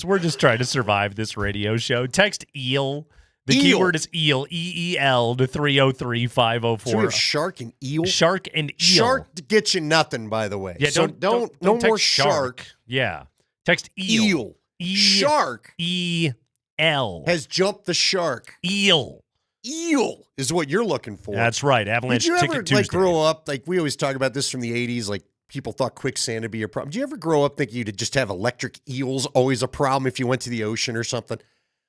We're just trying to survive this radio show. Text EEL. The Eel. keyword is EEL, EEL, to 303-504. So we have shark and eel? Shark and eel. Shark gets you nothing, by the way. Yeah, so don't no text more shark. Yeah. Text eel. Shark. E-L. Has jumped the shark. Eel. Eel is what you're looking for. That's right. Avalanche Did you Ticket ever Tuesday. grow up, we always talk about this from the 80s, people thought quicksand would be a problem. Did you ever grow up thinking you'd just have electric eels always a problem if you went to the ocean or something?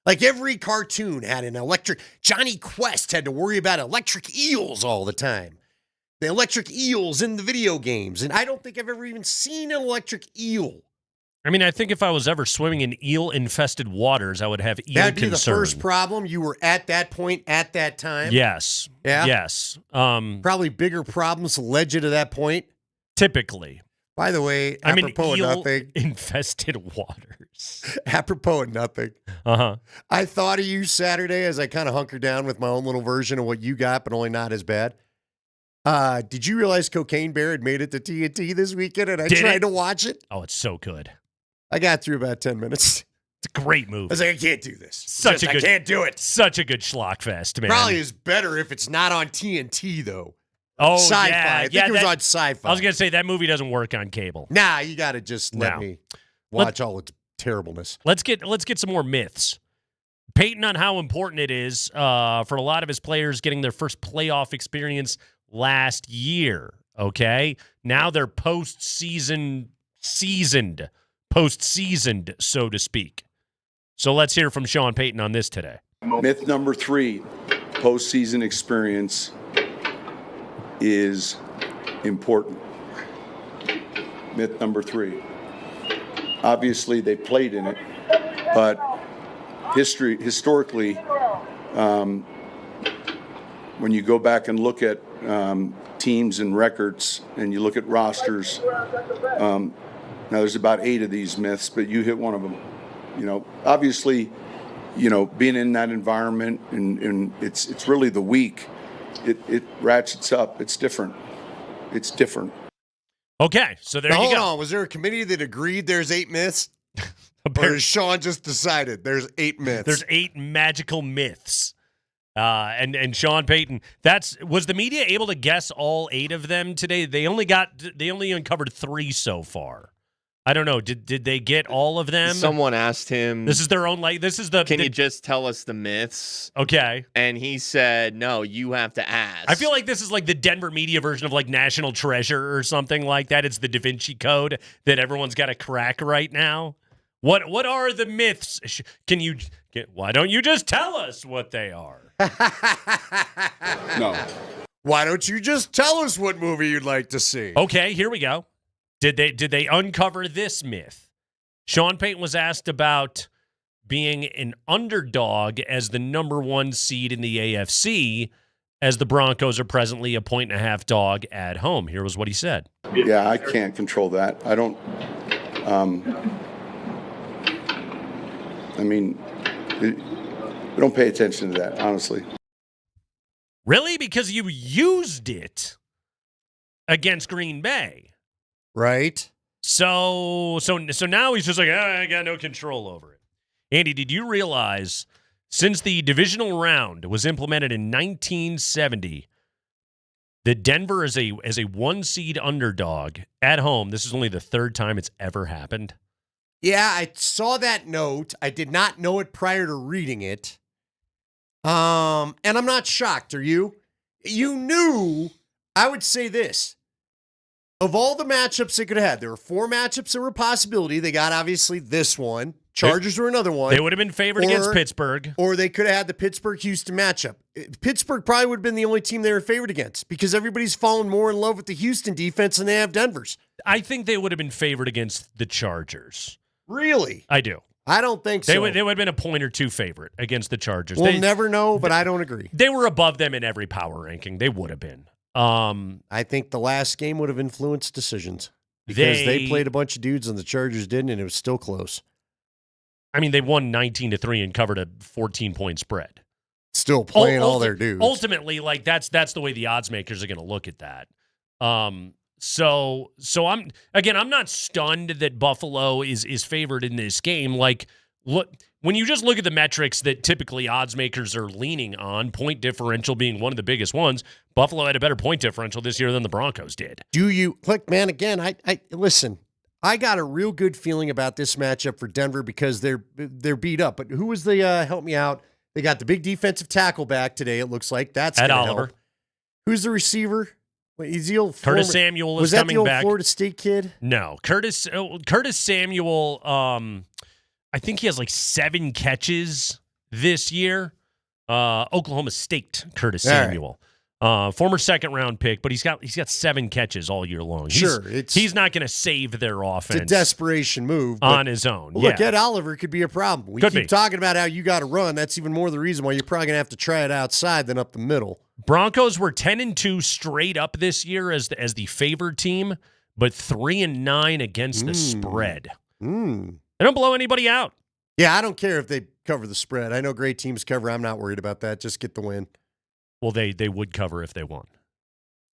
Like every cartoon had an electric. Johnny Quest had to worry about electric eels all the time. The electric eels in the video games. And I don't think I've ever even seen an electric eel. I mean, I think if I was ever swimming in eel-infested waters, I would have eel That'd be concern. the first problem. You were at that point at that time. Yes. Yeah? Yes. Probably bigger problems led you to that point. Typically. By the way, apropos of nothing. Infested waters. Apropos of nothing. Uh-huh. I thought of you Saturday as I kind of hunkered down with my own little version of what you got, but only not as bad. Did you realize Cocaine Bear had made it to TNT this weekend and I tried to watch it? Oh, it's so good. I got through about 10 minutes. It's a great movie. I was like, I can't do this. I can't do it. Such a good schlockfest, man. Probably is better if it's not on TNT, though. Oh, Sci-fi. yeah. I think it was on Sci-Fi. I was going to say, that movie doesn't work on cable. Nah, you got to just let me watch all its terribleness. Let's get some more myths. Payton on how important it is for a lot of his players getting their first playoff experience last year, okay? Now they're postseasoned, so to speak. So let's hear from Sean Payton on this today. Myth number 3, postseason experience is important. Myth number 3. Obviously, they played in it, but historically, when you go back and look at teams and records and you look at rosters, now there's about 8 of these myths, but you hit one of them. Obviously, being in that environment and it's really the week. It ratchets up. It's different. Okay, so there you go. Hold on. Was there a committee that agreed there's 8 myths? Or has Sean just decided there's 8 myths? There's 8 magical myths. And Sean Payton, was the media able to guess all 8 of them today? They only uncovered 3 so far. I don't know. Did they get all of them? Someone asked him. This is their own. Can you just tell us the myths? Okay. And he said, "No, you have to ask." I feel like this is like the Denver media version of like National Treasure or something like that. It's the Da Vinci Code that everyone's got to crack right now. What are the myths? Why don't you just tell us what they are? No. Why don't you just tell us what movie you'd like to see? Okay, here we go. Did they uncover this myth? Sean Payton was asked about being an underdog as the number 1 seed in the AFC, as the Broncos are presently a 1.5-point dog at home. Here was what he said. Yeah, I can't control that. I don't. We don't pay attention to that, honestly. Really? Because you used it against Green Bay. Right. So now he's just like, I got no control over it. Andy, did you realize since the divisional round was implemented in 1970, that Denver is a 1-seed underdog at home? This is only the 3rd time it's ever happened. Yeah, I saw that note. I did not know it prior to reading it. And I'm not shocked, are you? You knew, I would say this. Of all the matchups they could have had, there were 4 matchups that were a possibility. They got, obviously, this one. Chargers were another one. They would have been favored against Pittsburgh. Or they could have had the Pittsburgh-Houston matchup. Pittsburgh probably would have been the only team they were favored against because everybody's fallen more in love with the Houston defense than they have Denver's. I think they would have been favored against the Chargers. Really? I do. I don't think so. They would have been a point or 2 favorite against the Chargers. We'll never know, but I don't agree. They were above them in every power ranking. They would have been. I think the last game would have influenced decisions because they played a bunch of dudes and the Chargers didn't, and it was still close. I mean, they won 19-3 and covered a 14-point spread. Still playing all their dudes. Ultimately, like that's the way the odds makers are going to look at that. So I'm not stunned that Buffalo is favored in this game. Like, look, when you just look at the metrics that typically odds makers are leaning on, point differential being one of the biggest ones, Buffalo had a better point differential this year than the Broncos did. Do you click, man? Again, I listen. I got a real good feeling about this matchup for Denver because they're beat up. But who was the help me out? They got the big defensive tackle back today. It looks like that's Ed gonna Oliver. Help. Who's the receiver? Wait, he's the old Curtis Samuel was is that the coming old back. Florida State kid? No, Curtis Samuel. I think he has like 7 catches this year. Oklahoma State Curtis Samuel, former 2nd-round pick, but he's got 7 catches all year long. He's not going to save their offense. It's a desperation move on his own. Look, Ed Oliver could be a problem. We keep talking about how you got to run. That's even more the reason why you're probably going to have to try it outside than up the middle. Broncos were 10-2 straight up this year as the favored team, but 3-9 against the spread. They don't blow anybody out. Yeah, I don't care if they cover the spread. I know great teams cover. I'm not worried about that. Just get the win. Well, they would cover if they won.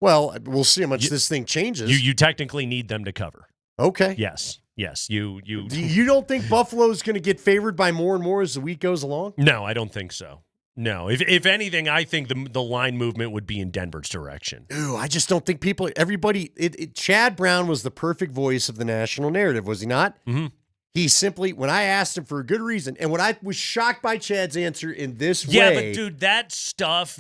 Well, we'll see how much this thing changes. You technically need them to cover. Okay. Yes. You don't think Buffalo's going to get favored by more and more as the week goes along? No, I don't think so. No. If anything, I think the line movement would be in Denver's direction. Ooh, I just don't think Chad Brown was the perfect voice of the national narrative, was he not? Mm-hmm. He simply, when I asked him for a good reason, and when I was shocked by Chad's answer in this way. Yeah, but dude, that stuff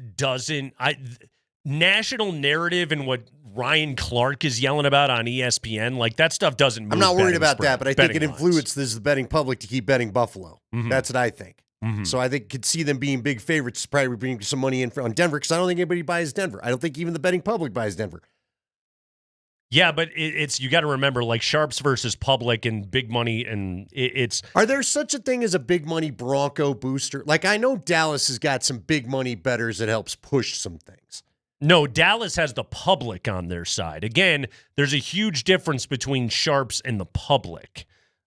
national narrative and what Ryan Clark is yelling about on ESPN, like that stuff doesn't move. I'm not worried about that, but I think it influences the betting public to keep betting Buffalo. Mm-hmm. That's what I think. Mm-hmm. So I think could see them being big favorites, probably bring some money in on Denver because I don't think anybody buys Denver. I don't think even the betting public buys Denver. Yeah, but it's you got to remember, like sharps versus public and big money, and it's. Are there such a thing as a big money Bronco booster? Like I know Dallas has got some big money bettors that helps push some things. No, Dallas has the public on their side. Again, there's a huge difference between sharps and the public.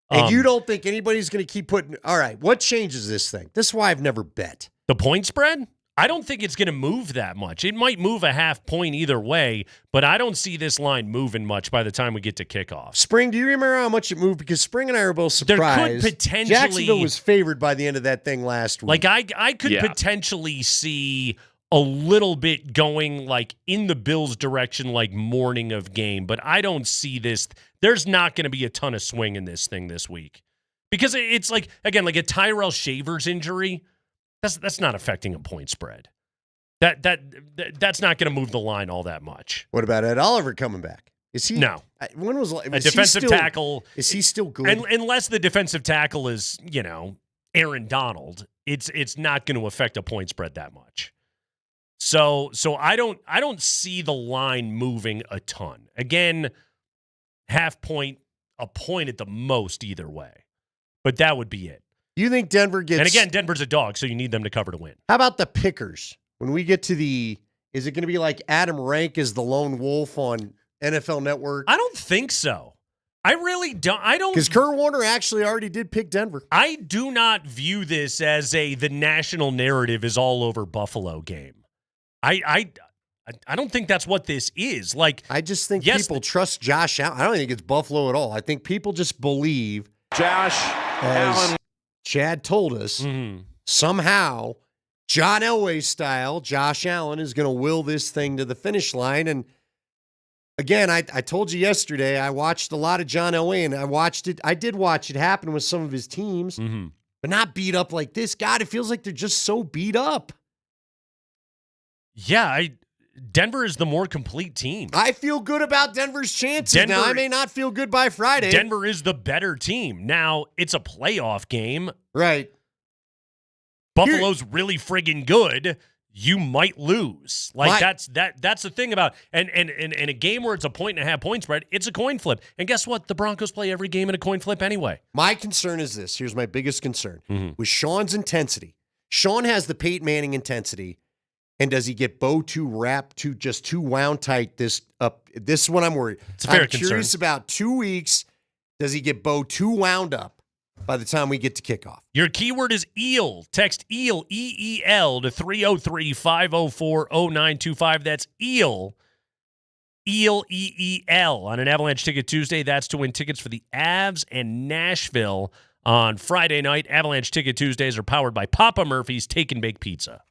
And you don't think anybody's going to keep putting. All right, what changes this thing? This is why I've never bet. The point spread? I don't think it's going to move that much. It might move a half point either way, but I don't see this line moving much by the time we get to kickoff. Spring, do you remember how much it moved? Because Spring and I were both surprised. There could potentially... Jacksonville was favored by the end of that thing last week. Like, I could potentially see a little bit going like in the Bills' direction, like morning of game, but I don't see this. There's not going to be a ton of swing in this thing this week because it's like, again, like a Tyrell Shavers injury. That's not affecting a point spread. That's not going to move the line all that much. What about Ed Oliver coming back? Is he? No. When was a defensive tackle? Is he still good? Unless the defensive tackle is, Aaron Donald, it's not going to affect a point spread that much. So I don't see the line moving a ton. Again, half point, a point at the most either way. But that would be it. You think Denver gets? And again, Denver's a dog, so you need them to cover to win. How about the pickers? When we get to is it going to be like Adam Rank is the lone wolf on NFL Network? I don't think so. I really don't. Because Kurt Warner actually already did pick Denver. I do not view this as the national narrative is all over Buffalo game. I don't think that's what this is. Like, I just think people trust Josh Allen. I don't think it's Buffalo at all. I think people just believe Josh Allen. Chad told us somehow John Elway style, Josh Allen is going to will this thing to the finish line. And again, I told you yesterday, I watched a lot of John Elway, and I did watch it happen with some of his teams, but not beat up like this. God, it feels like they're just so beat up. Yeah, Denver is the more complete team. I feel good about Denver's chances. Now, I may not feel good by Friday. Denver is the better team. Now, it's a playoff game. Right. Buffalo's really friggin' good. You might lose. Like that's the thing about and a game where it's a 1.5 point spread, it's a coin flip. And guess what? The Broncos play every game in a coin flip anyway. My concern is this. Here's my biggest concern. With Sean's intensity. Sean has the Peyton Manning intensity. And does he get Bo too wrapped, too wound tight this up? This is what I'm worried. It's a fair I'm concern. Curious about 2 weeks. Does he get Bo too wound up by the time we get to kickoff? Your keyword is eel. Text eel, EEL, to 303-504-0925. That's eel. Eel, EEL. On an Avalanche Ticket Tuesday, that's to win tickets for the Avs and Nashville on Friday night. Avalanche Ticket Tuesdays are powered by Papa Murphy's Take and Bake Pizza.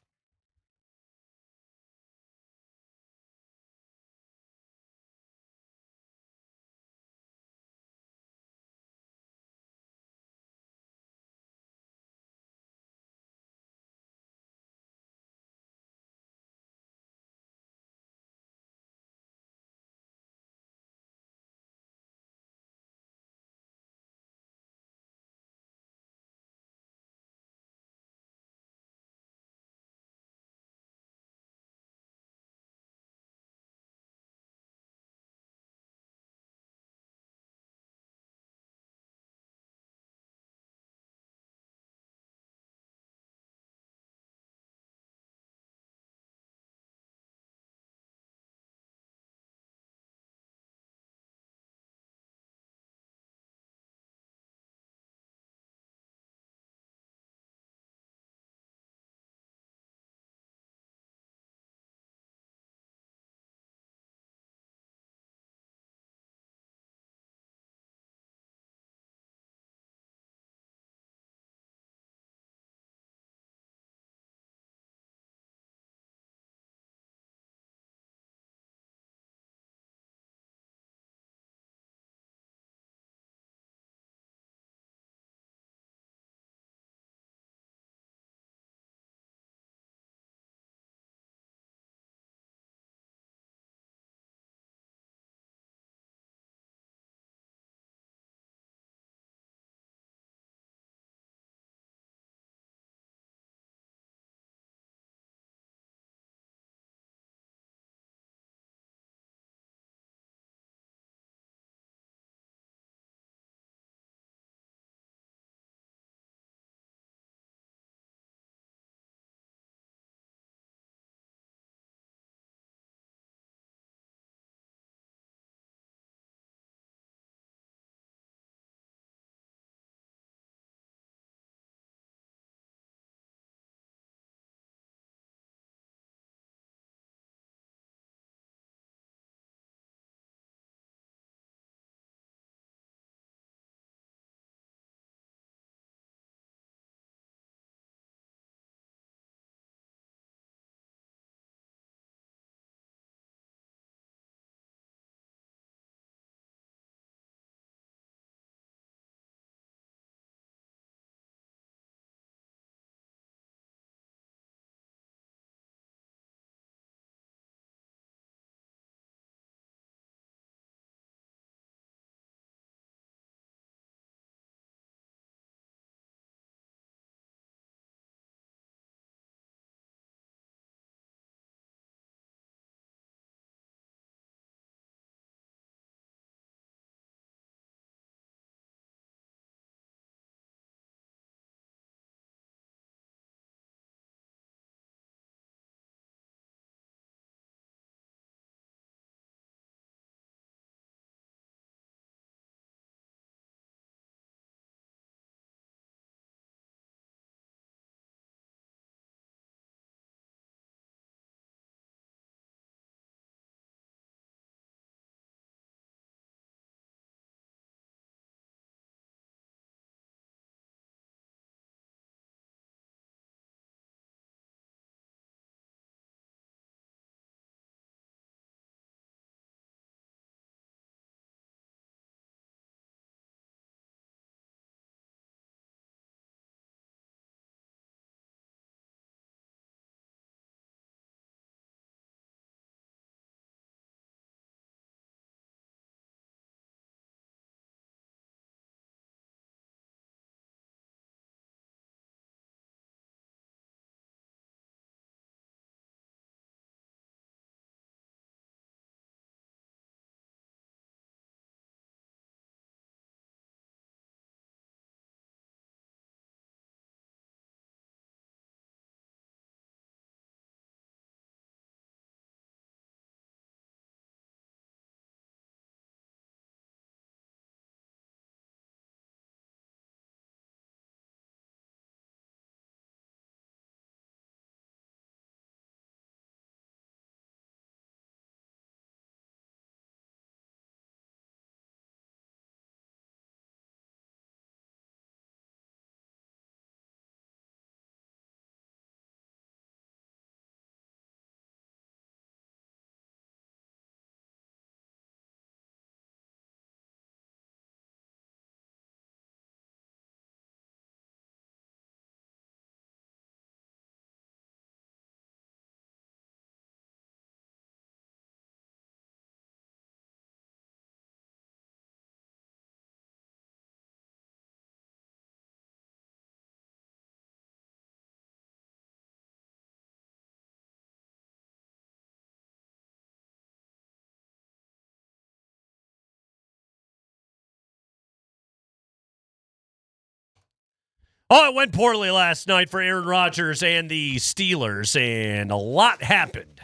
Oh, it went poorly last night for Aaron Rodgers and the Steelers, and a lot happened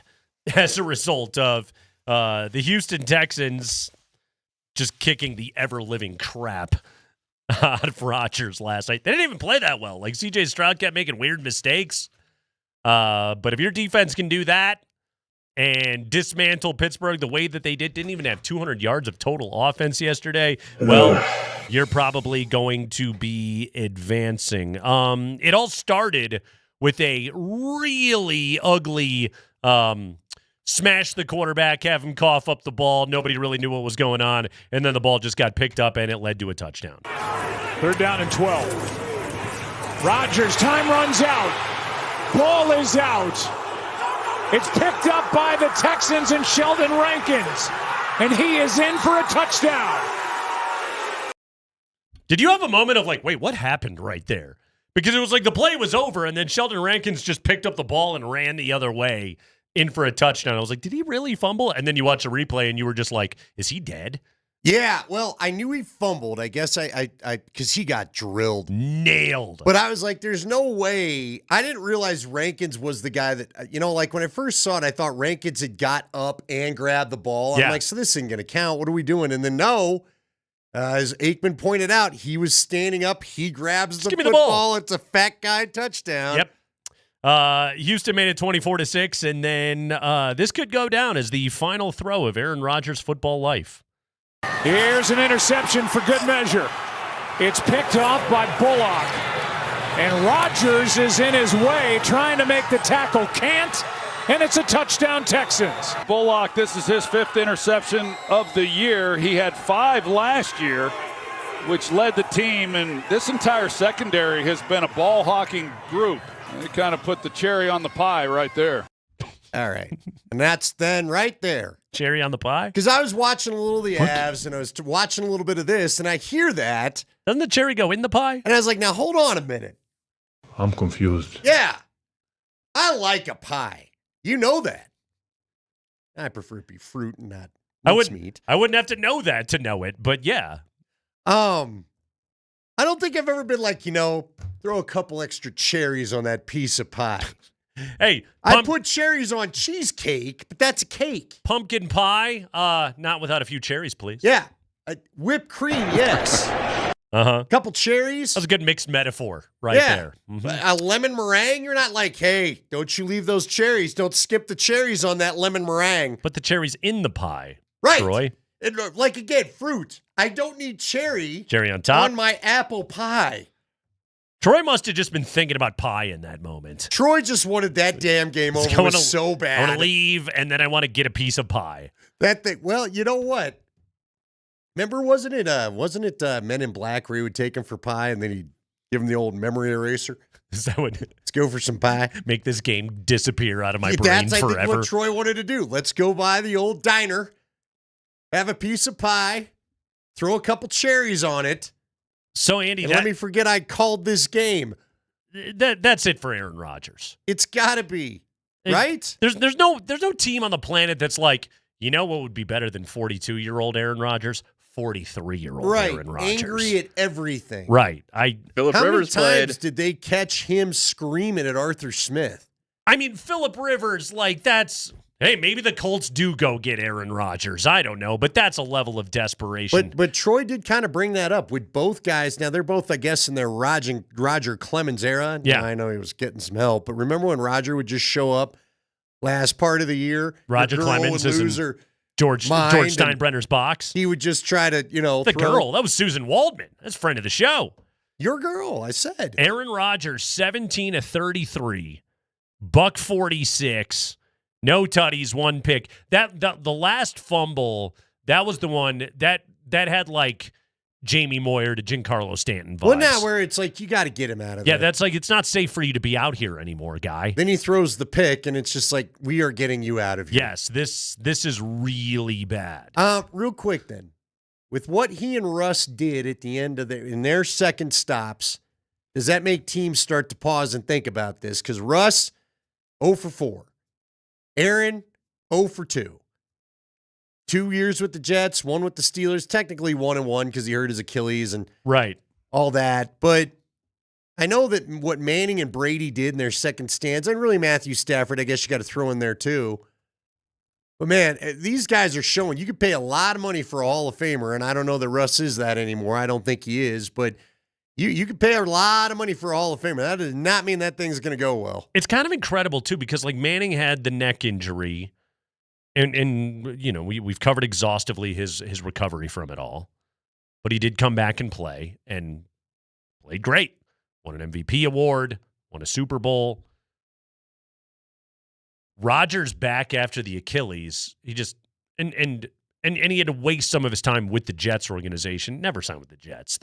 as a result of the Houston Texans just kicking the ever-living crap out of Rodgers last night. They didn't even play that well. Like, C.J. Stroud kept making weird mistakes. But if your defense can do that and dismantle Pittsburgh the way that they didn't even have 200 yards of total offense yesterday, well, you're probably going to be advancing. It all started with a really ugly smash the quarterback, have him cough up the ball. Nobody really knew what was going on, and then the ball just got picked up, and it led to a touchdown. 3rd down and 12. Rodgers, time runs out. Ball is out. It's picked up by the Texans and Sheldon Rankins, and he is in for a touchdown. Did you have a moment of like, wait, what happened right there? Because it was like the play was over, and then Sheldon Rankins just picked up the ball and ran the other way in for a touchdown. I was like, did he really fumble? And then you watch the replay, and you were just like, is he dead? Yeah, well, I knew he fumbled. I guess I because he got drilled. Nailed. But I was like, there's no way. I didn't realize Rankins was the guy that, like when I first saw it, I thought Rankins had got up and grabbed the ball. Yeah. I'm like, so this isn't going to count. What are we doing? And then no, as Aikman pointed out, he was standing up. He grabs the football. It's a fat guy touchdown. Yep. Houston made it 24-6, and then this could go down as the final throw of Aaron Rodgers' football life. Here's an interception for good measure. It's picked off by Bullock. And Rodgers is in his way, trying to make the tackle. Can't. And it's a touchdown, Texans. Bullock, this is his 5th interception of the year. He had 5 last year, which led the team. And this entire secondary has been a ball-hawking group. They kind of put the cherry on the pie right there. All right. And that's then right there. Cherry on the pie? Because I was watching a little of the Avs, and I was watching a little bit of this, and I hear that. Doesn't the cherry go in the pie? And I was like, now hold on a minute. I'm confused. Yeah. I like a pie. You know that. I prefer it be fruit and not meat. I wouldn't have to know that to know it, but yeah. I don't think I've ever been like, throw a couple extra cherries on that piece of pie. Hey, I put cherries on cheesecake, but that's a cake. Pumpkin pie, not without a few cherries, please. Yeah. Whipped cream, yes. Uh-huh. Couple cherries. That was a good mixed metaphor there. Mm-hmm. A lemon meringue, you're not like, hey, don't you leave those cherries. Don't skip the cherries on that lemon meringue. Put the cherries in the pie, right. Troy. Like, again, fruit. I don't need cherry on top on my apple pie. Troy must have just been thinking about pie in that moment. Troy just wanted that damn game over so bad. I want to leave, and then I want to get a piece of pie. That thing. Well, you know what? Remember, wasn't it Men in Black where he would take him for pie, and then he'd give him the old memory eraser? Is that what? Let's go for some pie. Make this game disappear out of my brain forever. That's, I think, what Troy wanted to do. Let's go by the old diner, have a piece of pie, throw a couple cherries on it. So, Andy, let me forget I called this game. That's it for Aaron Rodgers. It's got to be, right? There's no team on the planet that's like, what would be better than 42-year-old Aaron Rodgers? 43-year-old Aaron Rodgers. Angry at everything. Right. Phillip How Rivers many times did they catch him screaming at Arthur Smith? I mean, Phillip Rivers, that's... Hey, maybe the Colts do go get Aaron Rodgers. I don't know, but that's a level of desperation. But Troy did kind of bring that up with both guys. Now, they're both, I guess, in their Roger Clemens era. Yeah. Now, I know he was getting some help, but remember when Roger would just show up last part of the year? Roger Clemens is in George Steinbrenner's box. He would just try to, The girl, that was Susan Waldman. That's a friend of the show. Your girl, I said. Aaron Rodgers, 17 of 33, $146. No tutties, 1 pick. The last fumble, that was the one that had like Jamie Moyer to Giancarlo Stanton vibes. Well, now where it's like you got to get him out of there. Yeah, that's like it's not safe for you to be out here anymore, guy. Then he throws the pick, and it's just like we are getting you out of here. Yes, this is really bad. Real quick then, with what he and Russ did at the end of in their second stops, does that make teams start to pause and think about this? Because Russ, 0 for 4. Aaron, 0 for 2. 2 years with the Jets, 1 with the Steelers. Technically 1-1 because he hurt his Achilles and right all that. But I know that what Manning and Brady did in their second stands, and really Matthew Stafford, I guess you got to throw in there too. But man, these guys are showing you could pay a lot of money for a Hall of Famer, and I don't know that Russ is that anymore. I don't think he is, but you could pay a lot of money for a Hall of Famer. That does not mean that thing's going to go well. It's kind of incredible too, because like Manning had the neck injury, and you know we've covered exhaustively his recovery from it all, but he did come back and play and played great. Won an MVP award, won a Super Bowl. Rodgers back after the Achilles. He just and he had to waste some of his time with the Jets organization. Never signed with the Jets.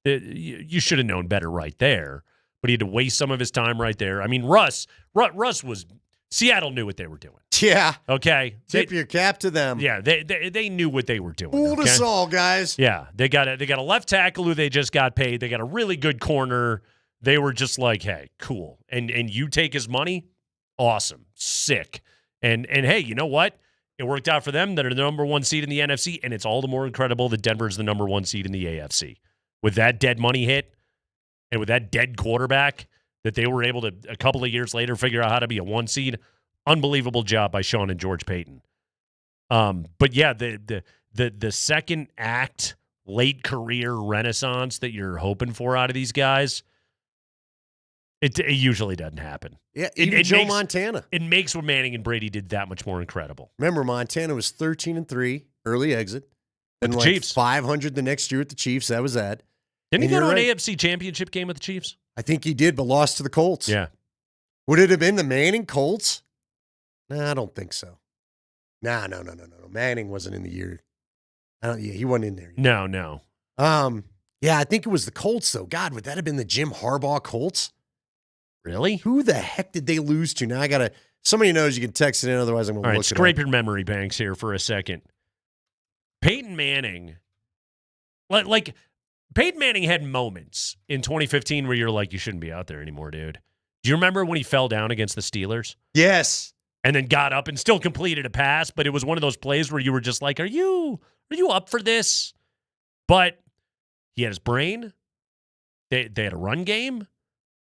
You should have known better right there. But he had to waste some of his time right there. I mean, Russ was Seattle knew what they were doing. Yeah. Okay. Tip your cap to them. Yeah, they knew what they were doing. Fooled us all, guys. Yeah, they got a left tackle who they just got paid. They got a really good corner. They were just like, hey, cool. And you take his money, awesome, sick. And hey, you know what? It worked out for them. They're the number one seed in the NFC, and it's all the more incredible that Denver's the number one seed in the AFC. With that dead money hit and with that dead quarterback that they were able to, a couple of years later, figure out how to be a one seed. Unbelievable job by Sean and George Payton. But yeah, the second act, late career renaissance that you're hoping for out of these guys, it usually doesn't happen. Yeah, even Joe Montana. It makes what Manning and Brady did that much more incredible. Remember, Montana was 13-3, early exit. And the Chiefs. 500 the next year with the Chiefs. That was that. Didn't he go to an AFC championship game with the Chiefs? I think he did, but lost to the Colts. Yeah. Would it have been the Manning Colts? No, I don't think so. No. Manning wasn't in the year. He wasn't in there. No. Yeah, I think it was the Colts, though. God, would that have been the Jim Harbaugh Colts? Really? Who the heck did they lose to? Now I got to, somebody knows, you can text it in, otherwise I'm going to look it up. Scrape your memory banks here for a second. Peyton Manning, like Peyton Manning had moments in 2015 where you're like, you shouldn't be out there anymore, dude. Do you remember when he fell down against the Steelers? Yes. And then got up and still completed a pass, but it was one of those plays where you were just like, are you up for this? But he had his brain. They had a run game,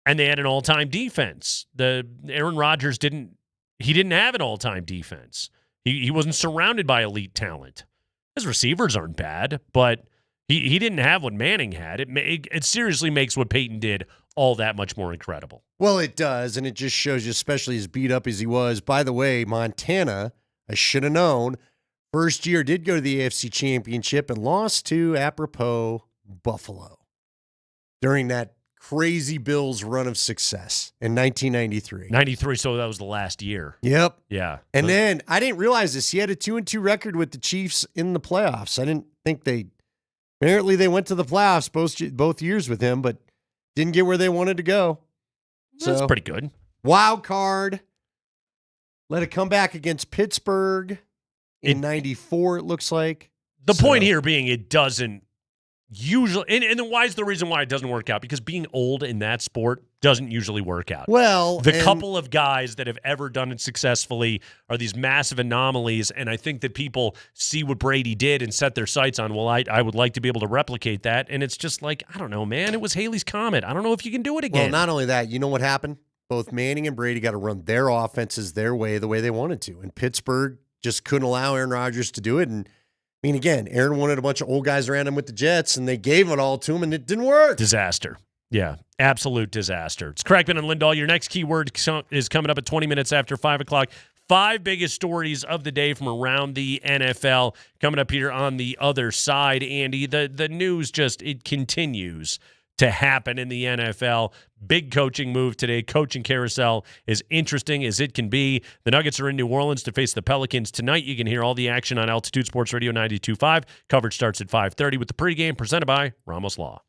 and they had an all-time defense. Aaron Rodgers didn't have an all-time defense. He wasn't surrounded by elite talent. His receivers aren't bad, but he didn't have what Manning had. It seriously makes what Peyton did all that much more incredible. Well, it does, and it just shows you, especially as beat up as he was. By the way, Montana, I should have known, first year did go to the AFC Championship and lost to, apropos, Buffalo during that crazy Bills run of success in 1993. 93, so that was the last year. Yep. Yeah. And then, I didn't realize this, he had a 2-2 record with the Chiefs in the playoffs. I didn't think apparently they went to the playoffs both years with him, but didn't get where they wanted to go. That's pretty good. Wild card. Let it come back against Pittsburgh in 94, it looks like. The point here being it doesn't usually, and then why is the reason why it doesn't work out? Because being old in that sport doesn't usually work out. Well, the couple of guys that have ever done it successfully are these massive anomalies, and I think that people see what Brady did and set their sights on, well, I would like to be able to replicate that, and it's just like, I don't know, man, it was Haley's Comet. I don't know if you can do it again. Well, not only that, you know what happened? Both Manning and Brady got to run their offenses their way, the way they wanted to, and Pittsburgh just couldn't allow Aaron Rodgers to do it, and I mean, again, Aaron wanted a bunch of old guys around him with the Jets, and they gave it all to him, and it didn't work. Disaster. Yeah, absolute disaster. It's Kreckman and Lindahl. Your next keyword is coming up at 20 minutes after 5 o'clock. 5 biggest stories of the day from around the NFL coming up here on the other side, Andy. The news it continues to happen in the NFL. Big coaching move today. Coaching carousel is interesting as it can be. The Nuggets are in New Orleans to face the Pelicans tonight. You can hear all the action on Altitude Sports Radio 92.5. Coverage starts at 5:30 with the pregame presented by Ramos Law.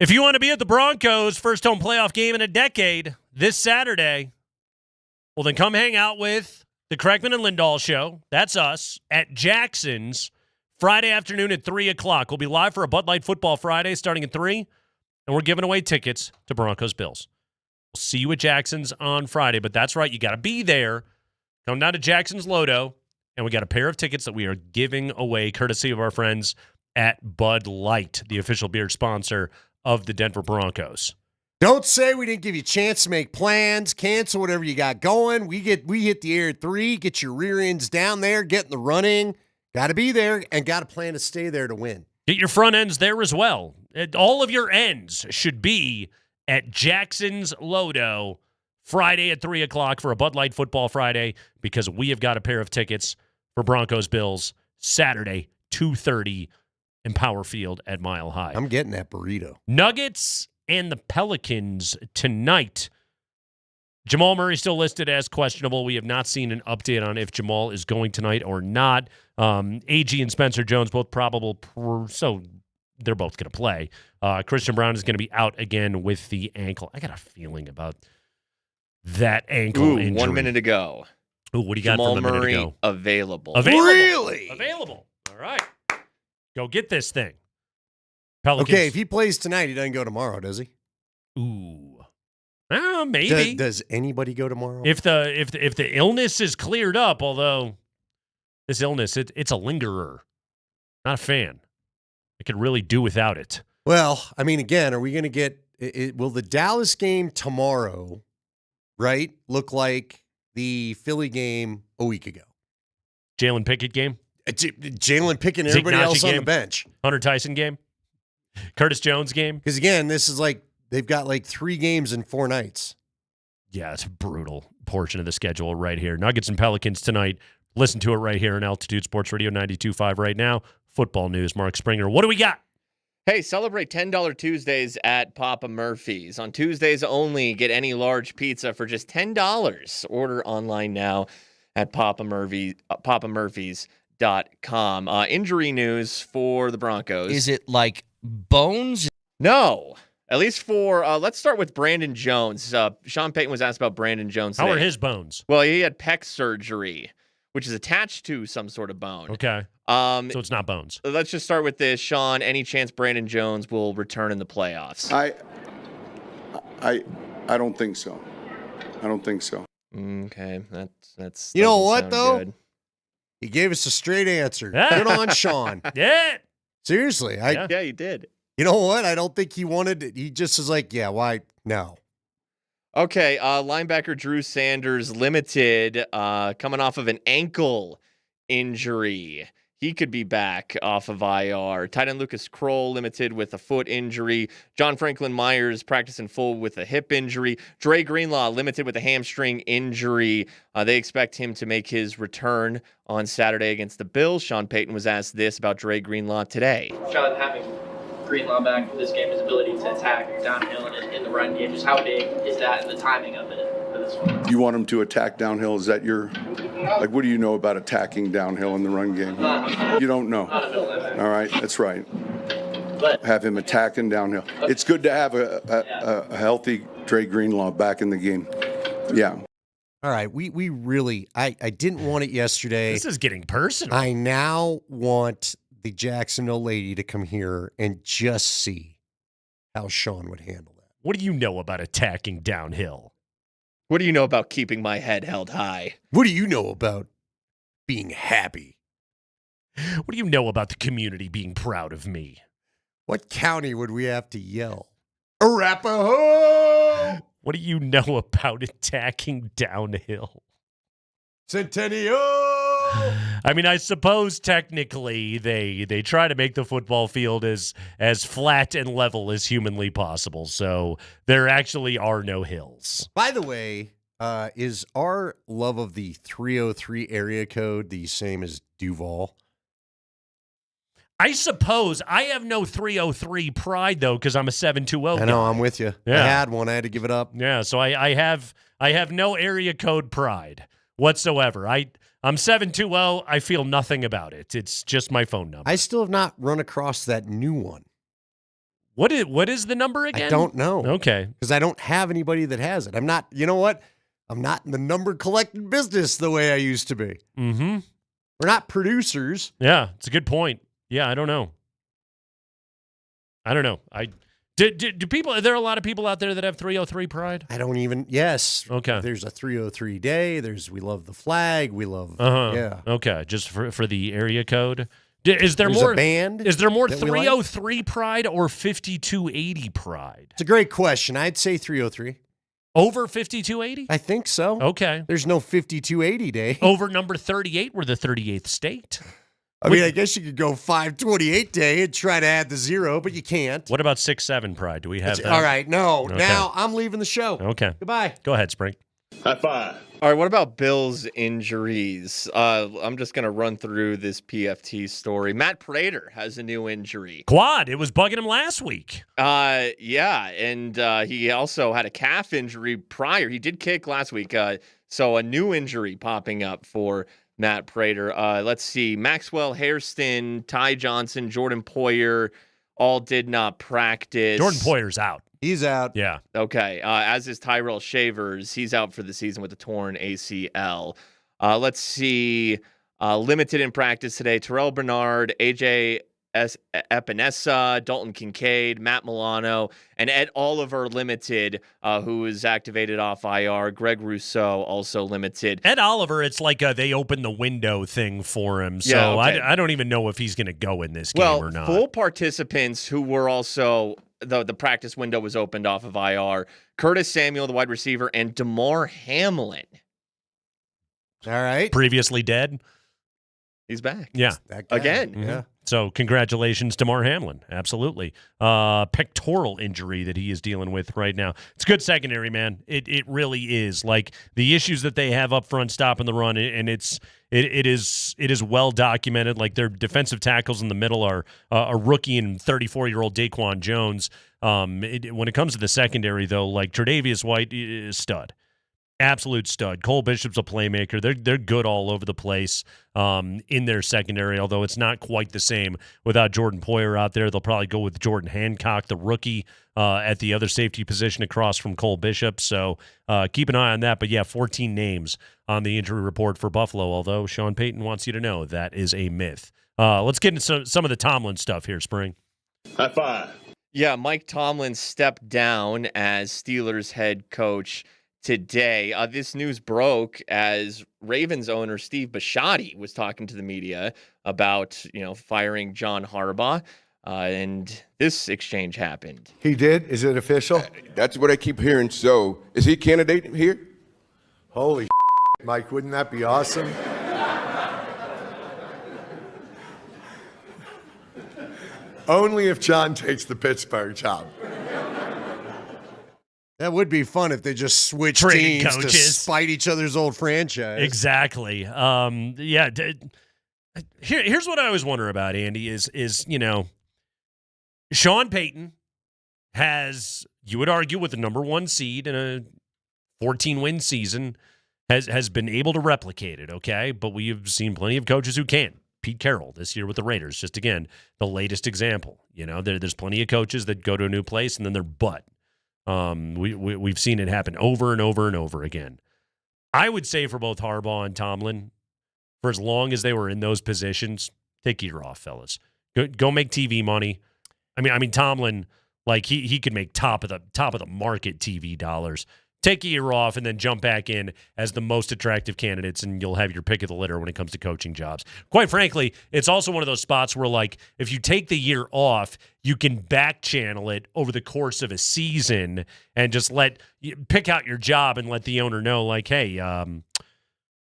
If you want to be at the Broncos' first home playoff game in a decade this Saturday, well, then come hang out with the Kreckman and Lindahl show. That's us at Jackson's Friday afternoon at 3 o'clock. We'll be live for a Bud Light Football Friday starting at 3, and we're giving away tickets to BroncosBills. We'll see you at Jackson's on Friday, but that's right. You got to be there. Come down to Jackson's Lodo, and we got a pair of tickets that we are giving away courtesy of our friends at Bud Light, the official beer sponsor of the Denver Broncos. Don't say we didn't give you a chance to make plans, cancel whatever you got going. We hit the air at 3, get your rear ends down there, get in the running. Got to be there and got to plan to stay there to win. Get your front ends there as well. All of your ends should be at Jackson's Lodo Friday at 3 o'clock for a Bud Light Football Friday, because we have got a pair of tickets for Broncos Bills Saturday, 2:30 in Power Field at Mile High. I'm getting that burrito. Nuggets and the Pelicans tonight. Jamal Murray still listed as questionable. We have not seen an update on if Jamal is going tonight or not. AG and Spencer Jones both probable, so they're both going to play. Christian Brown is going to be out again with the ankle. I got a feeling about that ankle injury. 1 minute to go. Ooh, what do you got Jamal for the minute Murray to go? available. Really? Available. All right. Go get this thing. Pelicans. Okay, if he plays tonight, he doesn't go tomorrow, does he? Ooh. Maybe. Does anybody go tomorrow? If the illness is cleared up, although this illness, it's a lingerer. Not a fan. I could really do without it. Well, I mean, again, are we going to get will the Dallas game tomorrow, right, look like the Philly game a week ago? Jalen Pickett game? Jalen Pickett and everybody else on the bench. Hunter Tyson game? Curtis Jones game? Because, again, this is like they've got like 3 games in 4 nights. Yeah, it's a brutal portion of the schedule right here. Nuggets and Pelicans tonight. Listen to it right here on Altitude Sports Radio 92.5 right now. Football news. Mark Springer. What do we got? Hey, celebrate $10 Tuesdays at Papa Murphy's. On Tuesdays only, get any large pizza for just $10. Order online now at papamurphys.com. Injury news for the Broncos. Is it like bones? No. At least for, let's start with Brandon Jones. Sean Payton was asked about Brandon Jones today. How are his bones? Well, he had pec surgery, which is attached to some sort of bone. Okay. So it's not bones. Let's just start with this. Sean, any chance Brandon Jones will return in the playoffs? I don't think so. I don't think so. Okay, that's. You know what, though? Good. He gave us a straight answer. Good on Sean. Yeah. Seriously. Yeah, he did. You know what? I don't think he wanted it. He just was like, yeah, why? No. Okay, linebacker Drew Sanders limited, coming off of an ankle injury. He could be back off of IR. Tight end Lucas Kroll limited with a foot injury. John Franklin Myers practicing full with a hip injury. Dre Greenlaw limited with a hamstring injury. They expect him to make his return on Saturday against the Bills. Sean Payton was asked this about Dre Greenlaw today. Sean, having Greenlaw back for this game, his ability to attack downhill and in the run game, just how big is that and the timing of it for this one? You want him to attack downhill? Is that your, like, what do you know about attacking downhill in the run game? You don't know. All right, that's right. Have him attacking downhill. It's good to have a healthy Dre Greenlaw back in the game. Yeah. All right, we really, I didn't want it yesterday. This is getting personal. I now want the Jacksonville lady to come here and just see how Sean would handle that. What do you know about attacking downhill? What do you know about keeping my head held high? What do you know about being happy? What do you know about the community being proud of me? What county would we have to yell? Arapahoe! What do you know about attacking downhill? Centennial! I mean, I suppose technically they try to make the football field as flat and level as humanly possible. So there actually are no hills. By the way, is our love of the 303 area code the same as Duval? I suppose. I have no 303 pride, though, because I'm a 720 I know, I'm with you. Yeah. I had one. I had to give it up. Yeah, so I have no area code pride whatsoever. I'm 720. I feel nothing about it. It's just my phone number. I still have not run across that new one. What is the number again? I don't know. Okay. Because I don't have anybody that has it. I'm not, you know what? I'm not in the number collecting business the way I used to be. Mm-hmm. We're not producers. Yeah, it's a good point. Yeah, I don't know. Do people? Are there a lot of people out there that have 303 pride? I don't even. Yes. Okay. There's a 303 day. We love the flag. We love. Yeah. Okay. Just for the area code. Is there There's more a band? Is there more that we like? 303 pride or 5280 pride? It's a great question. I'd say 303. Over 5280? I think so. Okay. There's no 5280 day. Over number 38, we're the 38th state. I mean, I guess you could go 528 day and try to add the 0, but you can't. What about 6-7 pride? Do we have that? All right. No. Okay. Now I'm leaving the show. Okay. Goodbye. Go ahead, Spring. High five. All right, what about Bills injuries? I'm just going to run through this PFT story. Matt Prater has a new injury. Quad. It was bugging him last week. Yeah, and he also had a calf injury prior. He did kick last week. So a new injury popping up for Matt Prater. Let's see. Maxwell Hairston, Ty Johnson, Jordan Poyer all did not practice. Jordan Poyer's out. He's out. Yeah. Okay. As is Tyrell Shavers. He's out for the season with a torn ACL. Let's see. Limited in practice today. Terrell Bernard, AJ Epinesa, Dalton Kincaid, Matt Milano, and Ed Oliver limited, who is activated off IR. Greg Rousseau also limited. Ed Oliver, it's like they opened the window thing for him. So Yeah, okay. I don't even know if he's going to go in this game or not. Full participants who were also, the practice window was opened off of IR. Curtis Samuel, the wide receiver, and DeMar Hamlin. All right. Previously dead. He's back. Yeah. That guy. Again. Mhm. Yeah. So congratulations to Damar Hamlin. Absolutely. Pectoral injury that he is dealing with right now. It's good secondary, man. It really is. Like the issues that they have up front stopping the run, and it is well documented. Like their defensive tackles in the middle are a rookie and 34-year-old Daquan Jones. When it comes to the secondary, though, like Tre'Davious White is stud. Absolute stud. Cole Bishop's a playmaker. They're good all over the place in their secondary, although it's not quite the same without Jordan Poyer out there. They'll probably go with Jordan Hancock, the rookie, at the other safety position across from Cole Bishop. So keep an eye on that. But, yeah, 14 names on the injury report for Buffalo, although Sean Payton wants you to know that is a myth. Let's get into some of the Tomlin stuff here, Spring. High five. Yeah, Mike Tomlin stepped down as Steelers head coach today. This news broke as Ravens owner Steve Bisciotti was talking to the media about, firing John Harbaugh, and this exchange happened. He did? Is it official? That's what I keep hearing. So, is he a candidate here? Holy Mike, wouldn't that be awesome? Only if John takes the Pittsburgh job. That would be fun if they just switched Trading teams coaches. to spite each other's old franchise. Exactly. Here's what I always wonder about, Andy, is Sean Payton has, you would argue, with the number one seed in a 14-win season, has been able to replicate it, okay? But we've seen plenty of coaches who can't. Pete Carroll this year with the Raiders, just again, the latest example. There's plenty of coaches that go to a new place and then they're butt. We've seen it happen over and over and over again. I would say for both Harbaugh and Tomlin, for as long as they were in those positions, take a year off, fellas. Go make TV money. I mean Tomlin, like he could make top of the market TV dollars. Take a year off and then jump back in as the most attractive candidates, and you'll have your pick of the litter when it comes to coaching jobs. Quite frankly, it's also one of those spots where, like, if you take the year off, you can back channel it over the course of a season and just pick out your job and let the owner know, like, hey, if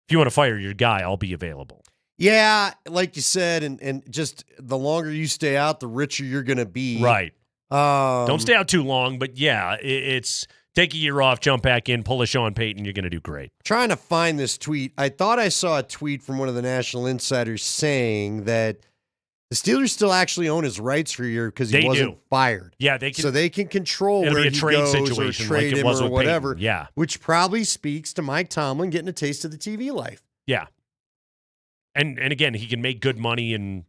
you want to fire your guy, I'll be available. Yeah, like you said, and just the longer you stay out, the richer you're going to be. Right. Don't stay out too long, but yeah, it's take a year off, jump back in, pull a Sean Payton, you're going to do great. Trying to find this tweet. I thought I saw a tweet from one of the national insiders saying that the Steelers still actually own his rights for a year because he wasn't fired. Yeah, so they can control it'll where be a he trade goes situation, or trade like it him was or with whatever. Payton. Yeah, which probably speaks to Mike Tomlin getting a taste of the TV life. Yeah, and again, he can make good money and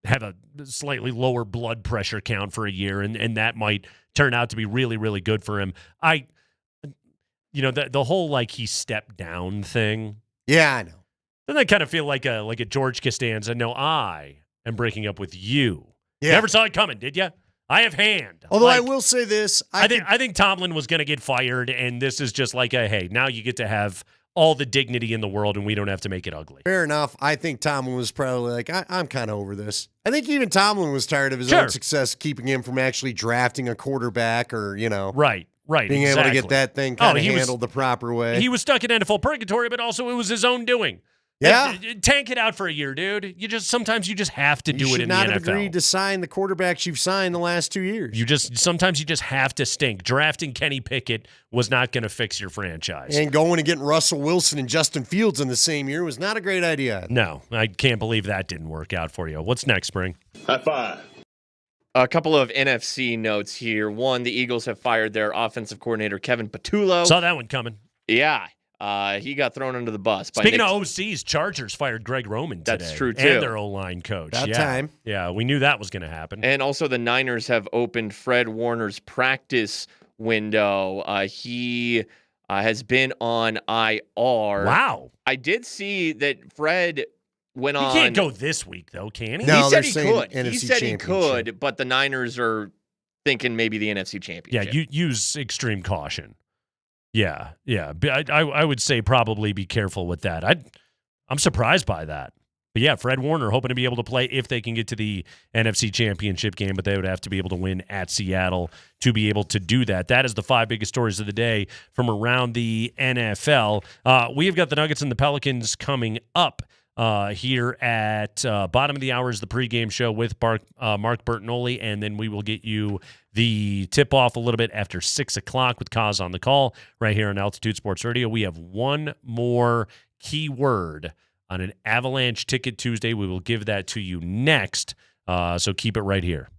have a slightly lower blood pressure count for a year, and that might turn out to be really, really good for him. The whole like he stepped down thing. Yeah, I know. Doesn't that kind of feel like a George Costanza? No, I am breaking up with you. Yeah. Never saw it coming, did you? I have hand. Although I will say this, I think Tomlin was going to get fired, and this is just like hey, now you get to have all the dignity in the world, and we don't have to make it ugly. Fair enough. I think Tomlin was probably like, I'm kind of over this. I think even Tomlin was tired of his own success keeping him from actually drafting a quarterback or, Right, being able to get that thing kind of handled the proper way. He was stuck in NFL purgatory, but also it was his own doing. Yeah. Tank it out for a year, dude. Sometimes you just have to do it in the NFL. You should not have agreed to sign the quarterbacks you've signed the last 2 years. Sometimes you just have to stink. Drafting Kenny Pickett was not going to fix your franchise. And going and getting Russell Wilson and Justin Fields in the same year was not a great idea. No, I can't believe that didn't work out for you. What's next, Spring? High five. A couple of NFC notes here. One, the Eagles have fired their offensive coordinator, Kevin Patullo. Saw that one coming. Yeah. He got thrown under the bus. Speaking of OCs, Chargers fired Greg Roman today. That's true, too. And their O-line coach. That time. Yeah, we knew that was going to happen. And also the Niners have opened Fred Warner's practice window. He has been on IR. Wow. I did see that Fred went on. He can't go this week, though, can he? No, he said he saying could. NFC He said he Championship. could, but the Niners are thinking maybe the NFC Championship. Yeah, use extreme caution. Yeah. But I would say probably be careful with that. I'm surprised by that. But yeah, Fred Warner hoping to be able to play if they can get to the NFC Championship game, but they would have to be able to win at Seattle to be able to do that. That is the 5 biggest stories of the day from around the NFL. We have got the Nuggets and the Pelicans coming up here at bottom of the hour is the pregame show with Mark Bertinoli, and then we will get you the tip-off a little bit after 6 o'clock with Kaz on the call right here on Altitude Sports Radio. We have one more keyword on an Avalanche Ticket Tuesday. We will give that to you next, so keep it right here.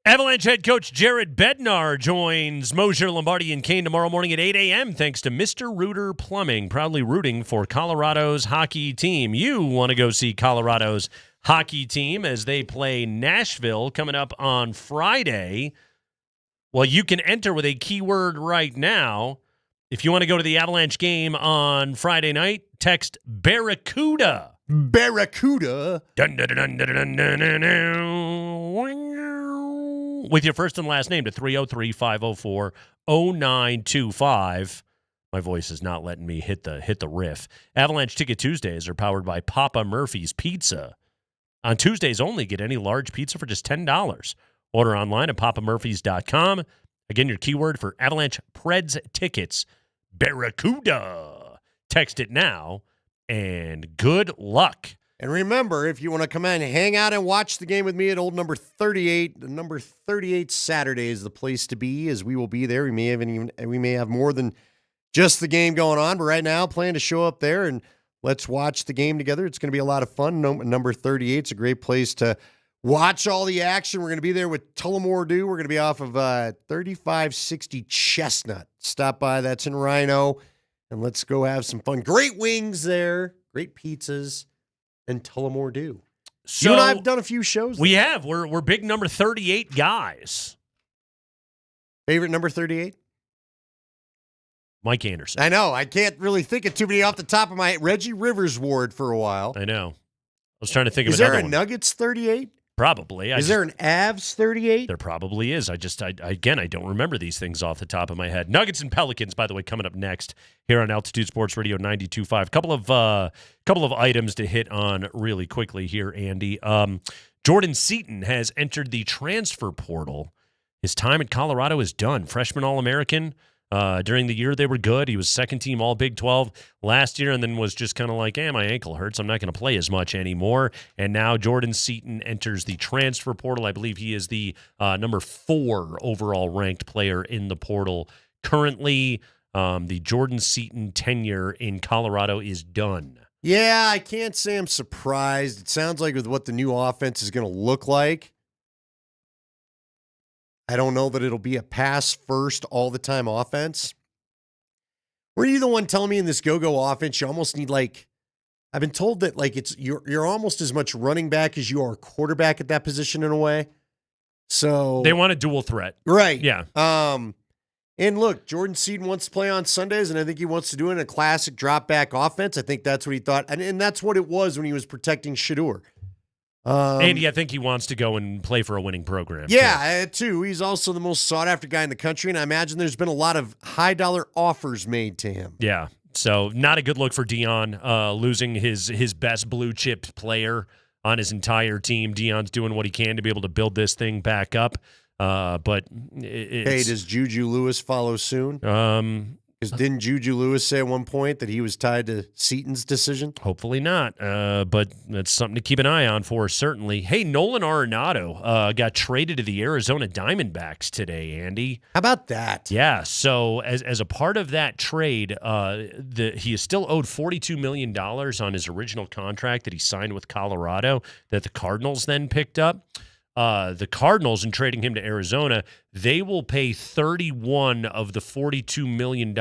Avalanche head coach Jared Bednar joins Moser, Lombardi, and Kane tomorrow morning at 8 a.m. thanks to Mr. Rooter Plumbing, proudly rooting for Colorado's hockey team. You want to go see Colorado's hockey team as they play Nashville coming up on Friday. Well, you can enter with a keyword right now. If you want to go to the Avalanche game on Friday night, text Barracuda. Barracuda. Dun, dun, dun, dun, dun, dun, dun, dun. With your first and last name to 303-504-0925. My voice is not letting me hit the riff. Avalanche Ticket Tuesdays are powered by Papa Murphy's Pizza. On Tuesdays only, get any large pizza for just $10. Order online at papamurphys.com. Again, your keyword for Avalanche Preds tickets, Barracuda. Text it now, and good luck. And remember, if you want to come in and hang out and watch the game with me at old number 38, the number 38 Saturday is the place to be, as we will be there. We may have more than just the game going on, but right now, plan to show up there and let's watch the game together. It's going to be a lot of fun. Number 38 is a great place to watch all the action. We're going to be there with Tullamore Dew. We're going to be off of 3560 Chestnut. Stop by. That's in Rhino. And let's go have some fun. Great wings there. Great pizzas. And Tullamore Dew. So you and I have done a few shows. We have. We're big number 38 guys. Favorite number 38? Mike Anderson. I know. I can't really think of too many off the top of my head. Reggie Rivers ward for a while. I know. I was trying to think of Is another there a one. Nuggets 38? Probably. Is there an Avs 38? There probably is. I don't remember these things off the top of my head. Nuggets and Pelicans, by the way, coming up next here on Altitude Sports Radio 92.5. Couple of items to hit on really quickly here, Andy. Jordan Seaton has entered the transfer portal. His time at Colorado is done. Freshman All-American. During the year, they were good. He was second team all Big 12 last year and then was just kind of like, my ankle hurts. I'm not going to play as much anymore. And now Jordan Seaton enters the transfer portal. I believe he is the number 4 overall ranked player in the portal. Currently, the Jordan Seaton tenure in Colorado is done. Yeah, I can't say I'm surprised. It sounds like with what the new offense is going to look like, I don't know that it'll be a pass-first all-the-time offense. Were you the one telling me in this go-go offense, you almost need I've been told that you're almost as much running back as you are quarterback at that position in a way. So they want a dual threat. Right. Yeah. And look, Jordan Seaton wants to play on Sundays, and I think he wants to do it in a classic drop-back offense. I think that's what he thought, and that's what it was when he was protecting Shedeur. Andy, I think he wants to go and play for a winning program. Yeah, too. He's also the most sought-after guy in the country, and I imagine there's been a lot of high-dollar offers made to him. Yeah, so not a good look for Deion, losing his best blue-chip player on his entire team. Deion's doing what he can to be able to build this thing back up, but does Juju Lewis follow soon? Because didn't Juju Lewis say at one point that he was tied to Seaton's decision? Hopefully not, but that's something to keep an eye on for, certainly. Hey, Nolan Arenado got traded to the Arizona Diamondbacks today, Andy. How about that? Yeah, so as a part of that trade, he is still owed $42 million on his original contract that he signed with Colorado that the Cardinals then picked up. The Cardinals, in trading him to Arizona, they will pay $31 of the $42 million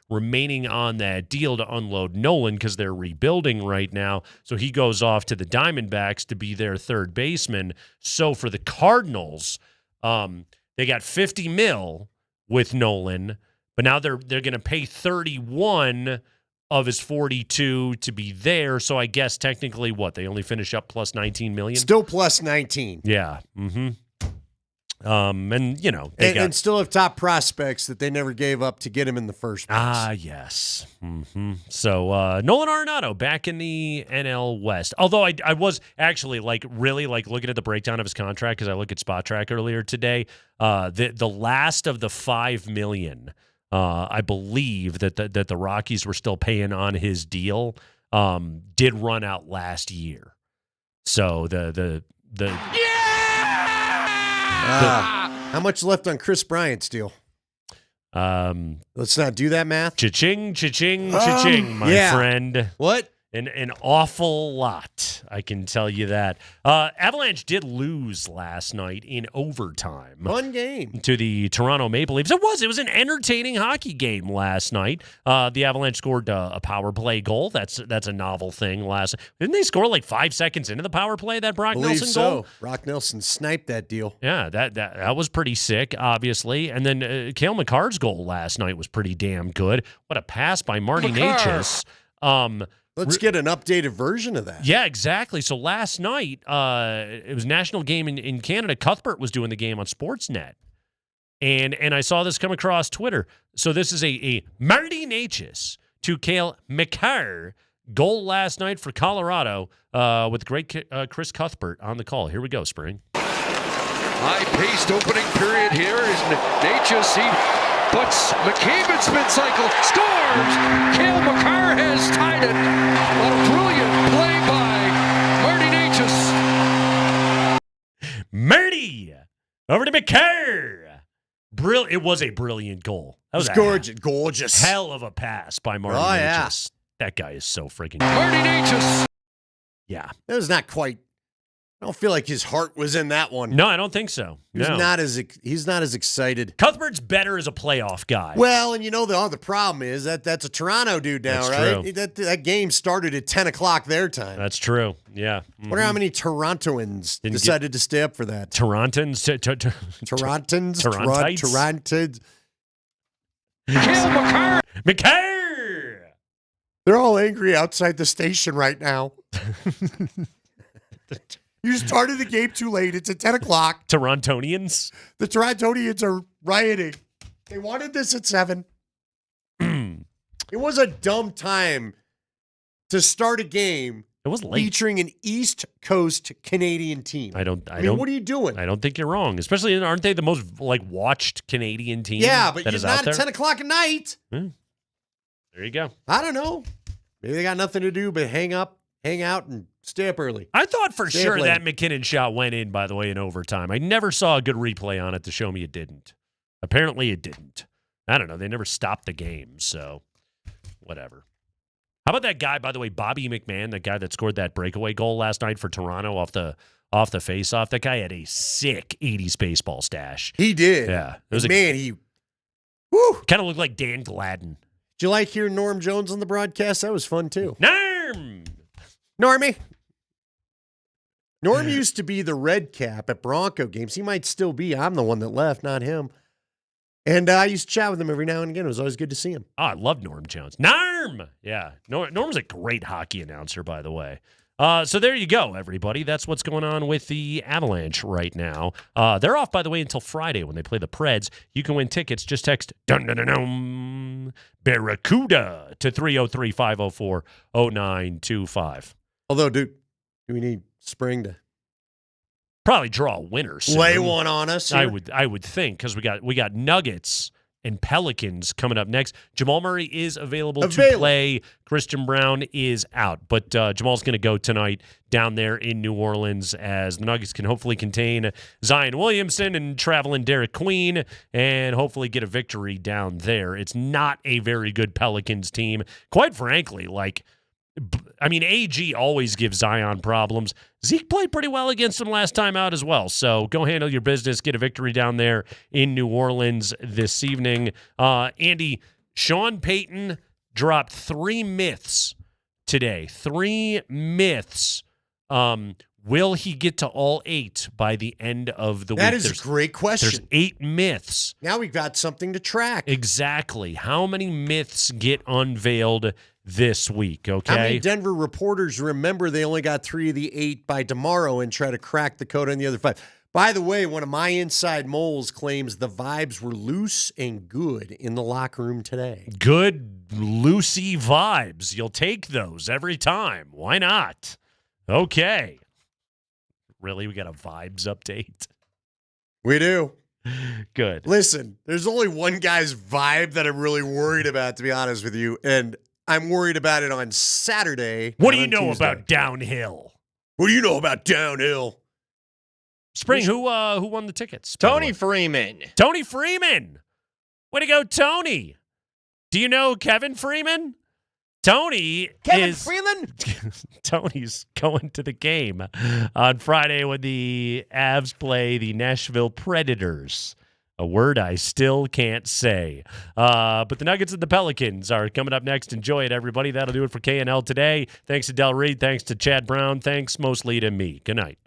remaining on that deal to unload Nolan because they're rebuilding right now. So he goes off to the Diamondbacks to be their third baseman. So for the Cardinals, they got $50 million with Nolan, but now they're going to pay $31 of his 42 to be there. So I guess technically they only finish up plus 19 million. Still plus 19. Yeah. Mm-hmm. And and still have top prospects that they never gave up to get him in the first place. Ah, yes. Mm-hmm. So Nolan Arenado back in the NL West. Although I was actually really looking at the breakdown of his contract because I looked at Spot Track earlier today. The last of the $5 million. I believe that the Rockies were still paying on his deal did run out last year. So how much left on Chris Bryant's deal? Let's not do that math. Cha-ching, cha-ching, cha-ching, my friend. What? An awful lot, I can tell you that. Avalanche did lose last night in overtime. Fun game. To the Toronto Maple Leafs. It was an entertaining hockey game last night. The Avalanche scored a power play goal. That's a novel thing. Didn't they score like 5 seconds into the power play, that Brock Nelson goal? Brock Nelson sniped that deal. Yeah, that was pretty sick, obviously. And then Cale Makar's goal last night was pretty damn good. What a pass by Marty Necas. Let's get an updated version of that. Yeah, exactly. So last night, it was a national game in Canada. Cuthbert was doing the game on Sportsnet. And I saw this come across Twitter. So this is a Marty Necas to Cale Makar goal last night for Colorado with great Chris Cuthbert on the call. Here we go, Spring. High-paced opening period here is Necas. He puts McCabe in spin cycle, scores! Cale Makar has tied it. What a brilliant play by Marty Necas. Marty! Over to Makar! It was a brilliant goal. That was gorgeous. Hell of a pass by Marty Necas. That guy is so freaking Marty Necas. Yeah. That was not quite. I don't feel like his heart was in that one. No, I don't think so. He's not as excited. Cuthbert's better as a playoff guy. Well, and the problem is that's a Toronto dude now, That's right? true. That game started at 10 o'clock their time. That's true. Yeah. Wonder how many Torontoans decided to stay up for that. Torontons? Torontons? Torontites? Torontons? Makar! They're all angry outside the station right now. You started the game too late. It's at 10 o'clock. Torontonians? The Torontonians are rioting. They wanted this at 7. It was a dumb time to start a game. It was late. Featuring an East Coast Canadian team. I mean, don't. what are you doing? I don't think you're wrong. Especially, aren't they the most watched Canadian team? Yeah, but that you're is out not there? at 10 o'clock at night. There you go. I don't know. Maybe they got nothing to do but hang out, and stay up early. I thought for sure that McKinnon shot went in, by the way, in overtime. I never saw a good replay on it to show me it didn't. Apparently it didn't. I don't know. They never stopped the game, so whatever. How about that guy, by the way, Bobby McMahon, the guy that scored that breakaway goal last night for Toronto off the faceoff? That guy had a sick 80s baseball stash. He did. Yeah. He kind of looked like Dan Gladden. Did you like hearing Norm Jones on the broadcast? That was fun, too. Normie. Norm used to be the red cap at Bronco games. He might still be. I'm the one that left, not him. And I used to chat with him every now and again. It was always good to see him. Oh, I love Norm Jones. Norm! Yeah. Norm's a great hockey announcer, by the way. So there you go, everybody. That's what's going on with the Avalanche right now. They're off, by the way, until Friday when they play the Preds. You can win tickets. Just text Barracuda to 303-504-0925. Although, dude, do we need Spring to probably draw a winner soon? Lay one on us here? I would think, because we got Nuggets and Pelicans coming up next. Jamal Murray is available to play. Christian Brown is out. But Jamal's going to go tonight down there in New Orleans as the Nuggets can hopefully contain Zion Williamson and traveling Derek Queen and hopefully get a victory down there. It's not a very good Pelicans team. Quite frankly, AG always gives Zion problems. Zeke played pretty well against him last time out as well. So go handle your business, get a victory down there in New Orleans this evening. Andy, Sean Payton dropped 3 myths today. 3 myths. Will he get to all 8 by the end of the week? That is a great question. There's 8 myths. Now we've got something to track. Exactly. How many myths get unveiled this week, okay? How many Denver reporters remember they only got 3 of the 8 by tomorrow and try to crack the code on the other 5? By the way, one of my inside moles claims the vibes were loose and good in the locker room today. Good, loosey vibes. You'll take those every time. Why not? Okay. Really? We got a vibes update? We do. Good. Listen, there's only one guy's vibe that I'm really worried about, to be honest with you, and I'm worried about it on Saturday. What do you know about downhill? What do you know about downhill? Spring, who won the tickets? Tony Freeman. Tony Freeman. Way to go, Tony. Do you know Kevin Freeman? Tony Kevin is Freeland? Tony's going to the game on Friday when the Avs play the Nashville Predators. A word I still can't say. But the Nuggets and the Pelicans are coming up next. Enjoy it, everybody. That'll do it for KNL today. Thanks to Del Reed. Thanks to Chad Brown. Thanks mostly to me. Good night.